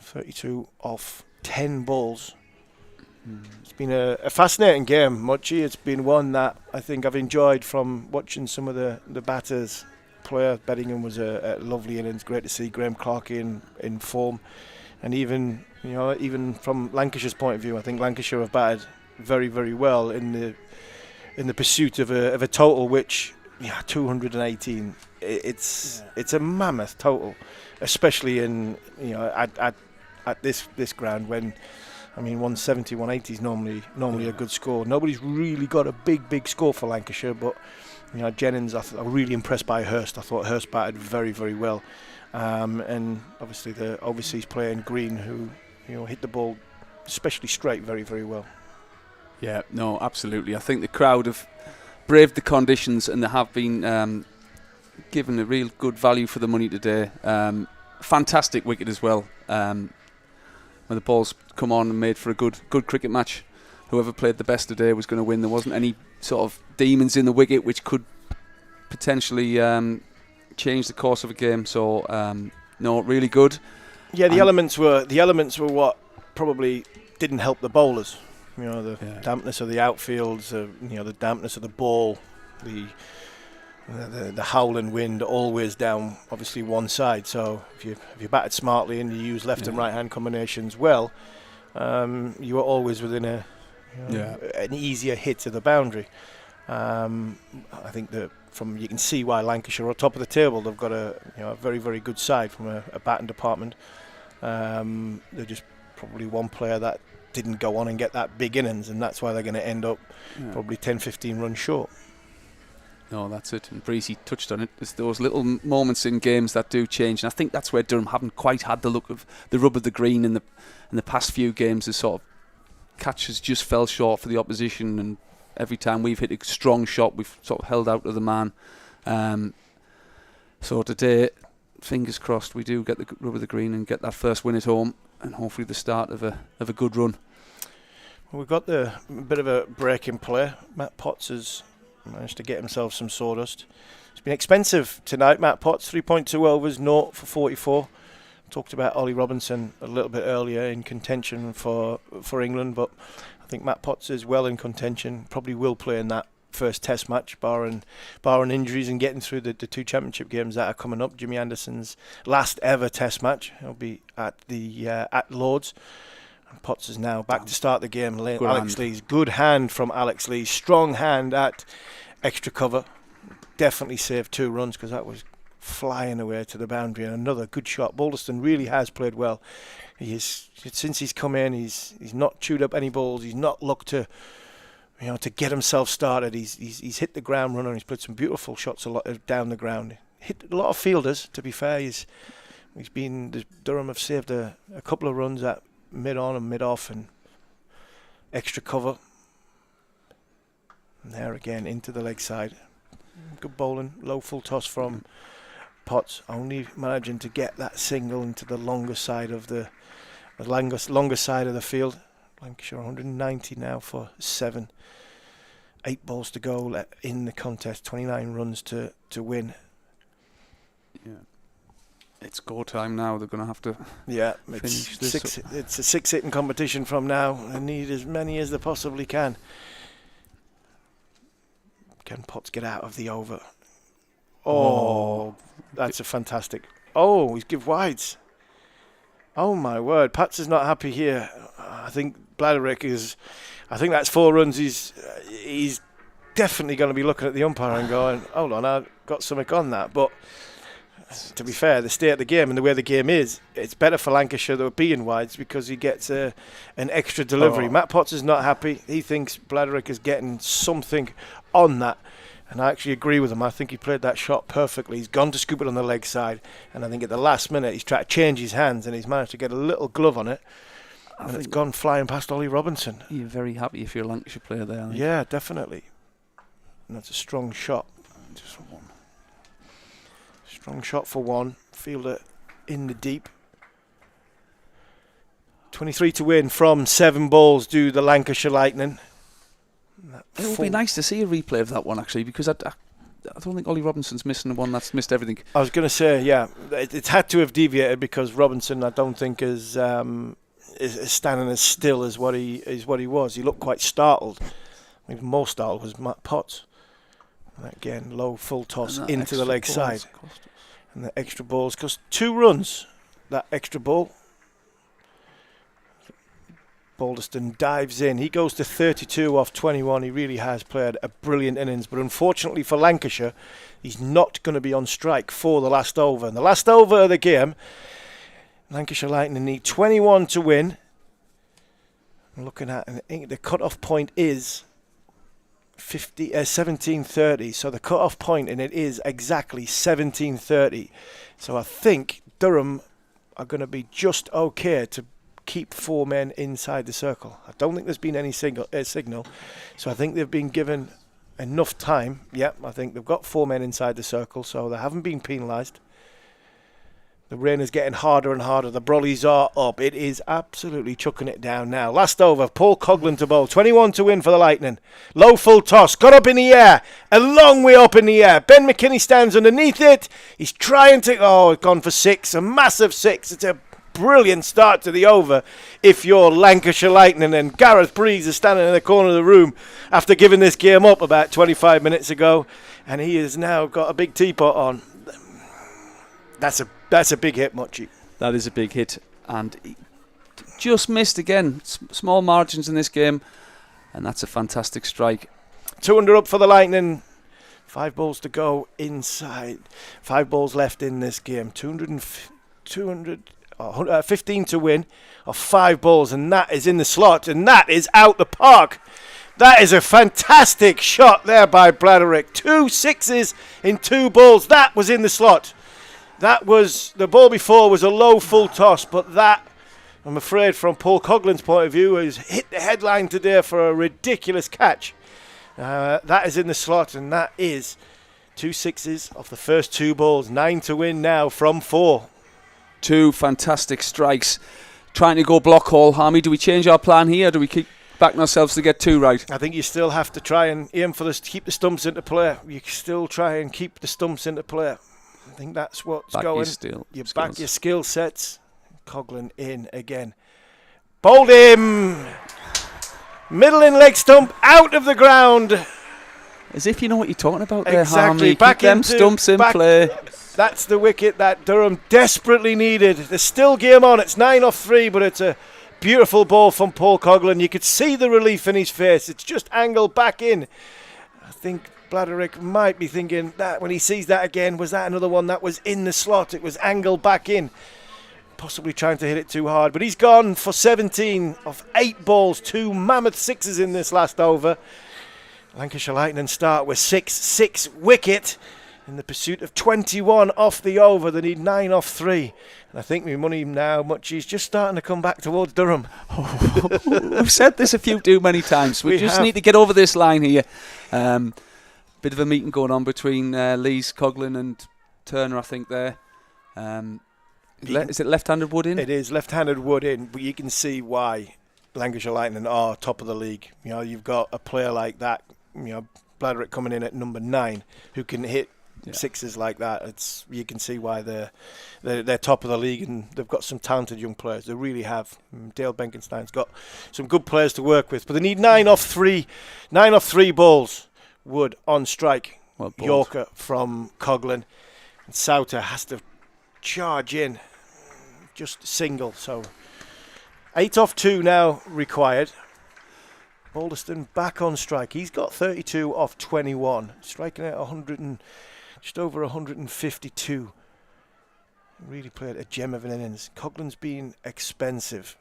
S3: 32 off 10 balls. It's been a fascinating game, Muchie. It's been one that I think I've enjoyed from watching some of the batters play. Beddingham was a lovely innings. Great to see Graham Clarke in form. And even from Lancashire's point of view, I think Lancashire have batted very, very well in the pursuit of a total which 218. It's a mammoth total, especially in at this ground when. 170, 180 is normally a good score. Nobody's really got a big score for Lancashire, but Jennings, I'm really impressed by Hurst. I thought Hurst batted very, very well, and obviously the overseas player in Green who hit the ball especially straight very, very well.
S8: Yeah, no, absolutely. I think the crowd have braved the conditions, and they have been given a real good value for the money today. Fantastic wicket as well. When the balls come on and made for a good cricket match, whoever played the best today was going to win. There wasn't any sort of demons in the wicket which could potentially change the course of a game. So no, really good.
S3: Yeah, the elements were what probably didn't help the bowlers. The dampness of the outfields, the dampness of the ball, the howling wind always down obviously one side. So if you batted smartly and you use left and right hand combinations well, you were always within an easier hit to the boundary. I think that you can see why Lancashire are top of the table. They've got a very, very good side from a batting department. They're just probably one player that didn't go on and get that big innings, and that's why they're going to end up probably 10-15 runs short.
S8: No, that's it. And Breezy touched on it. There's those little moments in games that do change, and I think that's where Durham haven't quite had the look of the rub of the green in the past few games. The sort of catches just fell short for the opposition, and every time we've hit a strong shot, we've sort of held out to the man. So today, fingers crossed, we do get the rub of the green and get that first win at home, and hopefully the start of a good run.
S3: Well, we've got a bit of a break in play. Matt Potts has managed to get himself some sawdust. It's been expensive tonight. Matt Potts, 3.2 overs, 0 for 44. talked about Ollie Robinson a little bit earlier in contention for England, but I think Matt Potts is well in contention. Probably will play in that first Test match, barring injuries and getting through the 2 championship games that are coming up. Jimmy Anderson's last ever Test match. He'll be at Lords. And Potts is now back to start the game. Good hand from Alex Lee. Strong hand at extra cover. Definitely saved 2 runs because that was flying away to the boundary, and another good shot. Balderston really has played well. Since he's come in, he's not chewed up any balls. He's not looked to get himself started. He's hit the ground runner. He's played some beautiful shots down the ground. Hit a lot of fielders. To be fair, Durham have saved a couple of runs at mid on and mid off and extra cover. And there again into the leg side. Good bowling. Low full toss from Potts, only managing to get that single into the longer side of the field. Lancashire 190 now for 7. 8 balls to go in the contest. 29 runs to win.
S8: Yeah, it's go time now. They're going to have to.
S3: Yeah,
S8: finish this.
S3: It's a 6 hitting competition from now. They need as many as they possibly can. Can Potts get out of the over? Oh, that's a fantastic. Oh, he's give wides. Oh my word, Pats is not happy here. I think Bladerick is. I think that's 4 runs. He's definitely going to be looking at the umpire and going, "Hold on, I've got something on that." But to be fair, the state of the game and the way the game is, it's better for Lancashire that being wides because he gets an extra delivery. Matt Potts is not happy. He thinks Bladerick is getting something on that. And I actually agree with him. I think he played that shot perfectly. He's gone to scoop it on the leg side. And I think at the last minute, he's tried to change his hands and he's managed to get a little glove on it. And it's gone flying past Ollie Robinson.
S8: You're very happy if you're a Lancashire player there, I think.
S3: Yeah, definitely. And that's a strong shot.
S8: Just 1.
S3: Strong shot for 1. Fielder in the deep. 23 to win from 7 balls do the Lancashire Lightning.
S8: It would be nice to see a replay of that one, actually, because I don't think Ollie Robinson's missing the one that's missed everything.
S3: I was going to say, yeah, it's had to have deviated because Robinson, I don't think, is standing as still as what he was. He looked quite startled. Even more startled was Matt Potts. And again, low full toss into the leg side. And the extra balls cost 2 runs. That extra ball. Balderston dives in. He goes to 32 off 21. He really has played a brilliant innings. But unfortunately for Lancashire, he's not going to be on strike for the last over. And the last over of the game, Lancashire Lightning need 21 to win. I'm looking at, and the cut-off point is 17:30. So the cut-off point, and it is exactly 17:30. So I think Durham are going to be just okay to keep 4 men inside the circle. I don't think there's been any signal, so I think they've been given enough time. Yep, I think they've got 4 men inside the circle, so they haven't been penalised. The rain is getting harder and harder. The brollies are up. It is absolutely chucking it down now. Last over, Paul Coughlin to bowl. 21 to win for the Lightning. Low full toss, got up in the air, a long way up in the air. Ben McKinney stands underneath it. He's trying to, gone for 6, a massive 6. It's a brilliant start to the over if you're Lancashire Lightning, and Gareth Breeze is standing in the corner of the room after giving this game up about 25 minutes ago, and he has now got a big teapot on. That's a big hit, Mochi.
S8: That is a big hit, and he just missed again. Small margins in this game, and that's a fantastic strike. 200
S3: up for the Lightning. 5 balls to go inside. 5 balls left in this game. 15 to win of 5 balls, and that is in the slot, and that is out the park. That is a fantastic shot there by Bladerick. 2 6s in 2 balls. That was in the slot. That was, the ball before was a low full toss, but that, I'm afraid from Paul Coughlin's point of view, has hit the headline today for a ridiculous catch. That is in the slot, and that is 2 6s off the first 2 balls. 9 to win now from 4.
S8: 2 fantastic strikes. Trying to go block hole. Harmy, do we change our plan here? Do we keep backing ourselves to get 2 right?
S3: I think you still have to try and aim for this, keep the stumps into play. You still try and keep the stumps into play. I think that's what's
S8: back
S3: going.
S8: You back
S3: your skill sets. Coghlan in again. Bowled him. Middle in leg stump, out of the ground.
S8: As if you know what you're talking about there,
S3: Exactly.
S8: Harmy.
S3: Back
S8: Keep them
S3: into-
S8: stumps in
S3: back-
S8: play.
S3: That's the wicket that Durham desperately needed. There's still game on. It's 9 off 3, but it's a beautiful ball from Paul Coghlan. You could see the relief in his face. It's just angled back in. I think Bladerick might be thinking that when he sees that again, was that another one that was in the slot? It was angled back in. Possibly trying to hit it too hard. But he's gone for 17 of 8 balls. 2 mammoth sixes in this last over. Lancashire Lightning start with 6 wicket in the pursuit of 21 off the over. They need 9 off 3. And I think my money now, Muchie's just starting to come back towards Durham.
S8: We've said this a few too many times. We just need to get over this line here. Bit of a meeting going on between Lees, Coghlan and Turner, I think, there. Is it left-handed wood in?
S3: It is left-handed wood in, but you can see why Lancashire Lightning are top of the league. You know, you've got a player like that, Bladerick coming in at number 9, who can hit sixes like that. You can see why they're top of the league, and they've got some talented young players. They really have. Dale Benkenstein's got some good players to work with, but they need 9 off 3 balls. Wood on strike. Yorker from Coghlan, and Souter has to charge in, just single. So 8 off 2 now required. Balderston back on strike. He's got 32 off 21, striking at 100 and just over 152. Really played a gem of an innings. Coghlan's been expensive.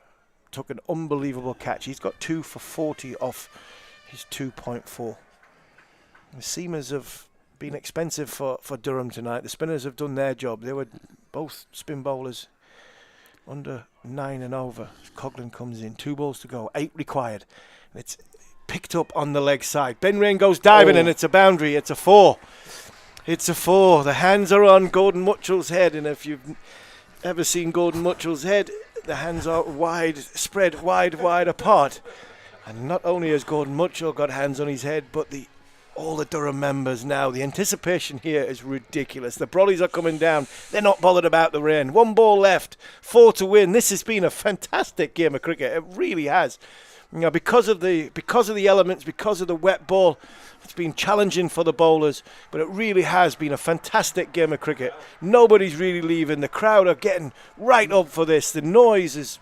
S3: Took an unbelievable catch. He's got 2 for 40 off his 2.4. The seamers have been expensive for Durham tonight. The spinners have done their job. They were both spin bowlers under 9 and over. Coghlan comes in, 2 balls to go, 8 required. And it's picked up on the leg side. Ben Rain goes diving and it's a boundary. It's a 4. It's a 4. The hands are on Gordon Mutchell's head, and if you've ever seen Gordon Mutchell's head, the hands are spread wide apart. And not only has Gordon Mutchell got hands on his head, but all the Durham members now. The anticipation here is ridiculous. The Brollies are coming down. They're not bothered about the rain. 1 ball left, 4 to win. This has been a fantastic game of cricket. It really has. Because of the elements, because of the wet ball, it's been challenging for the bowlers, but it really has been a fantastic game of cricket. Nobody's really leaving. The crowd are getting right up for this. The noise is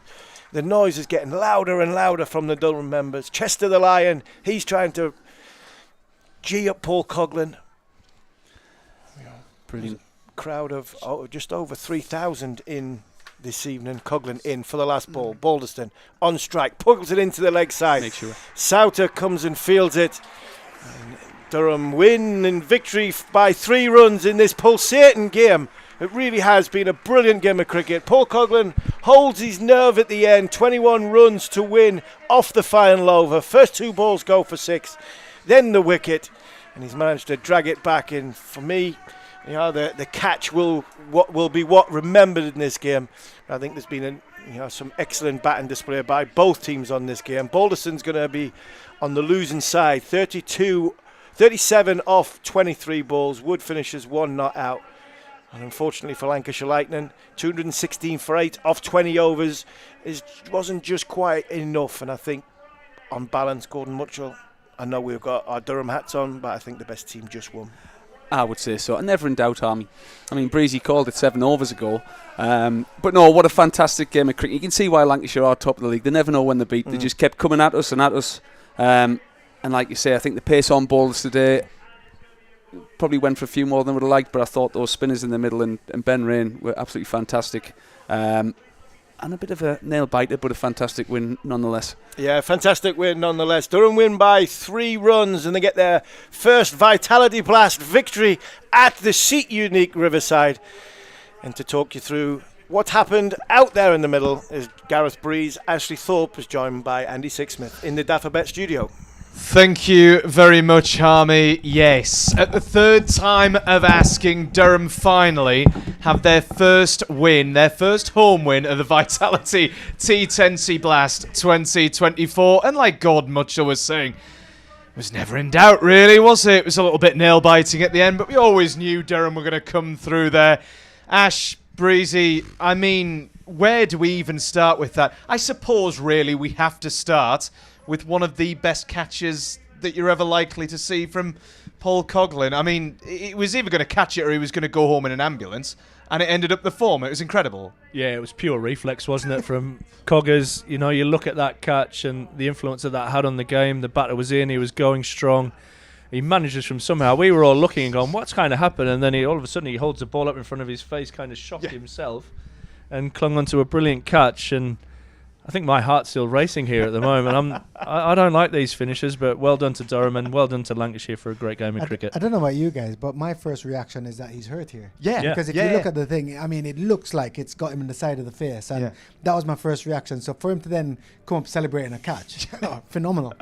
S3: getting louder and louder from the Durham members. Chester the Lion, he's trying to G up Paul Coghlan.
S8: Brilliant.
S3: Crowd of just over 3,000 in this evening. Coghlan in for the last ball. Balderston on strike, pulls it into the leg side.
S8: Make sure.
S3: Souter comes and fields it. And Durham win and victory by 3 runs in this pulsating game. It really has been a brilliant game of cricket. Paul Coghlan holds his nerve at the end. 21 runs to win off the final over. First 2 balls go for 6. Then the wicket, and he's managed to drag it back in. For me, the catch will be remembered in this game. I think there's been some excellent batting display by both teams on this game. Balderston's going to be on the losing side. 37 off 23 balls. Wood finishes 1 not out. And unfortunately for Lancashire Lightning, 216 for 8 off 20 overs wasn't just quite enough. And I think on balance, Gordon Mutchell, I know we've got our Durham hats on, but I think the best team just won.
S8: I would say so. And never in doubt, Army. I mean, Breezy called it 7 overs ago. But no, what a fantastic game of cricket. You can see why Lancashire are top of the league. They never know when they beat. They just kept coming at us and at us. And like you say, I think the pace on bowlers today probably went for a few more than I would have liked, but I thought those spinners in the middle and Ben Rain were absolutely fantastic. And a bit of a nail biter, but a fantastic win nonetheless.
S3: Yeah, fantastic win nonetheless. Durham win by 3 runs, and they get their first Vitality Blast victory at the Seat Unique Riverside. And to talk you through what happened out there in the middle is Gareth Breeze. Ashley Thorpe is joined by Andy Sixsmith in the Daffabet studio.
S1: Thank you very much, Harmy. Yes, at the 3rd time of asking, Durham finally have their first win, their first home win of the Vitality T20 Blast 2024. And like Gordon Mutchell was saying, it was never in doubt, really, was it? It was a little bit nail-biting at the end, but we always knew Durham were going to come through there. Ash, Breezy, I mean, where do we even start with that? I suppose, really, we have to start with one of the best catches that you're ever likely to see from Paul Coughlin. I mean, he was either going to catch it or he was going to go home in an ambulance, and it ended up the form. It was incredible.
S4: Yeah, it was pure reflex, wasn't it, from Coggers? You know, you look at that catch and the influence that had on the game. The batter was in, he was going strong. He manages from somehow. We were all looking and going, what's kind of happened? And then all of a sudden he holds the ball up in front of his face, kind of shocked himself, and clung onto a brilliant catch. And I think my heart's still racing here at the moment. I don't like these finishes, but well done to Durham and well done to Lancashire for a great game of cricket.
S5: I don't know about you guys, but my first reaction is that he's hurt here.
S1: Yeah.
S5: Because if you look at the thing, I mean, it looks like it's got him in the side of the face. And that was my first reaction. So for him to then come up celebrating a catch, phenomenal.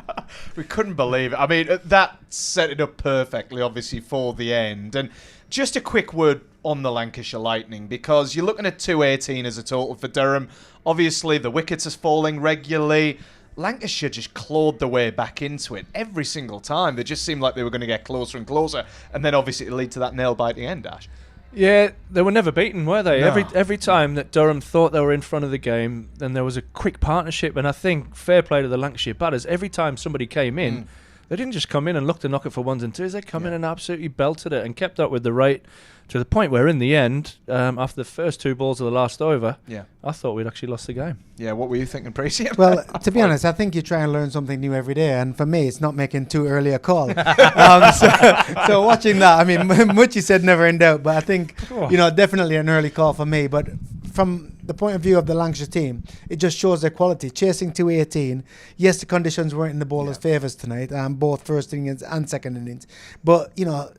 S1: We couldn't believe it. I mean, that set it up perfectly, obviously, for the end. And just a quick word on the Lancashire Lightning, because you're looking at 218 as a total for Durham. Obviously, the wickets are falling regularly. Lancashire just clawed their way back into it every single time. They just seemed like they were going to get closer and closer, and then obviously it lead to that nail-biting end, Ash.
S4: Yeah, they were never beaten, were they?
S1: No.
S4: Every time that Durham thought they were in front of the game, then there was a quick partnership, and I think fair play to the Lancashire batters. Every time somebody came in, they didn't just come in and look to knock it for ones and twos. They come in and absolutely belted it and kept up with the rate to the point where, in the end, after the first 2 balls of the last over, I thought we'd actually lost the game.
S1: Yeah, what were you thinking, Precy?
S5: Well, to be honest, I think you try and learn something new every day, and for me, it's not making too early a call. So watching that, I mean, Muchi said never in doubt, but I think, definitely an early call for me. But from the point of view of the Lancashire team, it just shows their quality. Chasing 218, yes, the conditions weren't in the bowlers' favours tonight, both first innings and second innings. But,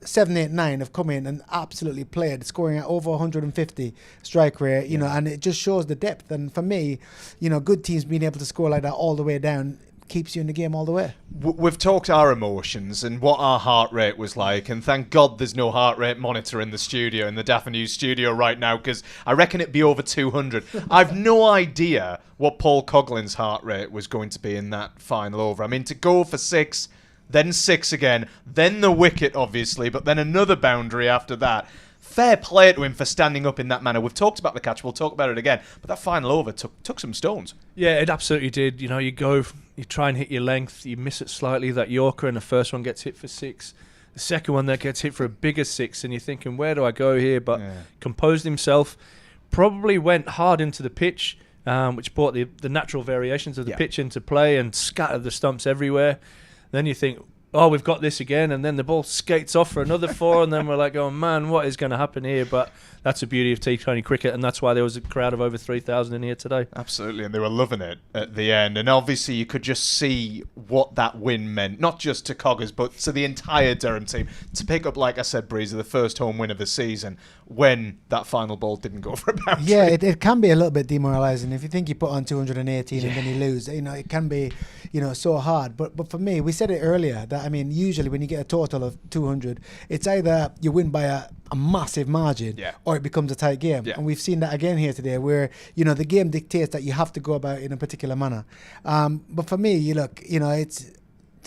S5: 7, 8, 9 have come in and absolutely played, scoring at over 150 strike rate, and it just shows the depth. And for me, good teams being able to score like that all the way down keeps you in the game all the way.
S1: We've talked our emotions and what our heart rate was like, and thank God there's no heart rate monitor in the studio, in the Daffy News studio right now, because I reckon it'd be over 200. I've no idea what Paul Coughlin's heart rate was going to be in that final over. I mean, to go for 6, then 6 again, then the wicket, obviously, but then another boundary after that. Fair play to him for standing up in that manner. We've talked about the catch, we'll talk about it again, but that final over took some stones.
S4: Yeah, it absolutely did. You try and hit your length, you miss it slightly, that Yorker, and the first one gets hit for 6. The second one that gets hit for a bigger 6, and you're thinking, where do I go here? But composed himself, probably went hard into the pitch, which brought the natural variations of the pitch into play and scattered the stumps everywhere. Then you think, oh, we've got this again, and then the ball skates off for another 4, and then we're like, oh man, what is going to happen here? But that's the beauty of T20 cricket, and that's why there was a crowd of over 3,000 in here today.
S1: Absolutely, and they were loving it at the end. And obviously you could just see what that win meant, not just to Coggers, but to the entire Durham team, to pick up, like I said, Breezy, the first home win of the season when that final ball didn't go for a boundary.
S5: Yeah, it can be a little bit demoralising. If you think you put on 218 and then you lose, it can be, so hard. But for me, we said it earlier, that, I mean, usually when you get a total of 200, it's either you win by a massive margin or it becomes a tight game. And we've seen that again here today where, the game dictates that you have to go about it in a particular manner. But for me, it's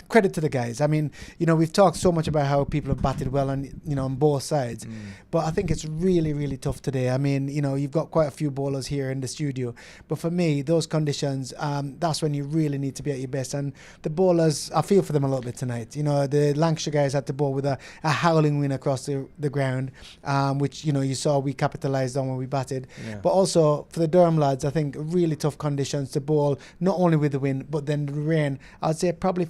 S5: credit to the guys. I mean, we've talked so much about how people have batted well on both sides, but I think it's really, really tough today. I mean, you've got quite a few bowlers here in the studio, but for me, those conditions, that's when you really need to be at your best. And the bowlers, I feel for them a little bit tonight. The Lancashire guys had to bowl with a howling wind across the ground, which, you saw we capitalised on when we batted. But also for the Durham lads, I think really tough conditions to bowl, not only with the wind, but then the rain. I'd say probably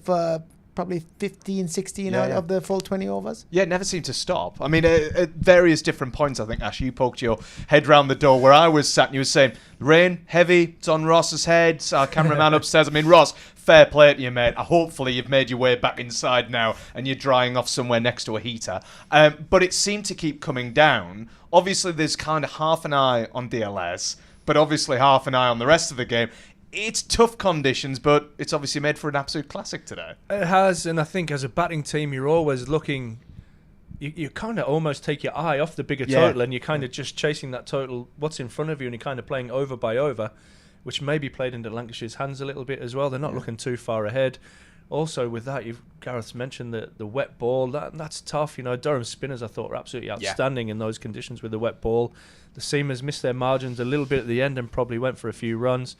S5: 15, 16 out of the full 20 overs.
S1: Yeah, it never seemed to stop. I mean, at various different points, I think, Ash, you poked your head round the door where I was sat and you were saying, rain, heavy, it's on Ross's head, our cameraman upstairs. I mean, Ross, fair play to you, mate. Hopefully you've made your way back inside now and you're drying off somewhere next to a heater. But it seemed to keep coming down. Obviously, there's kind of half an eye on DLS, but obviously half an eye on the rest of the game. It's tough conditions, but it's obviously made for an absolute classic today.
S4: It has, and I think as a batting team, you're always looking... You kind of almost take your eye off the bigger total, and you're kind of just chasing that total, what's in front of you, and you're kind of playing over by over, which maybe played into Lancashire's hands a little bit as well. They're not looking too far ahead. also with that, Gareth's mentioned the wet ball. That's tough. You know, Durham spinners I thought were absolutely outstanding in those conditions with the wet ball. The seamers missed their margins a little bit at the end and probably went for a few runs.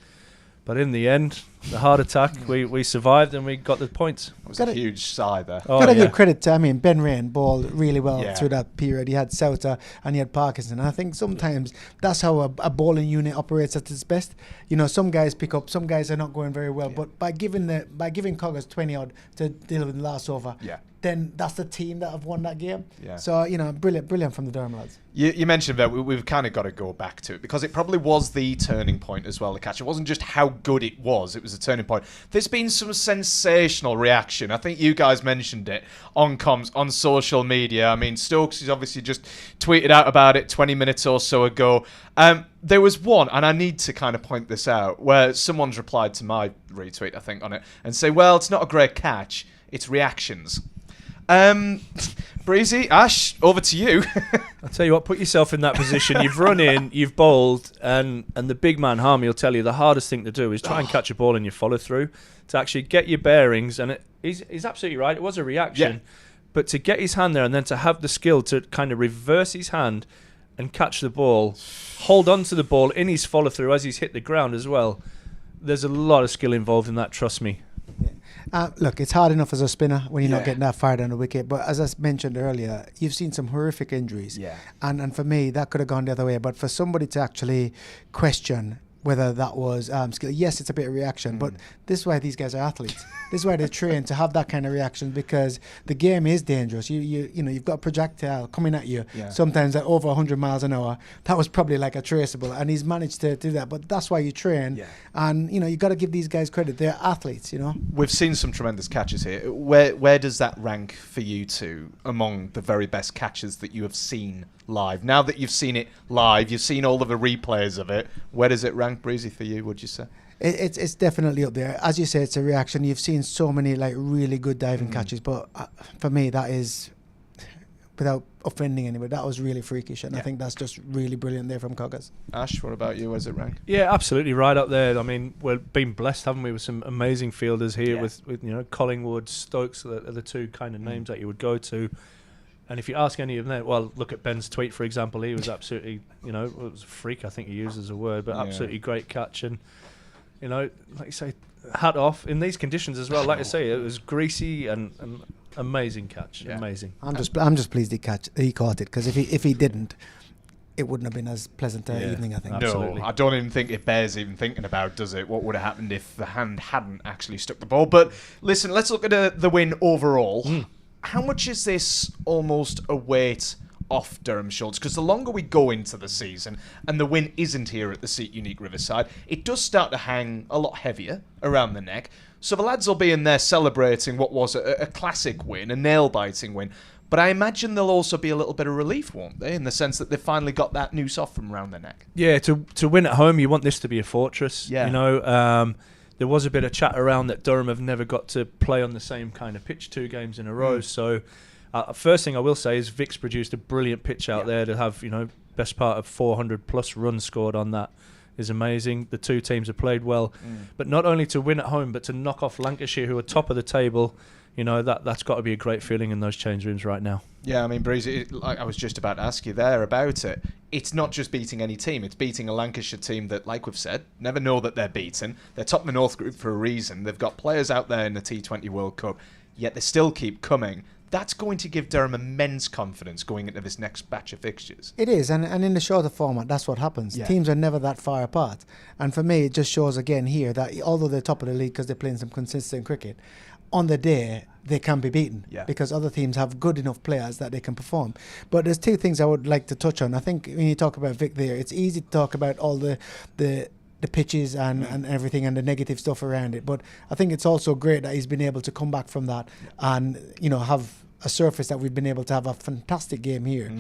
S4: But in the end, the hard attack, we survived and we got the points.
S1: It was a huge sigh there.
S5: Got to give credit to, Ben Rain bowled really well through that period. He had Souter and he had Parkinson. And I think sometimes that's how a bowling unit operates at its best. You know, some guys pick up, some guys are not going very well. But by giving Coggers 20 odd to deal with the last over, then that's the team that have won that game. Yeah. So, you know, brilliant from the Durham lads.
S1: You mentioned that we've kind of got to go back to it because it probably was the turning point as well, the catch. It wasn't just how good it was a turning point. There's been some sensational reaction. I think you guys mentioned it on comms, on social media. I mean, Stokes has obviously just tweeted out about it 20 minutes or so ago. There was one, and I need to kind of point this out, where someone's replied to my retweet, I think, on it, and say, well, it's not a great catch, it's reactions. Breezy, Ash, over to you.
S4: I'll tell you what, put yourself in that position. You've run in, you've bowled, and the big man Harmy will tell you the hardest thing to do is try and catch a ball in your follow through to actually get your bearings. And he's absolutely right. It was a reaction, but to get his hand there and then to have the skill to kind of reverse his hand and catch the ball, hold on to the ball in his follow through as he's hit the ground as well. There's a lot of skill involved in that. Trust me.
S5: Look, it's hard enough as a spinner when you're not getting that far down the wicket. But as I mentioned earlier, you've seen some horrific injuries. Yeah. And for me, that could have gone the other way. But for somebody to actually question whether that was skill, yes, it's a bit of reaction. But this is why these guys are athletes. This is why they're trained to have that kind of reaction, because the game is dangerous. You know, you've got a projectile coming at you, sometimes at over 100 miles an hour. That was probably like a traceable, and he's managed to do that. But that's why you train. Yeah. And, you know, you've got to give these guys credit. They're athletes, you know.
S1: We've seen some tremendous catches here. Where does that rank for you two among the very best catches that you have seen live? Now that you've seen it live, you've seen all of the replays of it, where does it rank, Breezy, for you, would you say?
S5: It's definitely up there. As you say, it's a reaction. You've seen so many like really good diving catches, but for me, that is, without offending anybody, that was really freakish, and I think that's just really brilliant there from Coggers.
S1: Ash, what about you? Where's it rank?
S4: Yeah, absolutely right up there. I mean, we've been blessed, haven't we, with some amazing fielders here with you know, Collingwood, Stokes are the two kind of names that you would go to. And if you ask any of them, well, look at Ben's tweet, for example. He was absolutely, you know, it was a freak, I think he used as a word, but absolutely great catch. And, you know, like you say, hat off in these conditions as well. Like I say, it was greasy and amazing catch. Yeah. Amazing.
S5: I'm just pleased he caught it, because if he didn't, it wouldn't have been as pleasant an evening, I think.
S1: No, I don't even think it bears even thinking about, does it? What would have happened if the hand hadn't actually stuck the ball? But listen, let's look at the win overall. How much is this almost a weight off Durham's shoulders? Because the longer we go into the season and the win isn't here at the Seat Unique Riverside, it does start to hang a lot heavier around the neck. So the lads will be in there celebrating what was a classic win, a nail-biting win. But I imagine there'll also be a little bit of relief, won't they, in the sense that they've finally got that noose off from around their neck?
S4: Yeah, to win at home, you want this to be a fortress. Yeah. You know, there was a bit of chat around that Durham have never got to play on the same kind of pitch 2 games in a row. So first thing I will say is Vic's produced a brilliant pitch out there. To have, you know, best part of 400 plus runs scored on that is amazing. The two teams have played well. But not only to win at home, but to knock off Lancashire, who are top of the table. You know, that's got to be a great feeling in those change rooms right now. Yeah,
S1: I mean, Breezy, like I was just about to ask you there about it. It's not just beating any team. It's beating a Lancashire team that, like we've said, never know that they're beaten. They're top of the North Group for a reason. They've got players out there in the T20 World Cup, yet they still keep coming. That's going to give Durham immense confidence going into this next batch of fixtures.
S5: It is, and in the shorter format, that's what happens. Yeah. Teams are never that far apart. And for me, it just shows again here that although they're top of the league because they're playing some consistent cricket, on the day, they can be beaten because other teams have good enough players that they can perform. But there's 2 things I would like to touch on. I think when you talk about Vic there, it's easy to talk about all the pitches and everything and the negative stuff around it. But I think it's also great that he's been able to come back from that and, you know, have a surface that we've been able to have a fantastic game here.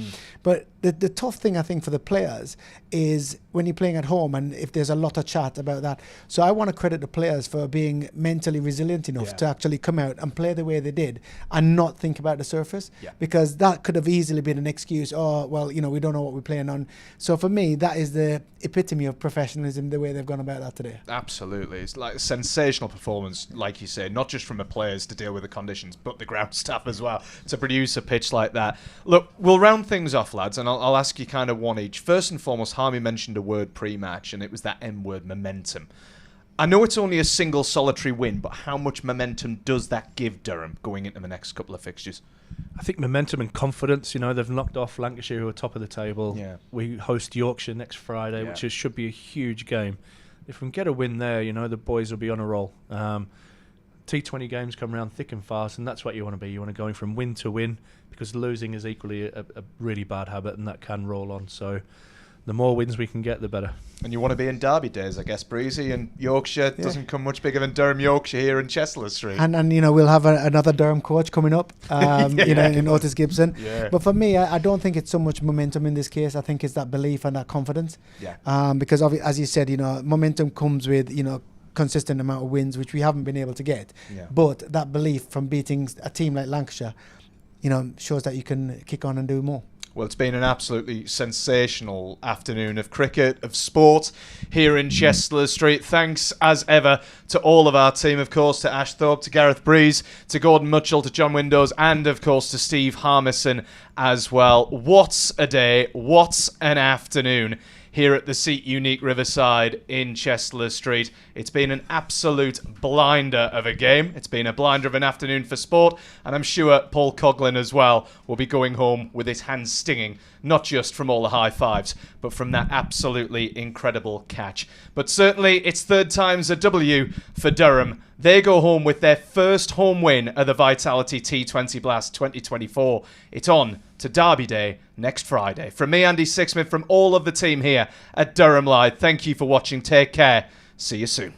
S5: But the tough thing, I think, for the players is when you're playing at home and if there's a lot of chat about that. So I want to credit the players for being mentally resilient enough to actually come out and play the way they did and not think about the surface, because that could have easily been an excuse. Oh, well, you know, we don't know what we're playing on. So for me, that is the epitome of professionalism, the way they've gone about that today.
S1: Absolutely. It's like a sensational performance, like you say, not just from the players to deal with the conditions, but the ground staff as well, to produce a pitch like that. Look, we'll round things off, lads, and I'll ask you kind of one each. First and foremost, Harmy mentioned a word pre-match, and it was that M-word, momentum. I know it's only a single solitary win, but how much momentum does that give Durham going into the next couple of fixtures?
S4: I think momentum and confidence. You know, they've knocked off Lancashire, who are top of the table.
S1: Yeah.
S4: We host Yorkshire next Friday, which should be a huge game. If we can get a win there, you know, the boys will be on a roll. T20 games come around thick and fast, and that's what you want to be. You want to go from win to win, because losing is equally a really bad habit, and that can roll on. So the more wins we can get, the better.
S1: And you want to be in derby days, I guess, Breezy, and Yorkshire doesn't come much bigger than Durham, Yorkshire here in Chester Street.
S5: And you know, we'll have another Durham coach coming up, you know, in Otis Gibson.
S1: Yeah.
S5: But for me, I don't think it's so much momentum in this case. I think it's that belief and that confidence.
S1: Yeah.
S5: Because as you said, you know, momentum comes with, you know, consistent amount of wins, which we haven't been able to get.
S1: Yeah.
S5: But that belief from beating a team like Lancashire, you know, shows that you can kick on and do more.
S1: Well, it's been an absolutely sensational afternoon of cricket, of sport here in Chester Street. Thanks, as ever, to all of our team, of course, to Ash Thorpe, to Gareth Breeze, to Gordon Mutchell, to John Windows, and, of course, to Steve Harmison as well. What a day, what an afternoon here at the Seat Unique Riverside in Chester Street. It's been an absolute blinder of a game. It's been a blinder of an afternoon for sport, and I'm sure Paul Coughlin as well will be going home with his hands stinging, not just from all the high fives, but from that absolutely incredible catch. But certainly it's third time's a W for Durham. They go home with their first home win of the Vitality T20 Blast 2024. It's on to Derby Day next Friday. From me, Andy Sixsmith, from all of the team here at Durham Live, thank you for watching. Take care. See you soon.